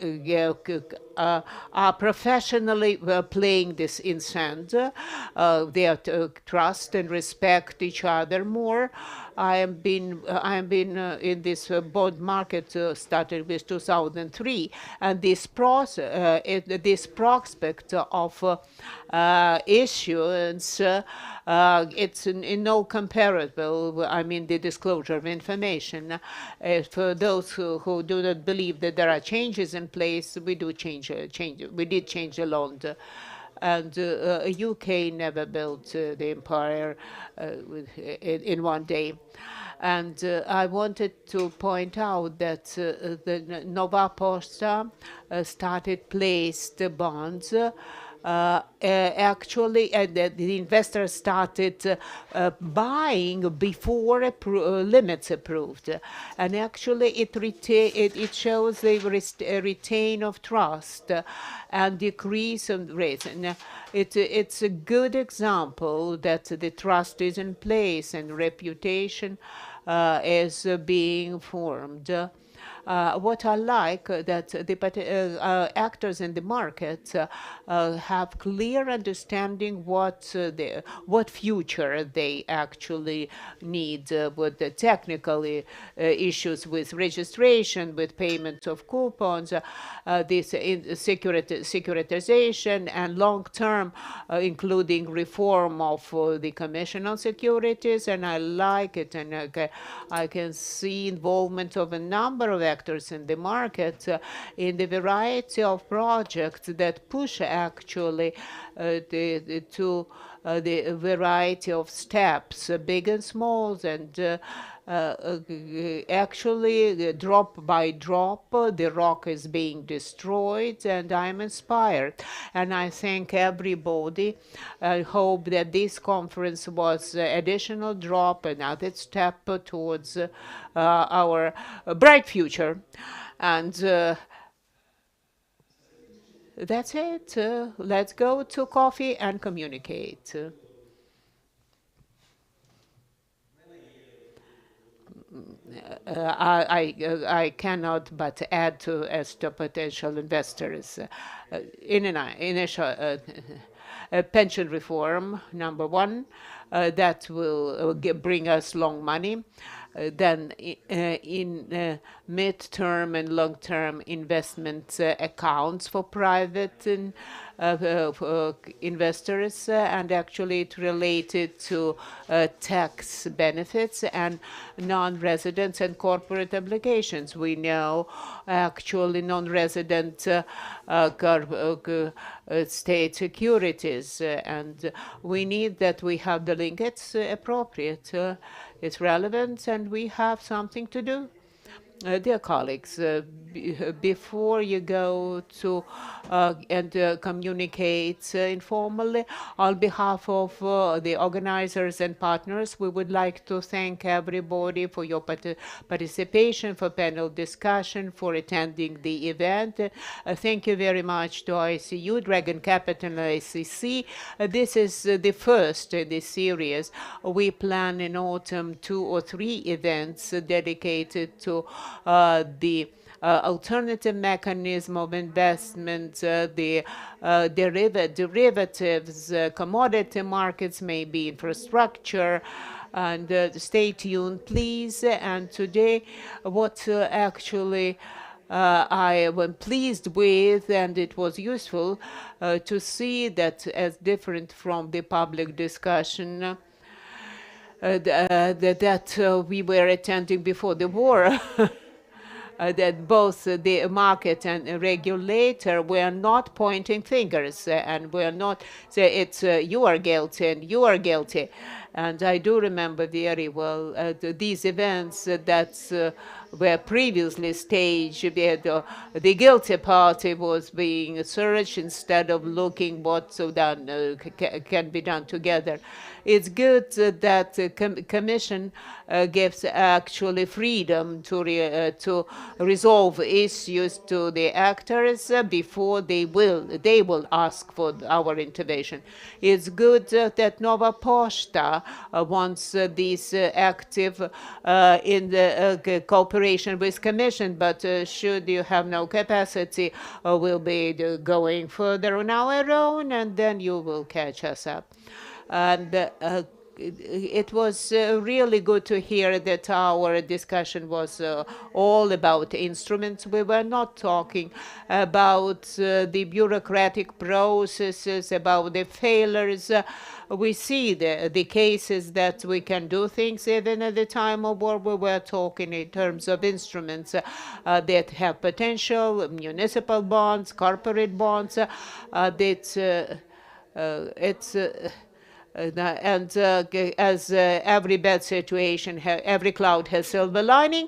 Speaker 5: professionally playing this incense. They trust and respect each other more. I have been in this bond market started with 2003, and this this prospect of issuance, it's in no comparable. I mean, the disclosure of information. For those who do not believe that there are changes in place, we do change. We did change a lot. And UK never built the empire in one day. And I wanted to point out that the Nova Posta started placed bonds. Actually, the investors started buying before limits approved, and actually it shows they retain of trust and decrease in rates. And it's a good example that the trust is in place and reputation is being formed. What I like that the actors in the market have clear understanding what future they actually need with the technical issues with registration, with payment of coupons, this securitization and long-term, including reform of the Commission on Securities, and I like it, and I can see involvement of a number of actors in the market in the variety of projects that push actually to the variety of steps, big and small, and actually drop by drop the rock is being destroyed, and I'm inspired, and I thank everybody. I hope that this conference was additional drop, another step towards our bright future. And that's it. Let's go to coffee and communicate. I cannot but add to as to potential investors in an initial pension reform, number one, that will bring us long money. Then in mid-term and long-term investment accounts for private investors, and actually it related to tax benefits and non-residents and corporate obligations. We know actually non-resident state securities, and we need that we have the link. It's appropriate, it's relevant, and we have something to do. Dear colleagues, before you go to and communicate informally, on behalf of the organizers and partners, we would like to thank everybody for your participation, for panel discussion, for attending the event. Thank you very much to ICU, Dragon Capital, and ICC. This is the first in this series. We plan in autumn 2 or 3 events dedicated to the alternative mechanism of investment, the derivatives, commodity markets, maybe infrastructure, and stay tuned, please. And today, what actually I am pleased with, and it was useful to see that as different from the public discussion that we were attending before the war, that both the market and the regulator were not pointing fingers and were not say it's you are guilty and you are guilty. And I do remember very well these events that were previously staged where the guilty party was being searched instead of looking what can be done together. It's good that the Commission gives actually freedom to resolve issues to the actors before they will ask for our intervention. It's good that Nova Pošta wants this active in the cooperation with Commission, but should you have no capacity, we'll be going further on our own, and then you will catch us up. And it was really good to hear that our discussion was all about instruments. We were not talking about the bureaucratic processes, about the failures. We see the cases that we can do things even at the time of war. We were talking in terms of instruments that have potential, municipal bonds, corporate bonds, and as every bad situation, every cloud has silver lining,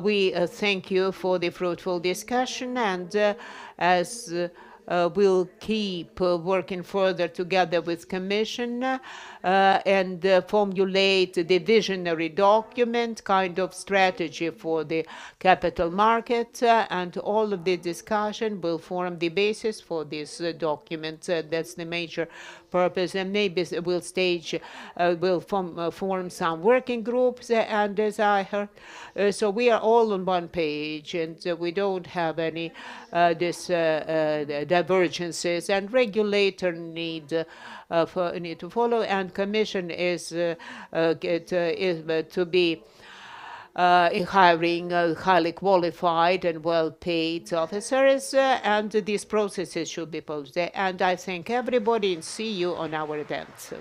Speaker 5: we thank you for the fruitful discussion, and as we'll keep working further together with Commission and formulate the visionary document, kind of strategy for the capital market, and all of the discussion will form the basis for this document. That's the major purpose, and maybe we'll form some working groups, and as I heard, so we are all on one page, and we don't have any divergences, and regulator need to follow, and Commission is to be hiring highly qualified and well-paid officers, and these processes should be posted. And I thank everybody and see you on our event.